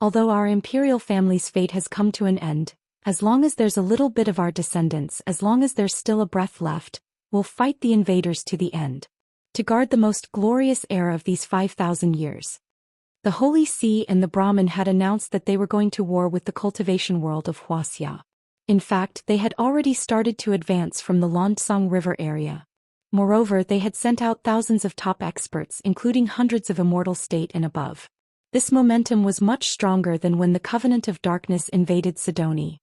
Although our imperial family's fate has come to an end, as long as there's a little bit of our descendants, as long as there's still a breath left, we'll fight the invaders to the end. To guard the most glorious era of these 5,000 years. The Holy See and the Brahmin had announced that they were going to war with the cultivation world of Wuxia. In fact, they had already started to advance from the Lansong River area. Moreover, they had sent out thousands of top experts, including hundreds of immortal state and above. This momentum was much stronger than when the Covenant of Darkness invaded Sidoni.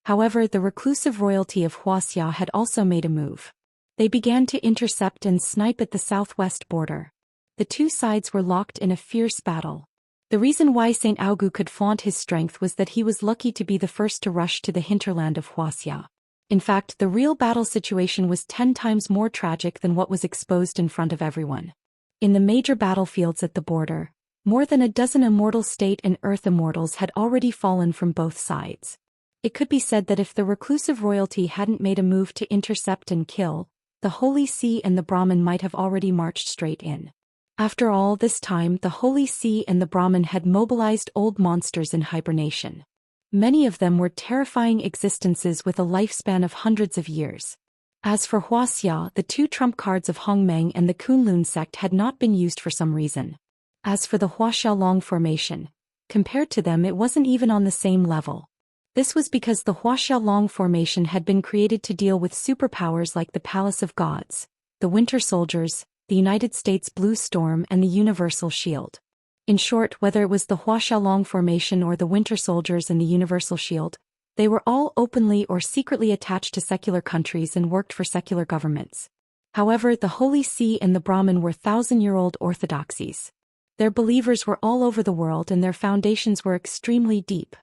However, the reclusive royalty of Wuxia had also made a move. They began to intercept and snipe at the southwest border. The two sides were locked in a fierce battle. The reason why St. Augu could flaunt his strength was that he was lucky to be the first to rush to the hinterland of Wuxia. In fact, the real battle situation was 10 times more tragic than what was exposed in front of everyone. In the major battlefields at the border, more than a dozen immortal state and earth immortals had already fallen from both sides. It could be said that if the reclusive royalty hadn't made a move to intercept and kill, the Holy See and the Brahmin might have already marched straight in. After all this time, the Holy See and the Brahmin had mobilized old monsters in hibernation. Many of them were terrifying existences with a lifespan of hundreds of years. As for Wuxia, the two trump cards of Hongmeng and the Kunlun sect had not been used for some reason. As for the Huaxiaolong formation, compared to them it wasn't even on the same level. This was because the Huaxiaolong formation had been created to deal with superpowers like the Palace of Gods, the Winter Soldiers, the United States Blue Storm and the Universal Shield. In short, whether it was the Huaxiaolong formation or the Winter Soldiers and the Universal Shield, they were all openly or secretly attached to secular countries and worked for secular governments. However, the Holy See and the Brahmin were thousand-year-old orthodoxies. Their believers were all over the world and their foundations were extremely deep.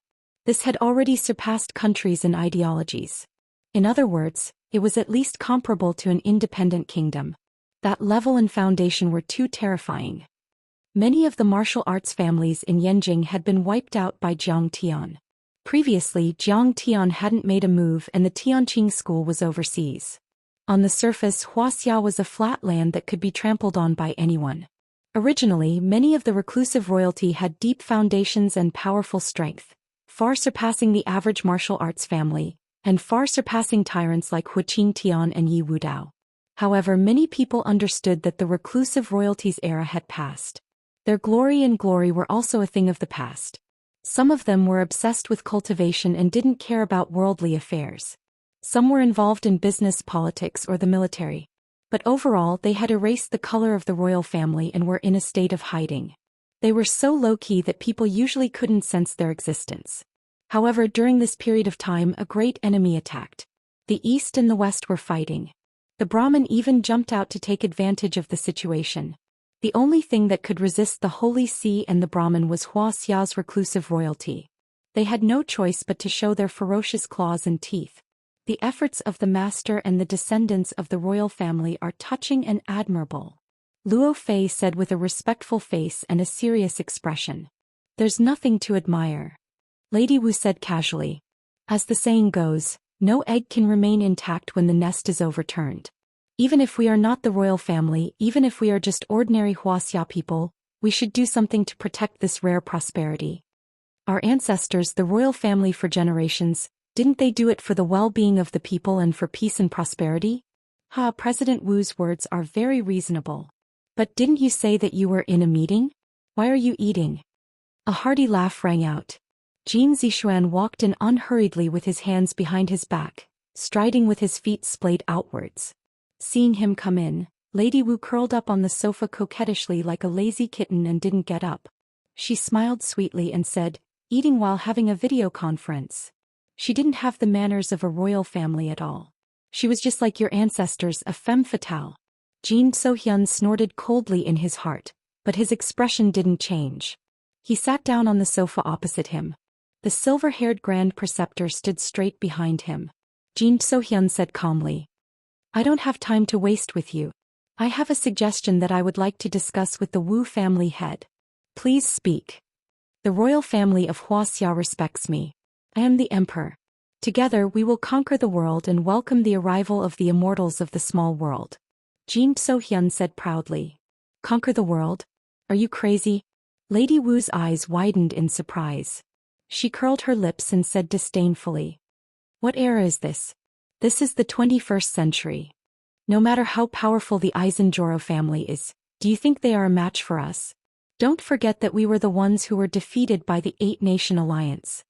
This had already surpassed countries and ideologies. In other words, it was at least comparable to an independent kingdom. That level and foundation were too terrifying. Many of the martial arts families in Yanjing had been wiped out by Jiang Tian. Previously, Jiang Tian hadn't made a move and the Tianqing school was overseas. On the surface, Huaxia was a flat land that could be trampled on by anyone. Originally, many of the reclusive royalty had deep foundations and powerful strength, far surpassing the average martial arts family, and far surpassing tyrants like Huqing Tian and Yi Wudao. However, many people understood that the reclusive royalty's era had passed. Their glory and glory were also a thing of the past. Some of them were obsessed with cultivation and didn't care about worldly affairs. Some were involved in business, politics, or the military. But overall, they had erased the color of the royal family and were in a state of hiding. They were so low-key that people usually couldn't sense their existence. However, during this period of time, a great enemy attacked. The East and the West were fighting. The Brahmin even jumped out to take advantage of the situation. The only thing that could resist the Holy See and the Brahmin was Huaxia's reclusive royalty. They had no choice but to show their ferocious claws and teeth. The efforts of the master and the descendants of the royal family are touching and admirable, Luo Fei said with a respectful face and a serious expression. There's nothing to admire, Lady Wu said casually. As the saying goes, no egg can remain intact when the nest is overturned. Even if we are not the royal family, even if we are just ordinary Huaxia people, we should do something to protect this rare prosperity. Our ancestors, the royal family for generations, didn't they do it for the well-being of the people and for peace and prosperity? President Wu's words are very reasonable. But didn't you say that you were in a meeting? Why are you eating? A hearty laugh rang out. Jin Zixuan walked in unhurriedly with his hands behind his back, striding with his feet splayed outwards. Seeing him come in, Lady Wu curled up on the sofa coquettishly like a lazy kitten and didn't get up. She smiled sweetly and said, eating while having a video conference. She didn't have the manners of a royal family at all. She was just like your ancestors, a femme fatale. Jin Zhou snorted coldly in his heart, but his expression didn't change. He sat down on the sofa opposite him. The silver-haired Grand Preceptor stood straight behind him. Jin Zhou said calmly, I don't have time to waste with you. I have a suggestion that I would like to discuss with the Wu family head. Please speak. The royal family of Huaxia respects me. I am the emperor. Together we will conquer the world and welcome the arrival of the immortals of the small world. Jin Zhou said proudly. Conquer the world? Are you crazy? Lady Wu's eyes widened in surprise. She curled her lips and said disdainfully. What era is this? This is the 21st century. No matter how powerful the Aizenjoro family is, do you think they are a match for us? Don't forget that we were the ones who were defeated by the 8-Nation Alliance.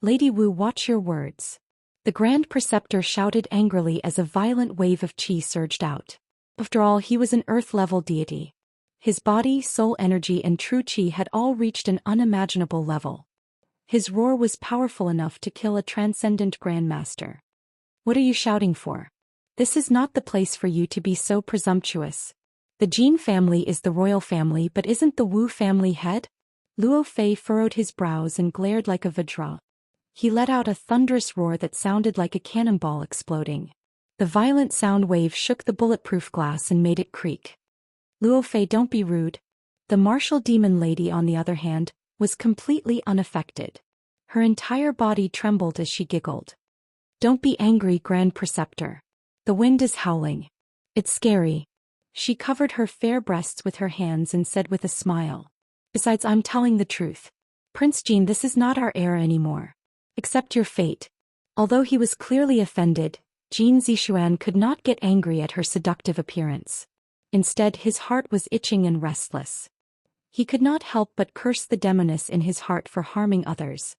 Lady Wu, watch your words. The Grand Preceptor shouted angrily as a violent wave of qi surged out. After all, he was an earth-level deity. His body, soul energy and true qi had all reached an unimaginable level. His roar was powerful enough to kill a transcendent grandmaster. What are you shouting for? This is not the place for you to be so presumptuous. The Jin family is the royal family, but isn't the Wu family head? Luo Fei furrowed his brows and glared like a Vajra. He let out a thunderous roar that sounded like a cannonball exploding. The violent sound wave shook the bulletproof glass and made it creak. Luo Fei, don't be rude. The martial demon lady, on the other hand, was completely unaffected. Her entire body trembled as she giggled. Don't be angry, Grand Preceptor. The wind is howling. It's scary. She covered her fair breasts with her hands and said with a smile. Besides, I'm telling the truth. Prince Jin, this is not our era anymore. Accept your fate. Although he was clearly offended, Jin Zixuan could not get angry at her seductive appearance. Instead, his heart was itching and restless. He could not help but curse the demoness in his heart for harming others.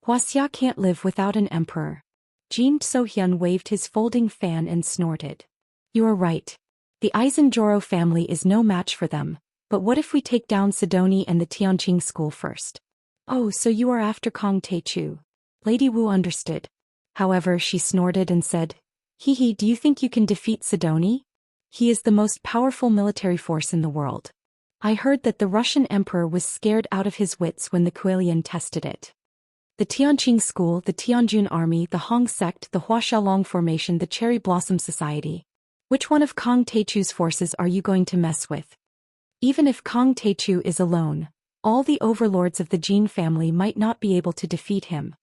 Wuxia can't live without an emperor. Jin Zhou Xian waved his folding fan and snorted. You are right. The Eisenjoro family is no match for them, but what if we take down Sidoni and the Tianqing school first? Oh, so you are after Kong Teichu. Lady Wu understood. However, she snorted and said, Hee, do you think you can defeat Sidoni? He is the most powerful military force in the world. I heard that the Russian emperor was scared out of his wits when the Kuelian tested it. The Tianqing school, the Tianjun army, the Hong sect, the Huaxiaolong formation, the Cherry Blossom Society. Which one of Kong Teichu's forces are you going to mess with? Even if Kong Teichu is alone, all the overlords of the Jin family might not be able to defeat him.